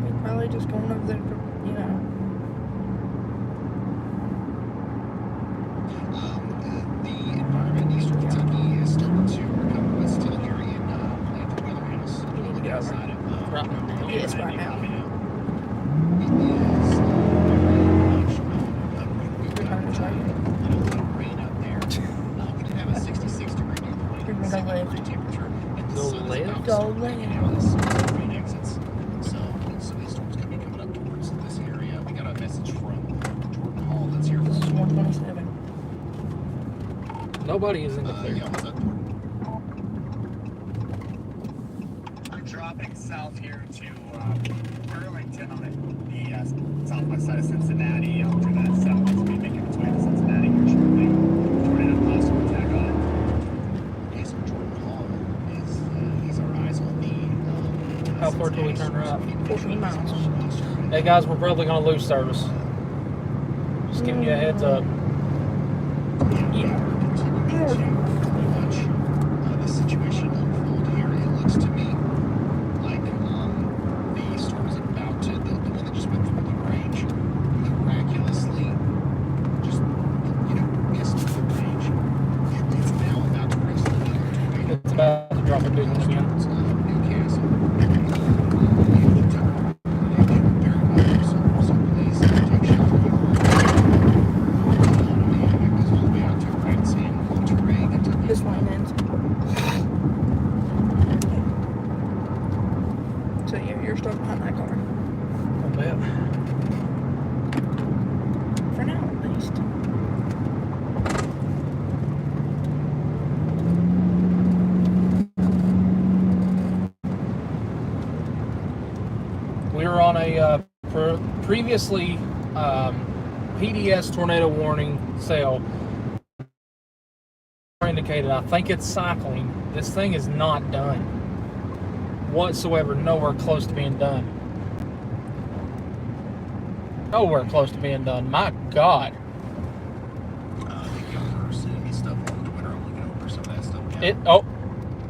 They're probably just going over there for, The environment in eastern Kentucky is starting to recover, but still here in the weather house. You need to get over. Outside of Right. Yes, right now. It is very much Your turn is right here. a little rain up there. We did have a 66-degree dew point. You're gonna go left. Temperature, and the Go sun is left? about to Go start breaking left. out as rain exits. So these storms could be coming up towards this area. We got a message from Jordan Hall that's here. This is 127. Nobody is in the clear. Yeah, what's up, Jordan? to Burlington on the southwest side of Cincinnati. After that cell is going to be making its way to Cincinnati here shortly. Tornado plus will tag on. Okay, so Jordan Hall he's our eyes on the. How far till we turn right? 14 miles. Hey guys, we're probably gonna lose service. Just giving you a heads up. Yeah. Watch the situation unfold here. It looks to me like the storm is about to, the one that just went through the range, miraculously just, missed the range. It's now about to race the tornado. It's about to drop a big one again. Newcastle. Very well, so please take shelter. Goes all the way out to right in Monterey, Kentucky. This line ends. So yeah, you're stuck behind that car. I bet. For now, at least. We were on a previously PDS tornado warning cell. Indicated, I think it's cycling. This thing is not done whatsoever. Nowhere close to being done. Nowhere close to being done. My God.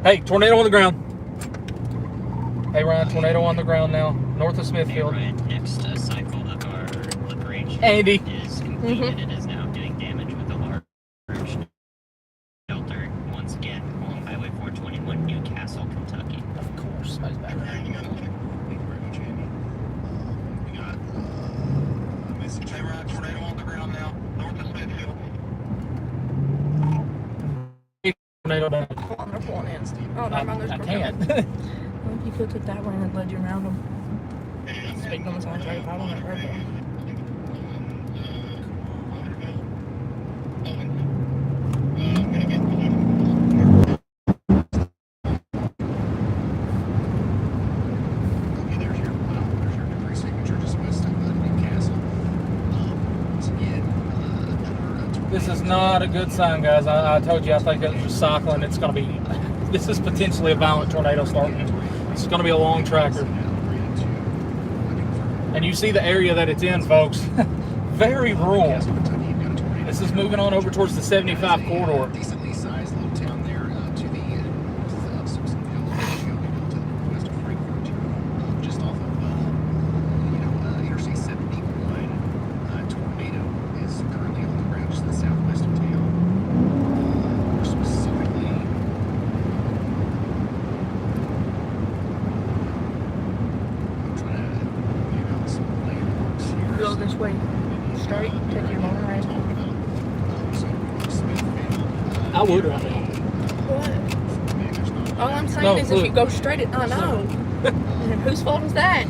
Hey, tornado on the ground. Hey Ryan, tornado on the ground now, north of Smithfield. Hey, Ryan, next cycle of our flip range Andy is completed. It is now doing damage with a large shelter once again along Highway 421, Newcastle, Kentucky. Of course, that's back. Thank you very much, Andy. We got a message. Hey, Ryan, tornado on the ground now, north of Smithfield. Tornado down. On their pulling in. Oh, never mind, there's I can't. Well, if you could took that way and led you around them. Speaking on the side, right on that road. Okay, there's your debris signature just west of Newcastle. Once again, another This is not a good sign, guys. I told you, I think it's just cycling. It's going to be, this is potentially a violent tornado starting. It's going to be a long tracker. And you see the area that it's in, folks. Very rural. This is moving on over towards the 75 corridor. decently sized little town there to the north of Simpson Hill, to the northwest of Frankfort, just off of Interstate 71. Tornado is currently on the ground just to the southwest of town. More specifically, I'm trying to figure out some landmarks here. Go this way. Straight. Take your long right. I would right now. What? All I'm saying No, is look. if you go straight, I know. And whose fault is that?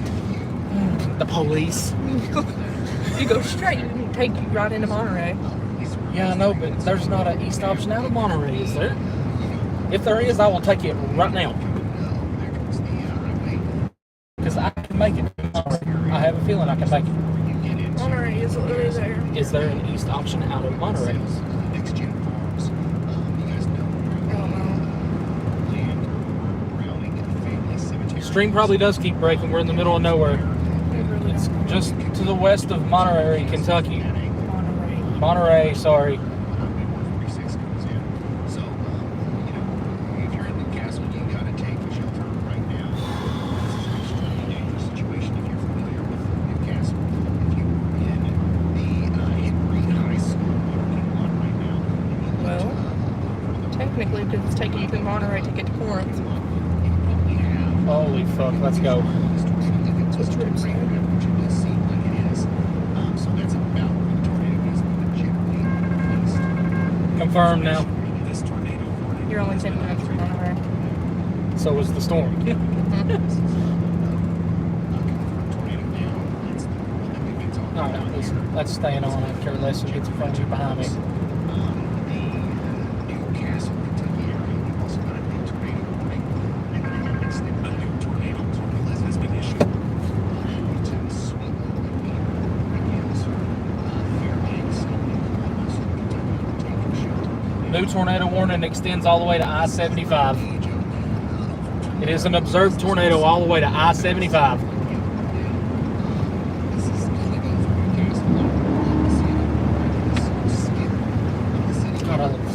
The police. If you go straight, you can take you right into Monterey. Yeah, I know, but there's not an east option out of Monterey, is there? If there is, I will take it right now. Because I can make it. I have a feeling I can make it. Monterey is literally there. Is there an east option out of Monterey? Stream probably does keep breaking. We're in the middle of nowhere. It's just to the west of Monterey, Kentucky. Monterey, sorry. Well, technically, because it's taking you through Monterey to get to Corinth. Holy fuck, let's go. That's what Trip said. Confirmed now. You're only 10 minutes from Monterey. So was the storm. Alright, let's stay on. I care less who gets in front of you behind me. new tornado warning extends all the way to I-75. It is an observed tornado all the way to I-75.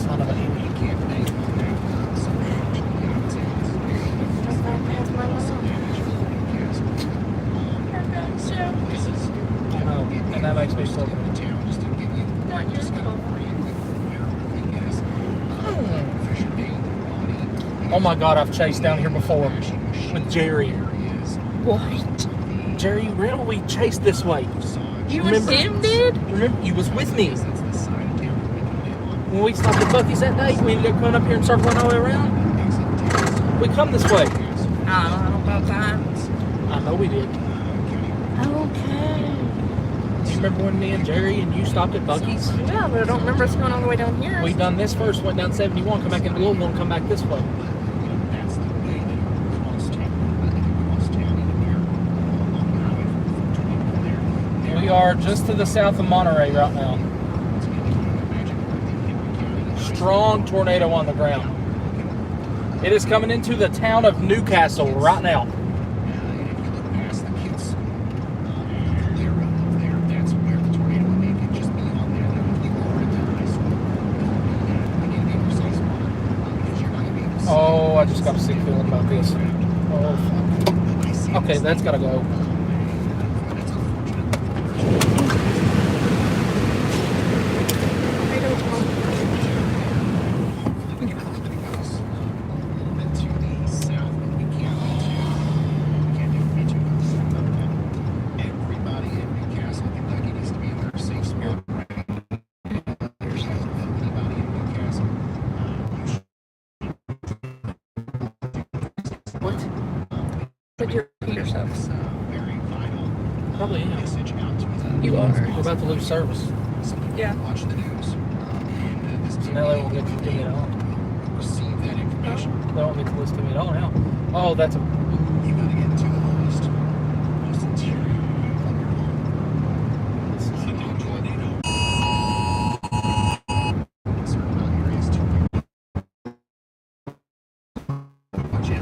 Son of a and that makes me so Oh my God, I've chased down here before with Jerry. What? Jerry Riddle, we chased this way. You and him did? Remember, you was with me. When we stopped at Bucky's that day, we ended up coming up here and circling all the way around. We come this way. I don't know about that. I know we did. Okay. Do you remember when me and Jerry and you stopped at Bucky's? Yeah, but I don't remember us going all the way down here. We done this first, went down 71, come back into Louisville, and come back this way. We are just to the south of Monterey right now. Strong tornado on the ground. It is coming into the town of Newcastle right now. Oh, I just got a sick feeling about this. Oh, fuck. Okay, that's gotta go. Probably am. You are. We're about to lose service. Yeah. So now they won't get to me at all. They won't get to listen to me at all now. Oh, that's a... You gotta get to the most interior of your home. This is a new tornado. Certain areas too.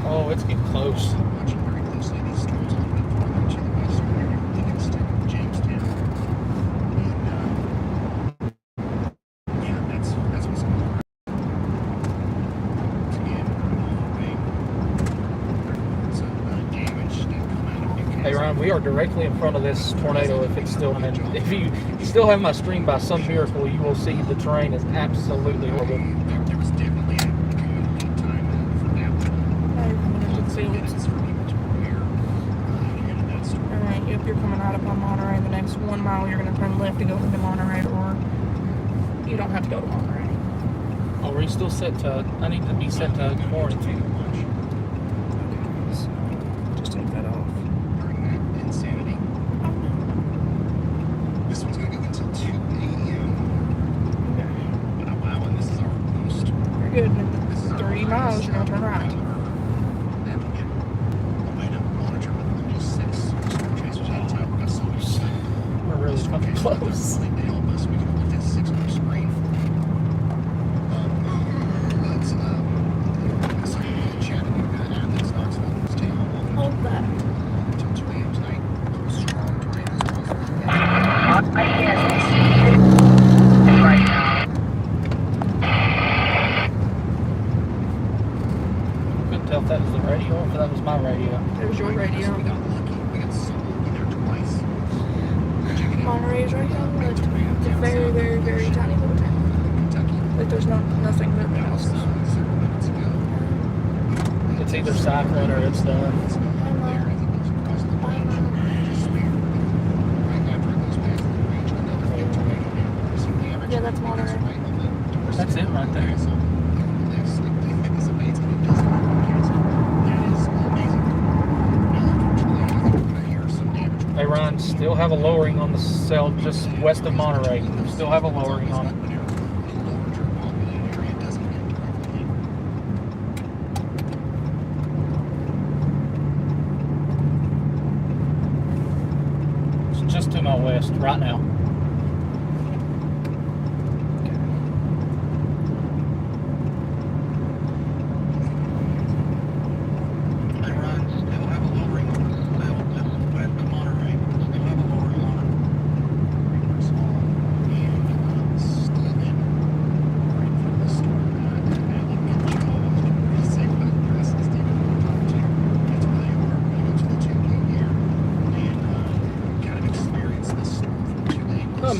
Oh, it's getting close. Watching very closely these storms a little bit farther to the west, the extent of Jamestown. And yeah, that's what's going on. Hey Ryan, we are directly in front of this tornado. If it's still, if you still have my stream by some miracle, you will see the terrain is absolutely horrible. There was definitely a lead time for that one. Minutes for people to prepare into that storm. Alright, if you're coming out of Monterey, the next 1 mile you're going to turn left to go into Monterey, or you don't have to go to Monterey. Oh, are you still set to, I need to be set to quarantine. Okay, so just take that off. During that insanity. This one's going to go until 2 a.m. Okay. Wow, and this is our most. You're good. This is 30 miles, you're going to turn right. We're really fucking close. Hold that. Couldn't tell if that was the radio or if that was my radio. It was your radio. We got lucky. We got sold there twice. Monterey is right down the list. It's a very, very, very tiny little town. Like there's nothing but houses. It's either cyclone or it's done. Yeah, that's Monterey. That's it right there. Hey Ryan, still have a lowering on the cell just west of Monterey. Still have a lowering on it. It's just to my west right now.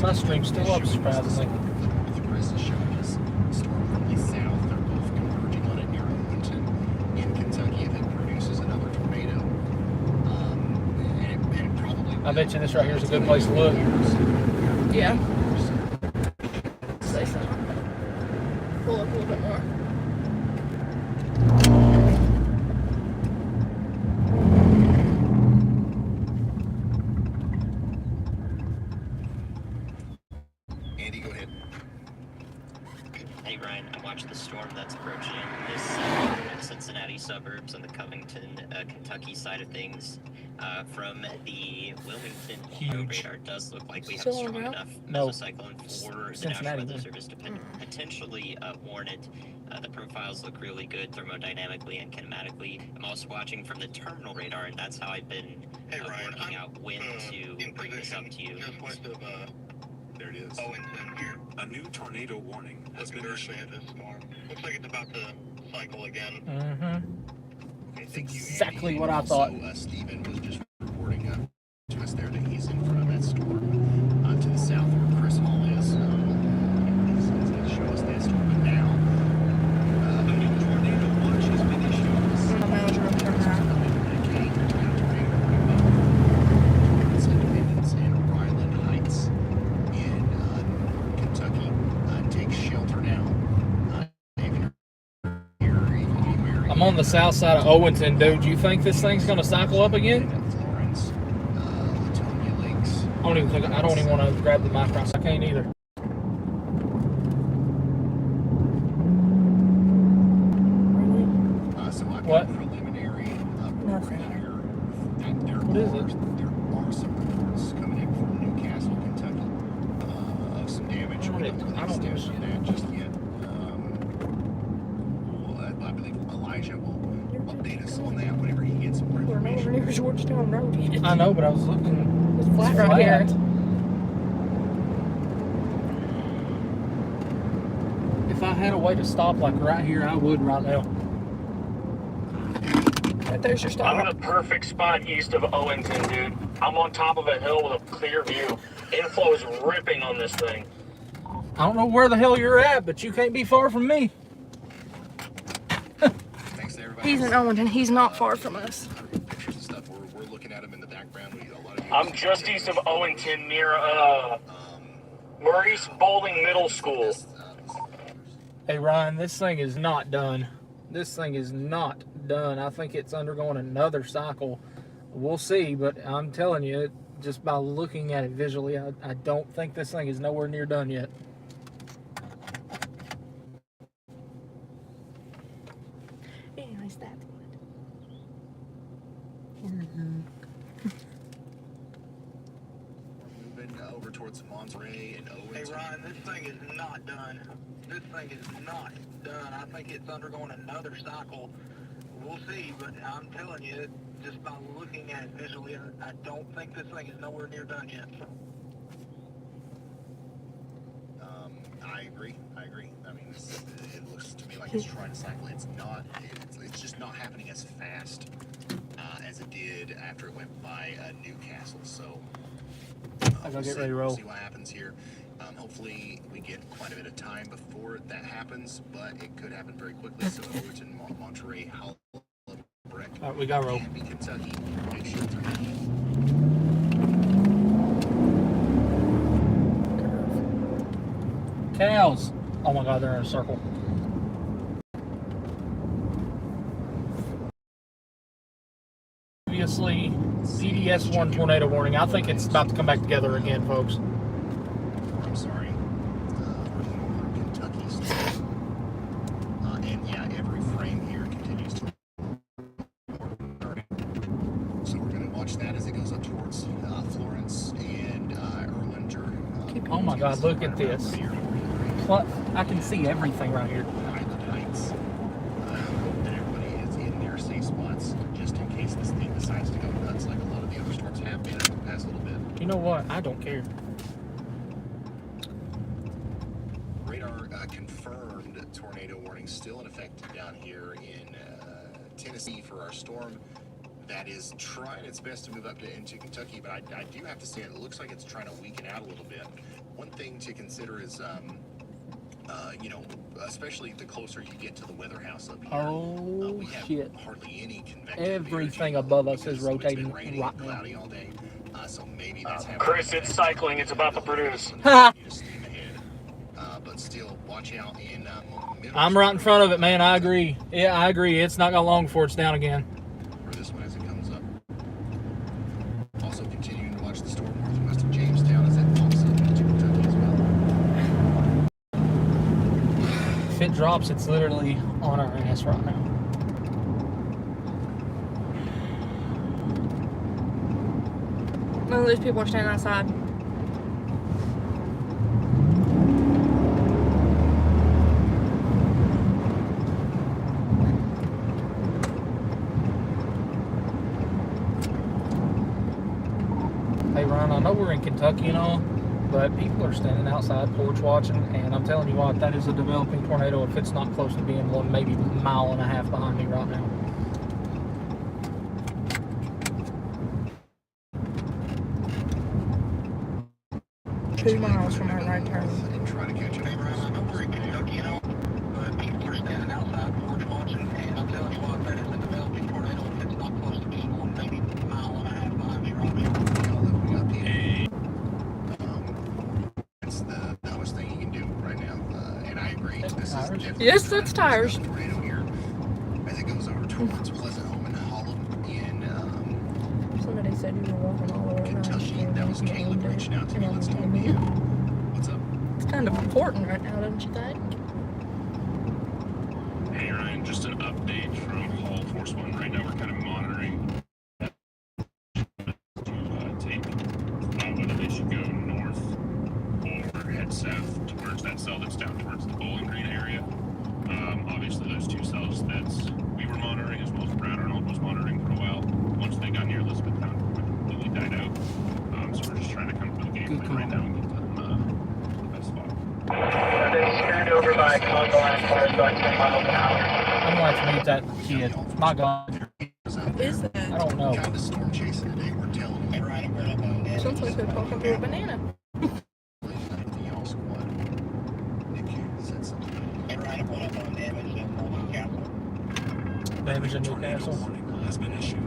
my stream's still up, surprisingly. With Chris is showing us storm probably south. They're both converging on it near Arlington in Kentucky. If it produces another tornado, and it probably. I bet you this right here is a good place to look. Yeah. Say so. Pull up a little bit more. Andy, go ahead. Hey Ryan, I watched the storm that's approaching this Cincinnati suburbs on the Covington, Kentucky side of things. From the Wilmington radar, it does look like we have a strong enough mesocyclone for the National Weather Service to potentially warn it. The profiles look really good thermodynamically and kinematically. I'm also watching from the terminal radar, and that's how I've been working out when to bring this up to you. Just west of, there it is. Owenston here. A new tornado warning has been issued. This storm. Looks like it's about to cycle again. Mm-hmm. Okay, thank you, Exactly Andy. what I And thought. also, Stephen was just reporting to us there that he's in front of that storm to the south where Chris Hall is. He's going to show us that storm. But now, A new tornado watch has been issued. I'm gonna measure them from that. It's Independence and Ryland Heights in northern Kentucky. Take shelter now. If you're anywhere. I'm on the south side of Owenston, dude. You think this thing's gonna cycle up again? Florence, Latonia Lakes. I don't even want to grab the microphone. I can't either. So I've What? got preliminary Nothing. here that there What is are it? there are some reports coming in from Newcastle, Kentucky, of some damage. We don't really establish that just yet. I believe Elijah will update us on that whenever he gets more We're nowhere information. near Georgetown Road yet. I know, but I was looking. It's flat right here. If I had a way to stop like right here, I would right now. Right there's your I'm in stop. a perfect spot east of Owenston, dude. I'm on top of a hill with a clear view. Inflow is ripping on this thing. I don't know where the hell you're at, but you can't be far from me. Thanks to everybody. He's in Owenston. He's not far from us. Pictures and stuff. We're looking at him in the background. A lot of you I'm just east of Owenston near Maurice Bowling Middle School. Hey Ryan, this thing is not done. This thing is not done. I think it's undergoing another cycle. We'll see, but I'm telling you, just by looking at it visually, I don't think this thing is nowhere near done yet. Anyways, that's what. moving over towards Monterey and Owens. Hey Ryan, this thing is not done. This thing is not done. I think it's undergoing another cycle. We'll see, but I'm telling you, just by looking at it visually, I don't think this thing is nowhere near done yet. I agree. I mean, it looks to me like it's trying to cycle. It's not. It's just not happening as fast as it did after it went by Newcastle. So I'll get ready to roll. See what happens here. Hopefully, we get quite a bit of time before that happens, but it could happen very quickly. So Overton, Monterey, Holland, Brick, All right, we got to roll. Canby, Kentucky, take shelter. Cows. Oh my God, they're in a circle. Previously, CDS1 tornado warning. I think it's about to come back together again, folks. I'm sorry. Northern Kentucky storm. And yeah, every frame here continues to. So we're going to watch that as it goes up towards Florence and Erlanger. Oh my God, look at this. I can see everything right here. Island Heights. And everybody is in their safe spots just in case this thing decides to go nuts like a lot of the other storms have been over the past little bit. You know what? I don't care. Radar confirmed tornado warning still in effect down here in Tennessee for our storm. That is trying its best to move up into Kentucky, but I do have to say it looks like it's trying to weaken out a little bit. one thing to consider is, you know, especially the closer you get to the weather house up here. Oh, we have shit. hardly any convective Everything energy above us because is rotating it's been raining right and now. cloudy all day. So maybe that's happening. Chris, it's cycling. It's about to produce. Ha! But still, watch out in I'm right in front of it, man. I agree. Yeah, I agree. It's not gonna long before it's down again. for this one as it comes up. Also continuing to watch the storm northwest of Jamestown as it pops up into Kentucky as well. If it drops, it's literally on our ass right now. None of those people are standing outside. Hey, Ron, I know we're in Kentucky and all, but people are standing outside porch watching, and I'm telling you what, that is a developing tornado if it's not close to being one, maybe a mile and a half behind me right now. 2 miles from our right turn. And try to catch up. Hey, Ron, I know we're in Kentucky, you know, but people are standing outside porch watching, and I'm telling you what, that is a developing tornado if it's not close to being one, maybe a mile and a half behind me right now. It's the dumbest thing you can do right now, and I agree. This is definitely Yes, that's tires. a tornado here as it goes over towards Pleasant Home and Hollow in Somebody said you were walking all the way around. Kentucky. That was Caleb reaching out to me. Let's talk to you. What's up? It's kind of important right now, don't you think? Hey Ryan, just an update from Hall Force One. Right now we're kind of monitoring to take whether they should go north or head south towards that cell that's down towards the Bowling Green area. Obviously those two cells that we were monitoring as well as Brad Arnold was monitoring for a while. Once they got near Elizabethtown, they completely died out. So we're just trying to come up with a game plan right now and get them to the best spot. They're screwed over by Congo Line cars going 10 miles an hour. I'm gonna have to mute that kid. My God. What is that? I don't know. Kind of storm chasing today. We're telling them. Right, we're up on that. Sounds like they're talking to a banana. The Y'all squad. Nick said something. Hey, Ryan, we're up on damage in Newcastle. Damage in Newcastle. Has been issued.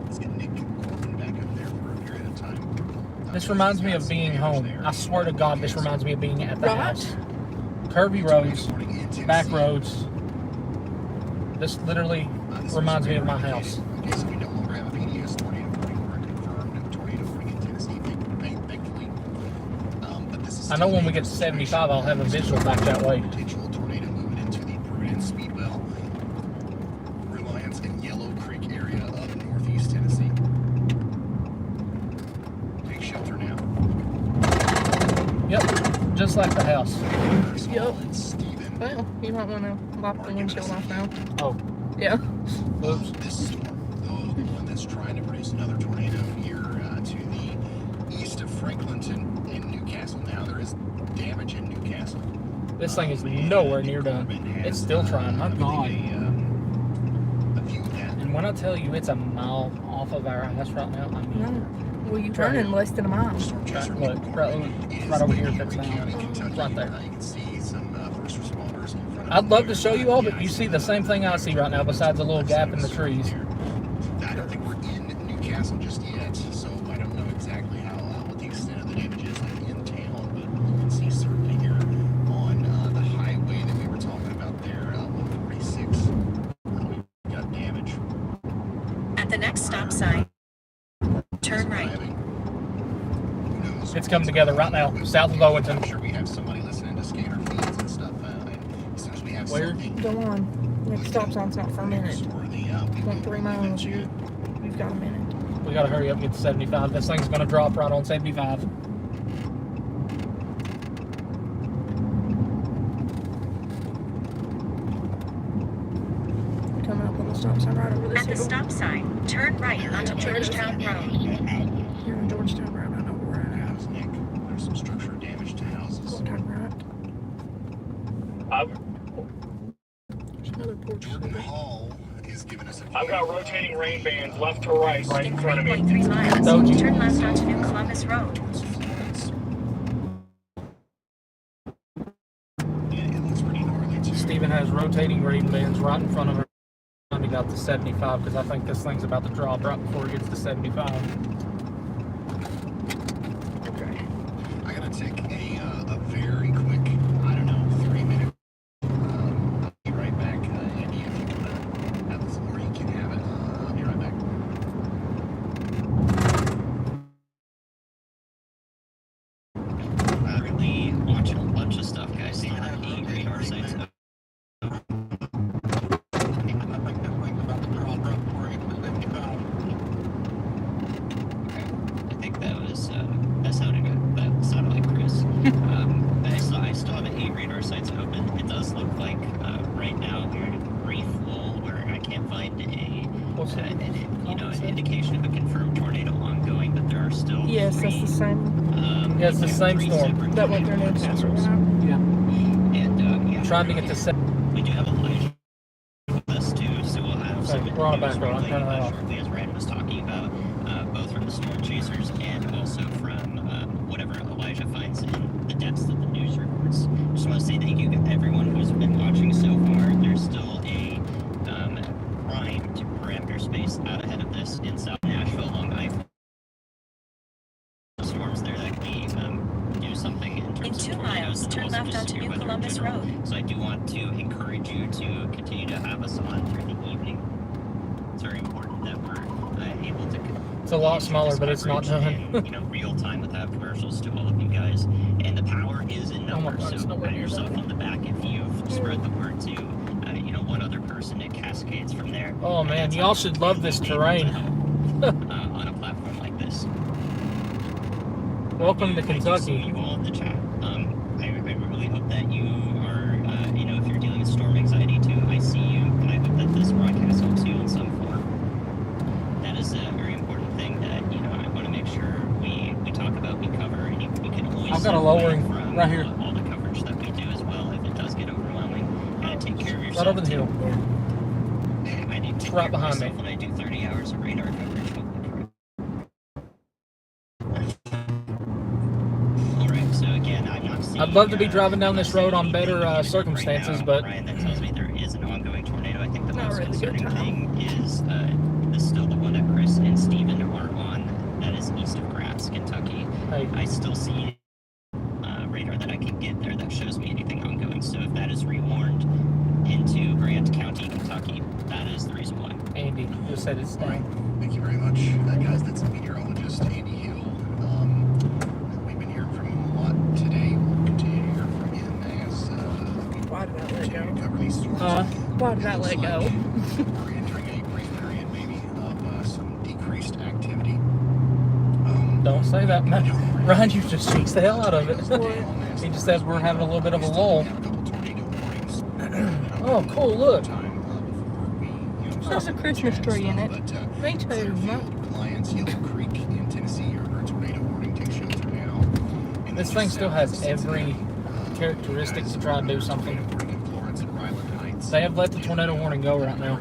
Let's get Nick Corbin back up there for a period of time. This reminds me of being home. I swear to God, this reminds me of being at the Right. house. Curvy roads, back roads. This literally reminds me of my house. Okay, so we no longer have a PDS tornado warning or a confirmed tornado warning in Tennessee, thankfully. But this is I know when we get to 75, I'll have a visual back that way. potential tornado moving into the Prudence, Speedwell, Reliance, and Yellow Creek area of northeast Tennessee. Take shelter now. Yep, just like the house. Yep. Steven. Well, you might want to wipe the windshield off now. Oh, Yeah. oops. This storm, though, the one that's trying to produce another tornado here to the east of Franklinton and Newcastle. Now there is damage in Newcastle. This thing is nowhere near done. It's still trying. My God. A view of that. And when I tell you it's a mile off of our house right now, I mean, No. Well, you turn in less than a mile. Storm chaser Look, Nick right Corbin is over here in if it's Henry now. County, Kentucky. Right there. You can see some first responders in front of I'd him love to there. show you all, but you see the same thing I see right now besides a little gap in the trees. I don't think we're in Newcastle just yet, so I don't know exactly how what the extent of the damage is in town, but you can see certainly here on the highway that we were talking about there, 146, we got damage. At the next stop sign, turn right. Who knows? It's coming together right now, south of Owington. I'm sure we have somebody listening to scanner feeds and stuff. And as soon as we have Where? something, Go on. Next stop sign's not for a minute. worthy, we 0.3 miles. you. You've got a minute. We gotta hurry up and get to 75. This thing's gonna drop right on 75. Coming up on the stop sign right over this At the hill. stop sign, turn right onto Georgetown Road. Here in Georgetown Road, I know where we're at. How's Nick? There's some structural damage to houses. Turn right. There's another porch. Jordan Hall is giving us a I've got rotating rain bands left to right in front of me. 3.3 miles, Told you. turn left onto New Columbus Road. towards Florence. rotating reading bins right in front of her. Trying to get out to 75 because I think this thing's about to drop right before it gets to 75. Okay. I gotta take a very quick, I don't know, 3-minute. I'll be right back. Andy, if you want to have the floor, you can have it. I'll be right back. Really watching a bunch of stuff, guys. Seeing how the radar sites up. I think that was that sounded good. That sounded like Chris. I still have 8 radar sites open. It does look like right now we're in a brief lull where I can't find an indication of a confirmed tornado ongoing, but there are still Yes, that's the same. Yeah, it's the same storm. That went through Newcastle, right? Yeah. And yeah, Trying to get to we do have Elijah with us too, so we'll have some we're on a back row. I'm news turning that off. shortly, as Rand was talking about, both from the storm chasers and also from whatever Elijah finds in the depths of the news reports. Just want to say thank you to everyone who's been watching so far. There's still a primed parameter space out ahead of this in South Nashville along I-4. Storms there that can do something in terms In 2 of miles, turn left onto New Columbus Road. So I do want to encourage you to continue to have us on through the evening. It's very important that we're able to. It's a lot smaller, but it's not done. And, real time without commercials to all of you guys. And the power is in numbers, so pat yourself on the back if you've spread the word to one other person. It cascades from there. Oh man, y'all should love this terrain. On a platform like this. Welcome to Kentucky. You all in the chat. I really hope that you are, if you're dealing with storm anxiety too, I see you, and I hope that this broadcast helps you in some form. That is a very important thing that, I want to make sure we talk about, we cover, and we can always I've got a lowering from, right here. All the coverage that we do as well, if it does get overwhelming. Take care of yourself. Right over the hill. I need to take right care of behind me. myself when I do 30 hours of radar coverage. Alright, so again, I'm not seeing... I'd love to be driving down this road on better circumstances, but... Ryan, that tells me there is an ongoing tornado. I think the most concerning thing is still the one that Chris and Steven are on. That is east of Grass, Kentucky. Hey. I still see radar that I can get there that shows me anything ongoing. So if that is rewarned into Grant County, Kentucky, that is the reason why. Andy just said it's All right. Thank you very much, guys. That's meteorologist Andy Hill. We've been hearing from him a lot today. We'll continue to hear from him as Why did I let go? cover these storms. Why did I let go? We're entering a brief period, maybe, of some decreased activity. Don't say that, man. Ryan, you just cheeks the hell out of it. He just says we're having a little bit of a lull. Oh, cool, look. There's a Christmas tree in it. Me too. Reliance, Yellow Creek in Tennessee, your tornado warning take shelter now. This thing still has every characteristic to try and do something. They have let the tornado warning go right now.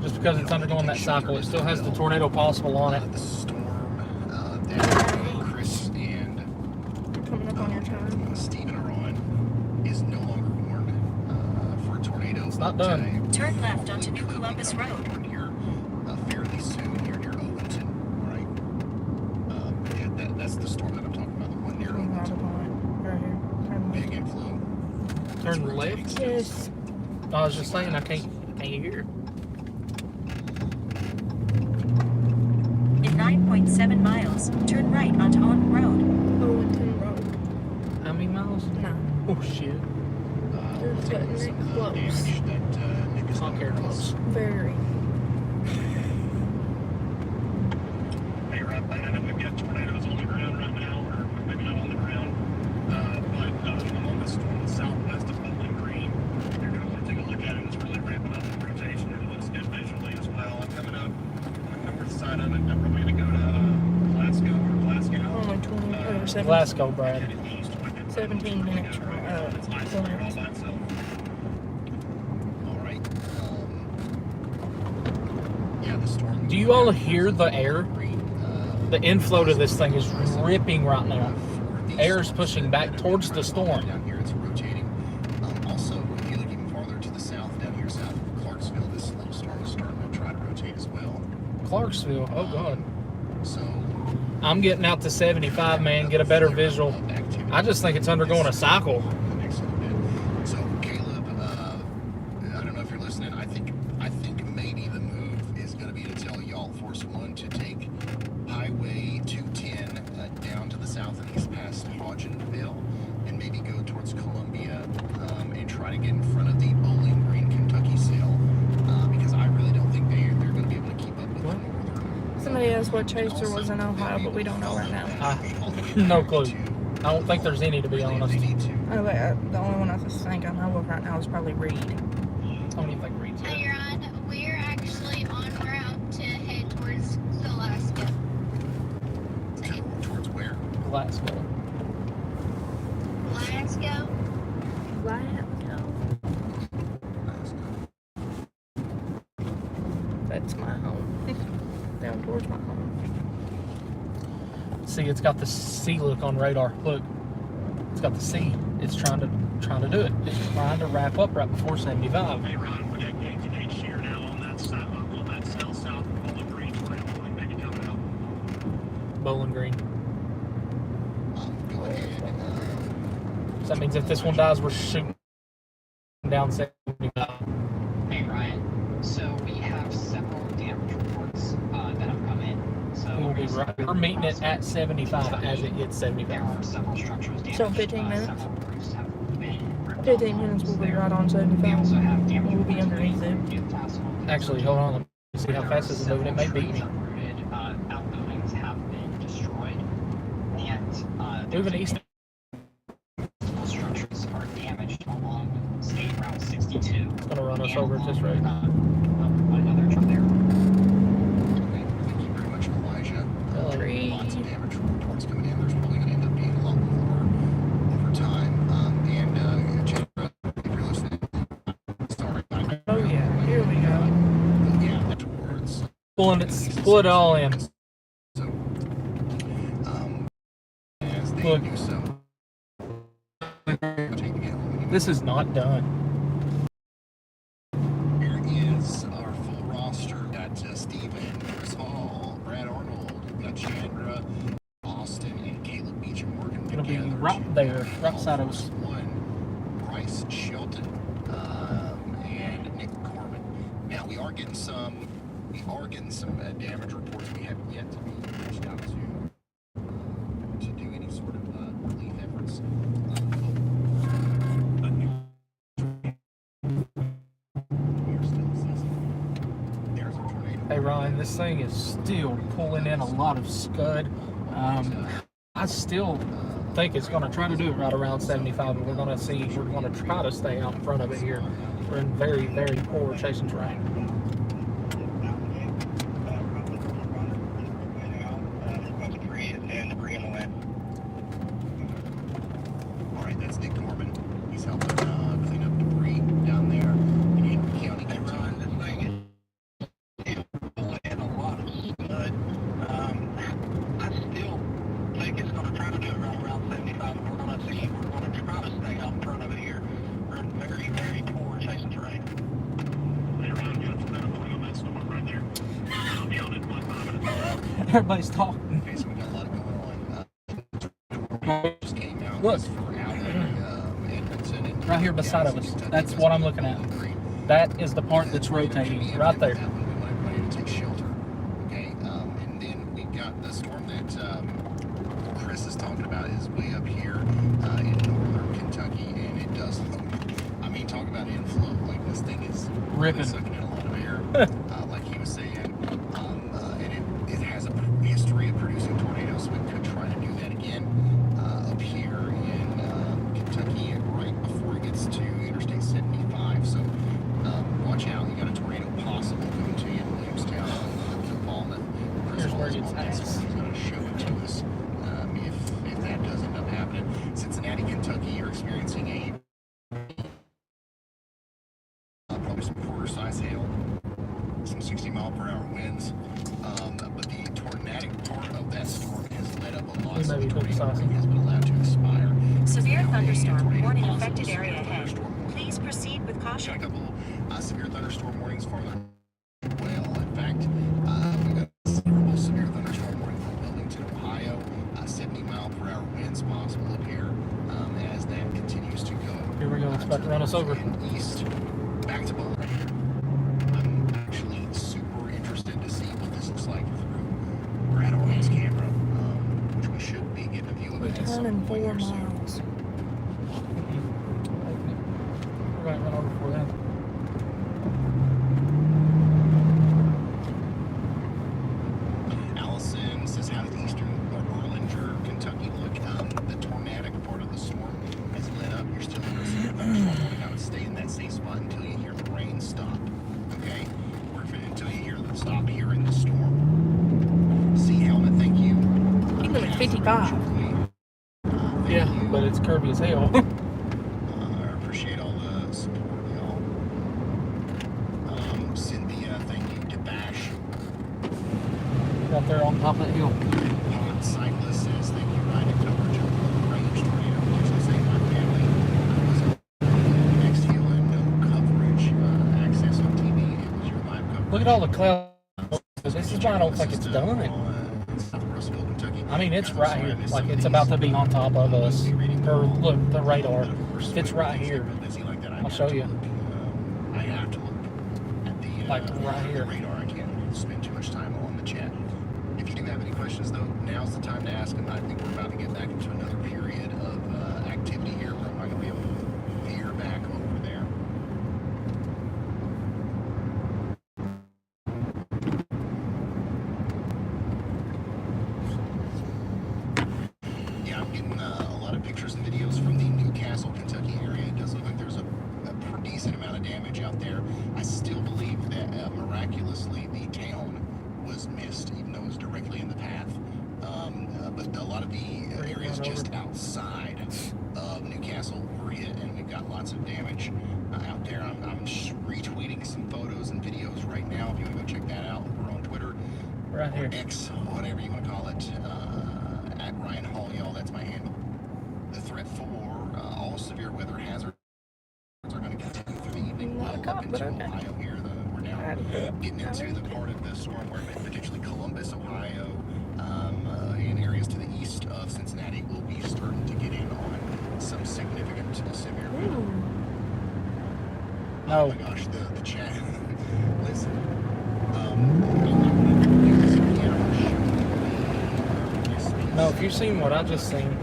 Just because it's undergoing that cycle, it still has the tornado possible on it. The storm that Chris and Coming up on your turn. Steven are on is no longer warned for a tornado. It's not done. Turn left onto New Columbus Road. Here, fairly soon here near Overton, right? Yeah, that's the storm that I'm talking about, the one near Overton. Right here. Big inflow. Turn left? Yes. I was just saying, I can't hear. In 9.7 miles, turn right onto Owen Road. Owenton Road. How many miles? No. Oh, shit. You're cutting it close. Not care close. Very. Hey, Rob, I know we've got tornadoes on the ground right now, or maybe not on the ground, but I'm on the storm southwest of Bowling Green. You're going to want to take a look at it. It's really ramping up in rotation. It looks good visually as well. I'm coming up on the north side of it. I'm probably going to go to Glasgow. Only 20 or 7. Glasgow, Brad. 17 minutes. storm. Do you all hear the air? The inflow to this thing is ripping right now. Air is pushing back towards the storm. Down here, it's rotating. Also, if you look even farther to the south, Clarksville. Oh, God. So I'm getting out to 75, man. Get a better visual. I just think it's undergoing a cycle. the next little bit. So Caleb, I don't know if you're listening. I think maybe the move is going to be to tell y'all Force One to take Highway 210 down to the south and east past Hodgenville, and maybe go towards Columbia and try to get in front of the Bowling Green, Kentucky sale, because I really don't think they're going to be able to keep up with the northern. Somebody asked what chaser was in Ohio, but we don't know right now. No clue. I don't think there's any, to be honest. Oh, wait, the only one I think I know of right now is probably Reed. I don't even think Reed's Hey, here. Ron, we're actually en route to head towards Glasgow. Towards where? Glasgow. Glasgow? That's my home. Down towards my home. See, it's got the C look on radar. Look, it's got the C. It's trying to do it. It's trying to wrap up right before 75. Hey, Ron, we got engaged here now on that side, on that south of Bowling Green. Maybe coming out. Bowling Green. Go ahead. So that means if this one dies, we're shooting down 75. Hey Ryan, so we have several damage reports that have come in. So We'll be right. We're meeting it at 75 as it hits 75. there are several structures damaged. So 15 minutes? Several roofs have been ripped 15 off. minutes, we'll be right on We 75. also have damage We'll be reports underneath it. new tassel. Actually, hold on. Let me see how fast this is moving. It may beat me. Uprooted, outbuildings have been destroyed, and Moving east. multiple structures are damaged along State Route 62. It's going to run us over at this rate. Another truck there. Okay, thank you very much, Elijah. Tree. Lots of damage reports coming in. There's probably going to end up being a lot more over time. Chandra, if you're listening, sorry. Oh, yeah. Here we go. Yeah, towards. Pull it all in. So, as they Look. do so. This is not done. Here is our full roster. We've got Steven, Chris Hall, Brad Arnold, we've got Chandra, Austin, and Caleb Beecham working It'll be together. right there, right beside us. One, Bryce Shelton, and Nick Corman. Now we are getting some damage reports. We have yet to be reached out to do any sort of relief efforts. Hey Ryan, this thing is still pulling in a lot of scud. I still think it's going to try to do it right around 75, but we're going to see. We're going to try to stay out in front of it here. We're in very, very poor chasing terrain. All right, that's Nick Norman. He's helping clean up debris down there in County Kentucky. This thing is pulling in a lot of mud. I still think it's going to try to do it right around 75. We're going to see. We're going to try to stay out in front of it here. We're in very, very poor chasing terrain. Hey, Ron, get up to that point on that storm right there. I'll be on it in like 5 minutes. Everybody's talking. Okay, so we got a lot going on. Just came out. Look. Right here beside of us. That's what I'm looking at. That is the part that's rotating right there. We want everybody to take shelter. Okay, and then we've got the storm that Chris is talking about is way up here in northern Kentucky, and it does look, I mean, talk about inflow. Like this thing is Ripping. really sucking in a lot of air, like he was saying. And it has a history of producing tornadoes, so it could try to do that again up here in Kentucky right before it gets to Interstate 75. So watch out. You got a tornado possible coming to you in Williamstown. Here's where it gets He's ass. going to show it to us if that does end up happening. Cincinnati, Kentucky, you're experiencing probably some quarter-size hail, some 60-mile-per-hour winds. But the tornadic part of that storm has led up a lot. So the tornado warning has been allowed to expire. Severe thunderstorm warning affected area ahead. Please proceed with caution. Got a couple severe thunderstorm warnings farther well. In fact, we've got About to run us over. East, back to Bowling. I'm actually super interested to see what this looks like through Brad Orion's camera, which we should be getting a view of it at some Turning point 4 here soon. miles. We're going to run over for them. Allison says, how does eastern Erlanger, Kentucky look? The tornadic part of the storm has lit up. You're still in a severe thunderstorm warning. I would stay in that safe spot until you hear the rain stop. Okay? Or until you hear the stop here in the storm. See, Helmet, thank you. You live at 55. Yeah, but it's curvy as hell. I appreciate all the support, y'all. Cynthia, thank you. Debash. Out there on top of that hill. Pod Cyclist says, thank you, Ryan, in coverage of the range tornado. Actually, saying my family was on the next hill and no coverage, access on TV. It was your live coverage. Look at all the clouds. This is why I don't think it's done. I mean, it's right here. Like, it's about to be on top of us. Or, look, the radar. It's right here. I'll show you. I have to look at the Like, right here. radar. I can't spend too much time on the chat. If you do have any questions, though, now's the time to ask them. I think we're about to get back into another period of activity here where I'm not going to be able to veer back over there. Yeah, I'm getting a lot of pictures and videos from the Newcastle, Kentucky area. It does look like there's a pretty decent amount of damage out there. I still believe that miraculously the town was missed, even though it was directly in the path. But a lot of the areas just outside of Newcastle were hit, and we've got lots of damage out there. I'm retweeting some photos and videos right now. If you want to go check that out, we're on Twitter. Right here. Or X, whatever you want to call it. At Ryan Hall, y'all, that's my handle. The threat for all severe weather hazards are going to continue through the evening. Well, up into Ohio here. We're now getting into the part of the storm where potentially Columbus, Ohio, and areas to the east of Cincinnati will be starting to get in on some significant severe weather. No. Oh my gosh, the chat. Listen. No, if you've seen what I just seen,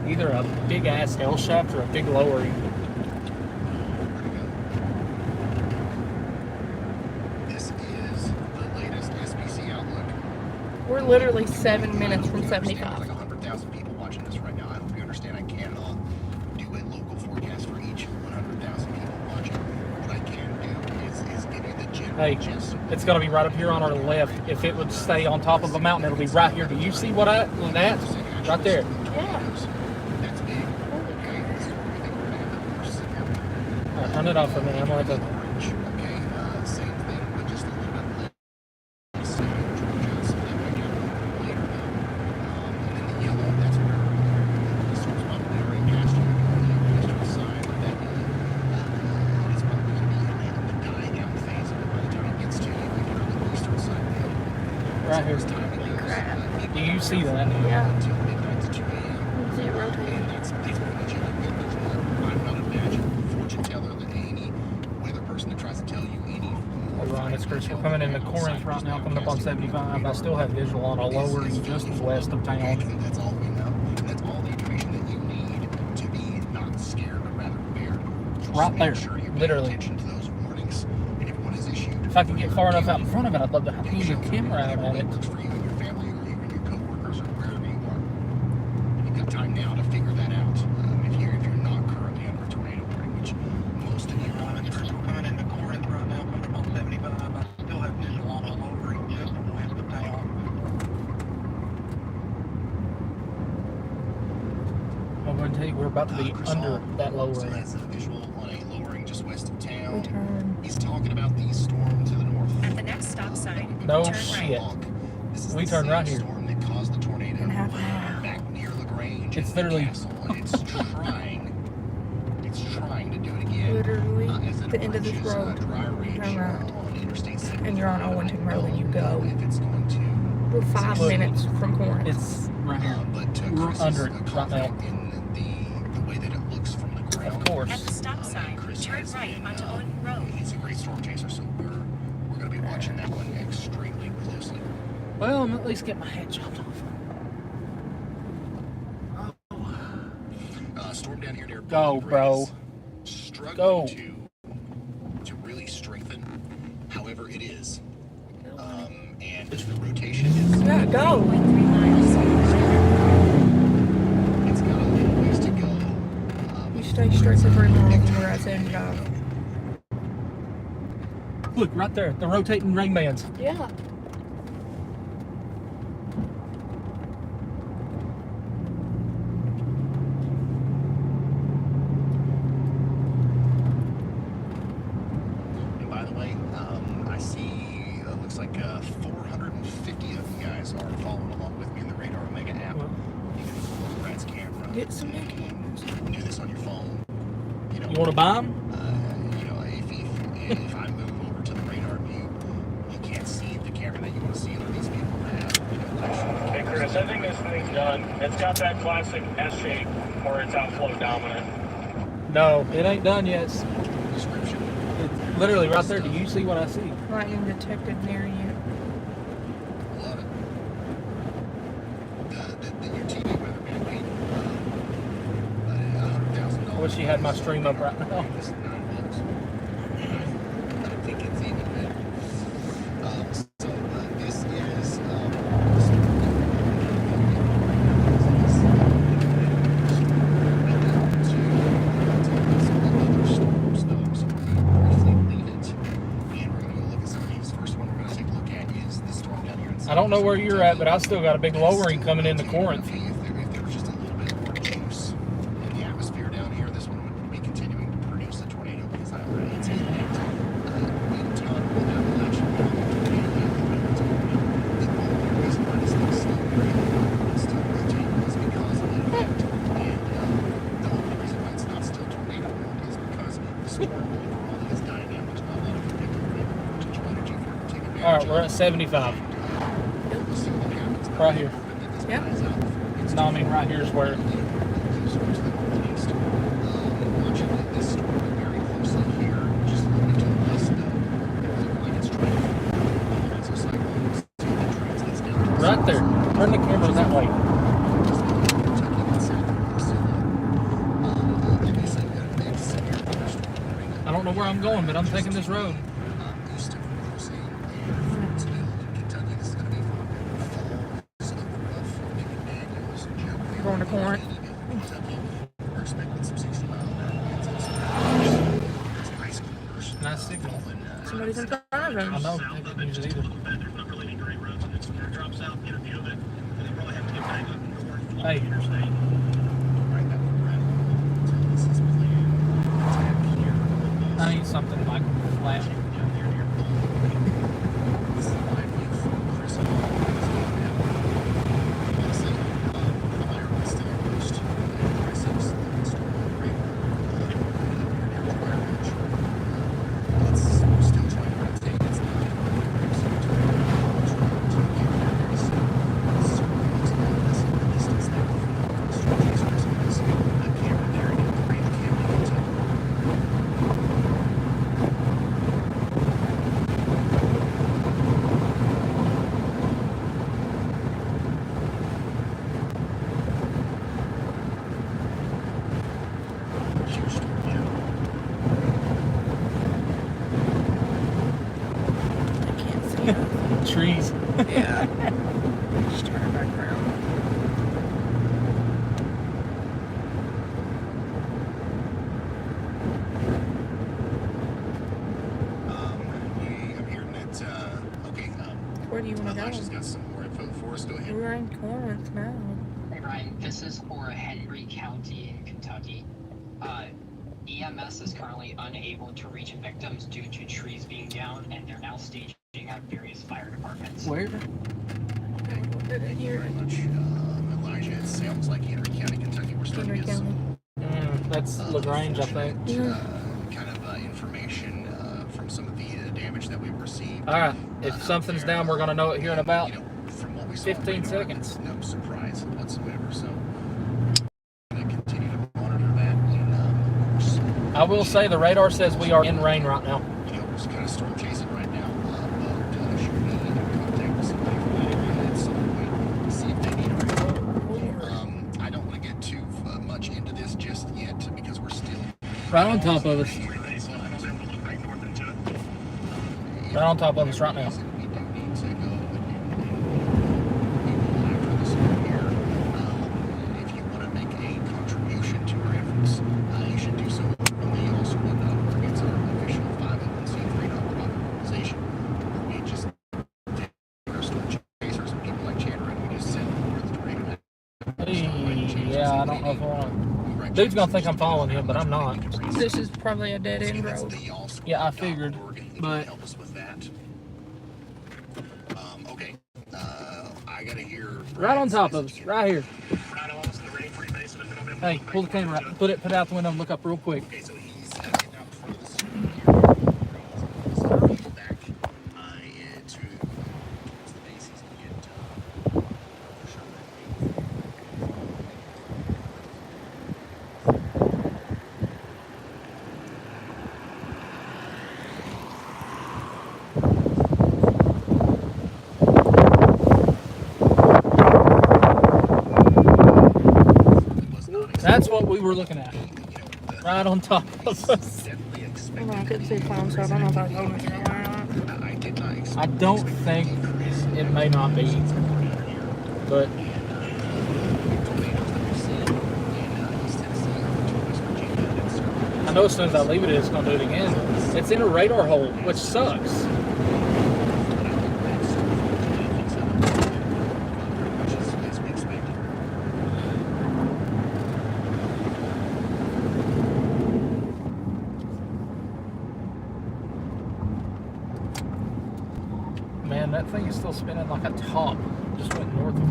either a big ass L shaft or a big lowering. This is the latest SPC outlook. We're literally 7 minutes from 75. Like 100,000 people watching this right now. I hope you understand I cannot do a local forecast for each 100,000 people watching. What I can do is give you the general gist. It's going to be right up here on our left. If it would stay on top of a mountain, it'll be right here. Do you see what that's? Right there. Yeah. That's big. Okay, so I think we're going to have the more severe weather. All right, turn it off for me. I'm going to have to... Orange, okay, same thing, but just a little bit less. Georgia, some of that might get later though. And then the yellow, that's where the storm's probably already passed you on the western side of that hill. It's probably going to be in the dying out phase of it by the time it gets to you if you're on the eastern side of the hill. Right here. Do you see that? Yeah. Until midnight to 2 a.m. See it rotating. And that's pretty much it. I'm not a magic fortune teller that any weather person that tries to tell you any. Hey Ron, it's Chris. We're coming into Corinth right now, coming up on 75. I still have visual on a lowering just west of town. That's all we know. And that's all the information that you need to be not scared, but rather prepared. So Right there, sure you pay literally. attention to those warnings. And if one is issued, If I could get far enough out in front of it, I'd love to use the camera out at it. looks for you and your family, or even your coworkers, or wherever you are. You've got time now to figure that out. If you're not currently under a tornado warning, which most of you are. We're coming into Corinth right now, coming up on 75. I still have visual on all over just west of town. I'm going to tell you, we're about to be under that So lowering. that's a visual on a lowering just west of We town. turn. He's talking about the storm to the north. At the next stop sign, No turn shit. right. This is We the turn same right here. storm that caused the tornado In half an hour. back near LaGrange. It's and literally- Newcastle, and it's trying to do it again. Literally As it the end of this approaches, road. dry range, Turn right. on Interstate 75. And you're on Owington Road and you go. If it's going to, We're 5 minutes from Corinth. It's right here. but We're Chris under is it right confident now. in the way that it looks from the ground. Of course. At the stop sign, turn right onto Odin Road. He's a great storm chaser, so we're going to be watching that one extremely closely. Well, I'm at least get my head chopped off. Storm down here near Go, bro. Struggling to really strengthen. However, it is. And the rotation is. Yeah, go. 3 miles. It's got a little ways to go. You stay straight for 3 miles where I said go. Look, right there. The rotating ring bands. Yeah. And by the way, I see, looks like 450 of you guys are following along with me in the Radar Omega app. You can pull up Brad's camera. Get some new cameras. You can do this on your phone. You You want to buy them? You know, if I move over to the radar view, you can't see the camera that you want to see on these people have. You know, Hey Chris, I think this thing's done. It's got that classic S shape where it's outflow dominant. No, it ain't done yet. It's description. literally right there. Do you see what I see? Lightning detected near you. Love it. Your TV weather man paid $100,000. I wish you had my stream up right now. This is $9. I think it's even better. So this is I don't know where you're at, but I still got a big lowering coming into Corinth. If there was just a little bit more juice in the atmosphere down here, this one would be continuing to produce a tornado because I already it's in it. Wind tunnel with Appalachian Mountain tornado. The only reason why this thing's still still rotating is because of the effect. And the only reason why it's not still tornado mode is because the storm overall is dying down. There's not a lot of predictable potential energy for it to take advantage. All right, we're at 75. Right here. Yep. No, I mean right here is where. Right there. Turn the camera that way. I don't know where I'm going, but I'm taking this road. Going to Corinth. Nice signal. Somebody's in front of him. I know. They didn't use it either. Hey. I need something like flashing. Trees. Yeah. Just turn it back around. I'm hearing that, okay, Where do you want to go? Elijah's got some more info for us. Go ahead. We're in Corinth now. Hey Ryan, this is for Henry County in Kentucky. EMS is currently unable to reach victims due to trees being down, and they're now staging at various fire departments. Where? Thank you very much, Elijah. It sounds like Henry County, Kentucky. We're starting to get some That's LaGrange, I think. kind of information from some of the damage that we received. All right. If something's down, we're going to know it here in about from what we saw 15 seconds. No surprise whatsoever. So, I'm going to continue to monitor that, and of course. I will say the radar says we are in rain right now. You know, we're just kind of storm chasing right now. But should we contact with somebody from that area at some point, see if they need our help. I don't want to get too much into this just yet because we're still right on top of us. Right on top of us right now. We do need to go after the storm here. If you want to make a contribution to our efforts, you should do so on the also OUTBREAK. It's our official 501c3 nonprofit organization where we just take our storm chasers and people like Chandler and we just send them where the tornado. Yeah, I don't know if I want to. Dude's gonna think I'm following him, but I'm not. This is probably a dead end road. Yeah, I figured, but help us with that. Okay. I gotta hear. right on top of us, right here. Hey, pull the camera out, put it out the window and look up real quick. Okay, so he's getting out in front of the storm here. He's going back to towards the base. He's gonna get That's what we were looking at. Right on top of us. Well, I couldn't see phone, so I don't know if I was holding it or not. I don't think it may not be, but I know as soon as I leave it, it's going to do it again. It's in a radar hole, which sucks. Man, that thing is still spinning like a top. Just went north of me.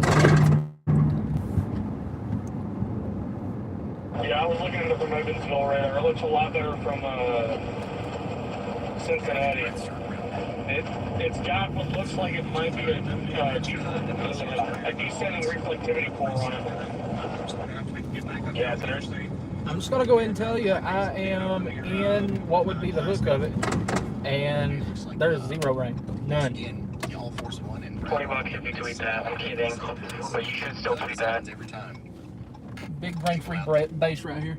Yeah, I was looking at it from Evansville radar. It looks a lot better from Cincinnati. It's got what looks like it might be a descending reflectivity core on it. Yeah, it's interesting. I'm just going to go ahead and tell you, I am in what would be the hook of it, and there's zero rain. None. 20 bucks if you tweet that. I'm kidding, but you should still tweet that. Every time. Big rain-free base right here.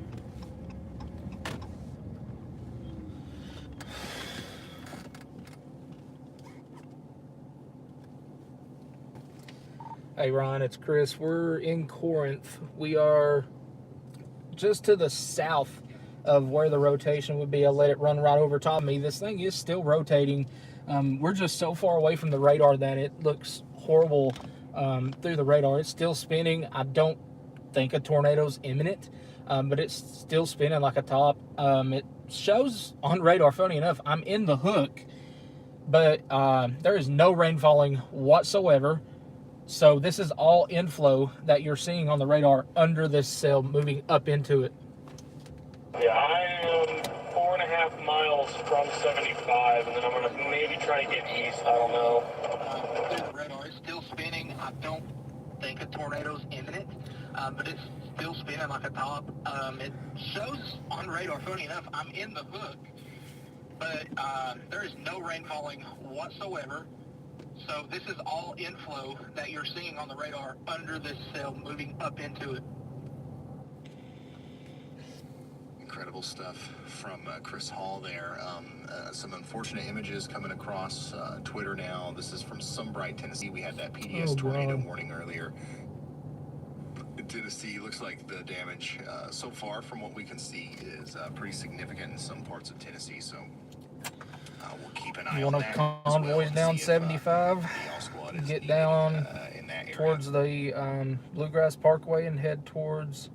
Hey Ron, it's Chris. We're in Corinth. We are just to the south of where the rotation would be. I'll let it run right over top of me. This thing is still rotating. We're just so far away from the radar that it looks horrible through the radar. It's still spinning. I don't think a tornado's imminent, but it's still spinning like a top. It shows on radar, funny enough, I'm in the hook, but there is no rain falling whatsoever. So this is all inflow that you're seeing on the radar under this cell moving up into it. Yeah, I am 4.5 miles from 75, and then I'm going to maybe try to get east. I don't know. Through the radar, it's still spinning. I don't think a tornado's imminent, but it's still spinning like a top. It shows on radar, funny enough, I'm in the hook, but there is no rain falling whatsoever. So this is all inflow that you're seeing on the radar under this cell moving up into it. Incredible stuff from Chris Hall there. Some unfortunate images coming across Twitter now. This is from Sunbright, Tennessee. We had that PDS tornado warning earlier. In Tennessee, looks like the damage so far from what we can see is pretty significant in some parts of Tennessee. So we'll keep an eye on that. You want to convoys down 75, get down towards the Bluegrass Parkway and head towards,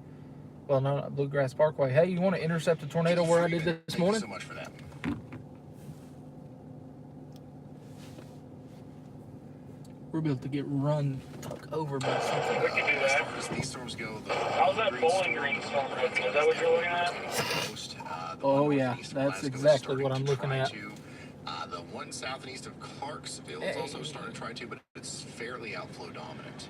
well, no, not Bluegrass Parkway. Hey, you want to intercept a tornado where I did this morning? Thank you so much for that. We're about to get run over by something. We can do that. As these storms go, How's that Bowling Green storm looking? Is that what you're looking at? Oh yeah, that's exactly what I'm looking at. The one south and east of Clarksville is also starting to try to, but it's fairly outflow dominant.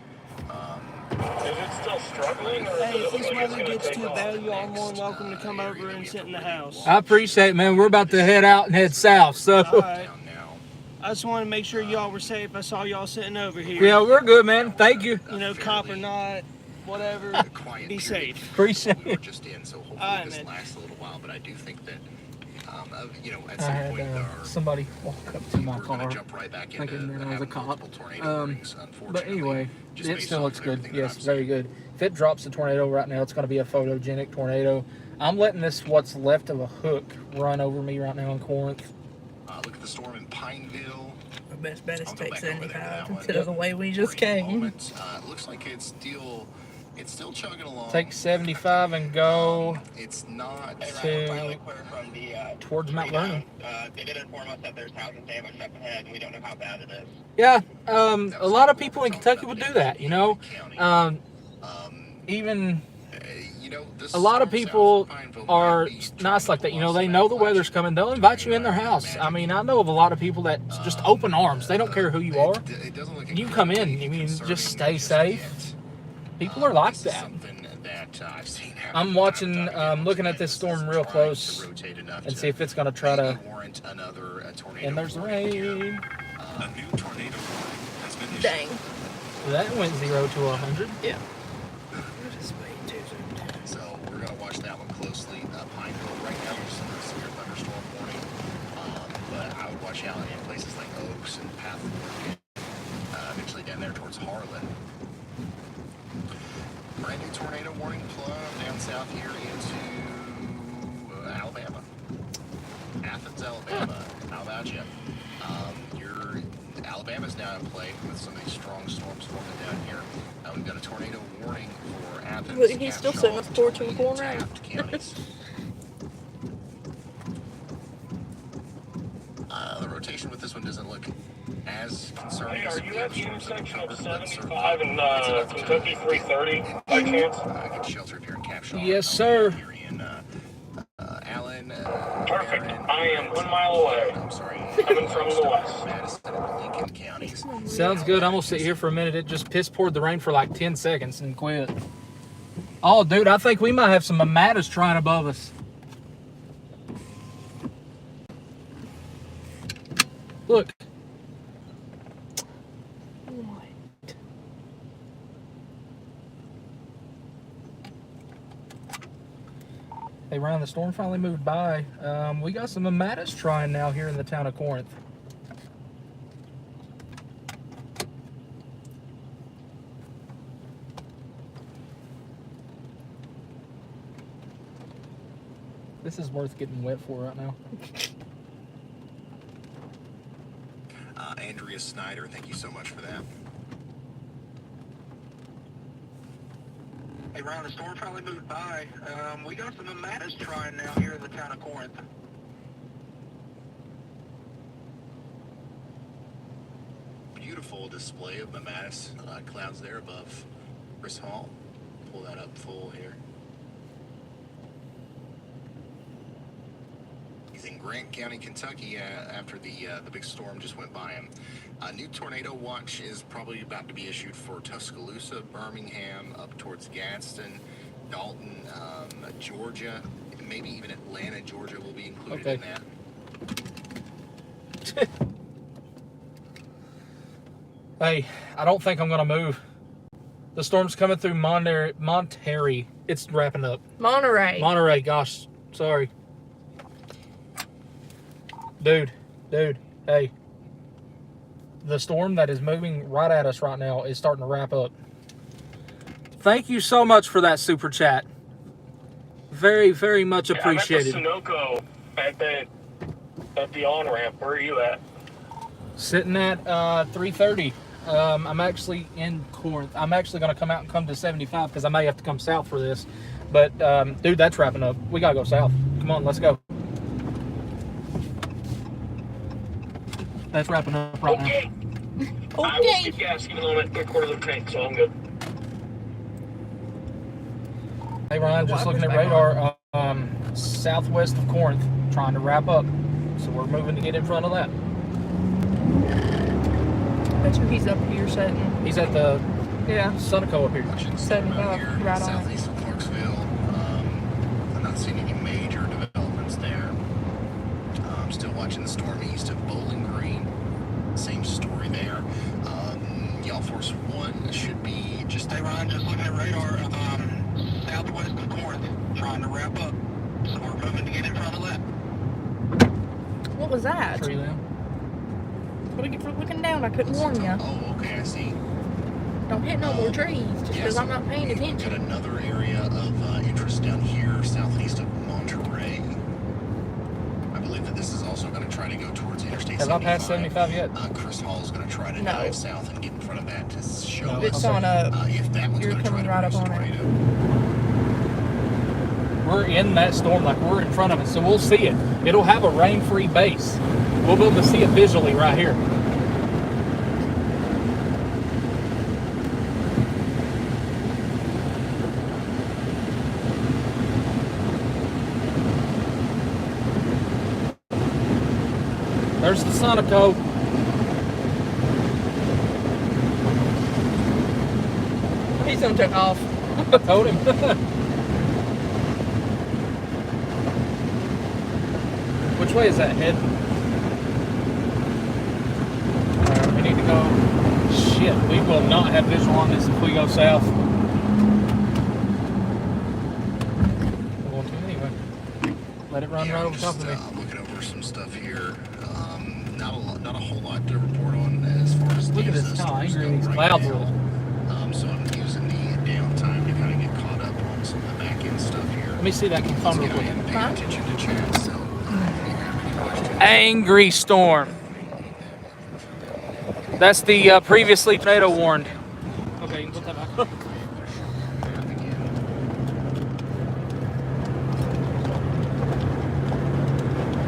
Is it still struggling? Or Hey, is if it this like it's weather gonna gets take too off? bad, y'all are more than welcome to come over and sit in the house. I appreciate it, man. We're about to head out and head south, so. Alright. I just wanted to make sure y'all were safe. I saw y'all sitting over here. Yeah, we're good, man. Thank you. You know, cop or not, whatever, be safe. Appreciate we were it. just in, so hopefully Alright, this man. lasts a little while. But I do think that, you know, at I some had point somebody walk up to my we're going car to jump right back into thinking that I was a cop. warnings, But anyway, just it based still off looks of good. everything that Yes, I'm very good. If it drops a tornado right now, it's going to be a photogenic tornado. I'm letting this, what's left of a hook, run over me right now in Corinth. Look at the storm in Pineville. The best bet is I'll to go take back over there to 75 that one. instead of the way we just came. It looks like it's still chugging along. Take 75 and go It's not to towards Mount Vernon. They did inform us that there's housing damage up ahead, and we don't know how bad it is. Yeah, a lot of people in Kentucky would do that, you know. Even a lot of people are nice like that, you know. They know the weather's coming. They'll invite you in their house. I mean, I know of a lot of people that just open arms. They don't care who you are. You come in. You mean just stay safe. People are like that. I'm watching, looking at this storm real close and see if it's going to try to. And there's rain. Dang. That went 0 to 100. Yeah. So we're going to watch that one closely. Pineville right now, there's some severe thunderstorm warning. But I would watch out in places like Oaks and Pathfork, eventually down there towards Harlan. Brand new tornado warning plumb down south here into Alabama. Athens, Alabama. How about you? Alabama's now in play with some of these strong storms forming down here. We've got a tornado warning for Athens. But he's still sitting on the porch in the corner. Counties. The rotation with this one doesn't look as concerning. Hey, are you at the intersection of 75 and Kentucky 330 by chance? Get sheltered here in Cashapp. Yes, sir. Here in Allen. Perfect. I am 1 mile away. I'm sorry. Coming from the west. Madison and Lincoln counties. Sounds good. I'm going to sit here for a minute. It just piss poured the rain for like 10 seconds and quit. Oh, dude, I think we might have some Amadas trying above us. Look. What? Hey, Ryan, the storm finally moved by. We got some Amadas trying now here in the town of Corinth. This is worth getting wet for right now. Andrea Snyder, thank you so much for that. Hey, Ryan, the storm finally moved by. We got some Amadas trying now here in the town of Corinth. Beautiful display of Amadas clouds there above Chris Hall. Pull that up full here. He's in Grant County, Kentucky, after the big storm just went by him. A new tornado watch is probably about to be issued for Tuscaloosa, Birmingham, up towards Gadsden, Dalton, Georgia, maybe even Atlanta, Georgia will be included in that. Hey, I don't think I'm going to move. The storm's coming through Monterey. It's wrapping up. Monterey, gosh. Sorry. Dude, hey. The storm that is moving right at us right now is starting to wrap up. Thank you so much for that super chat. Very, very much appreciated. I'm at the Sunoco at the on-ramp. Where are you at? Sitting at 330. I'm actually in Corinth. I'm actually going to come out and come to 75 because I may have to come south for this. But, dude, that's wrapping up. We got to go south. Come on, let's go. That's wrapping up right now. Okay. I will skip gas even though I'm at 3/4 of the tank, so I'm good. Hey, Ryan, just looking at radar, southwest of Corinth, trying to wrap up. So we're moving to get in front of that. Bet you he's up here sitting. He's at the Yeah. Sunico up here. 75, right on it. Southeast of Clarksville. I'm not seeing any major developments there. I'm still watching the storm east of Bowling Green. Same story there. Y'all Force 1 should be just... Hey, Ryan, just looking at radar, southwest of Corinth, trying to wrap up. So we're moving to get in front of that. What was that? Tree limb. What did you for looking down? I couldn't warn you. Oh, okay, I see. Don't hit no more trees, just because I'm not paying Got attention. another area of interest down here, southeast of Monterey. I believe that this is also going to try to go towards Interstate 75. Have I passed 75 yet? Chris Hall is going to try to No. dive south and get in front of that to show us It's on a. if that one's You're going to try coming to right up reach on it. Tornado. We're in that storm, like we're in front of it, so we'll see it. It'll have a rain-free base. We'll be able to see it visually right here. There's the Sonico. He's gonna take off. I told him. Which way is that heading? Alright, we need to go. Shit, we will not have visual on this if we go south. We're going to anyway. Let it run right over top of me. Looking over some stuff here. Not a whole lot to report on as far as Look at this, how angry these clouds are. So I'm using the downtime to kind of get caught up on some of the back end stuff here. Let me see that phone real quick. Paying attention to chat, so Angry storm. That's the previously tornado warned. Okay, you can put that back up.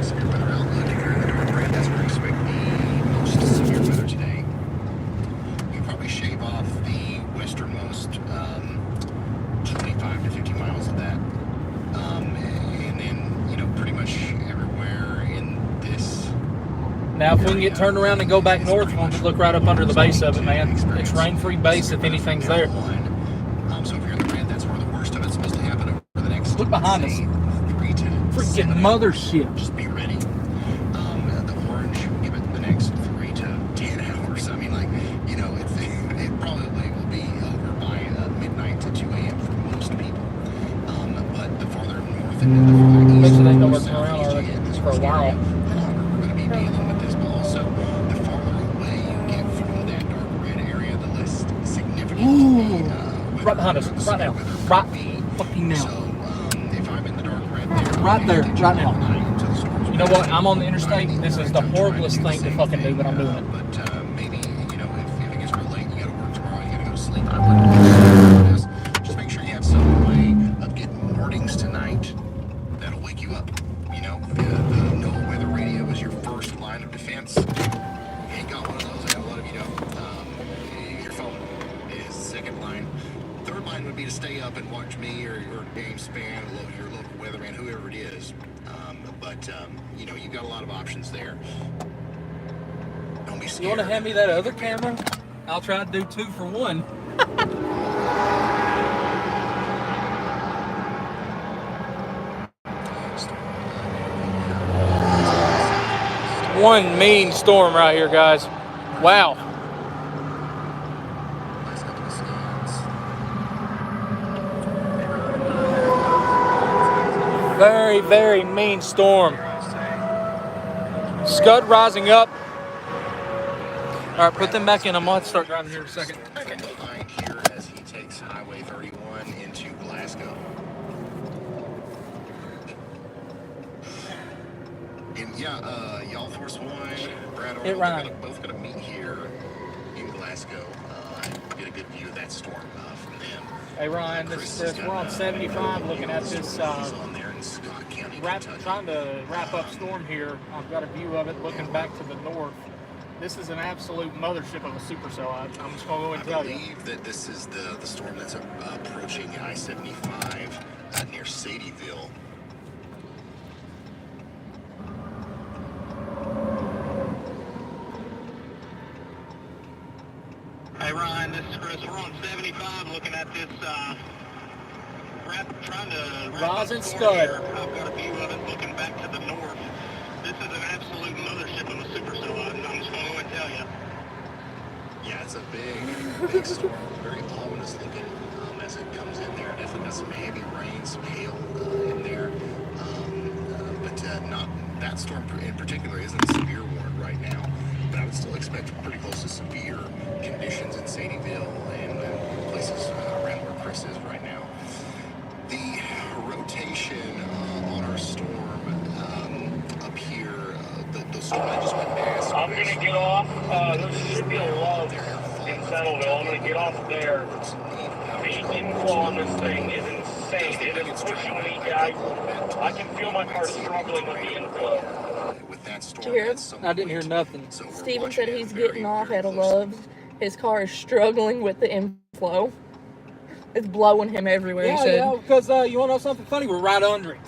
severe weather outlook. If you're in the North Brand, that's where we expect the most severe weather today. You probably shave off the westernmost 25 to 50 miles of that. And then, pretty much everywhere in this. Now, if we can get turned around and go back north, we'll just look right up under the base of it, man. It's rain-free base if anything's there. So if you're in the Brand, that's where the worst of it's supposed to happen over the next. Look behind us. 3 to Freaking mothership. Just be ready. The orange, give it the next 3 to 10 hours. I mean, it probably will be over by midnight to 2 a.m. for most people. But the farther north and the farther east, Makes it ain't nowhere to turn around for a while. the longer we're going to be dealing with this. But also, the farther away you get from that dark red area, the less significant. Right behind us, right now. Right fucking now. So, if I'm in the dark red Right there, right now. You know what? I'm on the interstate. This is the horriblest thing to fucking do, but I'm doing it. But maybe, if it gets real late, you gotta work tomorrow, you gotta go to sleep. Just make sure you have some way of getting warnings tonight that'll wake you up. The NOAA weather radio is your first line of defense. If you ain't got one of those, I know a lot of you don't. Your phone is second line. Third line would be to stay up and watch me or James Span, your local weatherman, whoever it is. But you've got a lot of options there. Don't be scared. You want to hand me that other camera? I'll try to do 2 for 1. One mean storm right here, guys. Wow. Very, very mean storm. Scud rising up. All right, put them back in. I'm going to start driving here in a second. Behind here as he takes Highway 31 into Glasgow. And y'all Force 1, Brad, It rhymed. both gonna meet here in Glasgow. Get a good view of that storm from them. Hey Ryan, we're on 75 looking at this trying to wrap up storm here. I've got a view of it looking back to the north. This is an absolute mothership of a supercell. I'm just going to go and tell you. I believe that this is the storm that's approaching I-75 near Sadieville. Hey Ryan, this is Chris. We're on 75 looking at this, trying to Rise and scud. I've got a view of it looking back to the north. This is an absolute mothership of a supercell. I'm just going to go and tell you. Yeah, it's a big storm, very ominous looking as it comes in there. Definitely got some heavy rain, some hail in there, but not that storm in particular isn't severe warned right now. But I would still expect pretty close to severe conditions in Sadie'ville and places around where Chris is right now. The rotation on our storm up here, the storm that just went past. I'm going to get off. There should be a log in Settleville. I'm going to get off there. The inflow on this thing is insane. It is pushing me, guys. I can feel my car struggling with the inflow. Did you hear him? I didn't hear nothing. Steven said he's getting off at 11. His car is struggling with the inflow. It's blowing him everywhere, he said. Yeah, because you want to know something funny? We're right under it.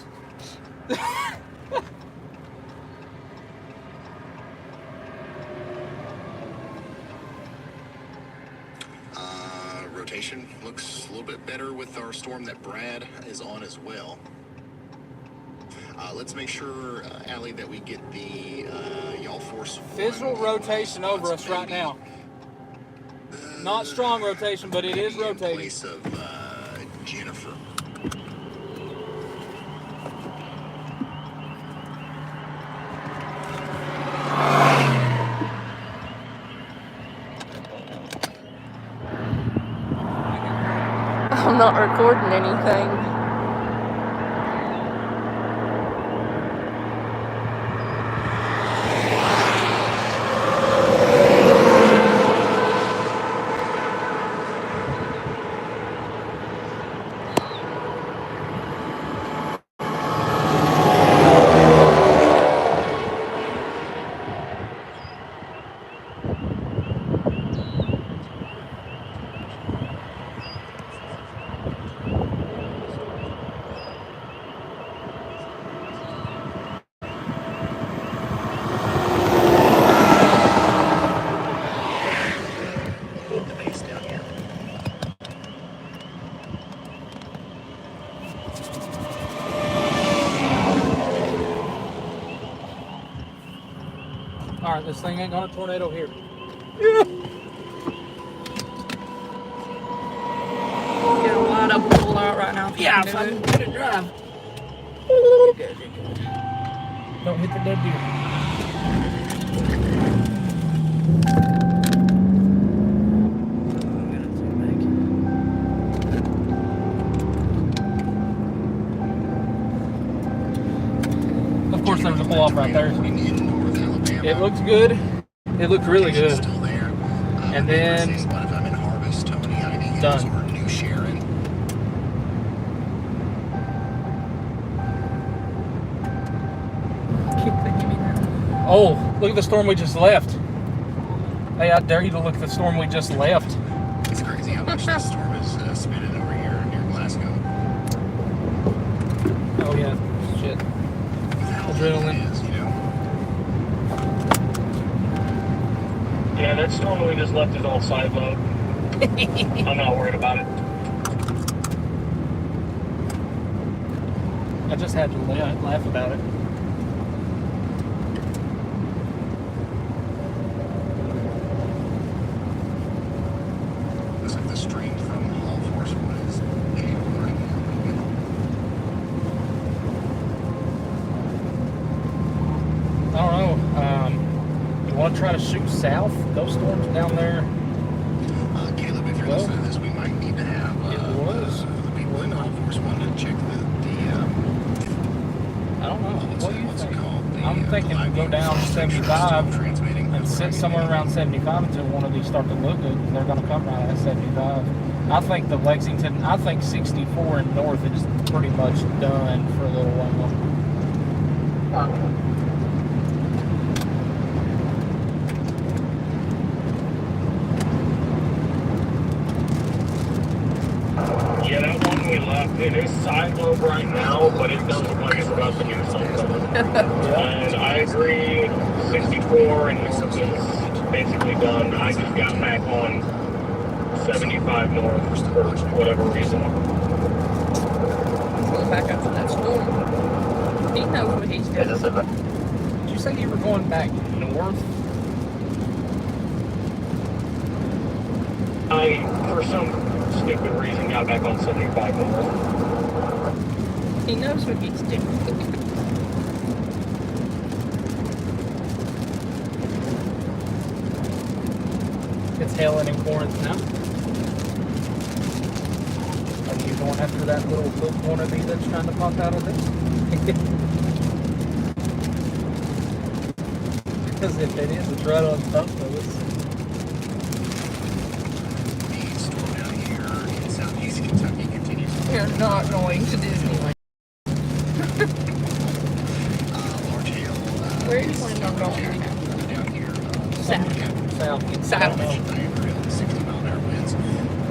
Rotation looks a little bit better with our storm that Brad is on as well. Let's make sure, Allie, that we get the y'all force Visual rotation over us right now. Not strong rotation, but it is rotating. In place of Jennifer. I'm not recording anything. Alright, this thing ain't gonna tornado here. Get a wide open pull out right now. Yeah, if I can get it drive. You're good. Don't hit the dead deer. Of course, there's a pull off right there. It looks good. It looked really good. And then done. Oh, look at the storm we just left. Hey, I dare you to look at the storm we just left. It's crazy how much this storm is spinning over here near Glasgow. Oh yeah, shit. Adrenaline. Yeah, that storm we just left is all side load. I'm not worried about it. I just had to laugh about it. Looks like the stream from All Force One is right I don't know. You want to try to shoot south? Those storms down there. Caleb, if you're listening to this, we might need to have the people in All Force One to check the I don't know. What do you think? I'm thinking go down 75 and sit somewhere around 75 until one of these start to look good, because they're going to come right at 75. I think the Lexington, I think 64 and north is pretty much done for a little while. Yeah, that one we left, it is side load right now, but it does look like it's about to do something. And I agree, 64 and north is basically done. I just got back on 75 north for whatever reason. Let's go back up to that storm. He knows what he's doing. Did you say you were going back north? I, for some stupid reason, got back on 75 north. He knows what he's doing. It's hailing in Corinth now. Are you going after that little wannabe that's trying to pop out of this? Because if it is, it's right on top of us. The storm down here in southeast Kentucky continues. We're not going to Disneyland. Large hail. Where are you planning on going right now? Down here. South. South. 60-mile-an-hour winds.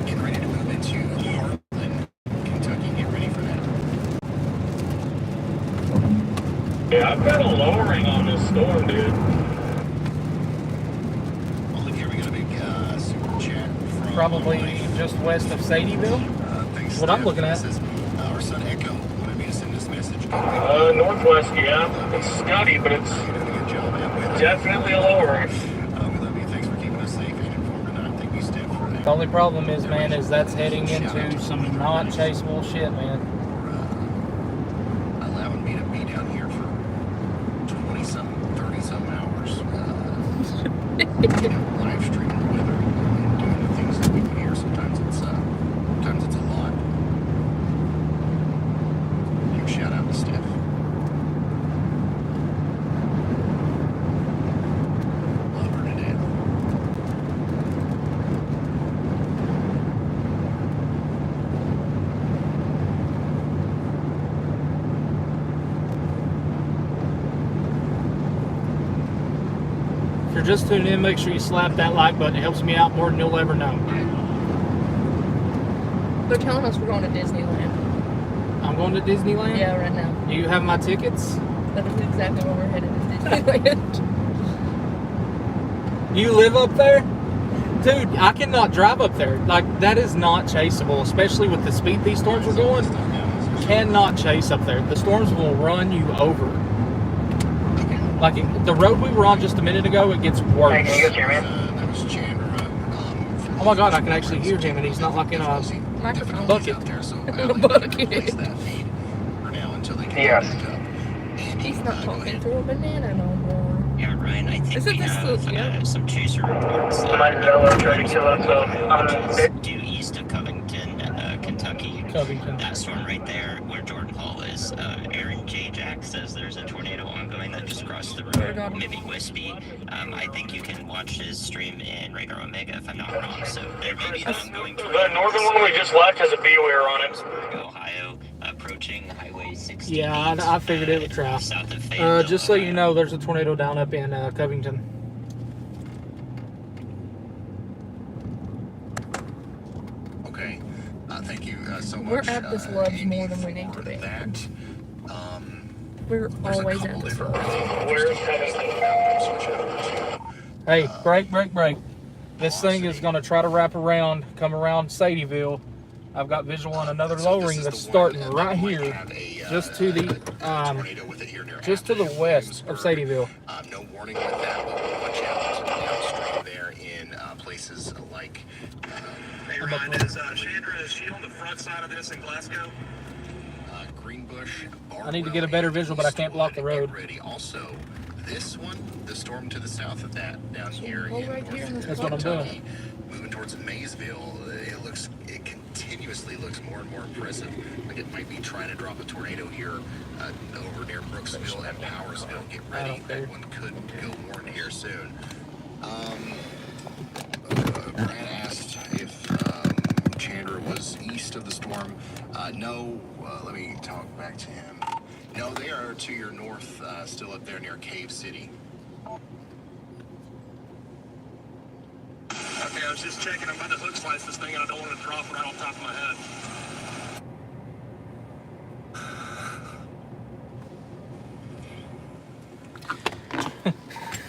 Getting ready to move into Harlan, Kentucky. Get ready for that. Yeah, I've got a lowering on this storm, dude. Well, look here, we got a big super chat from Probably just west of Sadieville. Thanks, What I'm looking at. Says, our son Echo wanted me to send this message. Northwest, yeah. It's scuddy, but it's definitely a lowering. We love you. Thanks for keeping us safe and informed tonight. Thank you, Steph, for that. The only problem is, man, is that's heading into some not chaseable shit, man. Allowing me to be down here for 20-some, 30-some hours. Live streaming the weather and doing the things that we can hear. Sometimes it's a lot. Huge shout out to Steph. Love her to death. If you're just tuning in, make sure you slap that like button. It helps me out more than you'll ever know. They're telling us we're going to Disneyland. I'm going to Disneyland? Yeah, right now. Do you have my tickets? That is exactly where we're headed, is Disneyland. You live up there? Dude, I cannot drive up there. Like, that is not chaseable, especially with the speed these storms are going. Cannot chase up there. The storms will run you over. Like, the road we were on just a minute ago, it gets worse. Hey, can you guys hear me? That was Chandra. Oh my god, I can actually hear him, and he's not like in a Microphone. bucket. Bucket. Yes. He's not talking through a banana no more. Yeah, Ryan, I think Isn't we this have the- some chaser reports. My Zelle tried to kill us, so I'm due east of Covington, Kentucky. Covington. That storm right there, where Jordan Hall is. Aaron J. Jack says there's a tornado ongoing that just crossed the road, maybe wispy. I think you can watch his stream in Radar Omega if I'm not wrong. So there may be an ongoing tornado. The northern one we just left has a beware on it. Ohio, approaching Highway 60. Yeah, I figured it would try. South of Fayetteville, Just so you know, there's a tornado down up in Covington. Okay. Thank you so much. We're at this Love's more than we need to be. We're always at this Love's. Hey, break. This thing is going to try to wrap around, come around Sadieville. I've got visual on another lowering that's starting right here, just to the west of Sadieville. No warning with that, but watch out downstream there in places like. Hey Ryan, is Chandra, is she on the front side of this in Glasgow? Greenbush. I need to get a better visual, but I can't block the road. Ready. Also, this one, the storm to the south of that, down here in right here in North That's what I'm Kentucky, doing. moving towards Maysville. It continuously looks more and more impressive. Like it might be trying to drop a tornado here over near Brooksville and Powersville. Get ready. That one could go more in here soon. Brad asked if Chandra was east of the storm. No. Let me talk back to him. No, they are to your north, still up there near Cave City. Okay, I was just checking. I'm about to hook slice this thing and I don't want to drop right off the top of my head.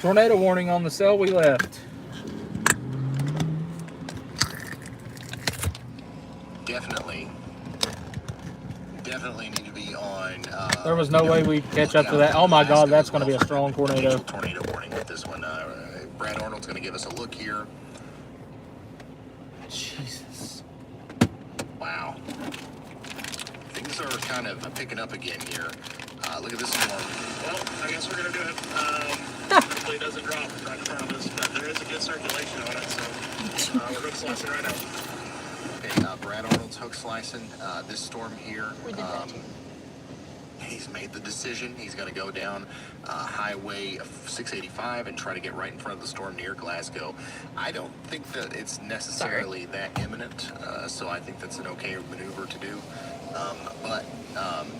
Tornado warning on the cell we left. definitely need to be on. There was no way we'd catch up to that. Oh my God, that's going to be a strong tornado. Tornado warning with this one. Brad Arnold's going to give us a look here. Jesus. Wow. Things are kind of picking up again here. Look at this storm. Well, I guess we're going to do it. Hopefully it doesn't drop right in front of us, but there is a good circulation on it, so we're hook slicing right now. Okay, Brad Arnold's hook slicing. This storm here, he's made the decision. He's going to go down Highway 685 and try to get right in front of the storm near Glasgow. I don't think that it's necessarily that imminent, so I think that's an okay maneuver to do. But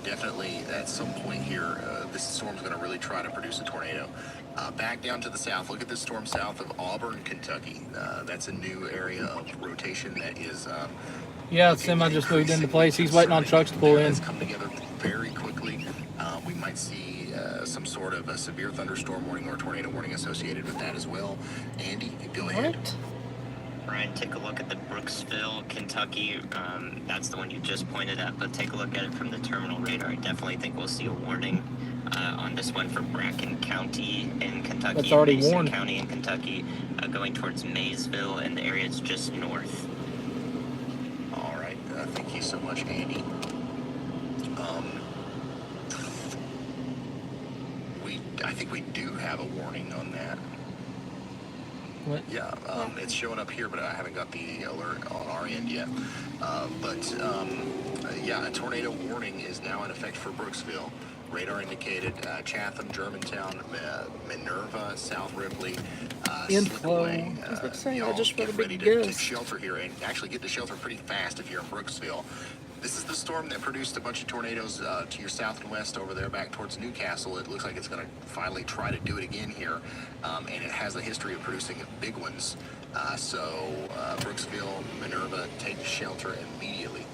definitely at some point here, this storm's going to really try to produce a tornado. Back down to the south, look at this storm south of Auburn, Kentucky. That's a new area of rotation that is... yeah, the semi just moved into place. He's waiting on trucks to pull in. It's come together very quickly. We might see some sort of a severe thunderstorm warning or tornado warning associated with that as well. Andy, go ahead. Brian, take a look at the Brooksville, Kentucky. That's the one you just pointed at, but take a look at it from the terminal radar. I definitely think we'll see a warning on this one for Bracken County in Kentucky. That's already Mason warned. County in Kentucky, going towards Maysville, and the area's just north. All right. Thank you so much, Andy. I think we do have a warning on that. What? Yeah, it's showing up here, but I haven't got the alert on our end yet. Yeah, a tornado warning is now in effect for Brooksville. Radar indicated Chatham, Germantown, Minerva, South Ripley, Slipaway. I just get ready to take shelter here and actually get to shelter pretty fast if you're in Brooksville. This is the storm that produced a bunch of tornadoes to your south and west over there back towards Newcastle. It looks like it's going to finally try to do it again here, and it has a history of producing big ones. So Brooksville, Minerva, take shelter immediately.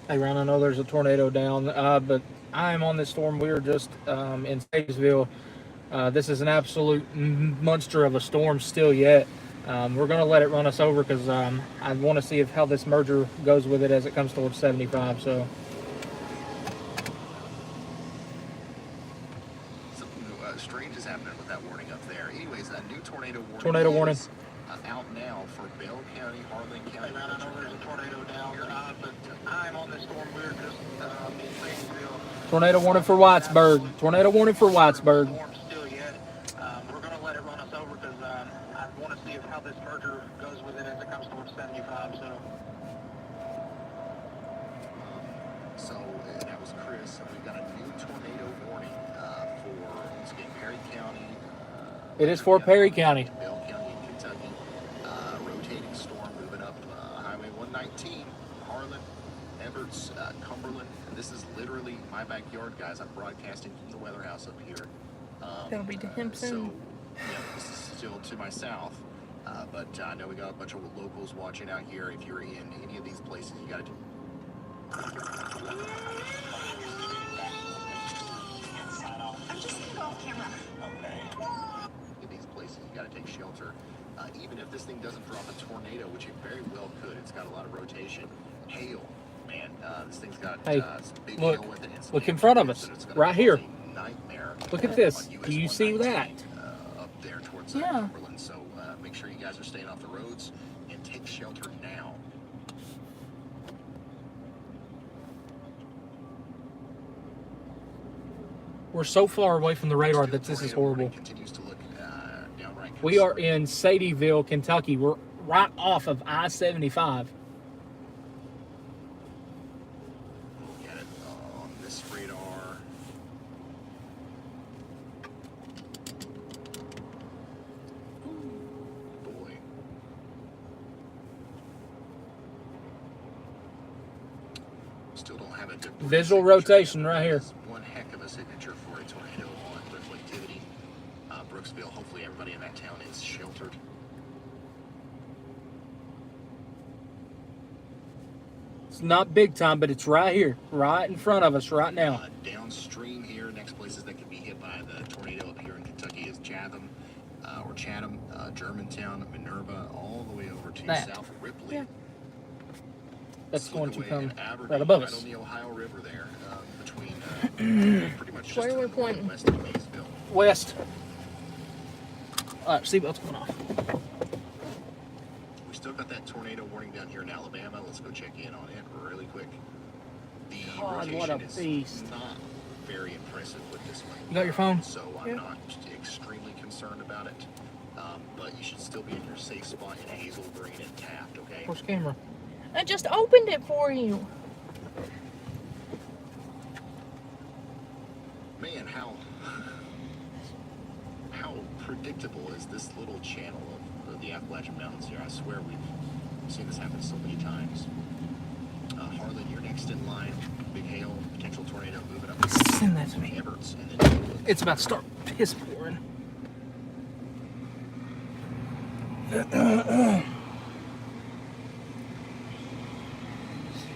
Hey, Ron, I know there's a tornado down, but I'm on this storm. We were just in Statesville. This is an absolute monster of a storm still yet. We're going to let it run us over because I want to see how this merger goes with it as it comes towards 75. So something strange is happening with that warning up there. Anyways, a new tornado warning. Tornado warning. Out now for Bell County, Harlan County. Hey, man, I know there's a tornado down, but I'm on this storm. We're just in Statesville. tornado warning for Whitesburg. Tornado warning for Whitesburg. Still yet. We're going to let it run us over because I want to see how this merger goes with it as it comes towards 75. So that was Chris. We've got a new tornado warning for once again Perry County. It is for Perry County. Bell County in Kentucky. Rotating storm moving up Highway 119, Harlan, Everts, Cumberland. And this is literally my backyard, guys. I'm broadcasting from the weather house up here. That'll be to him soon. So, yeah, this is still to my south. But I know we got a bunch of locals watching out here. If you're in any of these places, you got to do. I'm just gonna go off camera. Okay. In these places, you got to take shelter. Even if this thing doesn't drop a tornado, which it very well could, it's got a lot of rotation. Hail, man, this thing's got Hey, some big look, hail with it. And look in front of us, right here. Nightmare. Look at this. Do you see that? Up there towards Yeah. Cumberland. So make sure you guys are staying off the roads and take shelter now. We're so far away from the radar that this is horrible. We are in Sadieville, Kentucky. We're right off of I-75. We'll get it on this radar. Boy. Still don't have a good Visual rotation right here. one heck of a signature for a tornado on reflectivity. Brooksville, hopefully everybody in that town is sheltered. It's not big time, but it's right here, right in front of us right now. Downstream here, next places that could be hit by the tornado up here in Kentucky is Chatham, or Chatham, Germantown, Minerva, all the way over to That. South Ripley. Yeah. That's going to come Aberdeen, right above right us. on the Ohio River there, between pretty much just Where to we're the north pointing. and west of Maysville. West. All right, seatbelt's going off. We still got that tornado warning down here in Alabama. Let's go check in on it really quick. The God, rotation what a is beast. not very impressive with this one. You got your phone? So I'm not extremely concerned about it. But you should still be in your safe spot in Hazel, Green, and Taft, okay? Where's the camera? I just opened it for you. Man, how predictable is this little channel of the Appalachian Mountains here? I swear we've seen this happen so many times. Harlan, you're next in line. Big hail, potential tornado moving up. Send that to me. Everts, and then It's about to start piss pouring.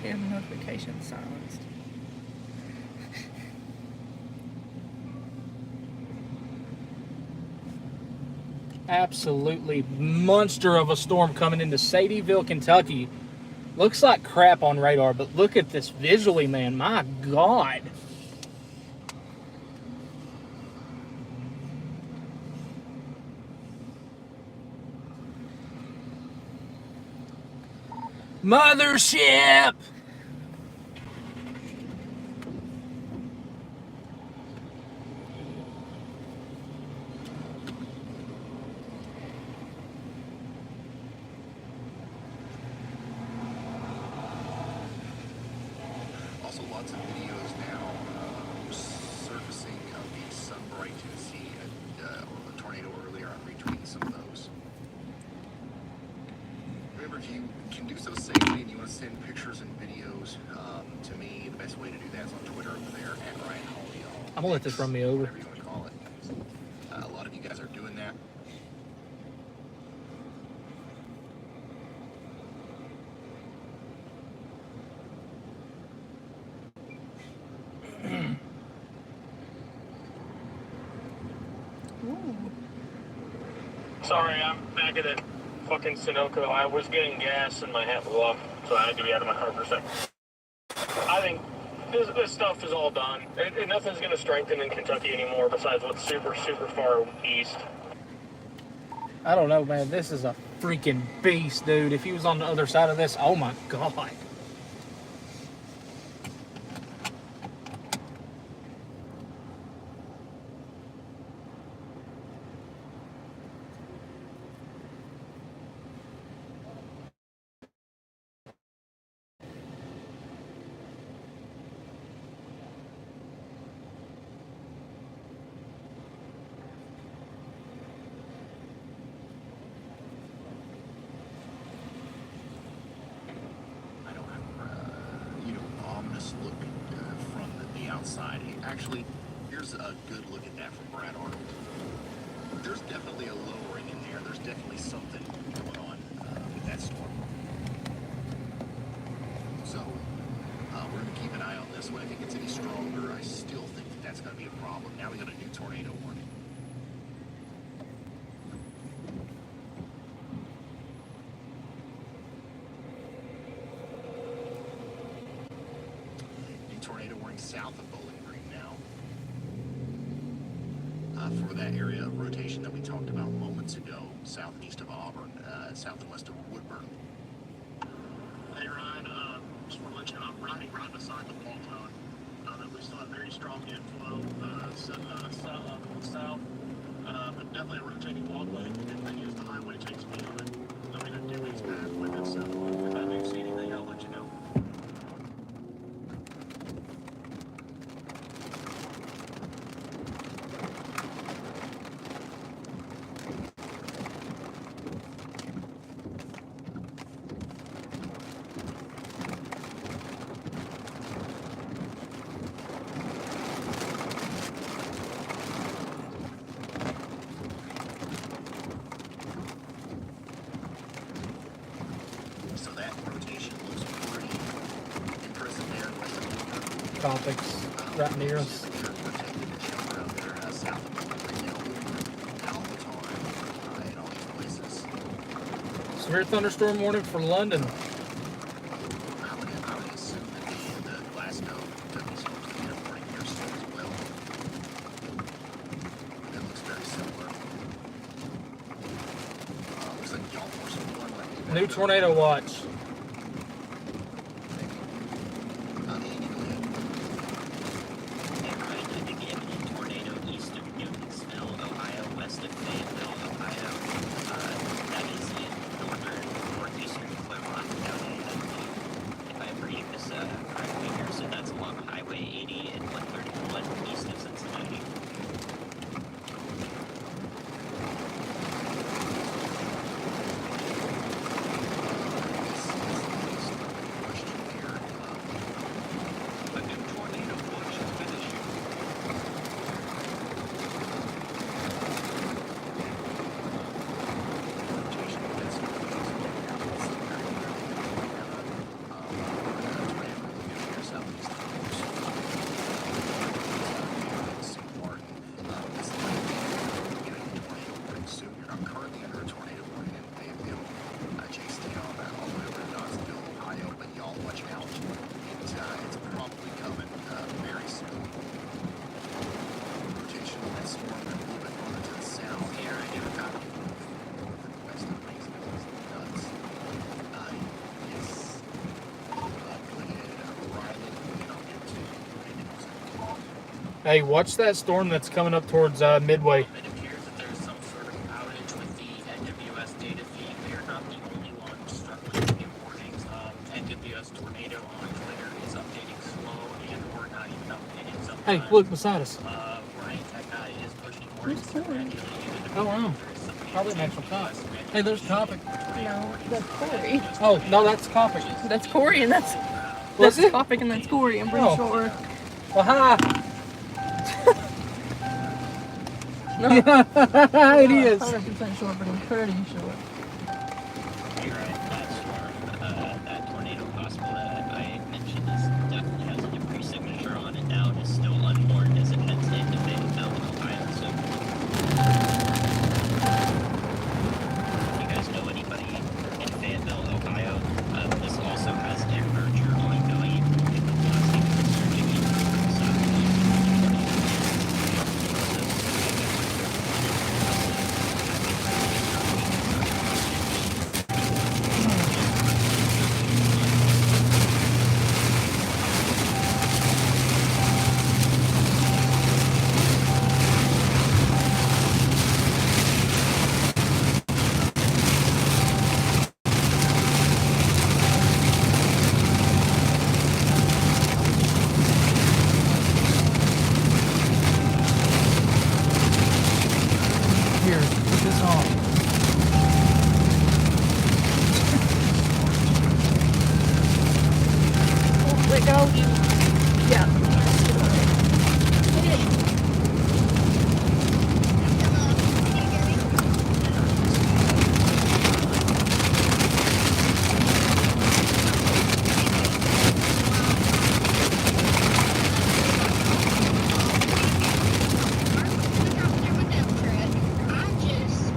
Have notification silenced. Absolutely monster of a storm coming into Sadieville, Kentucky. Looks like crap on radar, but look at this visually, man. My God. Mothership! also lots of videos now surfacing of the Sunbright, Tennessee tornado earlier. I'm retweeting some of those. Remember, if you can do so safely and you want to send pictures and videos to me, the best way to do that is on Twitter over there at Ryan Hawley. I'm gonna let this run me over. Whatever you want to call it. A lot of you guys are doing that. Sorry, I'm back at the fucking Sunoco. I was getting gas and my hat was off, so I had to be out of my car for a second. I think this stuff is all done. Nothing's going to strengthen in Kentucky anymore besides what's super, super far east. I don't know, man. This is a freaking beast, dude. If he was on the other side of this, oh my God. Ominous look from the outside. Actually, here's a good look at that from Brad Arnold. There's definitely a lowering in there. There's definitely something going on with that storm. So we're going to keep an eye on this one. If it gets any stronger, I still think that that's going to be a problem. Now we got a new tornado warning. Tornado warning south of Bowling Green now for that area of rotation that we talked about moments ago, south and east of Auburn, south and west of Woodburn. Hey Ryan, just want to let you know I'm riding right beside the fault zone. We still have very strong inflow south, but definitely a rotating walkway. If they use the highway, takes me on it. I mean, I do its path with it, so if I do see anything, I'll let you know. So that rotation looks pretty impressive there in west of Tropics right near us. Protected and shelter out there south of Bowling Green, Woodburn, Allentown. Severe thunderstorm warning for London. I would assume that the Glasgow Kentucky storms that they're reporting here soon as well. That looks very similar. Looks like y'all force one might be New tornado watch. Hey, watch that storm that's coming up towards Midway. It appears that there's some sort of outage with the NWS data feed. We are not the only ones struggling to get warnings. NWS Tornado on Twitter is updating slow and or not even updating sometimes. Hey, look beside us. Ryan Tech Guy is pushing warnings to manually unit. Oh, wow. Probably an actual cop. Hey, there's Topic. No, that's Corey. Oh, no, that's Topic. That's Corey, and that's Was it? Topic, and that's Corey. I'm pretty sure. Well, hi. No, it is. 100% sure, but I'm pretty sure. You're right. That tornado possible that I mentioned definitely has a debris signature on it now. It is still unwarned as it heads into Fayetteville, Ohio. So, if you guys know anybody in Fayetteville, Ohio, this also has a merger ongoing. Here, put this on. Let go. Yeah. I just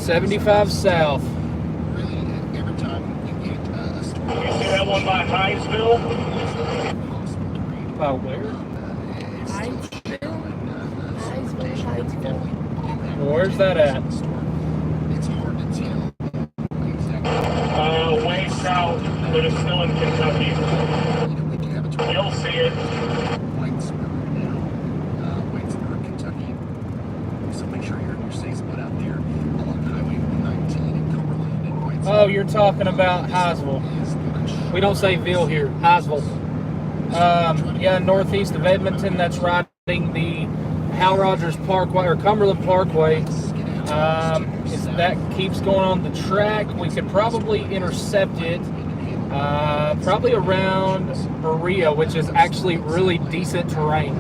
75 south. Really, every time you get a storm. You see that one by Hinesville? By where? Where's that at? It's hard to tell exactly. Way south, but it's still in Kentucky. We do have a tornado. You'll see it. Whitesburg now. Whitesburg, Kentucky. So make sure your safe spot out there along Highway 119 in Cumberland and Whitesburg. Oh, you're talking about Hinesville. We don't say Ville here. Hinesville. Yeah, northeast of Edmonton. That's riding the Hal Rogers Parkway or Cumberland Parkway. If that keeps going on the track, we could probably intercept it. Probably around Berea, which is actually really decent terrain.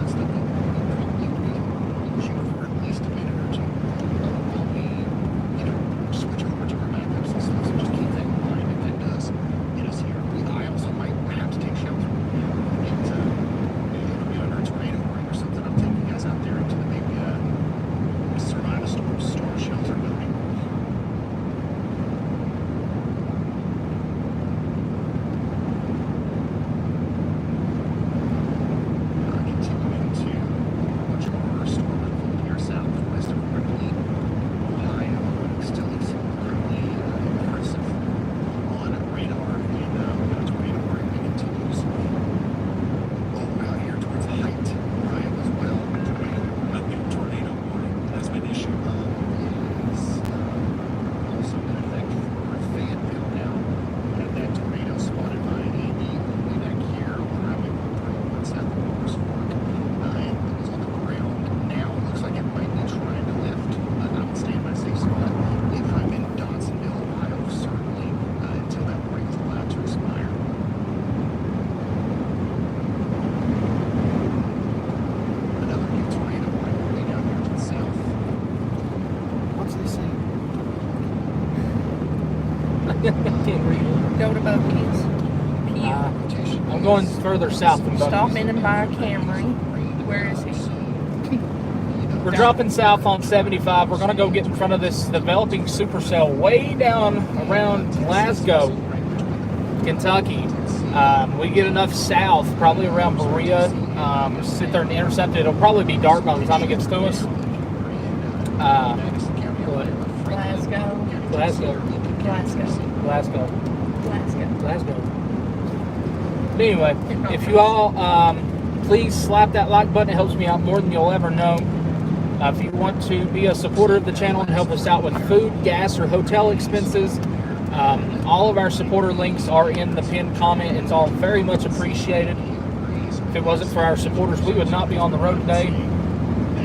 Go to Buc-ee's. I'm going further south than Buc-ee's. Stop in and buy a Camry. Where is he? We're dropping south on 75. We're going to go get in front of this developing supercell way down around Glasgow, Kentucky. We get enough south, probably around Berea. Sit there and intercept it. It'll probably be dark by the time it gets to us. Glasgow. Glasgow. Glasgow. But anyway, if you all please slap that like button, it helps me out more than you'll ever know. If you want to be a supporter of the channel and help us out with food, gas, or hotel expenses, all of our supporter links are in the pinned comment. It's all very much appreciated. If it wasn't for our supporters, we would not be on the road today.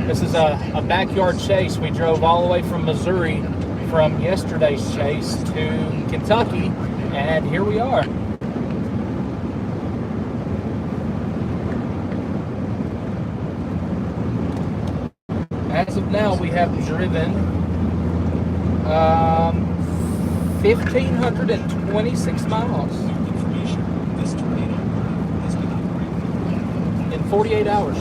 This is a backyard chase. We drove all the way from Missouri from yesterday's chase to Kentucky, and here we are. As of now, we have driven 1,526 miles in 48 hours.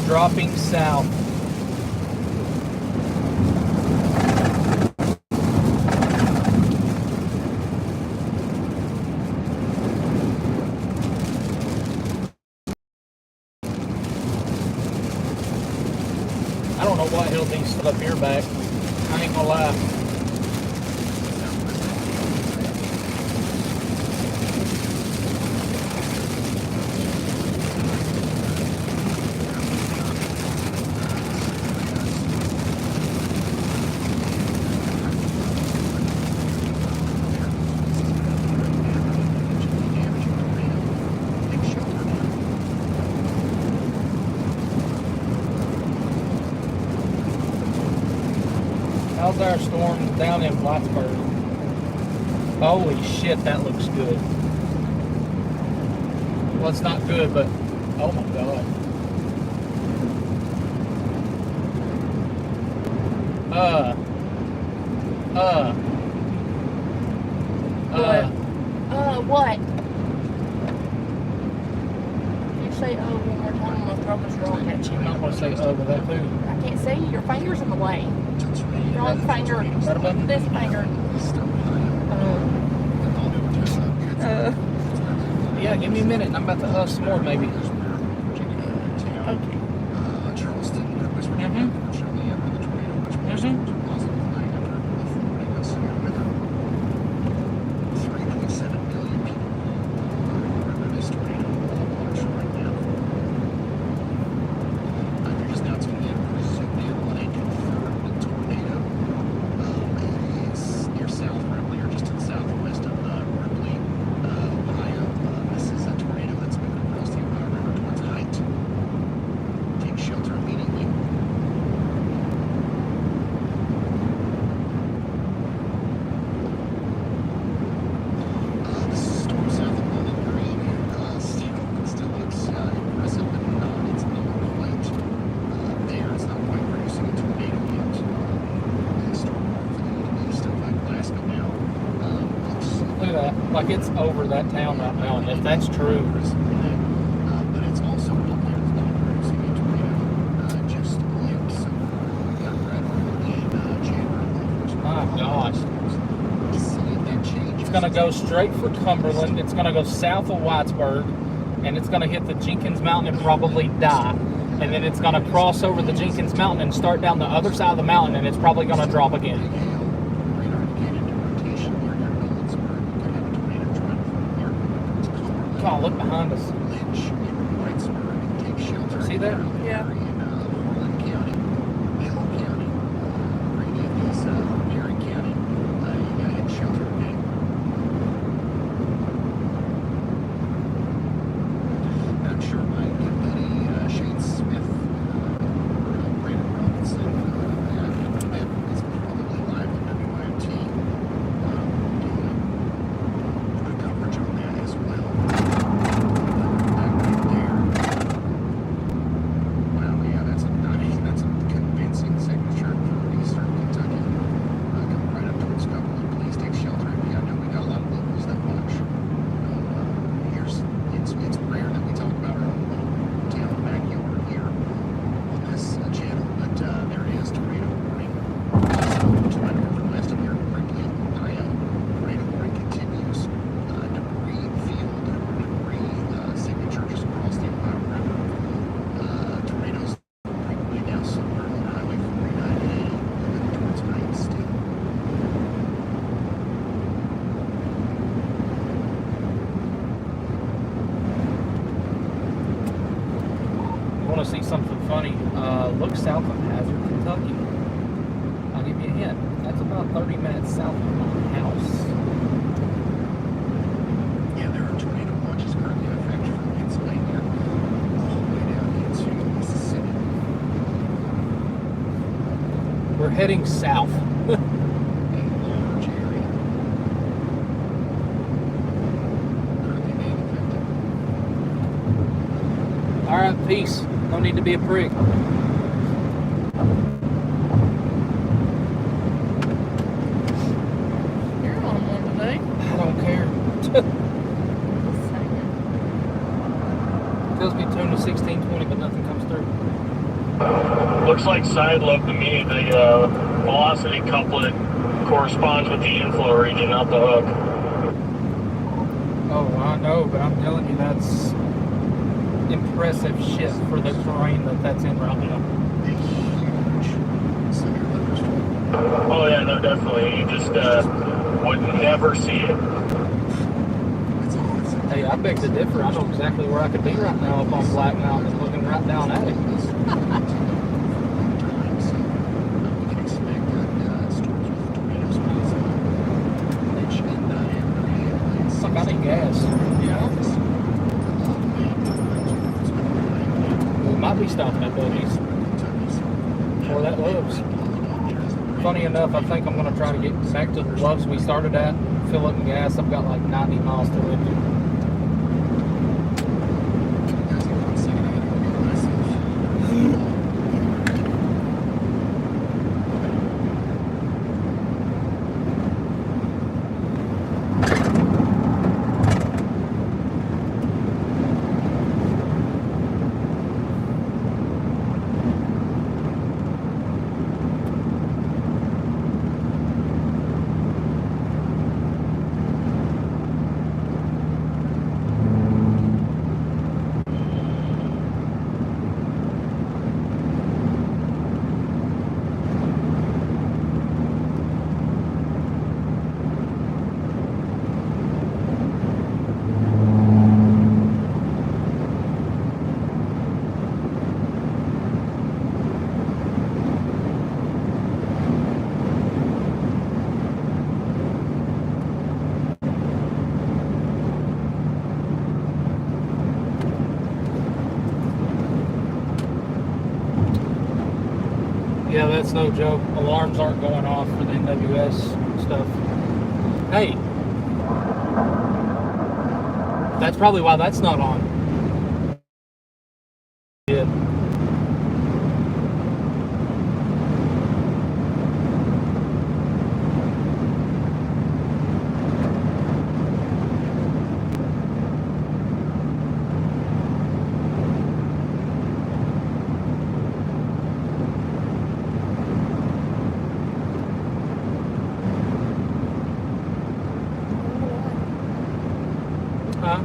Dropping south. I don't know what held me stood up here back. I ain't gonna lie. How's our storm down in Plattsburgh? Holy shit, that looks good. Well, it's not good, but oh my god. What? You say one more time, my throat is wrong at you. I'm not going to say with that food. I can't see you. Your finger's in the way. Wrong finger. This finger. Yeah, give me a minute. I'm about to some more, maybe. Okay. Like it's over that town right now, and if that's true, but it's also up there. It's not producing a tornado just yet. So we got red in January. My God, that changes. it's gonna go straight for Cumberland. It's gonna go south of Whitesburg, and it's gonna hit the Jenkins Mountain and probably die. And then it's gonna cross over the Jenkins Mountain and start down the other side of the mountain, and it's probably gonna drop again. Oh, look behind us. See that? Yeah. I'm sure my good buddy Shane Smith, Brandon Robinson, is probably live on WYMT doing coverage on that as well. That right there. Wow, yeah, that's a convincing signature for Eastern Kentucky. Coming right up towards Cumberland. Please take shelter. Yeah, I know we got a lot of locals that watch. It's rare that we talk about our own little town backyard here on this channel, but there it is, tornado warning. So to my north and west of here, Ripley, Ohio, tornado warning continues. Debris field, debris signature just across the Ohio River. Tornadoes probably now somewhere on Highway 49A, moving towards Heights still. Want to see something funny? Look south of Hazard, Kentucky. I'll give you a hint. That's about 30 minutes south of my house. Yeah, there are tornado watches currently in effect from Pennsylvania all the way down into Mississippi. We're heading south. A large area. Currently being affected. All right, peace. No need to be a prick. You're on one today. I don't care. Tells me tune to 1620, but nothing comes through. Looks like side lobe to me, the velocity couplet corresponds with the inflow region, not the hook. Oh, I know, but I'm telling you, that's impressive shit for the terrain that's in right now. Oh yeah, no, definitely. You just would never see it. Hey, I beg to differ. I know exactly where I could be right now up on Black Mountain looking right down at it. Fuck, I need gas. Yeah. We might be stopping at Buggy's. Or that Love's. Funny enough, I think I'm going to try to get back to the Love's we started at, fill up in gas. I've got like 90 miles to live to. Yeah, that's no joke. Alarms aren't going off for the NWS stuff. Hey, that's probably why that's not on. Yeah. Huh?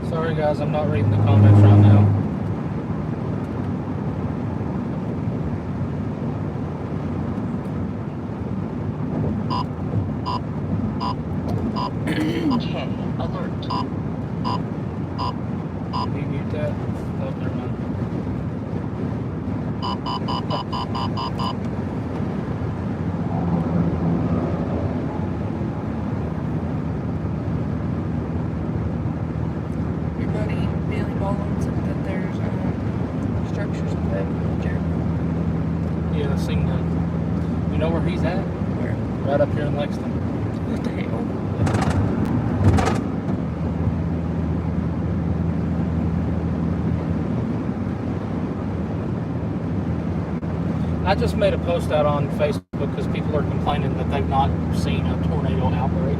Sorry guys, I'm not reading the comments right now. Okay, alert. Can you mute that? Oh, never mind. Your buddy Billy Baldwin said that there's structures in the Jeremy. Yeah, I seen that. You know where he's at? Where? Right up here in Lexington. What the hell? I just made a post out on Facebook because people are complaining that they've not seen a tornado outbreak.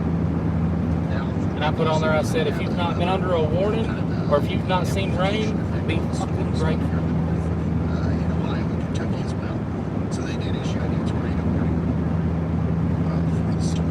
And I put on there, I said, if you've not been under a warning, or if you've not seen rain, be fucking grateful. In Ohio and Kentucky as well. So they did issue a new tornado warning for the storm.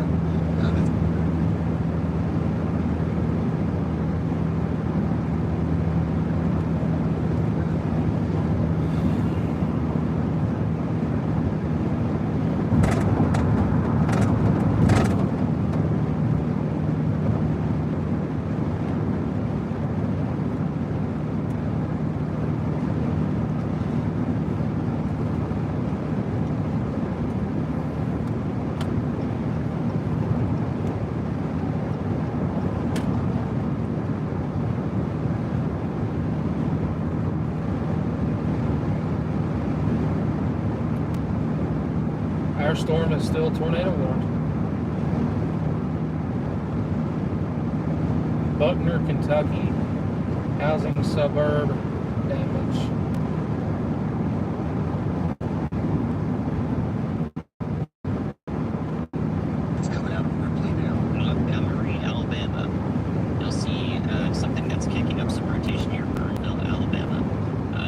Our storm is still tornado warned. Buckner, Kentucky, housing suburb damage. It's coming out of Ripley now. Montgomery, Alabama. You'll see something that's kicking up some rotation here, Burnville, Alabama,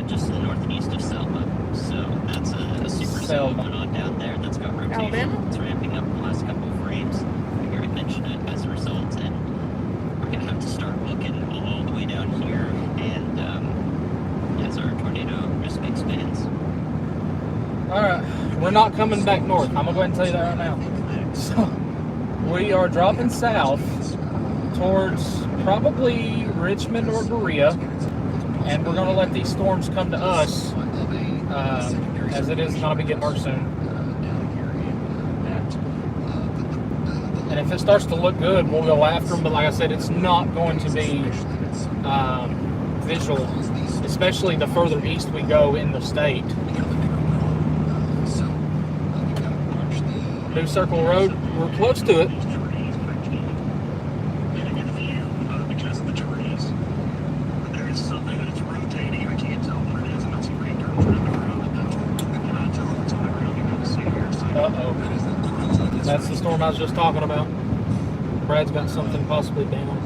just to the north and east of Selma. So that's a super cell going on down there that's got rotation. Alabama? It's ramping up the last couple of frames. I hear it mentioned we're not coming back north. I'm gonna go ahead and tell you that right now. So we are dropping south towards probably Richmond or Berea, and we're gonna let these storms come to us, as it is gonna be getting worse soon. And if it starts to look good, we'll go after them. But like I said, it's not going to be visual, especially the further east we go in the state. New Circle Road, we're close to it. Because of the trees. But there is something that's rotating. I can't tell what it is. And I see rain dirt around the road. And I tell what's on the ground. You're going to see here. So That's the storm I was just talking about. Brad's got something possibly down.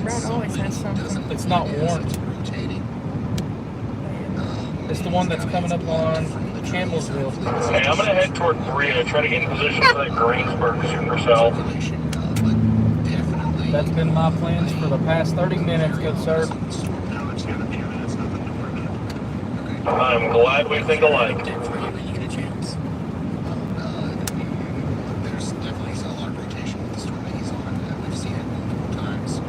Brad always has something. It's not warned. It's the one that's coming up on Campbellsville. Hey, I'm gonna head toward Berea. Try to get in position for that Greensburg super cell. That's been my plans for the past 30 minutes, good sir. I'm glad we think alike. There's definitely a lot of rotation with the storm that he's on. We've seen it multiple times.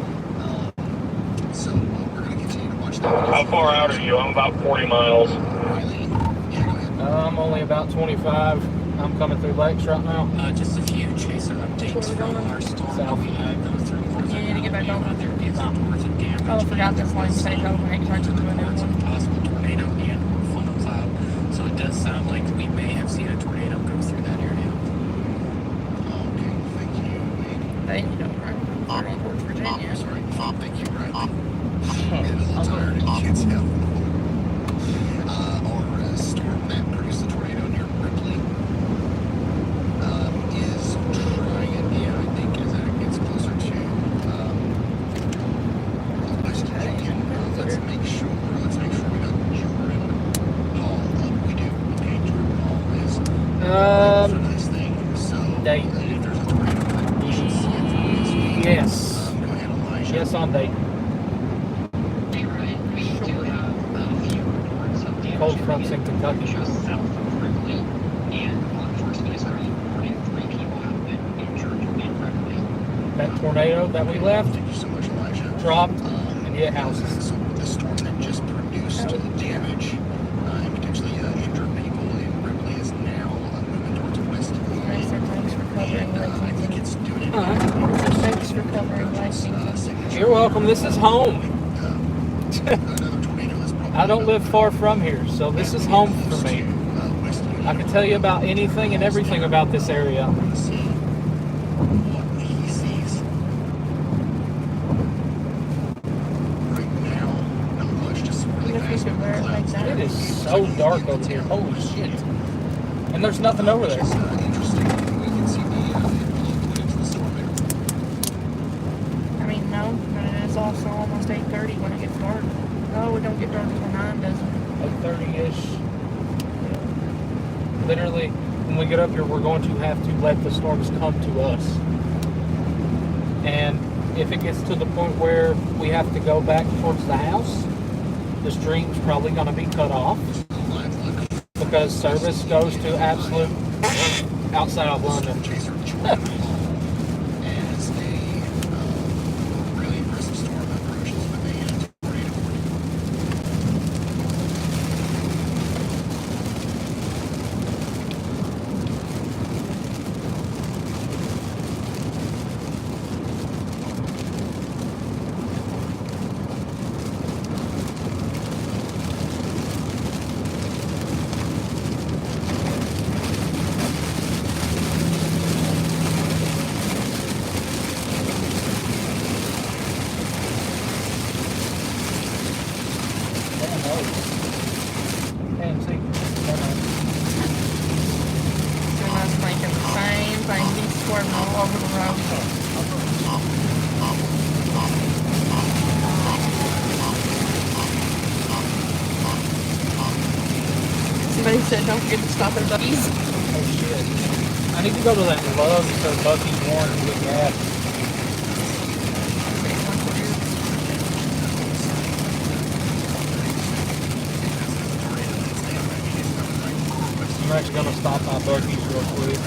So we're going to continue to watch that. How far out are you? I'm about 40 miles. I'm only about 25. I'm coming through lakes right now. Just a few chaser updates from our storm. South. You need to get back on. Oh, I forgot this line stage. I'll make sure to do a new one. Possible tornado and or funnel cloud. So it does sound like we may have seen a tornado go through that area. Okay, thank you. Thank you, Brian. We're in West Virginia. Sorry, thank you, Bradley. I'm getting a little tired, you can't tell. Our storm that produced the tornado near Ripley is trying it, yeah, I think, as it gets closer to West Virginia. Let's make sure we got Jordan Hall. We do. Okay, Jordan Hall is for this thing. So Dayton. if there's a tornado that pushes Yes. go ahead, Elijah. Yes, on Dayton. Hey, Ryan, we do have a few reports of damage Cold fronts in Kentucky. just south of Ripley, and law enforcement is currently reporting 3 people have been injured in Ripley. That tornado that we left Thank you so much, Elijah. dropped and hit houses. So the storm that just produced damage and potentially injured people in Ripley is now moving towards West. I said thanks for covering I think Lexington. it's doing it. Thanks for covering Lexington. You're welcome. This is home. Another tornado is probably I don't live far from here, so this is home for me. West. I can tell you about anything and everything about this area. See what he sees. Right now, not much, just really If we fast could wear it like that. It is so dark over here. Holy shit. And there's nothing over there. Interesting. We can see the into the storm there. I mean, no, but it is also almost 8:30 when it gets dark. Oh, it don't get dark until 9, does it? 8:30-ish. Literally, when we get up here, we're going to have to let the storms come to us. And if it gets to the point where we have to go back towards the house, the stream's probably going to be cut off because service goes to absolute outside of London. As a really impressive storm approaches with a tornado. Damn, see? Doing us thinking the same thing. He's swerving all over the road. Somebody said don't forget to stop at Buc-ee's. Oh shit. I need to go to that Love's or Buc-ee's one and get gas. actually going to stop by Buc-ee's real quick.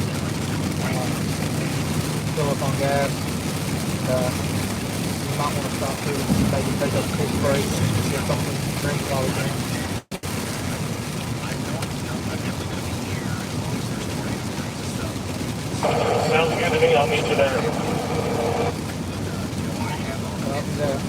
Fill up on gas. You might want to stop through and maybe take a quick break and get something to drink while we can. Sounds good to me. I'll meet you there. Yeah.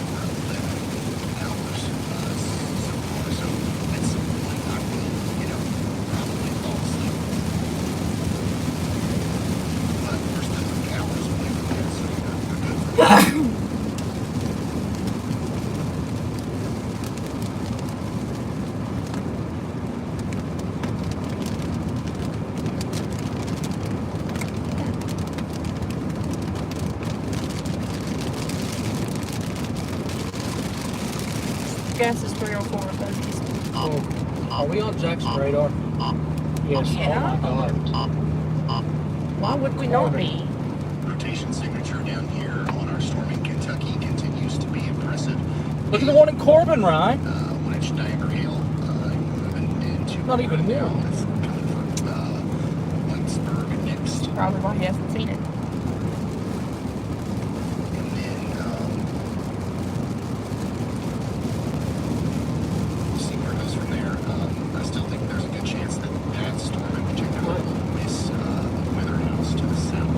Gas is 304 with Buc-ee's. Oh, are we on Jackson radar? Yes. Yeah. Oh my God. Why would we not be? Rotation signature down here on our storm in Kentucky continues to be impressive. Look at the one in Corbin, Ryan. 1 inch diameter hail moving into Not even now. warm. It's coming from Whitesburg next. Probably why he hasn't seen it. And then we'll see where it goes from there. I still think there's a good chance that that storm in particular will miss Weather House to the south.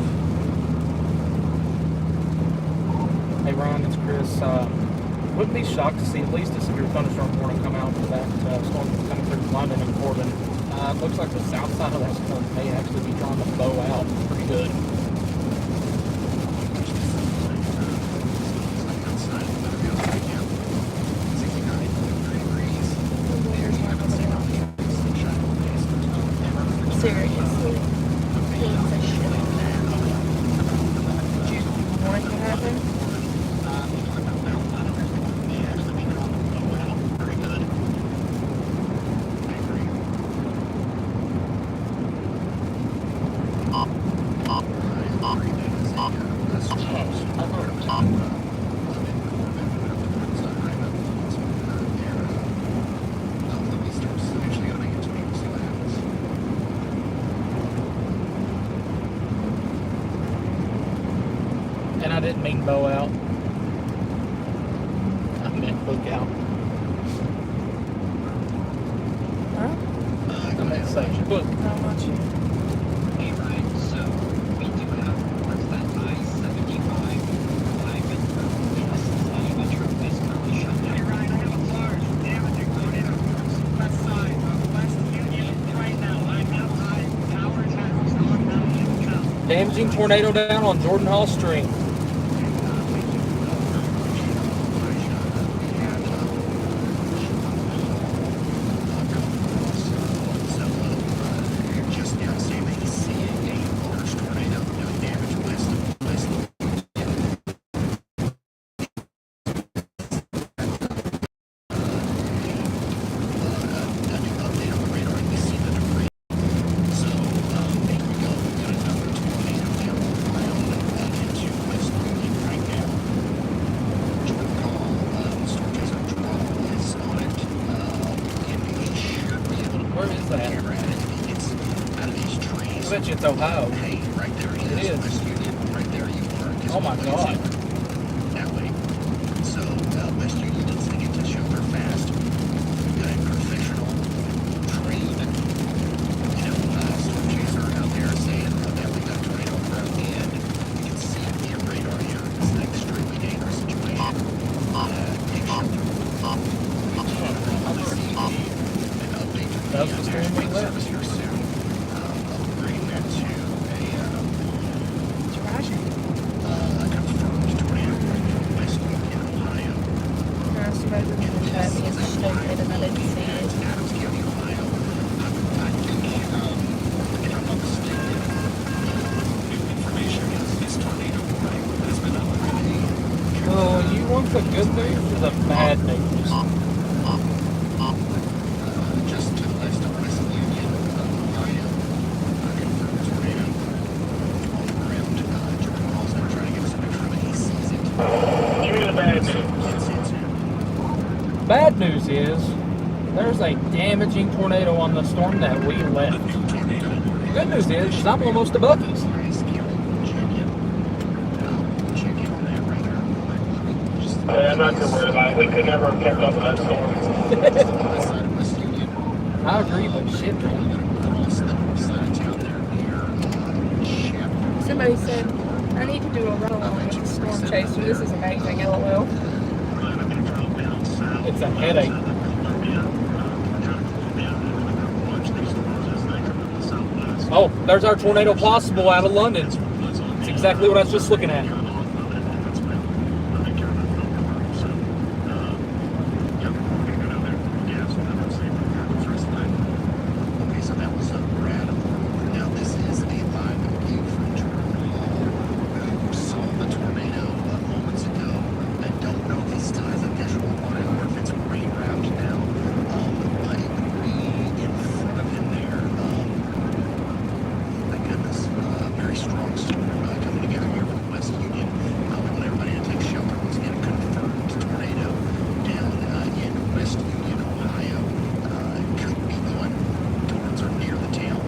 Hey Ryan, it's Chris. Wouldn't be shocked to see at least a severe thunderstorm warning come out for that storm that's coming through London and Corbin. It looks like the south side of that storm may actually be trying to bow out pretty good. Seriously. Piece of shit. Did you want it to happen? And I didn't mean bow out. I meant book out. Huh? I meant say book. How much? Hey, Ryan, so we do have reports that I-75 Lyman West Metro is currently shut down. Hey, Ryan, I have a large damaging tornado west side of West Union right now. I'm outside. Power is at Storm Mountain. Damaging tornado down on Jordan Hall Street. Just now, same as seeing a large tornado doing damage west of a new update on the radar, and we see the debris. So, here we go. We've got another tornado down around into West Greenland right now. Jordan Hall, Storm Chaser Draw is on it, and we should be able to Where is that? camera at it. It's out of these trees. I bet you it's Ohio. Hey, right there it It is. is. West Union, right there you are. Just Oh my one way God. it's that way. So West Union needs to get to shelter fast. We've got a professional, trained, storm chaser out there saying that we got a tornado front end. You can see it via radar here. It's an extremely dangerous situation. Take shelter. Obviously, an update to That's the the storm National we Weather left. Service here soon. Upgrading that to a confirmed tornado warning from West Union, Ohio. I suppose it's just that being stupid and I didn't see it. Adams County, Ohio. I think, if I'm not mistaken, new information is this tornado warning has been upgraded. Oh, you want the good news or the bad news? Just to the west of West Union, Ohio. Confirmed tornado all around Jordan Hall's now trying to get us a picture of it. He sees it. Give me the bad news. It's Bad news is there's a damaging tornado on the storm that we left. a new tornado The good news is I'm almost to Buc-ee's. I'm not too worried about it. We could never have kept up with that storm. I agree, but shit, man. Somebody said, I need to do a roll-on with the storm chaser. This is amazing, LOL. It's a headache. Oh, there's our tornado possible out of London. It's exactly what I was just looking at. Okay, so that was Brad. Now this is a live view from Jordan Hall, who saw the tornado moments ago. I don't know if this ties a visual on it or if it's rain wrapped now. But right in front of him there, my goodness, very strong storm coming together here from West Union. We want everybody to take shelter. Once again, confirmed tornado down in West Union, Ohio. Could be going towards or near the town.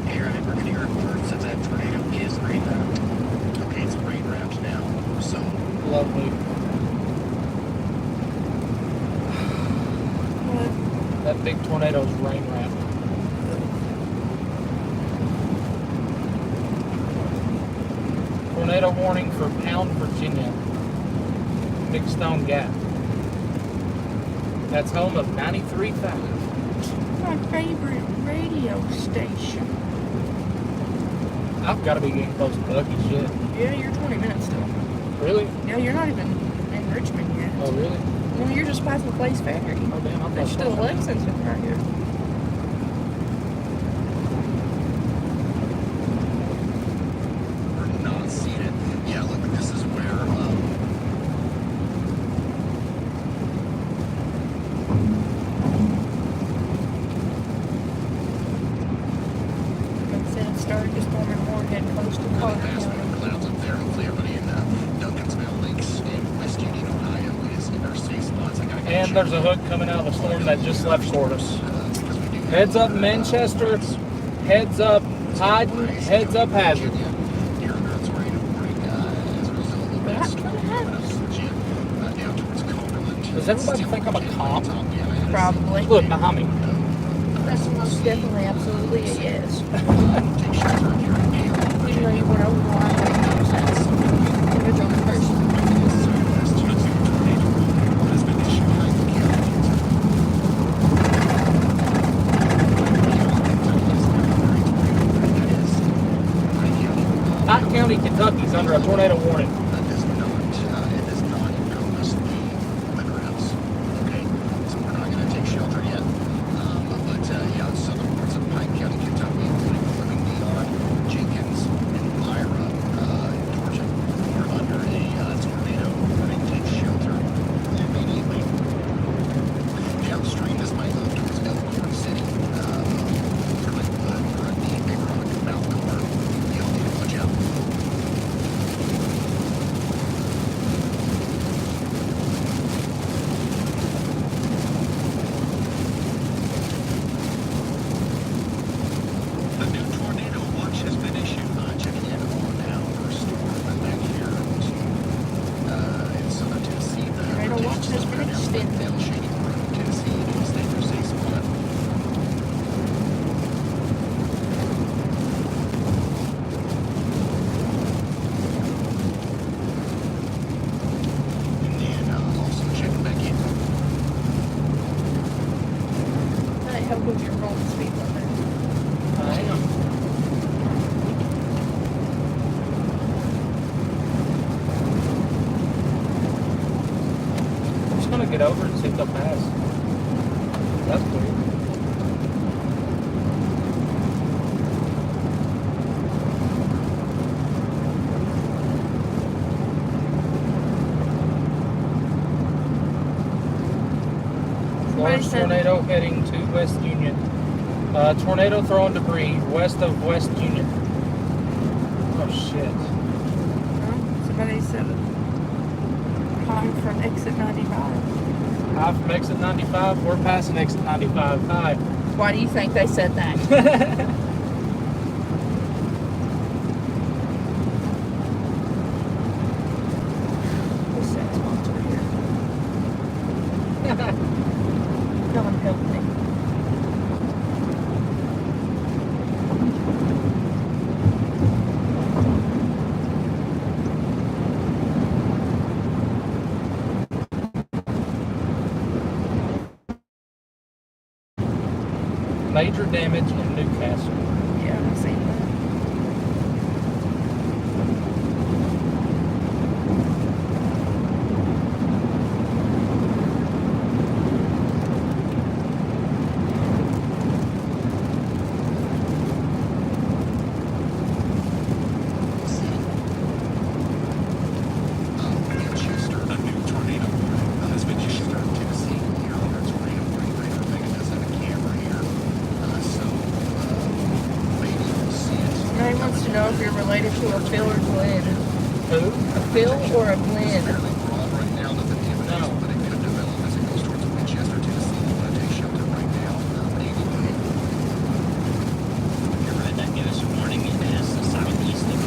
Here, I never can hear reports that that tornado is rain wrapped. Okay, it's rain wrapped now. So Lovely. That big tornado's rain wrapped. Tornado warning for Pound, Virginia. Big Stone Gap. That's home of 93.5. My favorite radio station. I've got to be getting close to Buc-ee's shit. Yeah, you're 20 minutes still. Really? Yeah, you're not even in Richmond yet. Oh, really? No, you're just past the Place Ferry. Oh, damn. I'm There's still Lexington right here. we're not seeing it. Yeah, look, this is where Instead of starting to storm and more, head close to Clark past County. clouds up there. Hopefully everybody in Duncansville Lakes in West Union, Ohio is in their safe spots. I gotta go And check there's a hook coming out of the storm that just left Cordis. Heads up Manchester. Heads up Hyden. Heads up Hazard. Does everybody think I'm a cop? Probably. Look, behind me. That's most definitely, absolutely a yes. Even though you went over the line, that makes sense. Individual person. Pike County, Kentucky's under a tornado warning. It does not encompass the liquor house. Okay, so we're not going to take shelter yet. But yeah, southern parts of Pike County, Kentucky, including Fleming, Leon, Jenkins, and Lyra, Georgia, are under a tornado warning. Take shelter immediately. Downstream, this might move towards Elkhorn City. For the bigger on the mouth corner, you'll need to watch out. A new tornado watch has been issued. Checking in on our storm back here in southern Tennessee. The Tornado watch has been extended. Down Shady Brook, Tennessee. It will stay in their safe spot. And then also checking back in. Might help with your rolling speed limit. I am. I'm just gonna get over and see if they'll pass. That's weird. Large tornado heading to West Union. Tornado throwing debris west of West Union. Oh shit. Somebody said high from exit 95. High from exit 95. We're passing exit 95. Hi. Why do you think they said that? Come on, help me. Major damage in Newcastle. Yeah, I've seen that. Manchester, a new tornado has been issued in Tennessee. You're on a tornado warning. I think it does have a camera here. So maybe you'll see it. Now he wants to know if you're related to a Phil or Glenn. Who? A Phil or a Glenn? Fairly broad right now, nothing imminent, but it could develop as it goes towards Winchester, Tennessee. You want to take shelter right now. Maybe go ahead. You're right, that gives us a warning. It is southeast of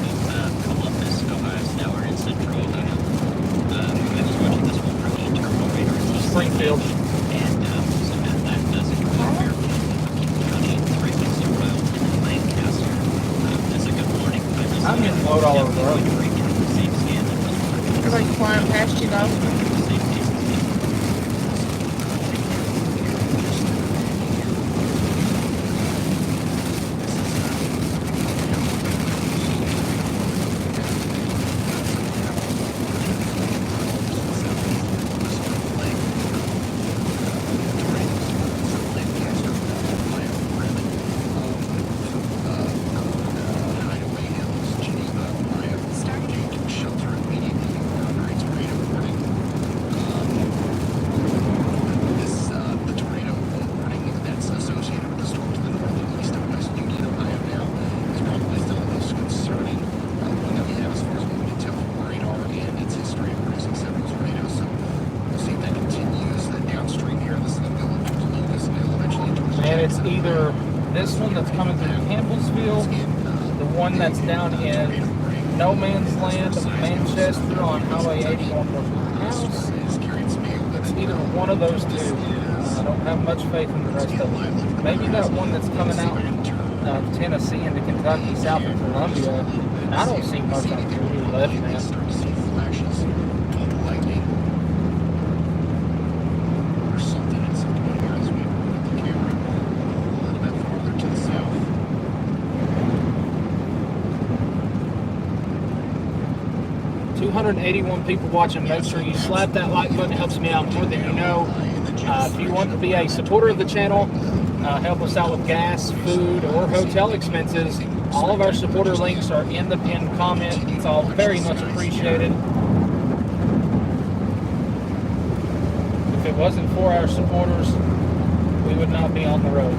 Columbus, Ohio. Now we're in central Ohio. I was watching this one from the terminal radar. Springfield. And so that does interfere with County 360 Road in Lancaster. That's a good warning. I'm getting load all over the road. Everybody flying past you though. Shelter immediately under a tornado warning. The tornado warning that's associated with the storm to the north and east of West Union, Ohio now is probably still the most concerning one that we have as far as what we can tell from radar and its history of producing several tornadoes. So we'll see if that continues downstream here. This is going to go up towards Lucasville, eventually towards And it's either this one that's coming through Campbellsville, the one that's down in No Man's Land of Manchester on Highway 81 north of the house. It's either one of those two. I don't have much faith in the rest of them. Maybe that one that's coming out of Tennessee into Kentucky, south of Columbia. I don't see much on the left now. flashes of lightning. There's something at some point here as we move the camera a little bit farther to the south. 281 people watching. Make sure you slap that like button. It helps me out more than you know. If you want to be a supporter of the channel, help us out with gas, food, or hotel expenses, all of our supporter links are in the pinned comment. It's all very much appreciated. If it wasn't for our supporters, we would not be on the road.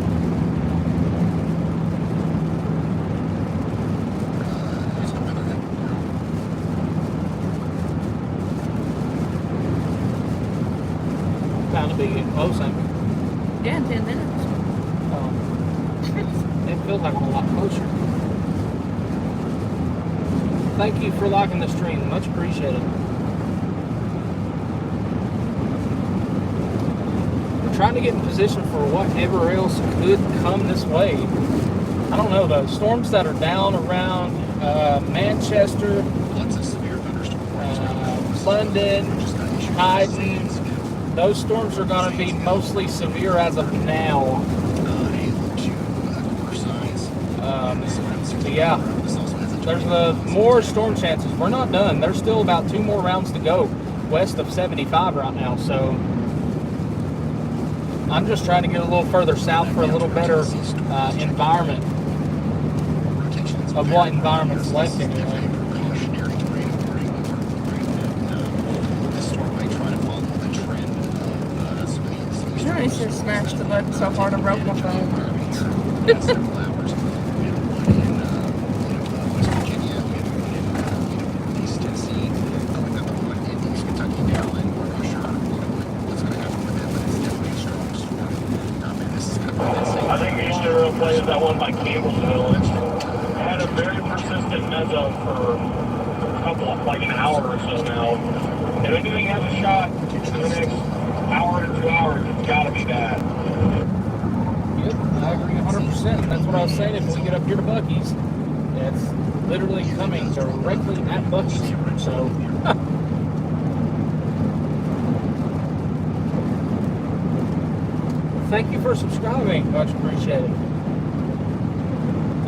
Bound to be getting close, ain't we? Yeah, in 10 minutes. It feels like I'm a lot closer. Thank you for liking the stream. Much appreciated. We're trying to get in position for whatever else could come this way. I don't know, though. Storms that are down around Manchester, London, Hyden, those storms are going to be mostly severe as of now. So yeah, there's more storm chances. We're not done. There's still about 2 more rounds to go west of 75 right now. So I'm just trying to get a little further south for a little better environment of what environment's left anyway. I just smashed the button so hard I broke my phone. aerial play is that one by Campbellsville. It's had a very persistent mezzo for a couple, like an hour or so now. If anything has a shot in the next hour to 2 hours, it's got to be that. Yep, I agree 100%. That's what I was saying. If we get up here to Buc-ee's, it's literally coming directly at Buc-ee's. So, thank you for subscribing. Much appreciated.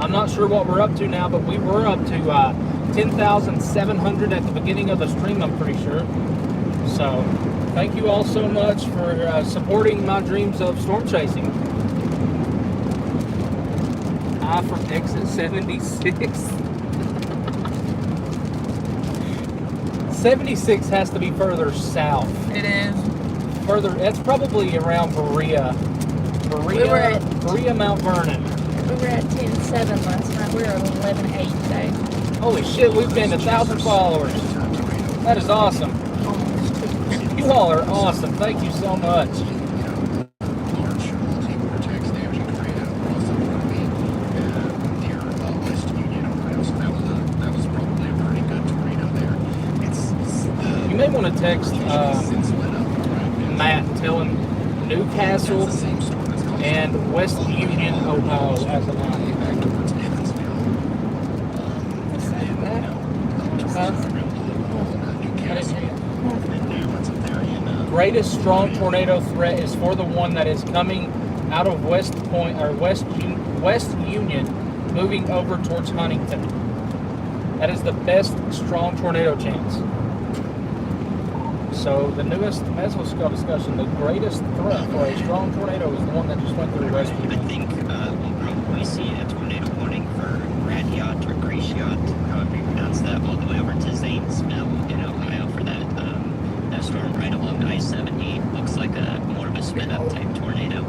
I'm not sure what we're up to now, but we were up to 10,700 at the beginning of the stream, I'm pretty sure. So, thank you all so much for supporting my dreams of storm chasing. From exit 76. 76 has to be further south. It is. Further, that's probably around Berea. Berea, Mount Vernon. We were at 10.7 last night. We were at 11.8 today. Holy shit, we've gained 1,000 followers. That is awesome. You all are awesome. Thank you so much. You may want to text Matt and tell him Newcastle and West Union, Ohio as a line. Greatest strong tornado threat is for the one that is coming out of West Union, moving over towards Huntington. That is the best strong tornado chance. So the newest mesoscale discussion, the greatest threat for a strong tornado is the one that just went through West Union. I think we'll probably see a tornado warning for Gratiot or Gratiot, however you pronounce that, all the way over to Zanesville in Ohio for that storm right along I-70. Looks like more of a spin-up type tornado.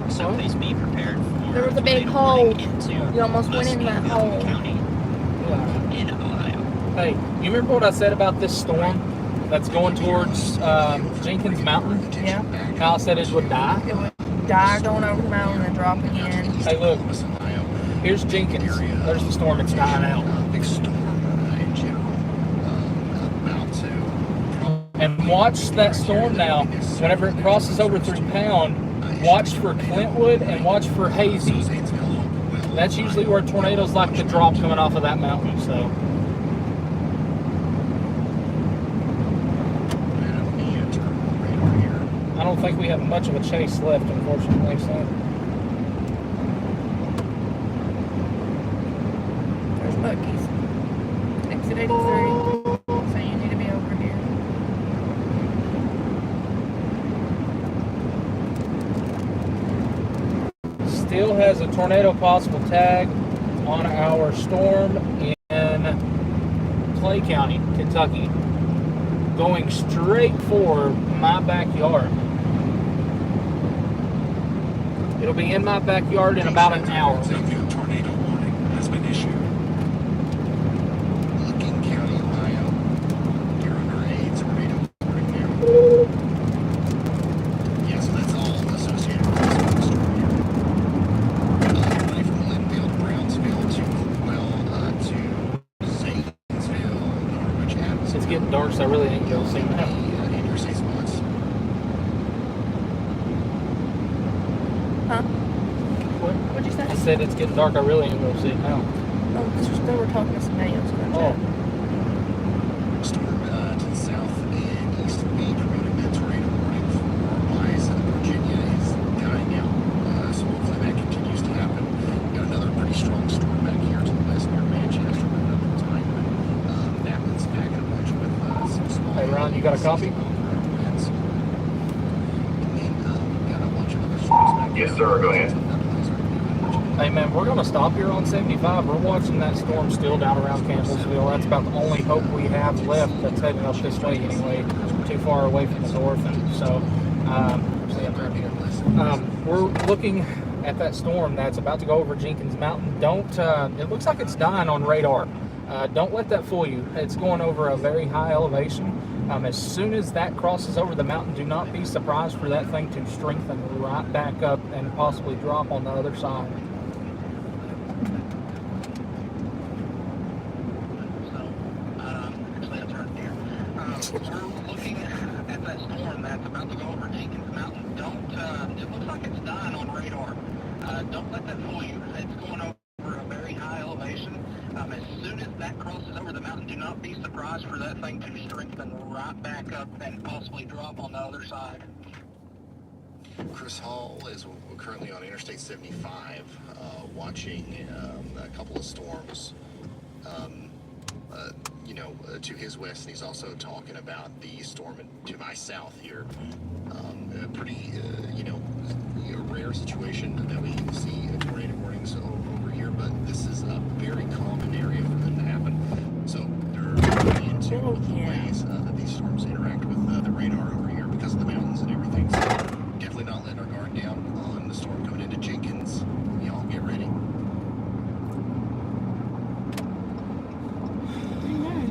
So please be prepared for. There was a big hole. Into you almost went in that hole. County in Ohio. Hey, you remember what I said about this storm that's going towards Jenkins Mountain? Yeah. How I said it would die? It would die going over the mountain and drop again. Hey, look. Here's Jenkins. There's the storm. It's dying out. And watch that storm now. Whenever it crosses over 3 pound, watch for Clintwood and watch for Hazy. That's usually where tornadoes like to drop coming off of that mountain. So. I don't think we have much of a chase left, unfortunately. So. There's Buc-ee's. Exit 83. So you need to be over here. Still has a tornado possible tag on our storm in Clay County, Kentucky, going straight for my backyard. It'll be in my backyard in about an hour. A new tornado warning has been issued. King County, Ohio. You're under a tornado warning now. Yes, that's all associated with this one storm here. Running from Linfield, Brownsville to Hopewell to Zanesville, Norwich, Adams. It's getting dark, so I really ain't gonna see that. Interstate spots. Huh? What? What'd you say? I said it's getting dark. I really ain't gonna see it now. Oh, because they were talking to somebody else about that. Storm to the south and east of me, promoting that tornado warning for Wise and Virginia is dying out. So hopefully that continues to happen. Got another pretty strong storm back here to the west near Manchester, but another time. But that one's packing a bunch with some small. Hey, Ron, you got a copy? Yes, sir. Go ahead. Hey, man, we're going to stop here on 75. We're watching that storm still down around Campbellsville. That's about the only hope we have left that's heading up this way anyway. We're too far away from the north. And so we're looking at that storm that's about to go over Jenkins Mountain. It looks like it's dying on radar. Don't let that fool you. It's going over a very high elevation. As soon as that crosses over the mountain, do not be surprised for that thing to strengthen right back up and possibly drop on the other side. We're looking at that storm that's about to go over Jenkins Mountain. It looks like it's dying on radar. Don't let that fool you. It's going over a very high elevation. As soon as that crosses over the mountain, do not be surprised for that thing to strengthen right back up and possibly drop on the other side. Chris Hall is currently on Interstate 75, watching a couple of storms, to his west, and he's also talking about the storm to my south here. A pretty, rare situation that we see tornado warnings over here, but this is a very common area for them to happen. So they're into the ways that these storms interact with the radar over here because of the mountains and everything. So definitely not letting our guard down on the storm coming into Jenkins. Y'all get ready.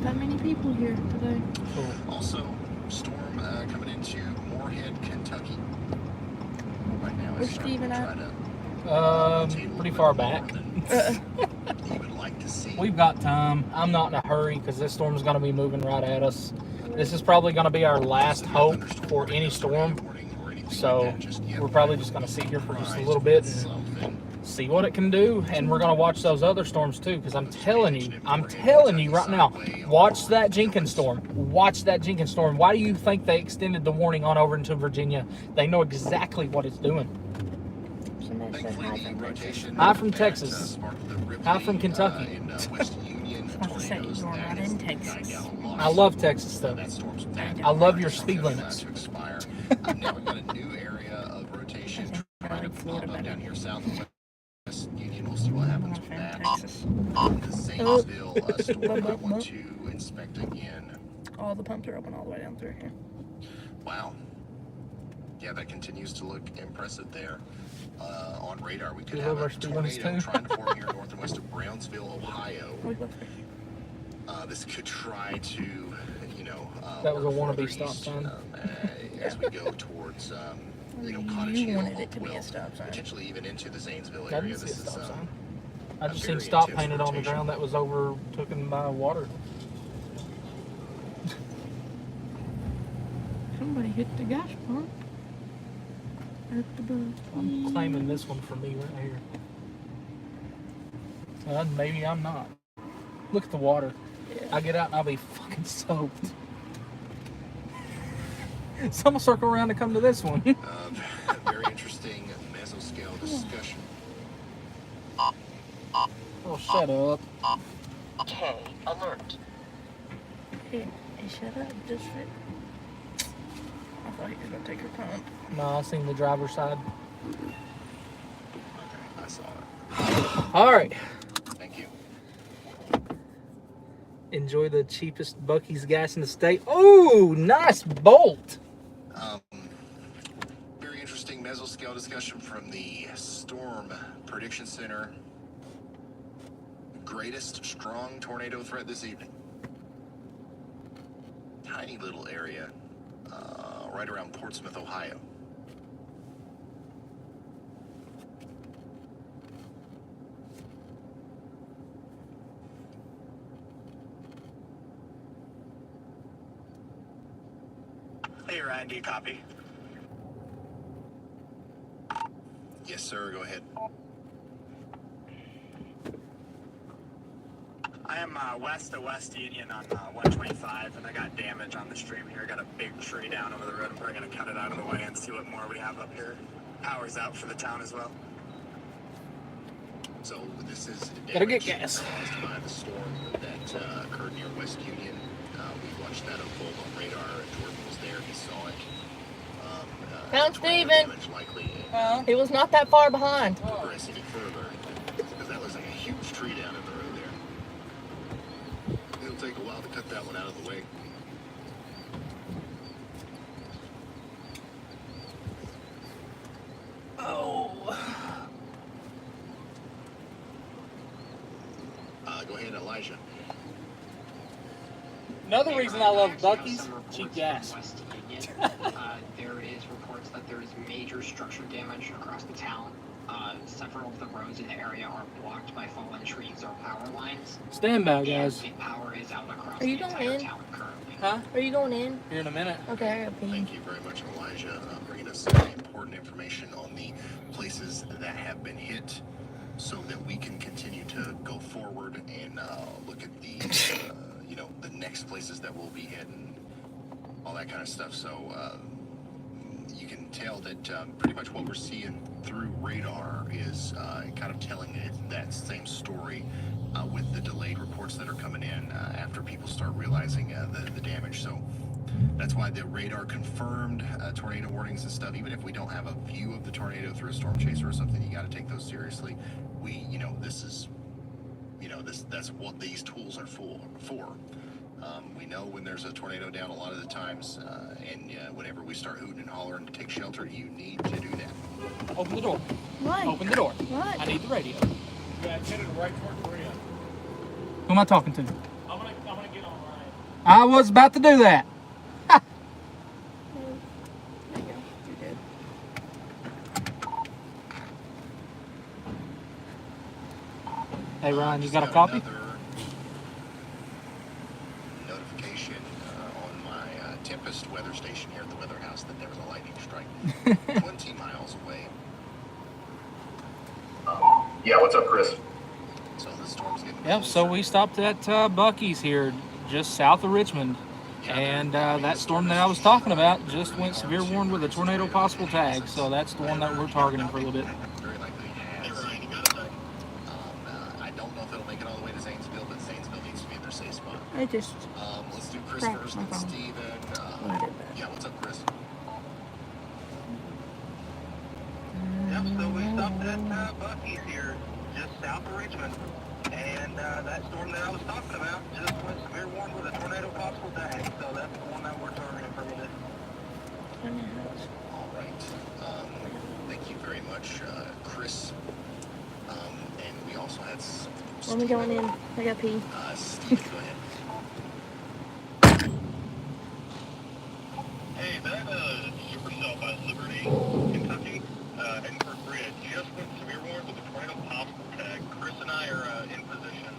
That many people here today. Also, storm coming into Moorhead, Kentucky. Right now, Where's Steven at? Pretty far back. You would like to see. We've got time. I'm not in a hurry because this storm's going to be moving right at us. This is probably going to be our last hope for any storm. So we're probably just going to sit here for just a little bit and see what it can do, and we're going to watch those other storms too, because I'm telling you right now, watch that Jenkins storm. Watch that Jenkins storm. Why do you think they extended the warning on over into Virginia? They know exactly what it's doing. Hi from Texas. Hi from Kentucky. I love Texas though. I love your speed limits. Now we've got a new area of rotation trying to pop up down here south of West Union. We'll see what happens with that. The Zanesville storm I want to inspect again. All the pumps are open all the way down through here. Wow. Yeah, that continues to look impressive there. On radar, we could have a tornado trying to form here north and west of Brownsville, Ohio. This could try to, that was a wannabe stop sign. As we go towards, Cottage Hill, Hopewell, potentially even into the Zanesville area. This is I just seen stop painted on the ground that was overtaken by water. Somebody hit the gas pump. I'm claiming this one for me right here. Maybe I'm not. Look at the water. Yeah. I get out and I'll be fucking soaked. So I'm gonna circle around and come to this one. Very interesting mesoscale discussion. Oh, shut up. K alert. Hey, shut up. Just fit. I thought you were gonna take your pump. No, I seen the driver's side. Okay, I saw it. All right. Thank you. Enjoy the cheapest Buc-ee's gas in the state. Oh, nice bolt. Very interesting mesoscale discussion from the Storm Prediction Center. Greatest strong tornado threat this evening. Tiny little area right around Portsmouth, Ohio. Hey, Ryan, do you copy? Yes, sir. Go ahead. I am west of West Union on 125, and I got damage on the stream here. Got a big tree down over the road. I'm probably going to cut it out of the way and see what more we have up here. Power's out for the town as well. So this is gotta get gas. Caused by the storm that occurred near West Union. We watched that unfold on radar. Jordan was there. He saw it. Found Steven. He was not that far behind. Progressing it further, because that was like a huge tree down in the road there. It'll take a while to cut that one out of the way. Oh. Go ahead, Elijah. Another reason I love Buc-ee's, cheap gas. West Union. There is reports that there is major structure damage across the town. Several of the roads in the area are blocked by fallen trees or power lines. Stand by, guys. And power is out across Are you the going entire in? town currently. Huh? Are you going in? Here in a minute. Okay, I'll pee. Thank you very much, Elijah, bringing us some important information on the places that have been hit so that we can continue to go forward and look at the, the next places that we'll be hit and all that kind of stuff. So you can tell that pretty much what we're seeing through radar is kind of telling it that same story with the delayed reports that are coming in after people start realizing the damage. So that's why the radar confirmed tornado warnings and stuff. Even if we don't have a view of the tornado through a storm chaser or something, you got to take those seriously. This is, that's what these tools are for. We know when there's a tornado down a lot of the times, and whenever we start hooting and hollering to take shelter, you need to do that. Open the door. What? Open the door. What? I need the radio. Yeah, it's headed right toward Korea. Who am I talking to? I'm gonna get online. I was about to do that. There you go. You're good. Hey, Ryan, you got a copy? Another notification on my Tempest weather station here at the weather house that there was a lightning strike 20 miles away. Yeah, what's up, Chris? So the storm's getting Yep, so we stopped at Buc-ee's here, just south of Richmond. And that storm that I was talking about just went severe warned with a tornado possible tag. So that's the one that we're targeting for a little bit. Very likely has. I don't know if it'll make it all the way to Zanesville, but Zanesville needs to be in their safe spot. I just Let's do Chris cracked first my and phone. Steven. Yeah, what's up, Chris? Yep, so we stopped at Buc-ee's here, just south of Richmond. And that storm that I was talking about just went severe warned with a tornado possible tag. So that's the one that we're targeting for a little bit. All right. Thank you very much, Chris. And we also had something from When we going in? I got pee. Steve, go ahead. Hey, that supercell by Liberty, Kentucky, Edinburgh Bridge just went severe warned with a tornado possible tag. Chris and I are in position,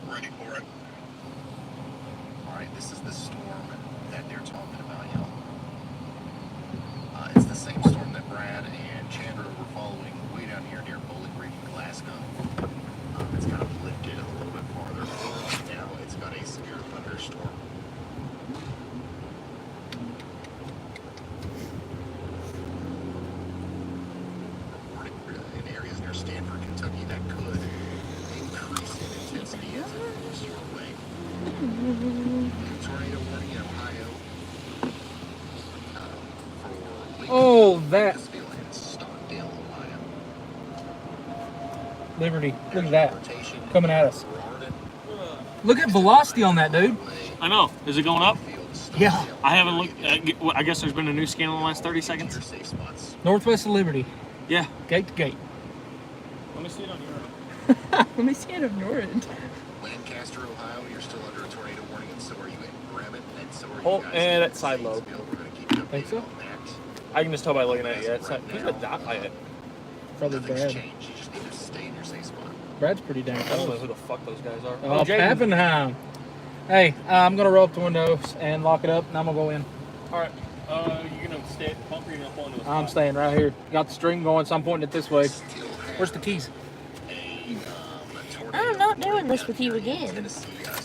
ready for it. All right, this is the storm that they're talking about, y'all. It's the same storm that Brad and Chandler were following way down here near Bowling Green, Glasgow. It's kind of lifted a little bit farther north now. It's got a severe thunderstorm. Reported in areas near Stanford, Kentucky, that could increase in intensity as it moves your way. Tornado warning in Ohio. Oh, that. Bakersfield and Stockdale, Ohio. Liberty, look at that. Coming at us. Look at velocity on that, dude. I know. Is it going up? Yeah. I haven't looked. I guess there's been a new scan in the last 30 seconds. Northwest of Liberty. Yeah. Gate to gate. Let me see it on your end. Let me see it on your end. Lancaster, Ohio, you're still under a tornado warning, and so are you in Bremen, and so are you Oh, guys and in that's side load. Zanesville. We're going to keep you Think so? updated on that. I can just tell by looking at it. Yeah, it's not. Who's the dot by it? Probably Nothing's Brad. changed. You just need to stay in your safe spot. Brad's pretty dang I don't know close. who the fuck those guys are. Oh, Jaden. Pappenheim. Hey, I'm going to roll up the windows and lock it up, and I'm going to go in. All right. You're gonna stay at the pump, or you're gonna pull into a spot? I'm staying right here. Got the string going, so I'm pointing it this way. Where's the keys? I'm not doing this with you again.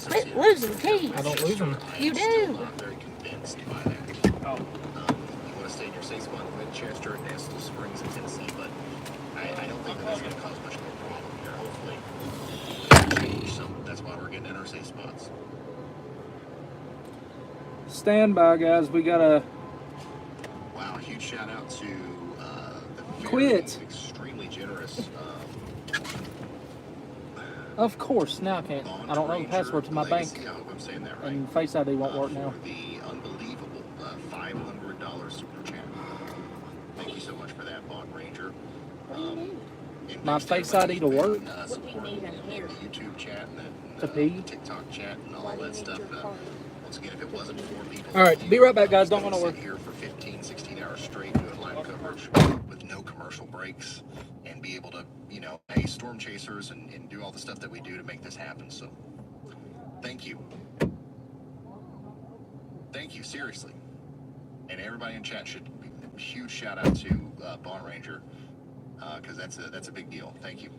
Quit losing keys. I don't lose them. You do. Not very convinced by that. Oh. You want to stay in your safe spot in Winchester and Estill Springs in Tennessee, but I don't think that's going to cause much more problem here. Hopefully, it'll change. So that's why we're getting in our safe spots. Stand by, guys. We got a Wow, huge shout out to the very Quit. extremely generous Of course. Now I can't. I don't know the password to my bank. Legacy. I hope I'm saying that right. And Face ID won't work now. For the unbelievable $500 super chat. Thank you so much for that, Bond Ranger. And My thanks to Face everybody ID to who's work? been, supporting the YouTube chat and To the pee? TikTok chat and all that stuff. Once once again, if it wasn't for people, All right, be right back, guys. Don't want to work here for 15, 16 hours straight doing live coverage with no commercial breaks and be able to, you know, pay storm chasers and do all the stuff that we do to make this happen. So, thank you. Thank you, seriously. And everybody in chat should huge shout out to Bond Ranger because that's a big deal. Thank you.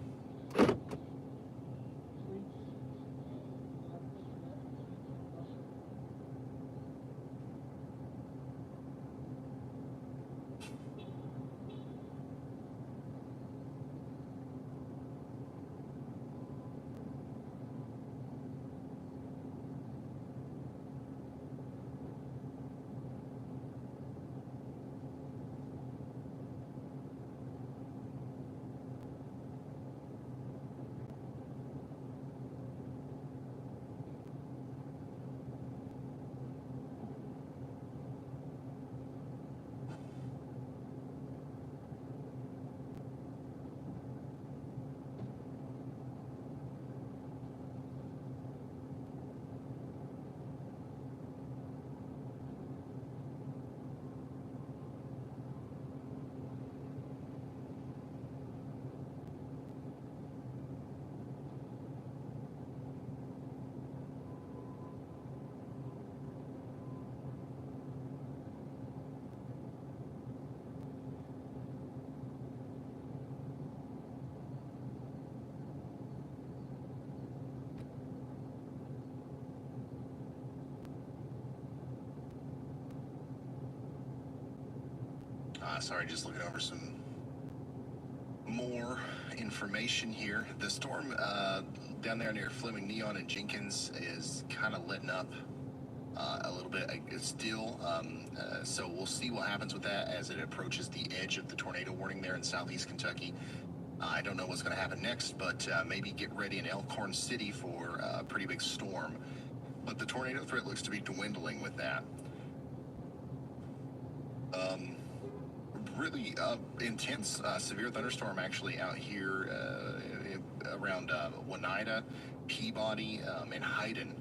Sorry, just looking over some more information here. The storm down there near Fleming, Neon, and Jenkins is kind of letting up a little bit still. So we'll see what happens with that as it approaches the edge of the tornado warning there in southeast Kentucky. I don't know what's going to happen next, but maybe get ready in Elkhorn City for a pretty big storm. But the tornado threat looks to be dwindling with that. Really intense, severe thunderstorm actually out here around Oneida, Peabody, and Hyden.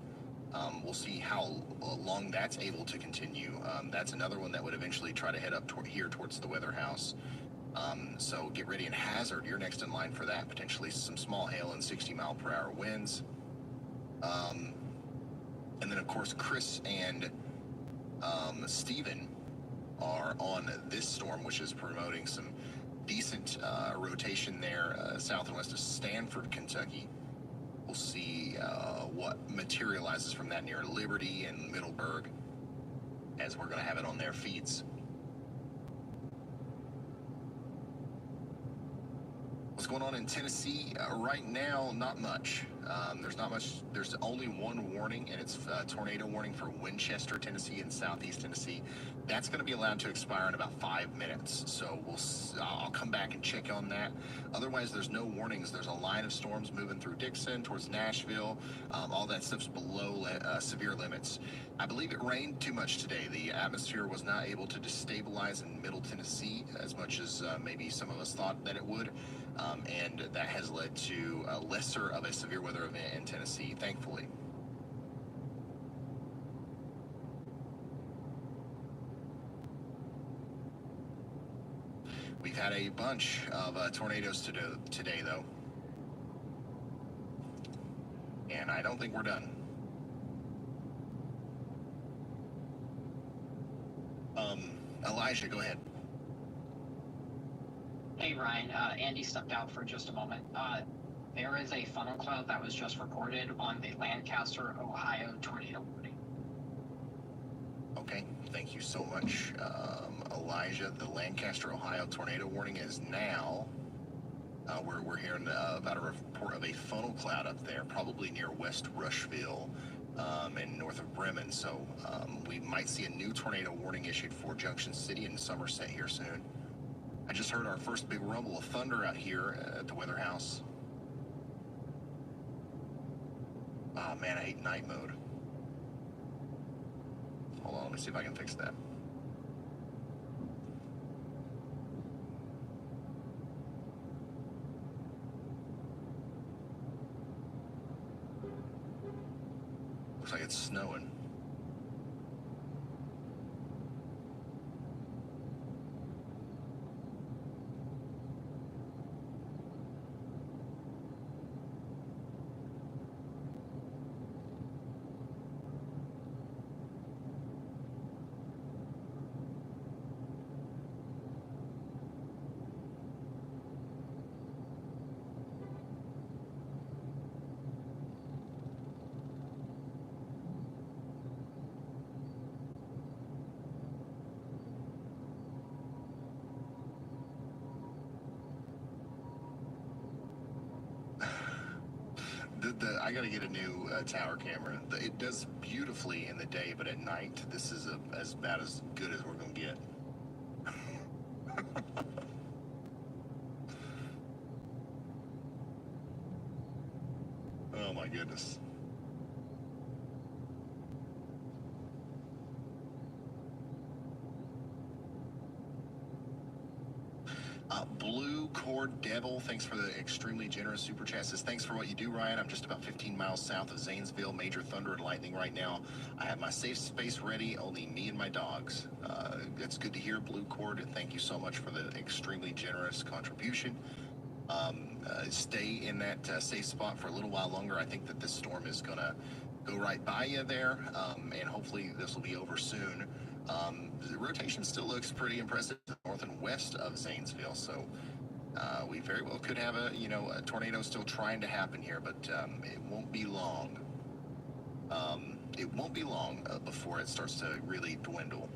We'll see how long that's able to continue. That's another one that would eventually try to head up here towards the weather house. So get ready in Hazard. You're next in line for that. Potentially some small hail and 60-mile-per-hour winds. And then, of course, Chris and Stephen are on this storm, which is promoting some decent rotation there south and west of Stanford, Kentucky. We'll see what materializes from that near Liberty and Middleburg, as we're going to have it on their feeds. What's going on in Tennessee right now? Not much. There's not much. There's only one warning, and it's a tornado warning for Winchester, Tennessee, and Southeast Tennessee. That's going to be allowed to expire in about 5 minutes. So I'll come back and check on that. Otherwise, there's no warnings. There's a line of storms moving through Dixon towards Nashville. All that stuff's below severe limits. I believe it rained too much today. The atmosphere was not able to destabilize in Middle Tennessee as much as maybe some of us thought that it would. And that has led to a lesser of a severe weather event in Tennessee, thankfully. We've had a bunch of tornadoes today, though. And I don't think we're done. Elijah, go ahead. Hey Ryan, Andy stepped out for just a moment. There is a funnel cloud that was just reported on the Lancaster, Ohio tornado warning. Okay, thank you so much, Elijah. The Lancaster, Ohio tornado warning is now. We're hearing about a report of a funnel cloud up there, probably near West Rushville and north of Bremen. So we might see a new tornado warning issued for Junction City and Somerset here soon. I just heard our first big rumble of thunder out here at the weather house. Oh man, I hate night mode. Hold on, let me see if I can fix that. Looks like it's snowing. I gotta get a new tower camera. It does beautifully in the day, but at night, this is as bad as good as we're gonna get. Oh my goodness. Blue Cord Devil, thanks for the extremely generous super chat. Says, thanks for what you do, Ryan. I'm just about 15 miles south of Zanesville. Major thunder and lightning right now. I have my safe space ready, only me and my dogs. That's good to hear, Blue Cord, and thank you so much for the extremely generous contribution. Stay in that safe spot for a little while longer. I think that this storm is going to go right by you there, and hopefully this will be over soon. The rotation still looks pretty impressive north and west of Zanesville, so we very well could have a tornado still trying to happen here, but it won't be long. It won't be long before it starts to really dwindle.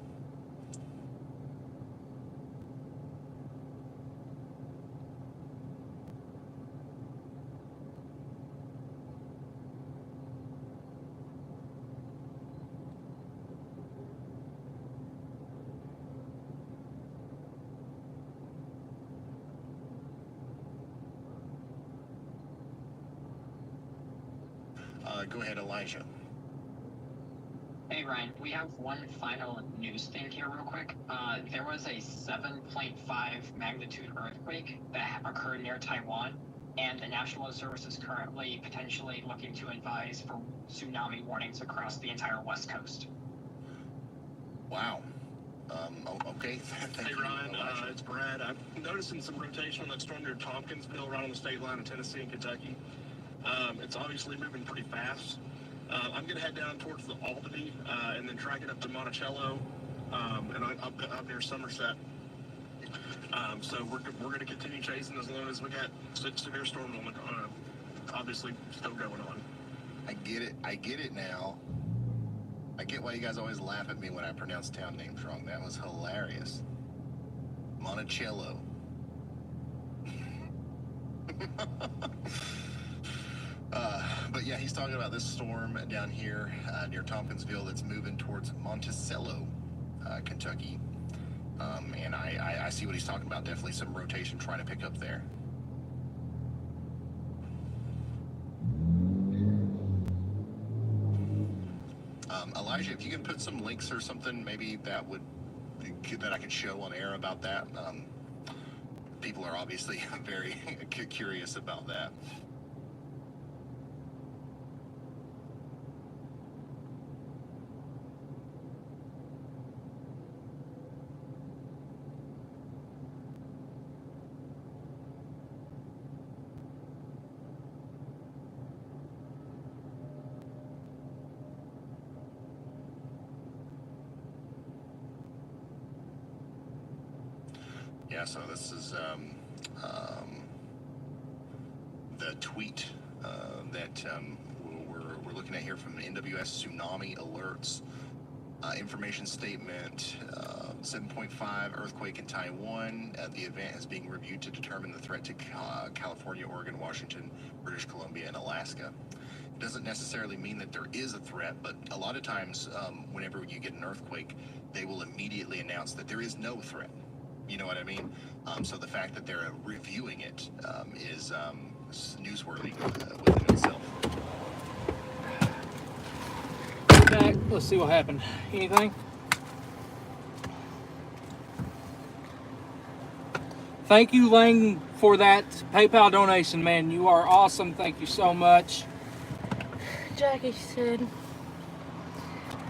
Go ahead, Elijah. Hey Ryan, we have one final news thing here real quick. There was a 7.5 magnitude earthquake that occurred near Taiwan, and the National Weather Service is currently potentially looking to advise for tsunami warnings across the entire West Coast. Wow. Okay. Hey Ryan, it's Brad. I'm noticing some rotation on that storm near Tompkinsville, right on the state line of Tennessee and Kentucky. It's obviously moving pretty fast. I'm going to head down towards the Albany and then track it up to Monticello, and up near Somerset. So we're going to continue chasing as long as we got severe storms on obviously still going on. I get it now. I get why you guys always laugh at me when I pronounce town names wrong. That was hilarious. Monticello. But yeah, he's talking about this storm down here near Tompkinsville that's moving towards Monticello, Kentucky. And I see what he's talking about. Definitely some rotation trying to pick up there. Elijah, if you can put some links or something, maybe that I could show on air about that. People are obviously very curious about that. Yeah, so this is the tweet that we're looking at here from the NWS Tsunami Alerts. Information statement, 7.5 earthquake in Taiwan. The event is being reviewed to determine the threat to California, Oregon, Washington, British Columbia, and Alaska. It doesn't necessarily mean that there is a threat, but a lot of times whenever you get an earthquake, they will immediately announce that there is no threat. You know what I mean? So the fact that they're reviewing it is newsworthy within itself. Back. Let's see what happened. Anything? Thank you, Lang, for that PayPal donation, man. You are awesome. Thank you so much. Jackie said,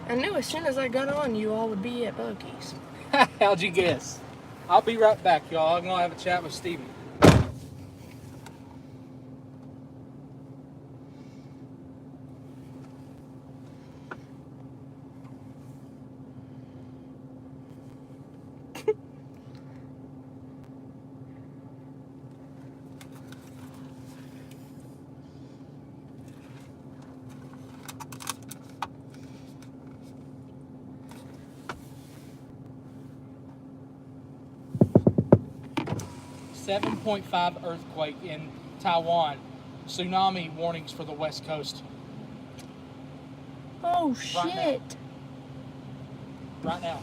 I knew as soon as I got on, you all would be at Buc-ee's. How'd you guess? I'll be right back, y'all. I'm going to have a chat with Stevie. .5 earthquake in Taiwan. tsunami warnings for the West Coast. Oh, Right shit. Right now.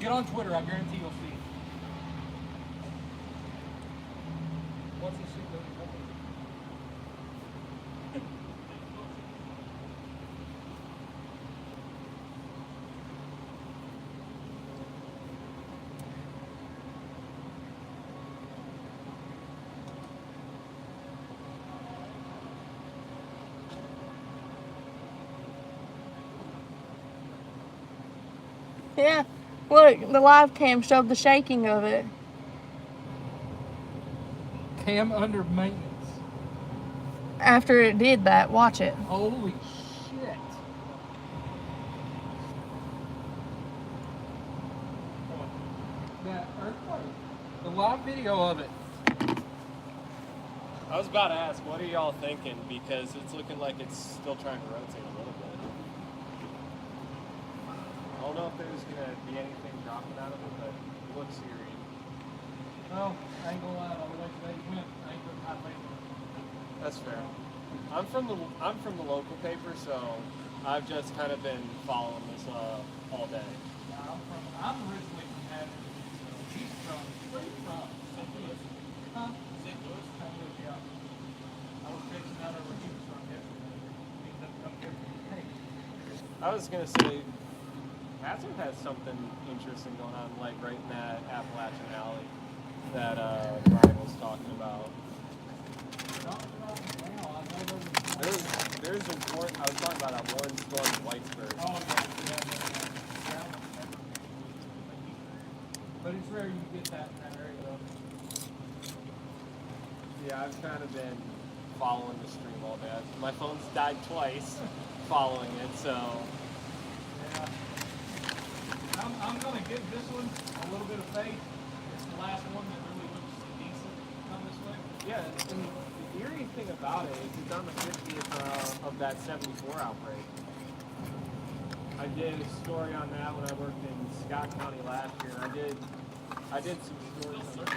Get on Twitter, I guarantee you'll see it. What's this shit doing? Yeah. Look, the live cam showed the shaking of it. Cam under maintenance. After it did that, watch it. Holy shit. That earthquake. The live video of it. I was about to ask, what are y'all thinking? Because it's looking like it's still trying to rotate a little bit. I don't know if there's going to be anything dropping out of it, but it looks eerie. Well, I ain't gonna lie, all the way today's win. I ain't putting my faith in it. That's fair. I'm from the local paper, so I've just kind of been following this all day. Yeah, I'm originally from Nashville, so he's from, where are you from? St. Louis. Huh? St. Louis? St. Louis, yeah. I was fixing out over he was from yesterday. He doesn't come here from the I was going to say, Hazard has something interesting going on, like right in that Appalachian Alley that Brian was talking about. There's a warrant. I was talking about that Warren storm in Whitesburg. Oh, yeah. But it's rare you get that in that area, though. Yeah, I've kind of been following the stream all day. My phone's died twice following it, so. Yeah. I'm going to give this one a little bit of faith. It's the last one that really looks decent come this way. Yeah, and the eerie thing about it is it's on the 50th of that 74 outbreak. I did a story on that when I worked in Scott County last year. I did some stories on it.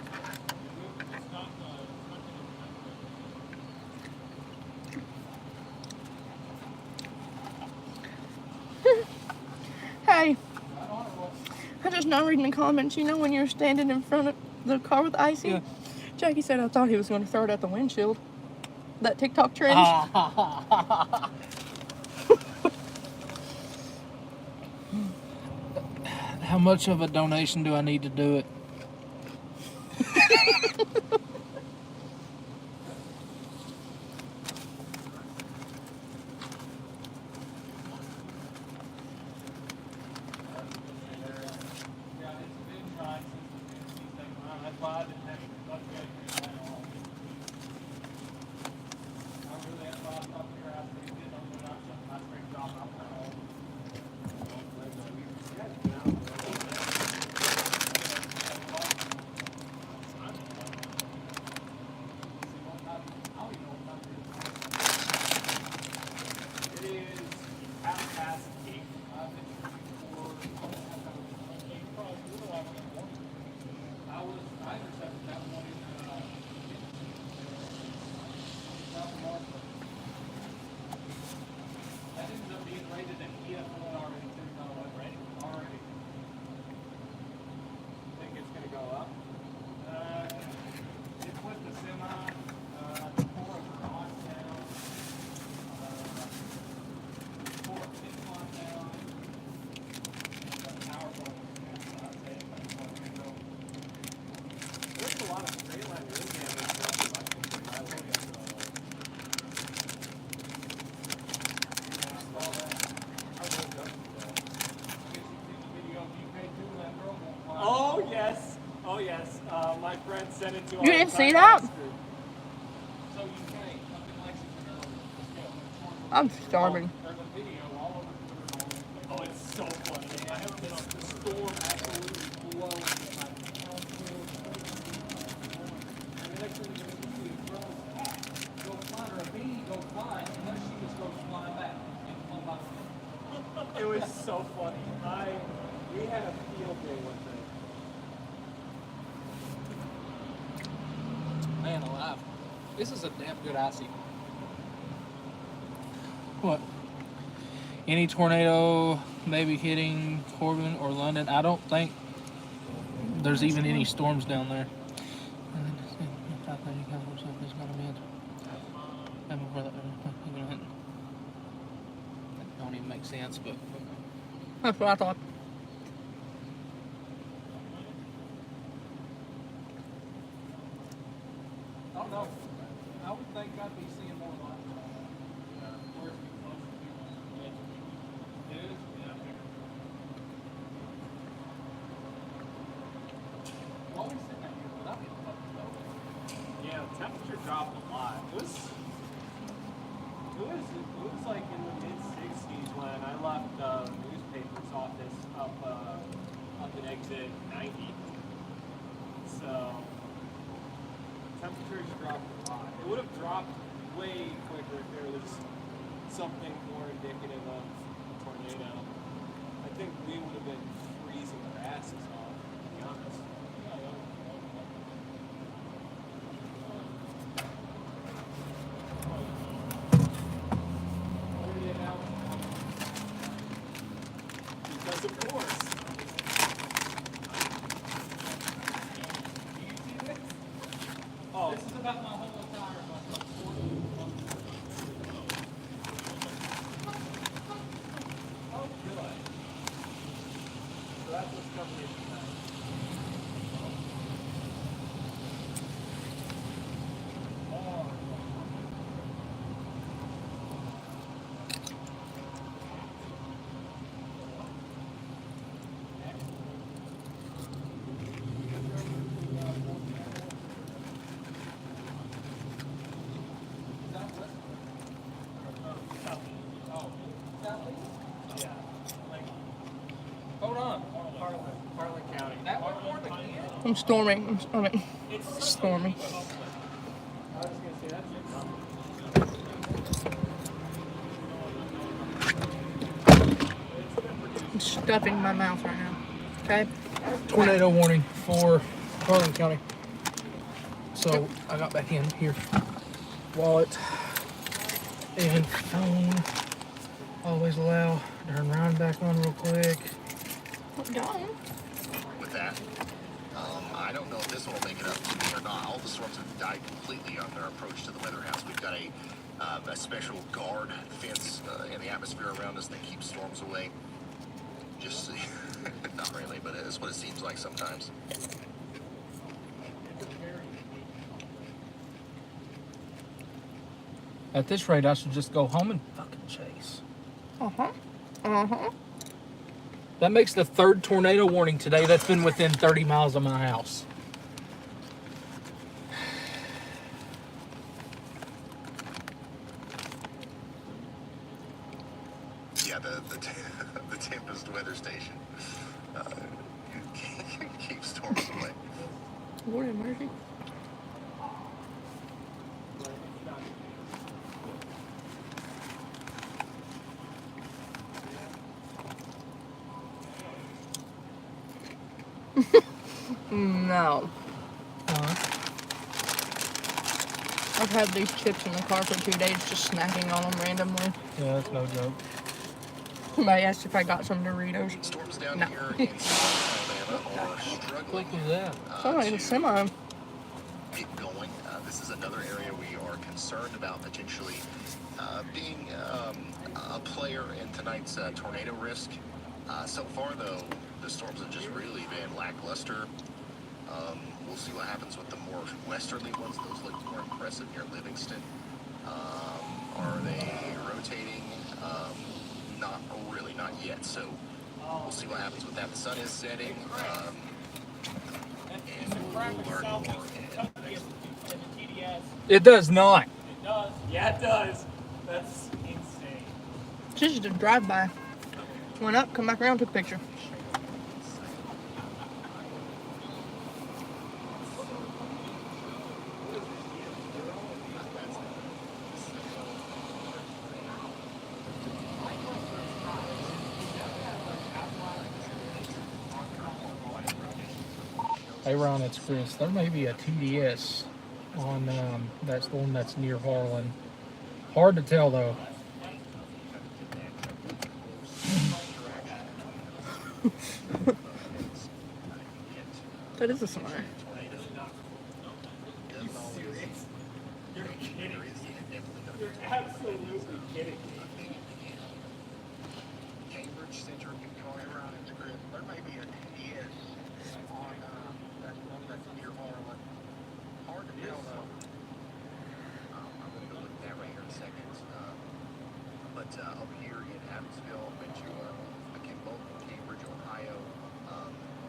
Hey, I'm just not reading the comments. You know when you're standing in front of the car with icy? Yeah. Jackie said I thought he was going to throw it at the windshield. That TikTok trend. How much of a donation do I need to do it? My friend sent it to You didn't see that? I'm starving. Oh, it's so funny. I haven't been on the storm absolutely blowing my And the next thing you're going to see is Rose hat go flying, or a bee go flying, and then she just goes flying back. It was so funny. We had a field day with it. Man alive. This is a damn good icy. What? Any tornado maybe hitting Corbin or London? I don't think there's even any storms down there. That don't even make sense, but That's what I thought. I don't know. I would think I'd be seeing more like Yeah, the temperature dropped a lot. It was like in the mid 60s when I left the newspaper's office up at exit 90. So temperatures dropped a lot. It would have dropped way quicker if there was something more indicative of a tornado. I think we would have been freezing our asses off, to be honest. Because of course. Oh, this is about my whole entire month. Oh, good. So that's what's coming in tonight. hold on. Harlan County. That one more again? I'm storming. It's storming. I was gonna say that's I'm stuffing my mouth right now. Okay? Tornado warning for Harlan County. So I got back in here. Wallet and phone. Always allow. Turn around back on real quick. With that, I don't know if this one will make it up to me or not. All the storms have died completely on their approach to the weather house. We've got a special guard fence in the atmosphere around us that keeps storms away. Just not really, but it's what it seems like sometimes. At this rate, I should just go home and fucking chase. That makes the third tornado warning today that's been within 30 miles of my house. Yeah, the Tempest weather station keeps storms away. Lord have mercy. No. I've had these chips in the car for 2 days, just snacking on them randomly. Yeah, that's no joke. Somebody asked if I got some Doritos. Storms down No. here in Alabama are struggling Somebody in a semi. get going. This is another area we are concerned about potentially being a player in tonight's tornado risk. So far, though, the storms have just really been lackluster. We'll see what happens with the more westerly ones. Those look more impressive near Livingston. Are they rotating? Not really, not yet. So we'll see what happens with that. The sun is setting, and we'll learn more in the next. It does not. It does. Yeah, it does. That's insane. Just a drive-by. Went up, come back around, took a picture. Hey Ron, it's Chris. There may be a TDS on that storm that's near Harlan. Hard to tell though. That is a sign. You're kidding. You're absolutely kidding. Cambridge Center can call around its grid. There may be a TDS on that one that's near Harlan. Hard to tell though. I'm going to go look at that right here in a second. But up here in Adamsville, Kimball, Cambridge, Ohio,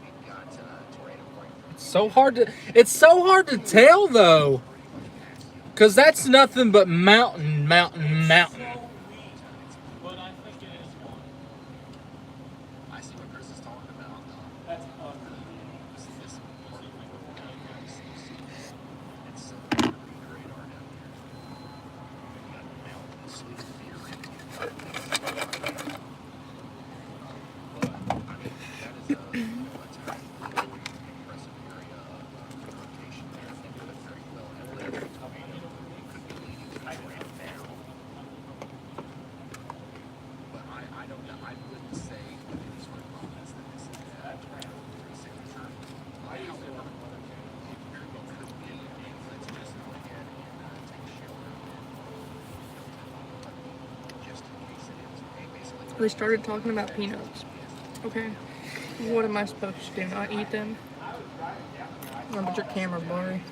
we've got tornado warning. It's so hard to tell though. Cause that's nothing but mountain. But I think it is one. I see what Chris is talking about. That's This is part of my work. It's pretty radar down here. We've got mountains, sleep here. But I mean, that is a really impressive area of rotation there. They do it very well. And every tornado could be leading to a ramp down. But I don't know. I wouldn't say with any sort of confidence that this is a tornado signature. However, it very well could be. Let's just go ahead and take shelter. Just in case it is. Okay, basically. They started talking about peanuts. Okay. What am I supposed to do? Not eat them? Look at your camera, blurry.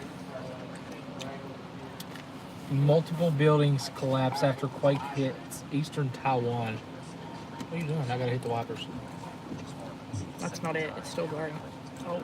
Multiple buildings collapse after quake hits eastern Taiwan. What are you doing? I gotta hit the wipers. That's not it. It's still blurry. Oh.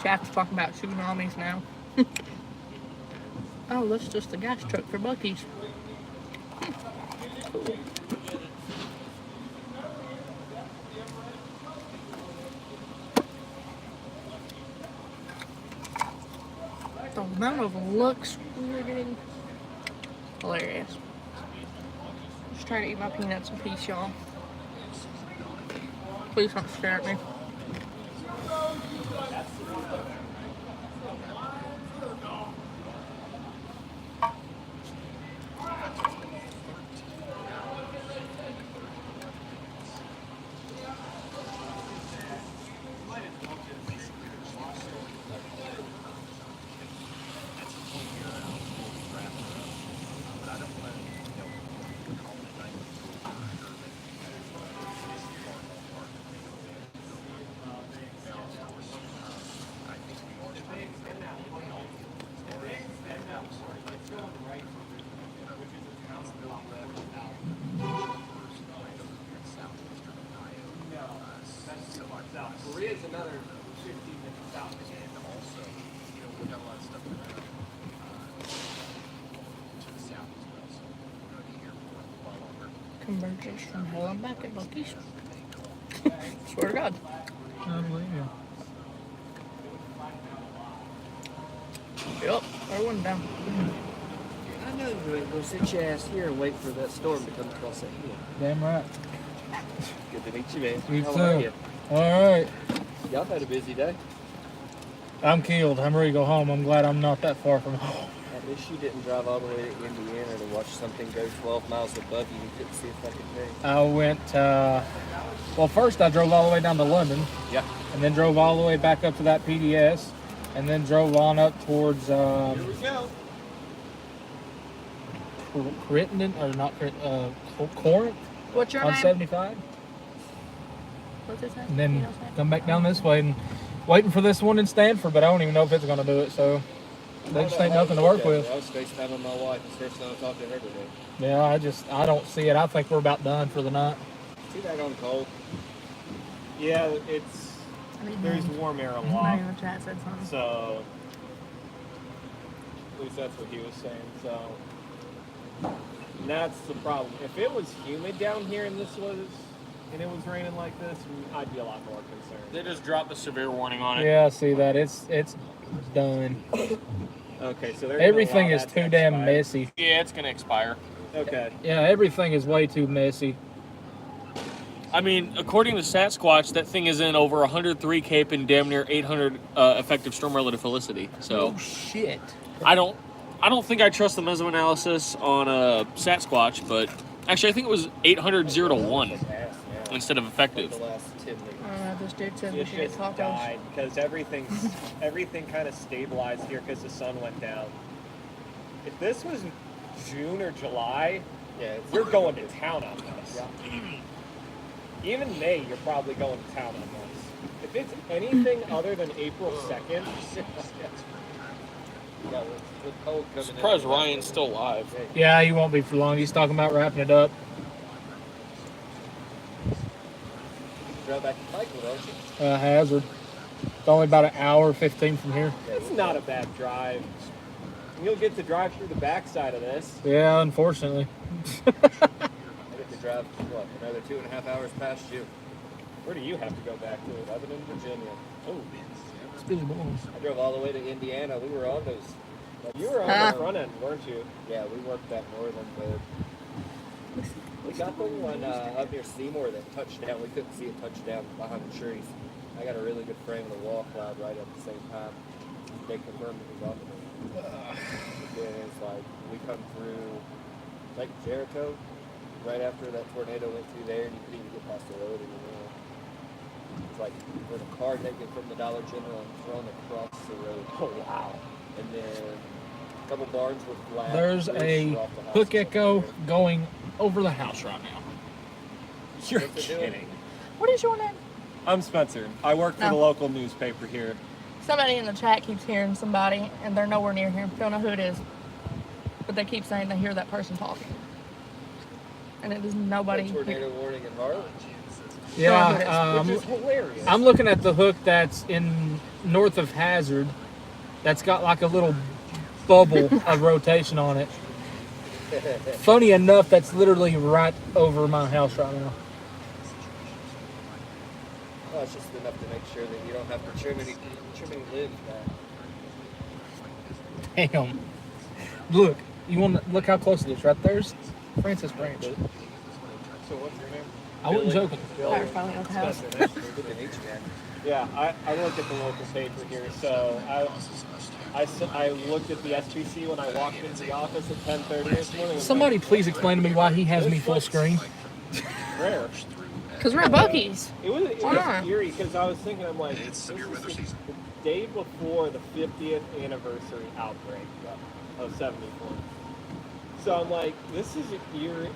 Jack's talking about tsunamis now. Oh, that's just a gas truck for Buc-ee's. Cool. The amount of looks we're getting. Hilarious. Just trying to eat my peanuts in peace, y'all. Please don't stare at me. Korea's another 15 minutes south. And also, we've got a lot of stuff going on to the south as well. So we're going to be here for a while longer. Convergence from hell and back at Buc-ee's. Swear to God. I believe you. Yep, everyone down. I know you ain't gonna sit your ass here and wait for that storm to come across that hill. Damn right. Good to meet you, man. You How too. are you? All right. Y'all had a busy day. I'm killed. I'm ready to go home. I'm glad I'm not that far from home. At least you didn't drive all the way to Indiana to watch something go 12 miles above you and couldn't see a fucking thing. I went, well, first I drove all the way down to London. Yeah. And then drove all the way back up to that PDS, and then drove on up towards Here we go. Crittenden, or not Corinth. What's your on name? 75. What's his name? And then You know his name? come back down this way and waiting for this one in Stanford, but I don't even know if it's going to do it. So they just ain't nothing to work with. I was FaceTiming my wife. It's the first time I talked to her today. Yeah, I don't see it. I think we're about done for the night. Too daggone cold. Yeah, there's warm air a lot. Somebody in the chat said something. So, at least that's what he was saying. So, and that's the problem. If it was humid down here and it was raining like this, I'd be a lot more concerned. They just dropped the severe warning on it. Yeah, I see that. It's done. Okay, so they're Everything gonna is allow that too to damn expire. messy. Yeah, it's gonna expire. Okay. Yeah, everything is way too messy. I mean, according to Sasquatch, that thing is in over 103 CAPE and damn near 800 effective storm relative felicity. So Oh shit. I don't think I trust the mesoanalysis on Sasquatch, but actually I think it was 800 0 to 1 instead of effective. The last 10 minutes. This dude said we It should get just tacos. died because everything kind of stabilized here because the sun went down. If this was June or July, you're going to town on this. Even May, you're probably going to town on this. If it's anything other than April 2nd, I'm surprised Ryan's still alive. Yeah, he won't be for long. He's talking about wrapping it up. Drive back to Michael, don't you? Hazard. It's only about an hour 15 from here. it's not a bad drive. You'll get to drive through the backside of this. Yeah, unfortunately. I get to drive, another 2.5 hours past you. Where do you have to go back to? Lebanon, Virginia. Oh, I drove all the way to Indiana. We were on those. You were on the front end, weren't you? Yeah, we worked that northern road. We got the one up near Seymour that touched down. We couldn't see it touch down behind the trees. I got a really good frame of the wall cloud right at the same time. They confirmed it was on the Then it's like we come through Lake Jericho right after that tornado went through there, and you couldn't even get past the road anymore. It's like there's a car taken from the Dollar General and thrown across the road. Oh wow! And then a couple barns were flat. There's a hook echo going over the house right now. You're kidding. What is your name? I'm Spencer. I work for the local newspaper here. Somebody in the chat keeps hearing somebody, and they're nowhere near here. Don't know who it is. But they keep saying they hear that person talking. And it is nobody. Tornado warning in Harlan. Yeah, which is hilarious. I'm looking at the hook that's in north of Hazard. That's got like a little bubble of rotation on it. Funny enough, that's literally right over my house right now. Well, it's just enough to make sure that you don't have to trim any limbs back. Damn. Look, you want to look how close it is? Right there's Francis Branch. So what's your name? I wasn't joking. Fire finally at the house. Yeah, I looked at the local paper here, so I looked at the SPC when I walked into the office at 10:30 this morning. Somebody please explain to me why he has me full screen. Rare. Because we're at Buc-ee's. It was Why not? eerie because I was thinking, I'm like, this is the day before the 50th anniversary outbreak of 74. So I'm like, this is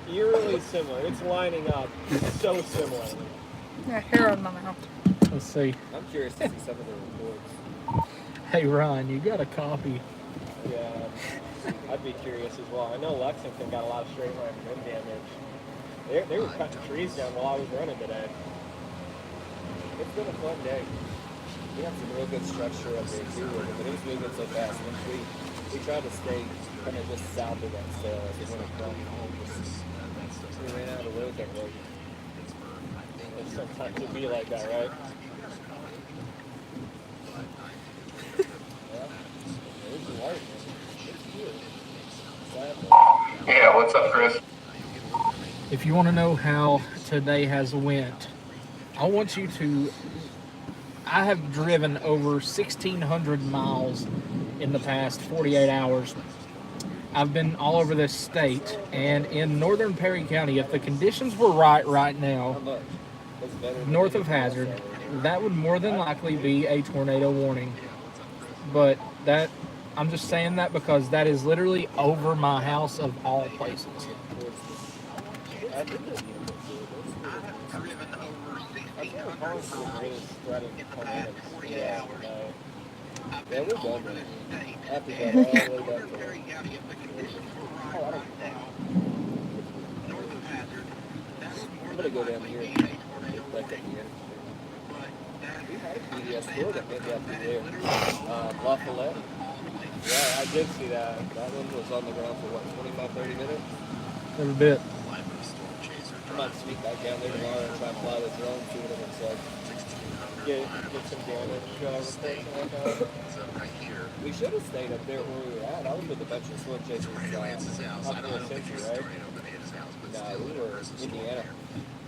eerily similar. It's lining up so similar. Yeah, hair in my mouth. Let's see. I'm curious to see some of the reports. Hey Ryan, you got a copy? Yeah, I'd be curious as well. I know Lexington got a lot of straight line wind damage. They were cutting trees down while I was running today. It's been a fun day. We have some real good structure up there too, but it was moving so fast. Once we tried to stay kind of just south of that cell as it went across home. We ran out of road that way. Sometimes it'd be like that, right? There's the light, man. It's here. Yeah, what's up, Chris? If you want to know how today has went, I want you to. I have driven over 1,600 miles in the past 48 hours. I've been all over this state, and in northern Perry County, if the conditions were right now, north of Hazard, that would more than likely be a tornado warning. But that, I'm just saying that because that is literally over my house of all places. I have driven over 1,600 miles in the past 48 hours. I've been all over this state. And we're very happy if the conditions were right now, north of Hazard, that would more than likely be a tornado warning. We had a PDS store that went up there. Lafayette. Yeah, I did see that. That one was on the ground for what, 25, 30 minutes? Every bit. I might sneak back down there tomorrow and try and fly the drone, see what it looks like. Get some damage reports like that. We should have stayed up there where we were at. I was with a bunch of storm chasers up near Cincy, right? No, we were in Indiana.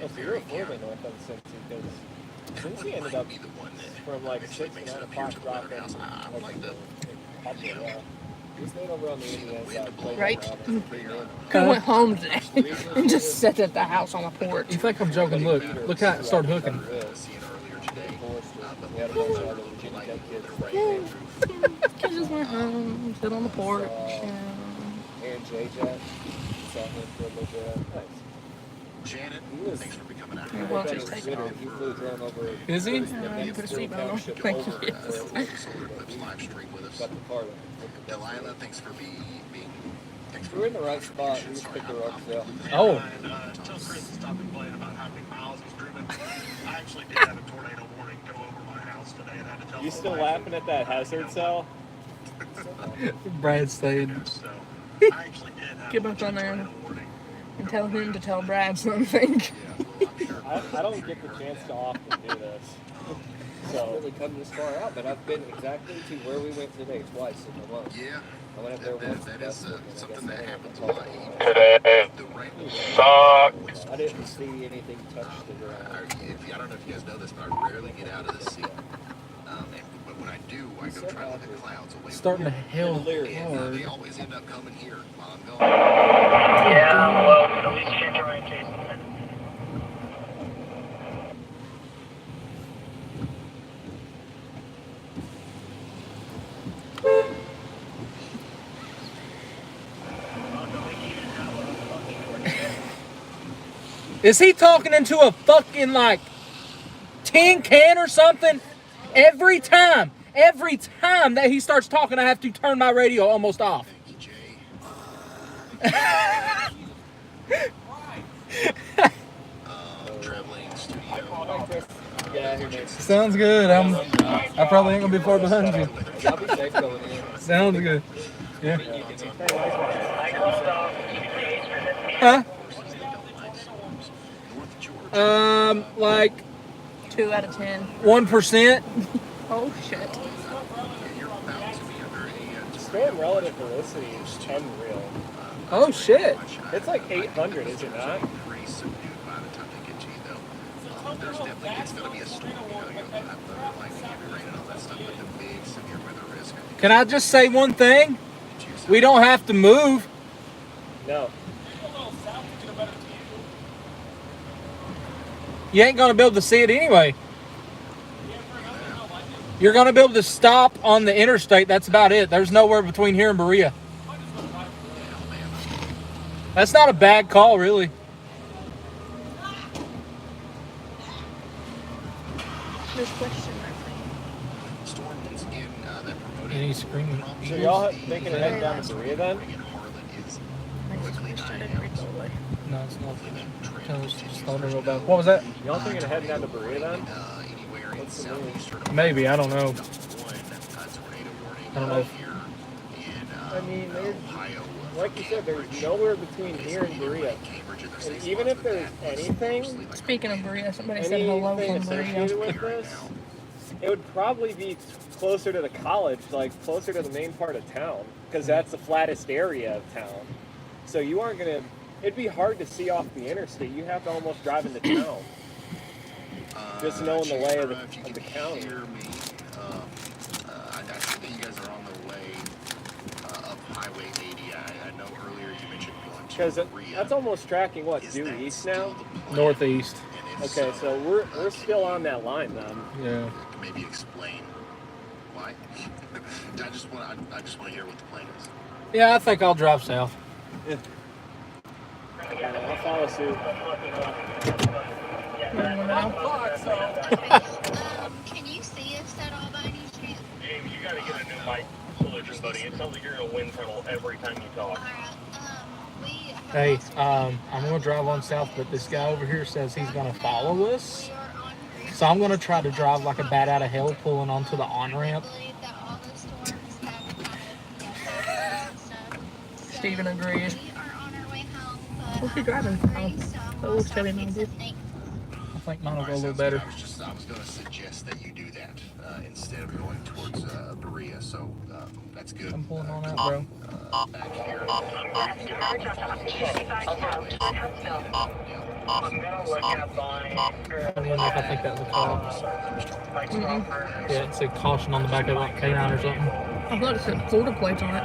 Oh, so you were further north of Cincy, because Cincy ended up from like 6 to 9 o'clock dropping up there. We stayed over on the Indiana side. Right? I went home today and just sat at the house on the porch. You think I'm joking? Look how it started hooking. We had a bunch of other Virginia Tech kids. I just went home, sit on the porch. Aaron J. Jack. Saw him for a little bit. Nice. Janet, thanks for becoming out. You're welcome. Take it off. He flew a drone over. Is he? You put a seatbelt on. Thank you. Live stream with us. Delilah, thanks for being. We were in the right spot. We just picked her up. Yeah. Oh. Tell Chris to stop complaining about how many miles he's driven. I actually did have a tornado warning go over my house today, and I had to tell You still laughing at that hazard cell? Brad stayed. Get back on there and tell him to tell Brad something. I don't get the chance to often do this. So I really come this far out, but I've been exactly to where we went today twice in a month. Yeah. I went up there once. That is something that happens a lot. Today sucks. I didn't see anything touch the ground. I don't know if you guys know this, but I rarely get out of the seat. But when I do, I go try to look at clouds away. Starting to hail hard. They always end up coming here while I'm going. Yeah, well, at least you're trying, Jason. Is he talking into a fucking like tin can or something? Every time that he starts talking, I have to turn my radio almost off. Sounds good. I probably ain't gonna be far behind you. I'll be safe going in. Sounds good. Yeah. Huh? Like 2 out of 10. 1%. Oh shit. Storm relative velocity is unreal. Oh shit. It's like 800, is it not? There's definitely, it's going to be a storm, you'll have the lightning, heavy rain and all that stuff, but the big severe weather risk. Can I just say one thing? We don't have to move. No. You ain't gonna be able to see it anyway. You're gonna be able to stop on the interstate. That's about it. There's nowhere between here and Berea. That's not a bad call, really. There's question mark. Any screaming. So y'all thinking of heading down to Berea then? No, it's not. Just thought real bad. What was that? Y'all thinking of heading down to Berea then? What's the move? Maybe. I don't know. I don't know. I mean, like you said, there's nowhere between here and Berea. And even if there's anything... Speaking of Berea, somebody said hello from Berea. With this, it would probably be closer to the college, like closer to the main part of town, because that's the flattest area of town. So you aren't going to... It'd be hard to see off the interstate. You have to almost drive into town. Just knowing the lay of the county. I think you guys are on the way up Highway 80. I know earlier you mentioned going to Because that's almost tracking, what, due east now? Northeast. Okay, so we're still on that line then. Yeah. Maybe explain why. I just want to hear what the plan is. Yeah, I think I'll drive south. Yeah. I'll follow suit. Can you see us at all by any chance? James, you gotta get a new mic solution, buddy. It sounds like you're in a wind tunnel every time you talk. Hey, I'm gonna drive on south, but this guy over here says he's gonna follow us. So I'm gonna try to drive like a bat out of hell, pulling onto the on-ramp. Steven agrees. What's he driving? Oh, looks heavy, man, dude. I think mine will go a little better. I was going to suggest that you do that instead of going towards Berea. So that's good. I'm pulling on out, bro. Back here. I'm gonna look up on. I don't know if I think that was a cop. Yeah, it said caution on the back of like K9 or something. I thought it said Florida plates on it.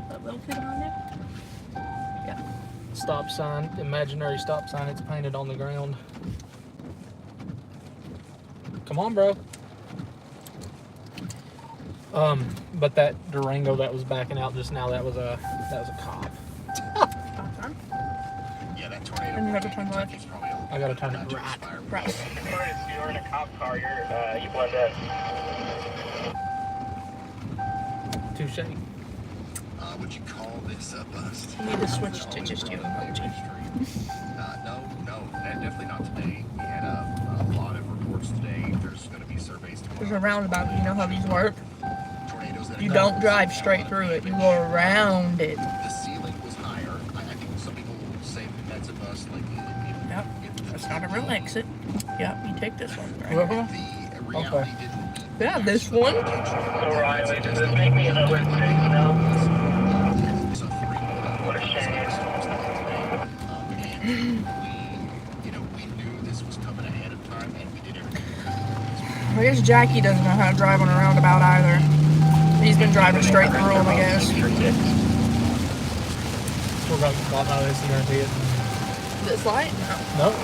That little kid behind there? Yeah. Stop sign, imaginary stop sign, it's painted on the ground. Come on, bro. But that Durango that was backing out just now, that was a cop. Yeah, that tornado. And you have to turn left. I gotta turn it right. Right. If you're in a cop car, you blend in. Touche. Would you call this a bust? You need to switch to just you emoji. No, definitely not today. We had a lot of reports today. There's going to be surveys tomorrow. There's a roundabout. You know how these work? Tornadoes that You don't drive straight through it. You go around it. The ceiling was higher. I think some people say that's a bust. Like, Yep. That's not a real exit. Yep, you take this one. Right? Okay. Yeah, this one. So Riley, does this make me a little bit sick now? What a shame. We knew this was coming ahead of time, and we did everything. I guess Jackie doesn't know how to drive on a roundabout either. He's been driving straight through them, I guess. We're going to call now, this is going to be it. This light? Nope.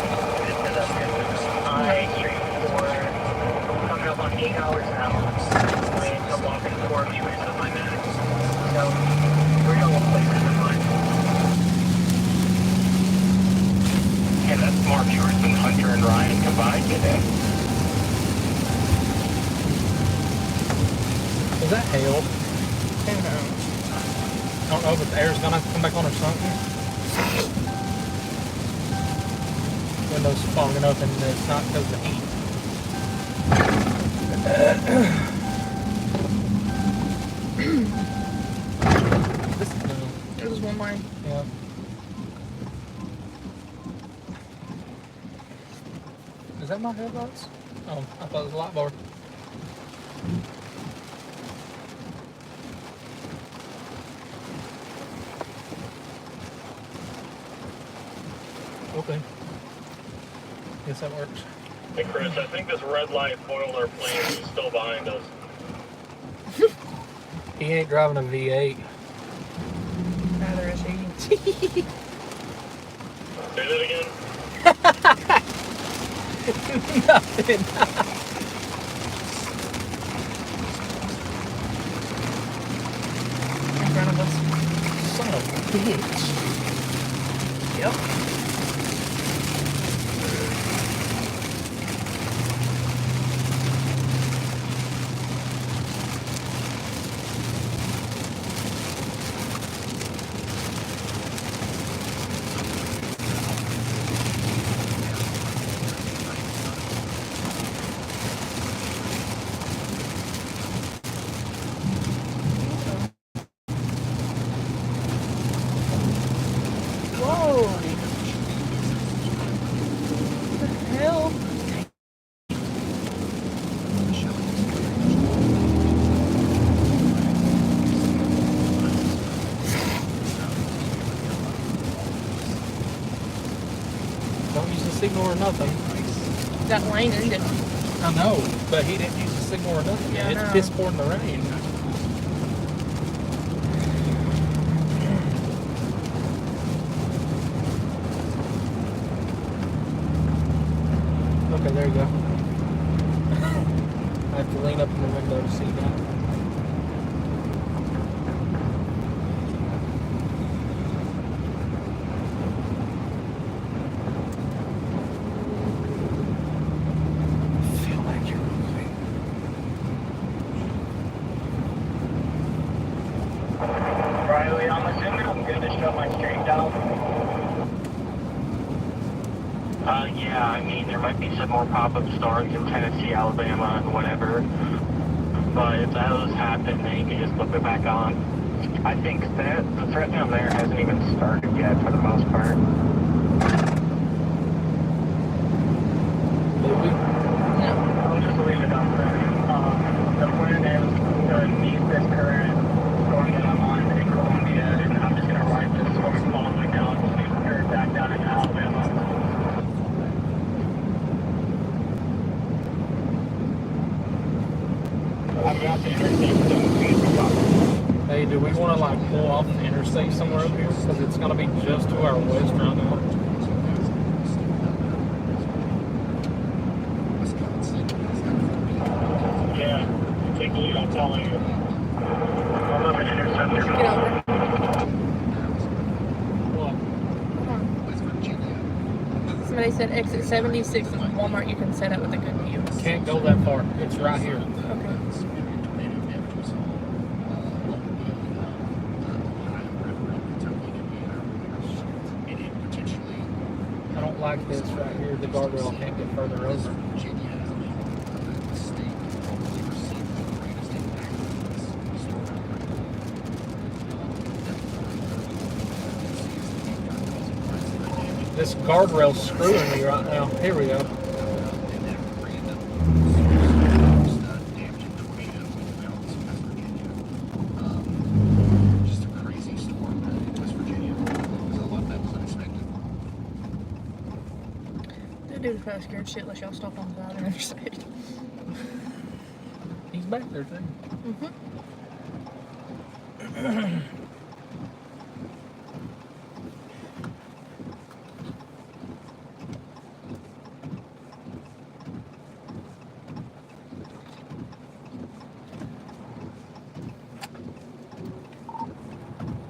Coming up on 8 hours now. I'm walking 4 viewers on my Mac. So, we're going to play this in mine. Yeah, that's more viewers than Hunter and Ryan combined today. Is that hail? Who knows? I don't know if the air's gonna come back on or something. Window's fogging up and it's not because of the heat. This is one line. Yeah. Is that my headlights? Oh, I thought it was a light bar. Okay. Guess that works. Hey Chris, I think this red light foiled our plane is still behind us. He ain't driving a V8. Neither is he. Say that again? Nothing. In front of us. Son of a bitch. Yep. Whoa! What the hell? Don't use the signal or nothing. That lane ended. I know, but he didn't use the signal or nothing. Yeah, I It's know. piss poor in the rain. Okay, there you go. I have to lean up in the window to see that. Riley, I'm assuming I'm good to shut my stream down. Yeah, I mean, there might be some more pop-up stores in Tennessee, Alabama, and whatever. But if those happen, then you can just flip it back on. I think that the threat down there hasn't even started yet for the most part. I'll just leave it up there. The plan is to meet this current storm that I'm on in Columbia, and I'm just going to ride this storm all the way down to meet the current back down in Alabama. I've got the interstate 17 Hey, do we want to like pull off the interstate somewhere up here? Because it's going to be just to our west right now. Yeah, take the lead, I'm telling you. I'm up an interceptor. Get over. Somebody said exit 76 at Walmart. You can set up with a good view. Can't go that far. It's right here. Okay. I don't like this right here. The guardrail can't get further over. This guardrail's screwing me right now. Here we go. That dude's probably scared shitless. Y'all stop on the side of the interstate. He's back there too.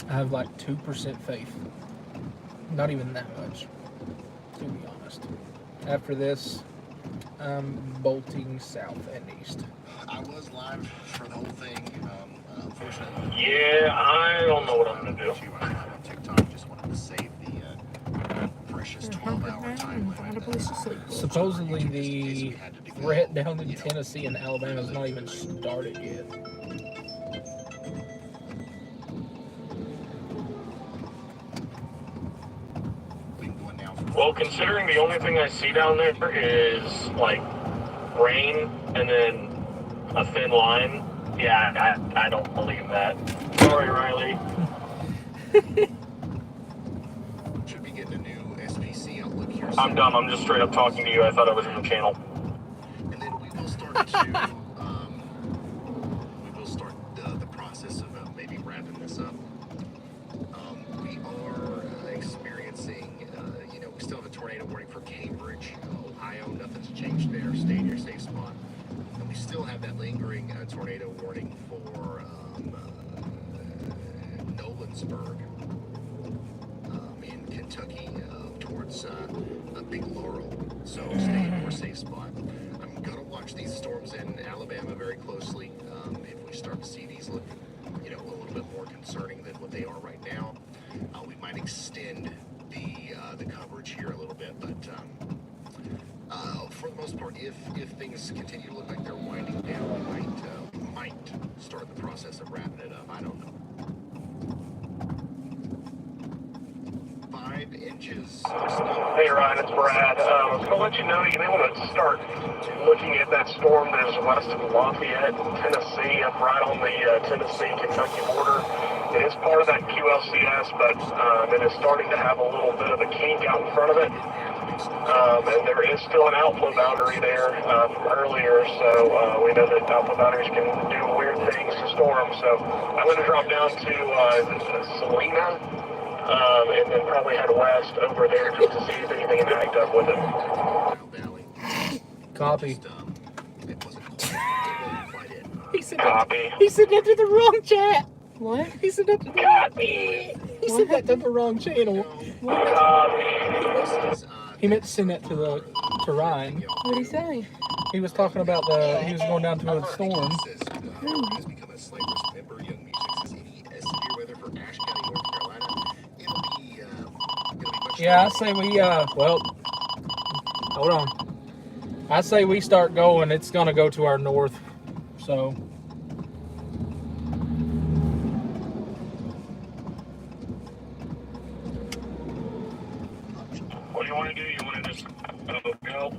I have like 2% faith. Not even that much, to be honest. After this, I'm bolting south and east. I was live for the whole thing. Unfortunately, Yeah, I don't know what I'm going to do. on TikTok, just wanted to save the precious 12-hour time limit. Supposedly the threat down in Tennessee and Alabama is not even started yet. Well, considering the only thing I see down there is, like, rain and then a thin line, yeah, I don't believe that. Sorry, Riley. Should be getting a new SPC outlook here. I'm dumb. I'm just straight up talking to you. I thought I was in the channel. And then we will start to, the process of maybe wrapping this up. We are experiencing, we still have a tornado warning for Cambridge, Ohio. Nothing's changed there. Stay in your safe spot. And we still have that lingering tornado warning for Nolensburg in Kentucky towards Big Laurel. So stay in your safe spot. I'm going to watch these storms in Alabama very closely. If we start to see these look, a little bit more concerning than what they are right now, we might extend the coverage here a little bit. But for the most part, if things continue to look like they're winding down, we might start the process of wrapping it up. I don't know. 5 inches of snow. Hey, Ryan, it's Brad. I was going to let you know you may want to start looking at that storm that is west of Lafayette, Tennessee, up right on the Tennessee-Kentucky border. It is part of that QLCS, but it is starting to have a little bit of a kink out in front of it. And there is still an outflow boundary there from earlier, so we know that outflow boundaries can do weird things to storms. So I'm going to drop down to Salina, and then probably head west over there just to see if anything can act up with it. Copy. It wasn't quite it. He said that to the wrong chat. What? He said that to the He said that to the wrong channel. He meant to send that to Ryan. What did he say? He was talking about he was going down to a storm. Has become a Slavers member. Young Music says any severe weather for Ashe County, North Carolina. It'll be much. Yeah, I say we well, hold on. I say we start going. It's gonna go to our north, so. What do you want to do? You want to just go?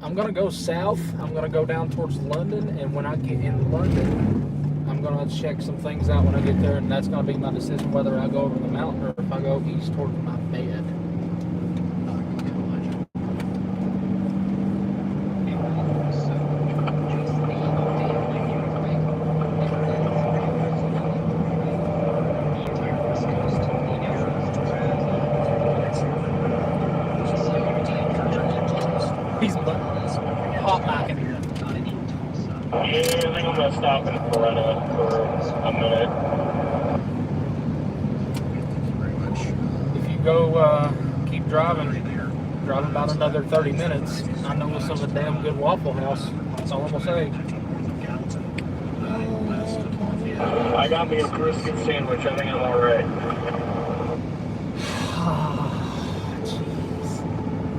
I'm gonna go south. I'm gonna go down towards London, and when I get in London, I'm gonna check some things out when I get there, and that's gonna be my decision whether I go over the mountain or if I go east towards my bed. He's hot knocking here. Yeah, I think I'm gonna stop in Corona for a minute. If you go keep driving about another 30 minutes, I know of some damn good Waffle House. That's all I'm gonna say. I got me a brisket sandwich. I think I'm alright.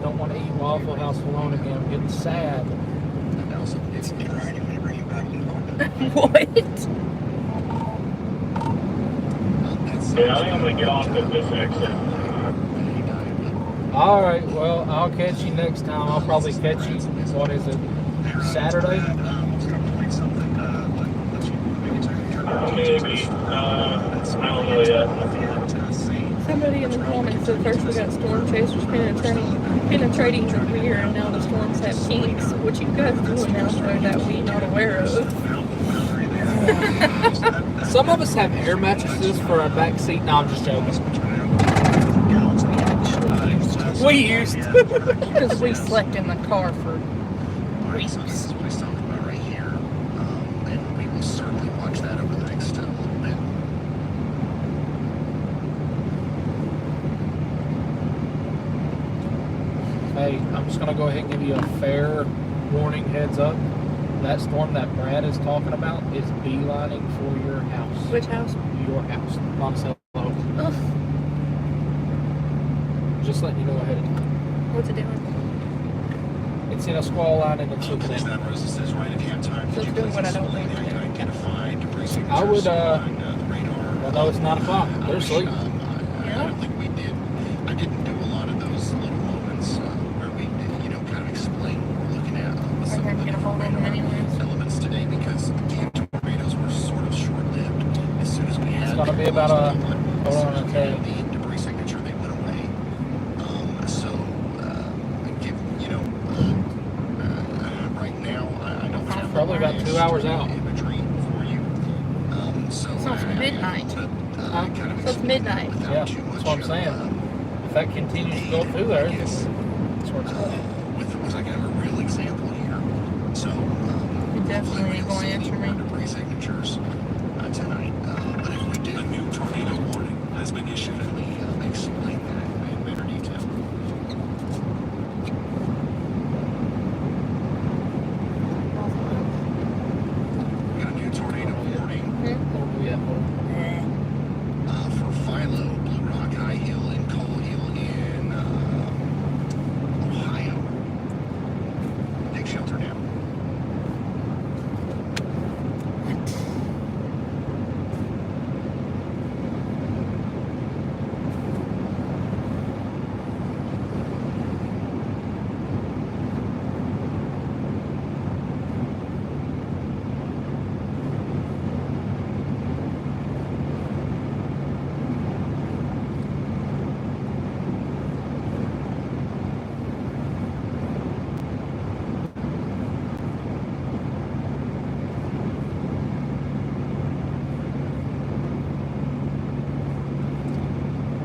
Don't want to eat Waffle House alone again. I'm getting sad. What? Yeah, I think I'm gonna get off at this exit. All right. Well, I'll catch you next time. I'll probably catch you. What is it? Saturday? Maybe. I don't know yet. Somebody in the comments said first we got storm chasers penetrating the rear, and now the storms have kinks. What you guys doing out there that we not aware of? Some of us have air mattresses for our back seat. No, I'm just joking. We used because we slept in the car for weeks. This is what he's talking about right here, and we will certainly watch that over the next little bit. Hey, I'm just going to go ahead and give you a fair warning heads up. That storm that Brad is talking about is beelining for your house. Which house? Your house. Monticello. Just letting you know ahead of time. What's it doing? It's in a squall line and it's looking at. So it's doing what I don't want to do. I would, well, no, it's 9 o'clock. They're asleep. I don't think we did. I didn't do a lot of those little moments where we, kind of explain what we're looking at with some of the elements today because the tornadoes were sort of short-lived. As soon as we had, it's going to be about a. Hold on, okay. The debris signature, they went away. Right now, I don't have probably about 2 hours out. imagery for you. So it's midnight. So it's midnight. Yeah, that's what I'm saying. If that continues to go through there, that's where it's going. Was I going to have a real example here? So, You definitely ain't going to answer me. debris signatures tonight. But if we do, a new tornado warning has been issued. Let me explain that in better detail. We got a new tornado warning. For Philo, Blue Rock, High Hill, and Coal Hill in Ohio. Take shelter now.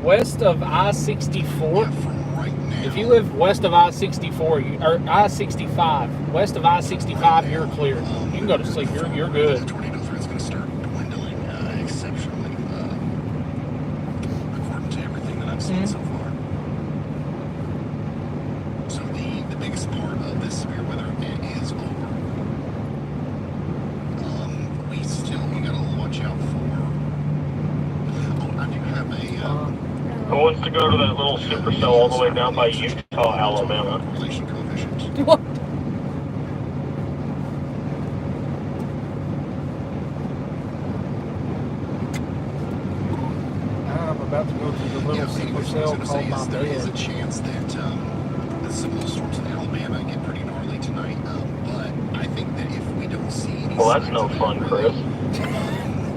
West of I-64. From right If you live west of I-64 or I-65, west of I-65, you're clear. You can go to sleep. You're good. The tornado threat's going to start dwindling exceptionally, according to everything that I've seen so far. So the biggest part of this severe weather event is over. We got to watch out for. Oh, I do have a. Who wants to go to that little supercell all the way down by Utah, Alabama? Relation coefficient. What? I'm about to go to the little supercell called my There is a bed. chance that some of those storms in Alabama get pretty gnarly tonight. But I think that if we don't see any Well, that's no fun, Chris.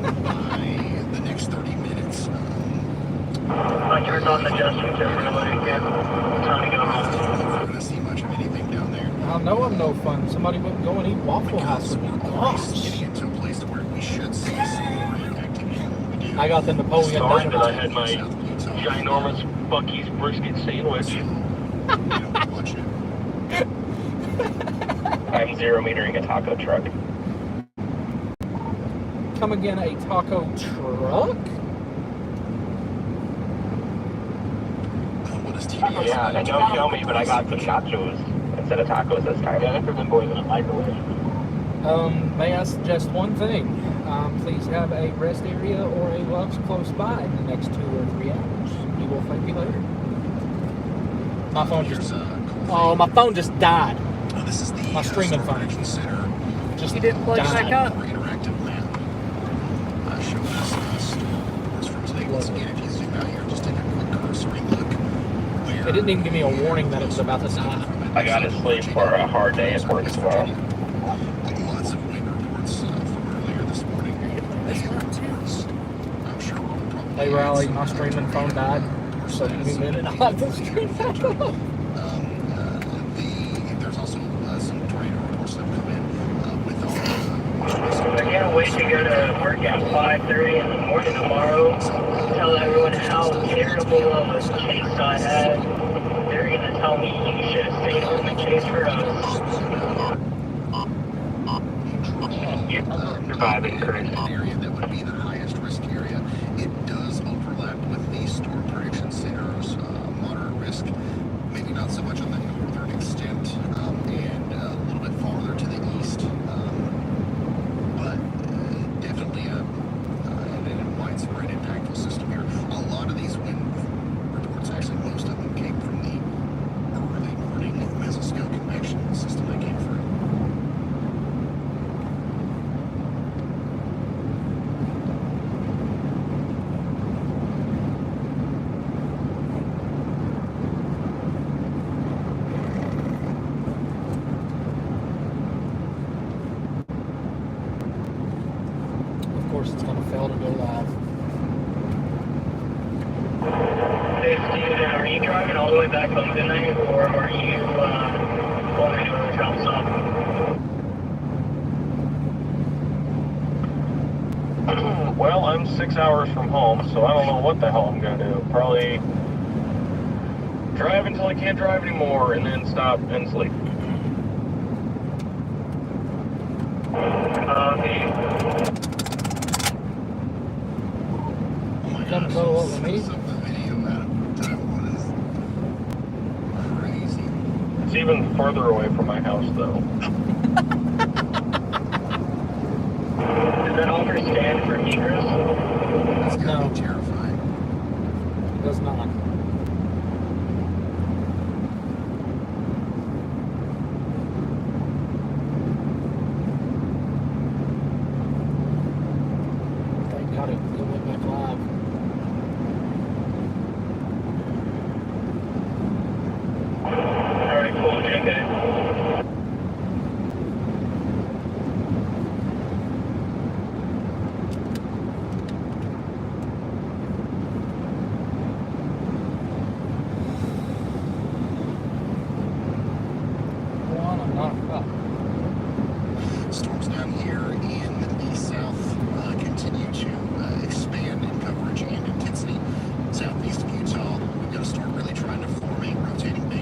by the next 30 minutes. I turned on the adjustments everybody again. Time to go home. We're not going to see much of anything down there. I know I'm no fun. Somebody wouldn't go and eat Waffle House with me. Gosh. Getting into a place where we should see some more activity than we do. I got the Napoleon Sorry that I Dynamite. had my ginormous Bucky's brisket sandwich. Watch it. I'm 0-metering a taco truck. Come again, a taco truck? Yeah, and don't show me, but I got some nachos instead of tacos this time. Yeah, for them boys in a microwave. May I suggest one thing? Please have a rest area or a lunch close by in the next 2 or 3 hours. We will thank you later. My phone just... Oh, my phone just died. This is the My streaming phone. Just You didn't plug it back up? Interactive map. Showing us storms from today. Once again, if you zoom out here, just take a quick cursory look. It didn't even give me a warning that it was about to die. I gotta sleep for a hard day at work tomorrow. Lots of wind reports from earlier this morning. I'm sure we'll probably. Hey, Riley, my streaming phone died. So give me a minute. I'll have to stream back up. There's also some tornado reports that come in with all. I can't wait to go to work at 5:30 in the morning tomorrow. Tell everyone how terrible of a chase I had. They're gonna tell me you should have stayed home and chased for us. Surviving, Chris. Area that would be the highest risk area. It does overlap with the storm prediction center's moderate risk. Maybe not so much on the northern extent and a little bit farther to the east, but definitely a widespread impactful system here. A lot of these wind reports, actually most of them, came from the early morning mesoscale convection system that came through. Of course, it's going to fail to go live. Hey, Steven, are you driving all the way back home tonight, or are you going to a hotel stop? Well, I'm 6 hours from home, so I don't know what the hell I'm gonna do. Probably drive until I can't drive anymore, and then stop and sleep. Come go over me. It's even further away from my house, though. Does that offer stand for egress? That's gotta be terrifying. It does not. Thank God it went back live. Alright, cool, check it. Storms down here in the south continue to expand in coverage and intensity. Southeast of Utah, we've got to start really trying to form a rotating band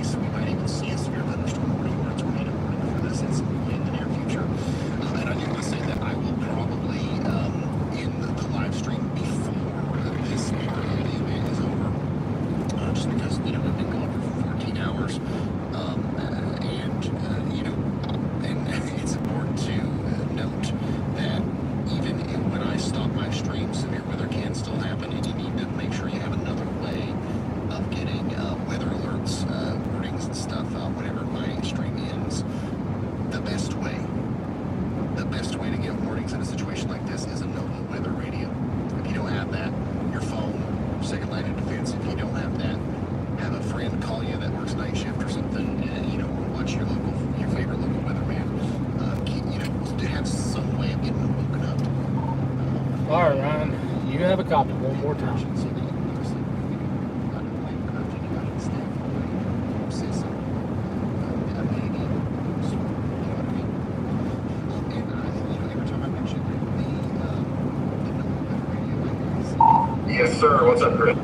copy one more time. Yes, sir. What's up, Chris?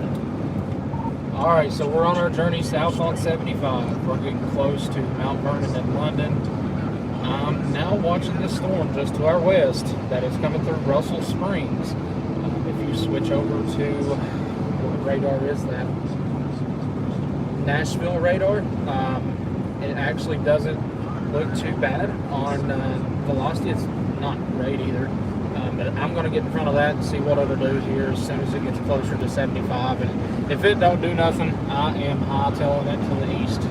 All right, so we're on our journey south on 75. We're getting close to Mount Vernon and London. I'm now watching this storm just to our west that is coming through Russell Springs. If you switch over to, what radar is that? Nashville radar. It actually doesn't look too bad on velocity. It's not great either. But I'm going to get in front of that and see what it'll do here as soon as it gets closer to 75. And if it don't do nothing, I am hightailing it to the east.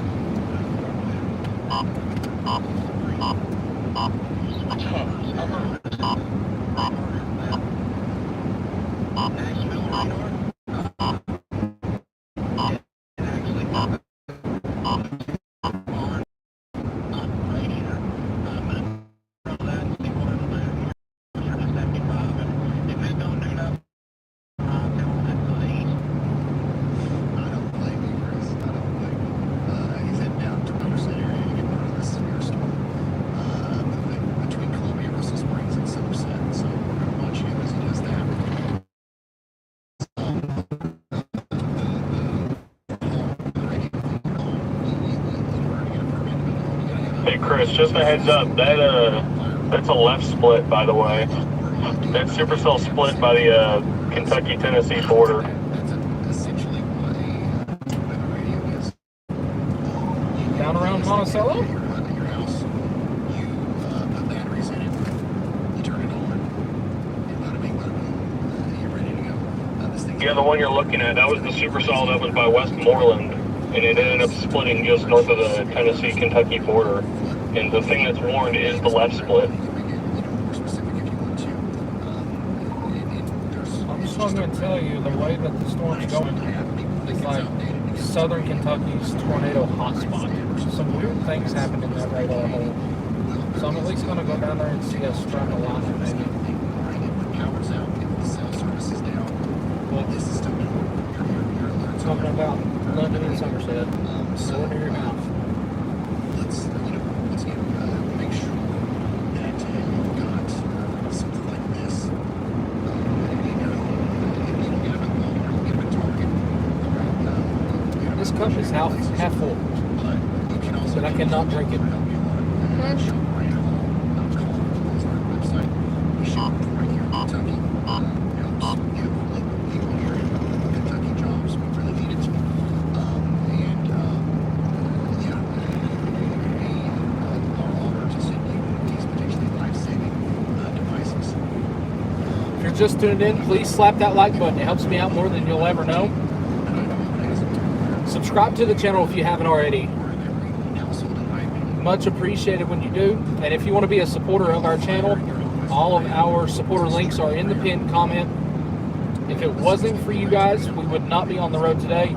Hey Chris, just a heads up, that's a left split, by the way. That supercell split by the Kentucky-Tennessee border. Down around Monticello? Yeah, the one you're looking at, that was the supercell that was by Westmoreland, and it ended up splitting just north of the Tennessee-Kentucky border. And the thing that's warned is the left split. I'm just going to tell you, the way that the storm's going is like southern Kentucky's tornado hotspot. Some weird things happen in that radar hole. So I'm at least going to go down there and see us strike a line maybe. Talking about London and Somerset. So near your mouth. Let's make sure that you've got something like this. This cup is half full, but I cannot drink it. If you're just tuned in, please slap that like button. It helps me out more than you'll ever know. Subscribe to the channel if you haven't already. Much appreciated when you do. And if you want to be a supporter of our channel, all of our supporter links are in the pinned comment. If it wasn't for you guys, we would not be on the road today.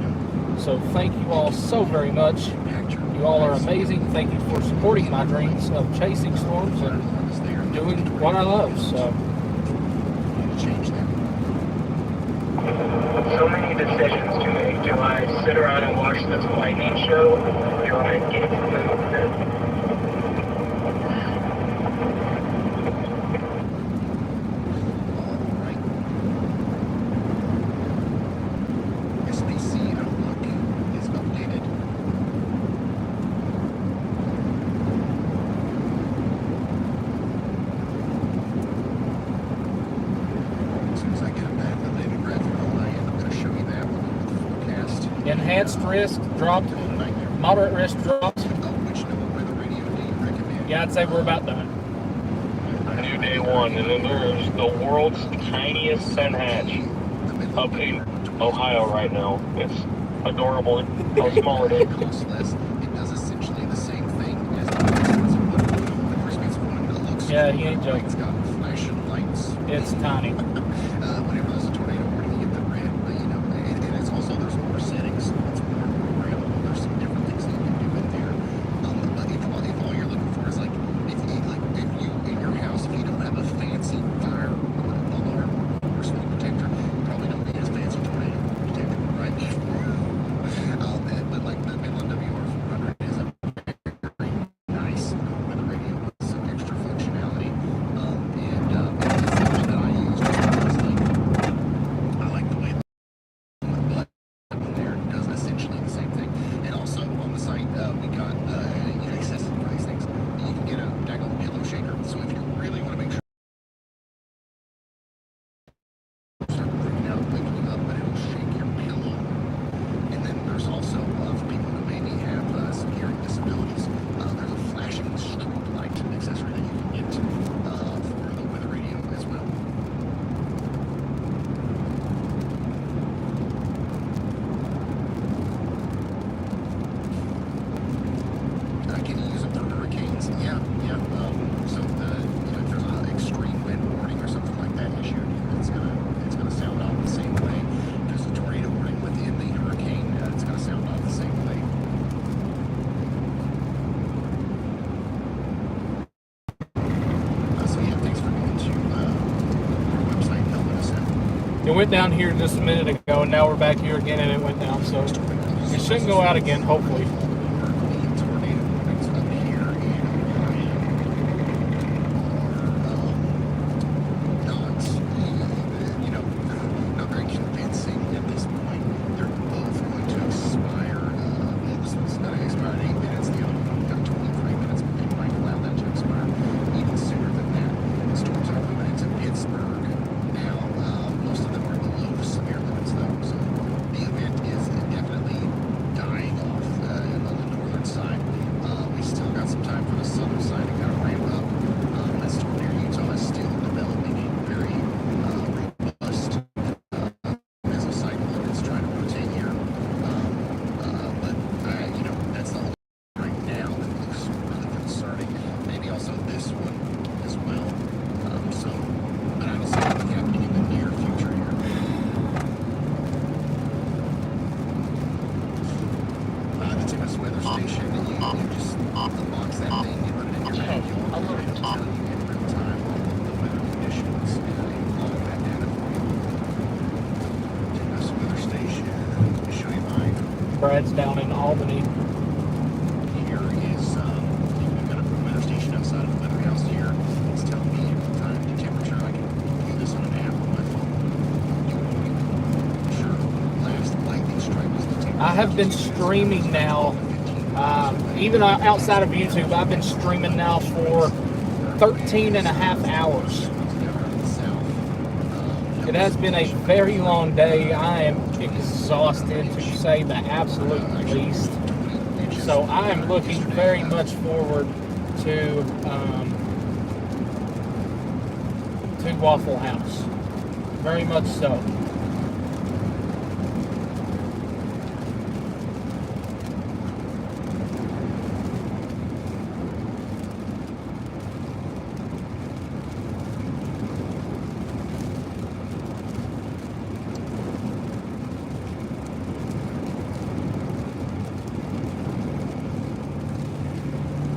So thank you all so very much. You all are amazing. Thank you for supporting my dreams of chasing storms and doing what I love. So many decisions to make. Do I sit around and watch this lightning show, or do I get moved? Enhanced risk dropped, moderate risk dropped. Yeah, I'd say we're about done. New day one, and then there's the world's tiniest sun hatch up in Ohio right now. It's adorable how small it is. Yeah, he ain't joking. It's tiny. Whenever there's a tornado warning, you get the red, but and it's also, there's more settings. It's more programmable. There's some different things that you can do in there. But if all you're looking for is if you in your house, if you don't have a fancy fire alarm or smoke detector, you probably don't went down here just a minute ago, and now we're back here again, and it went down. So it shouldn't go out again, hopefully. Brad's down in Albany. Here is, we've got a weather station outside of the weather house here. It's telling me the time, the temperature. I can view this on an app on my phone. Sure, last lightning strike was the temperature. I have been streaming now, even outside of YouTube, I've been streaming now for 13 and a half hours. It has been a very long day. I am exhausted, to say the absolute least. So I am looking very much forward to Waffle House. Very much so.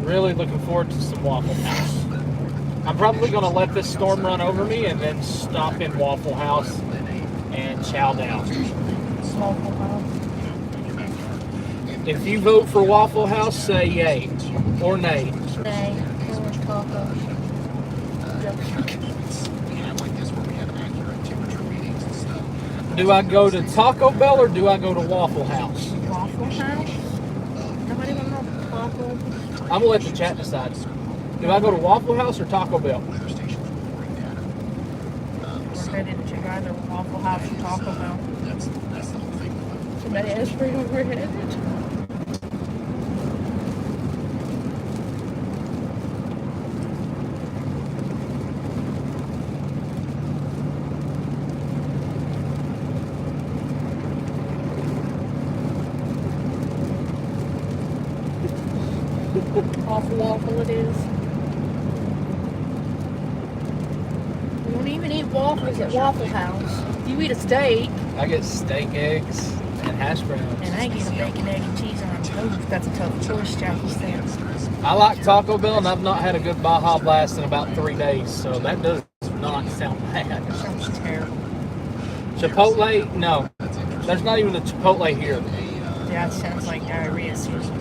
Really looking forward to some Waffle House. I'm probably going to let this storm run over me and then stop in Waffle House and chow down. Waffle House. If you vote for Waffle House, say yay or nay. Nay. Taco. Do I go to Taco Bell or do I go to Waffle House? Waffle House? Nobody want no taco. I'm going to let the chat decide. Do I go to Waffle House or Taco Bell? We're headed to either Waffle House or Taco Bell. That's the whole thing. Somebody asked where we're headed. Waffle it is. You don't even eat waffles at Waffle House. You eat a steak. I get steak, eggs, and hash browns. And I get a bacon, egg, and cheese on toast. That's a tough choice, Jackie said. I like Taco Bell, and I've not had a good Baja Blast in about 3 days, so that does not sound bad. That sounds terrible. Chipotle? No. There's not even a Chipotle here. Yeah, it sounds like diarrhea season.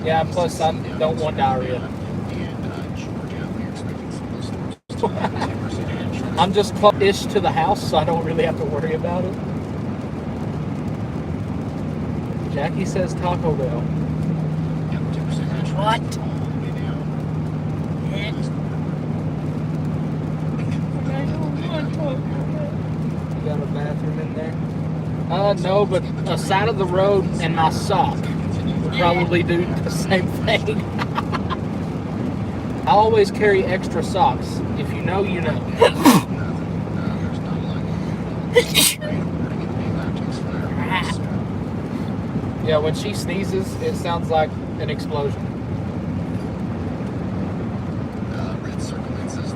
Yeah, plus I don't want diarrhea. I'm just close-ish to the house, so I don't really have to worry about it. Jackie says Taco Bell. What? You got a bathroom in there? No, but a side of the road and my sock would probably do the same thing. I always carry extra socks. If you know, you know. Yeah, when she sneezes, it sounds like an explosion.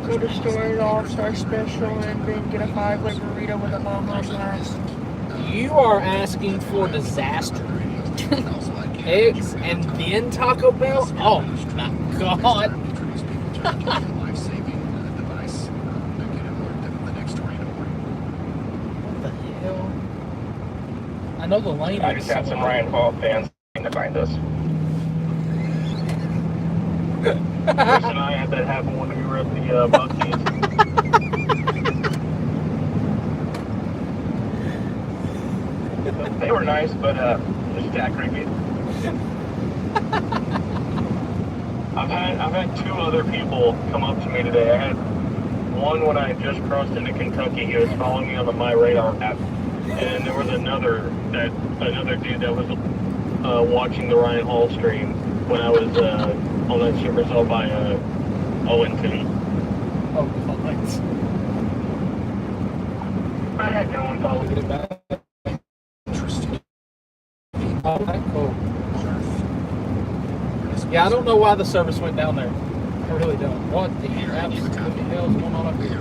Go to Story All-Star Special and then get a 5-layer burrito with a Baja Blast. You are asking for disaster. Eggs and then Taco Bell? Oh my God. What the heck? know the lane. I just had some Ryan Hall fans to find us. Chris and I had that happen when we were at the Bucky's. They were nice, but just that creepy. I've had two other people come up to me today. I had one when I just crossed into Kentucky. He was following me on the My Radar app, and there was another dude that was watching the Ryan Hall stream when I was on that Super Cell by Owington. Oh, thanks. I had no one follow me back. Oh, that's cool. Yeah, I don't know why the service went down there. I really don't. What the hell is going on up here?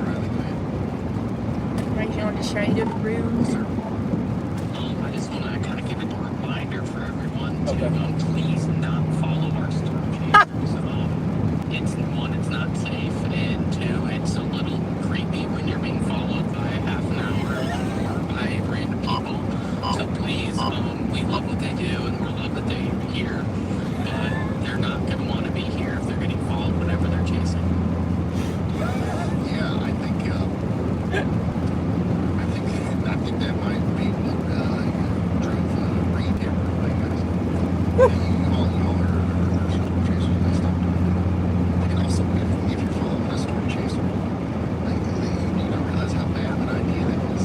Right here on the shade of the rooms. I just want to kind of give a reminder for everyone to please not follow our storm chasers. It's not safe, and two, it's a little creepy when you're being followed by half an hour or by random people. So please, we love what they do, and we love that they're here, but they're not going to want to be here if they're getting followed whenever they're chasing. Yeah, I think that might be what drove Reed here. Y'all are storm chasers. They stopped doing it. And also, if you're following a storm chaser, you don't realize how bad of an idea that is.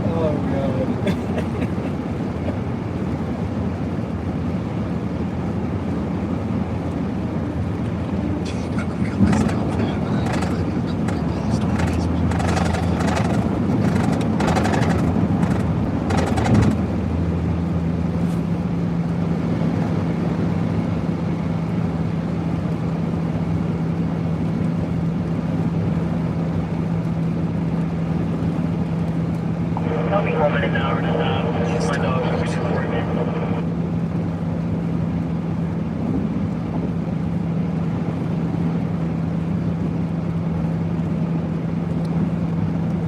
Oh, God. I'll be home in an hour and a half. My dog's going to be supporting me.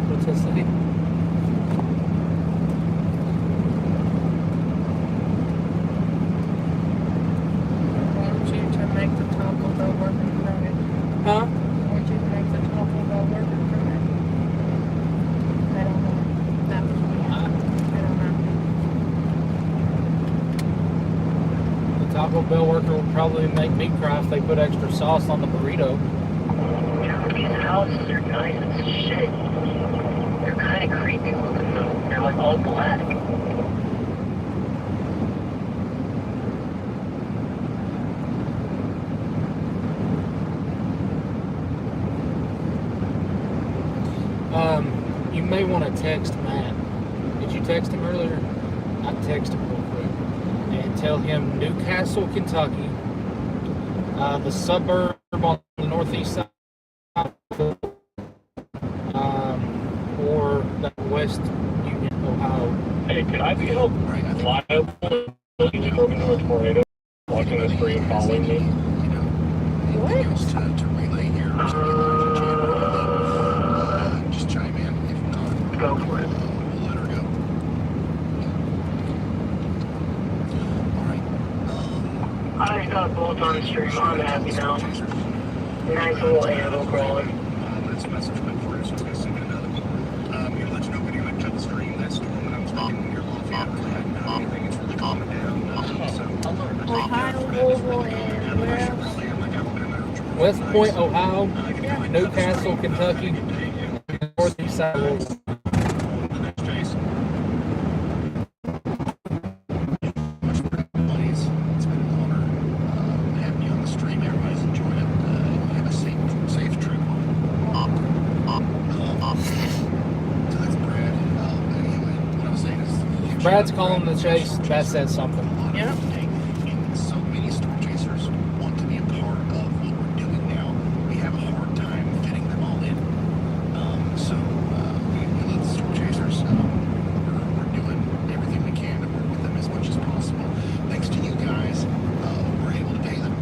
What's that city? I want you to make the Taco Bell working permit. Huh? I want you to make the Taco Bell working permit. I don't know. That was me. I don't know. The Taco Bell worker will probably make me cry if they put extra sauce on the burrito. These houses are nice as shit. They're kind of creepy looking though. They're like all black. You may want to text Matt. Did you text him earlier? I texted him real quick. And tell him Newcastle, Kentucky, the suburb on the northeast side, or the West Union, Ohio. Hey, can I be held liable to moving to a tornado? Watching the stream following me? Anything else to relay here? Just chime in. If not, go for it. We'll let her go. I got both on the stream. I'm happy now. Nice little animal crawling. That's a message went for you, so I was going to send you another one. I'm going to let you know when you went to the stream. That storm that I was making near Lafayette really hadn't done anything. It's really calming down. Ohio, Louisville, and where else? West Point, Ohio, Newcastle, Kentucky, northeast side of Louisville. Buddies, it's been an honor having you on the stream. Everybody's enjoyed it. Have a safe trip home. So that's Brad. Anyway, what I was saying is, Brad's calling the chase. That says something. Yeah. So many storm chasers want to be a part of what we're doing now. We have a hard time fitting them all in. So we love the storm chasers. We're doing everything we can to work with them as much as possible. Thanks to you guys, we're able to pay them,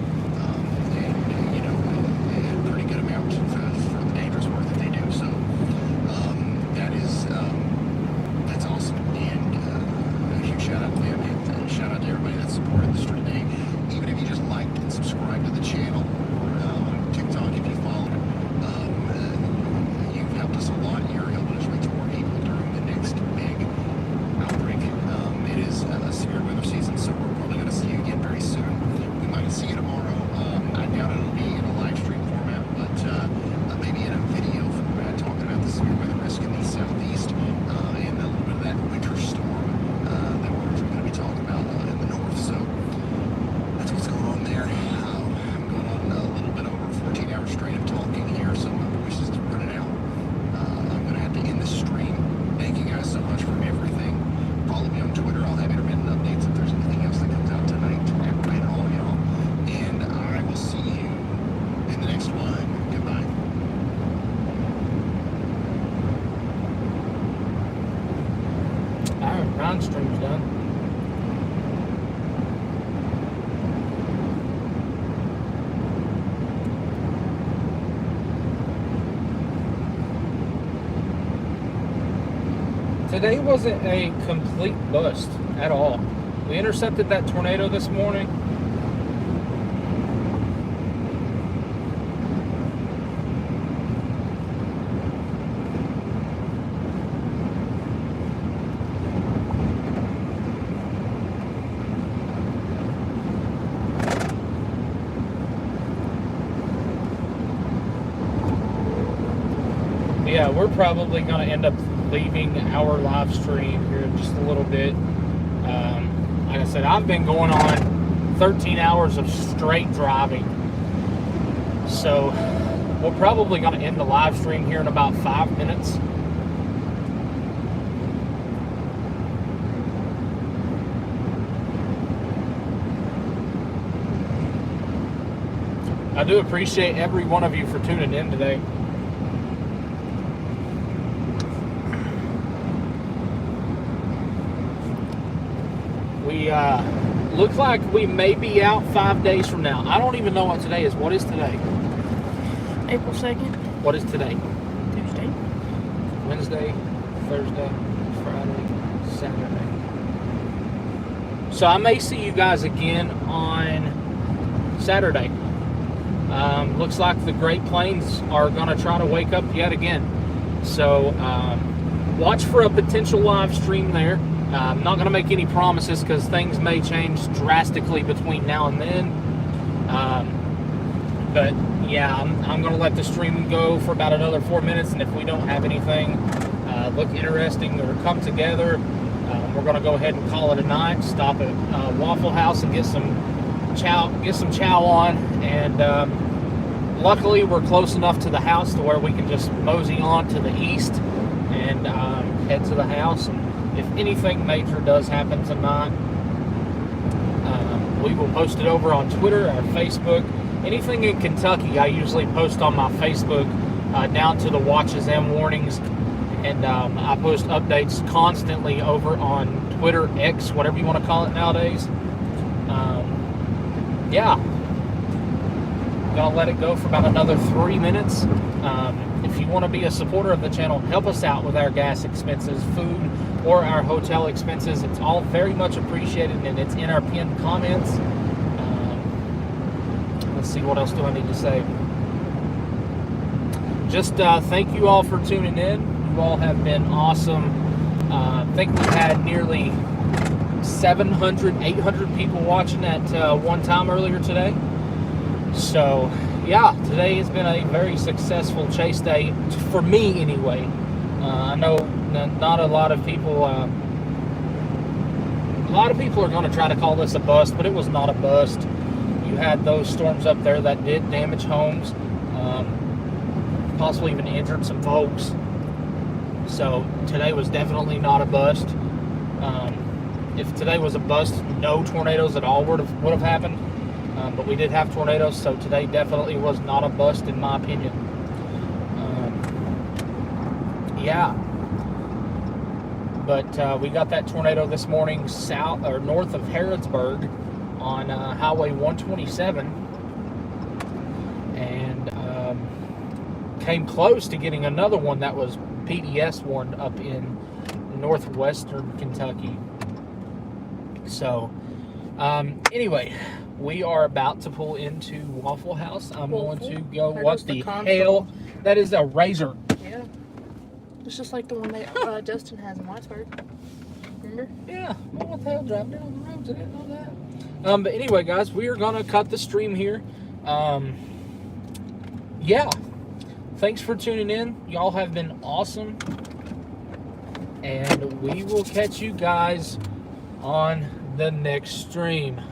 and a pretty good amount for the dangerous work that they do. So severe weather season, so we're probably going to see you again very soon. We might see you tomorrow. I doubt it'll be in a live stream format, but maybe in a video format talking about the severe weather risk in the southeast and a little bit of that winter storm that we're going to be talking about in the north. So that's what's going on there. I'm going on a little bit over 14 hours straight of talking here, so my voice is running out. I'm going to have to end the stream. Thank you guys so much for everything. Follow me on Twitter. I'll have intermittent updates if there's anything else that comes out tonight. Right on all y'all. And I will see you in the next one. Goodbye. All right, round stream's done. Today wasn't a complete bust at all. We intercepted that tornado this morning. Yeah, we're probably going to end up leaving our live stream here in just a little bit. Like I said, I've been going on 13 hours of straight driving. So we're probably going to end the live stream here in about 5 minutes. I do appreciate every one of you for tuning in today. We look like we may be out 5 days from now. I don't even know what today is. What is today? April 2nd. What is today? Tuesday. Wednesday, Thursday, Friday, Saturday. So I may see you guys again on Saturday. Looks like the Great Plains are going to try to wake up yet again. So watch for a potential live stream there. I'm not going to make any promises because things may change drastically between now and then. But yeah, I'm going to let the stream go for about another 4 minutes, and if we don't have anything look interesting or come together, we're going to go ahead and call it a night. Stop at Waffle House and get some chow on. And luckily, we're close enough to the house to where we can just mosey on to the east and head to the house. And if anything major does happen tonight, we will post it over on Twitter or Facebook. Anything in Kentucky, I usually post on my Facebook down to the watches and warnings. And I post updates constantly over on Twitter, X, whatever you want to call it nowadays. Yeah. I'm going to let it go for about another 3 minutes. If you want to be a supporter of the channel, help us out with our gas expenses, food, or our hotel expenses. It's all very much appreciated, and it's in our pinned comments. Let's see, what else do I need to say? Just thank you all for tuning in. You all have been awesome. I think we had nearly 700, 800 people watching at one time earlier today. So, yeah, today has been a very successful chase day, for me anyway. I know not a lot of people are going to try to call this a bust, but it was not a bust. You had those storms up there that did damage homes, possibly even injured some folks. So today was definitely not a bust. If today was a bust, no tornadoes at all would have happened. But we did have tornadoes, so today definitely was not a bust in my opinion. Yeah. But we got that tornado this morning south or north of Harrodsburg on Highway 127, and came close to getting another one that was PDS warned up in northwestern Kentucky. So anyway, we are about to pull into Waffle House. I'm going to go. What the hell? That is a razor. Yeah. It's just like the one that Justin has in Whitesburg. remember? Yeah. Well, what the hell, driving down the roads? I didn't know that. But anyway, guys, we are going to cut the stream here. Yeah. Thanks for tuning in. Y'all have been awesome. And we will catch you guys on the next stream.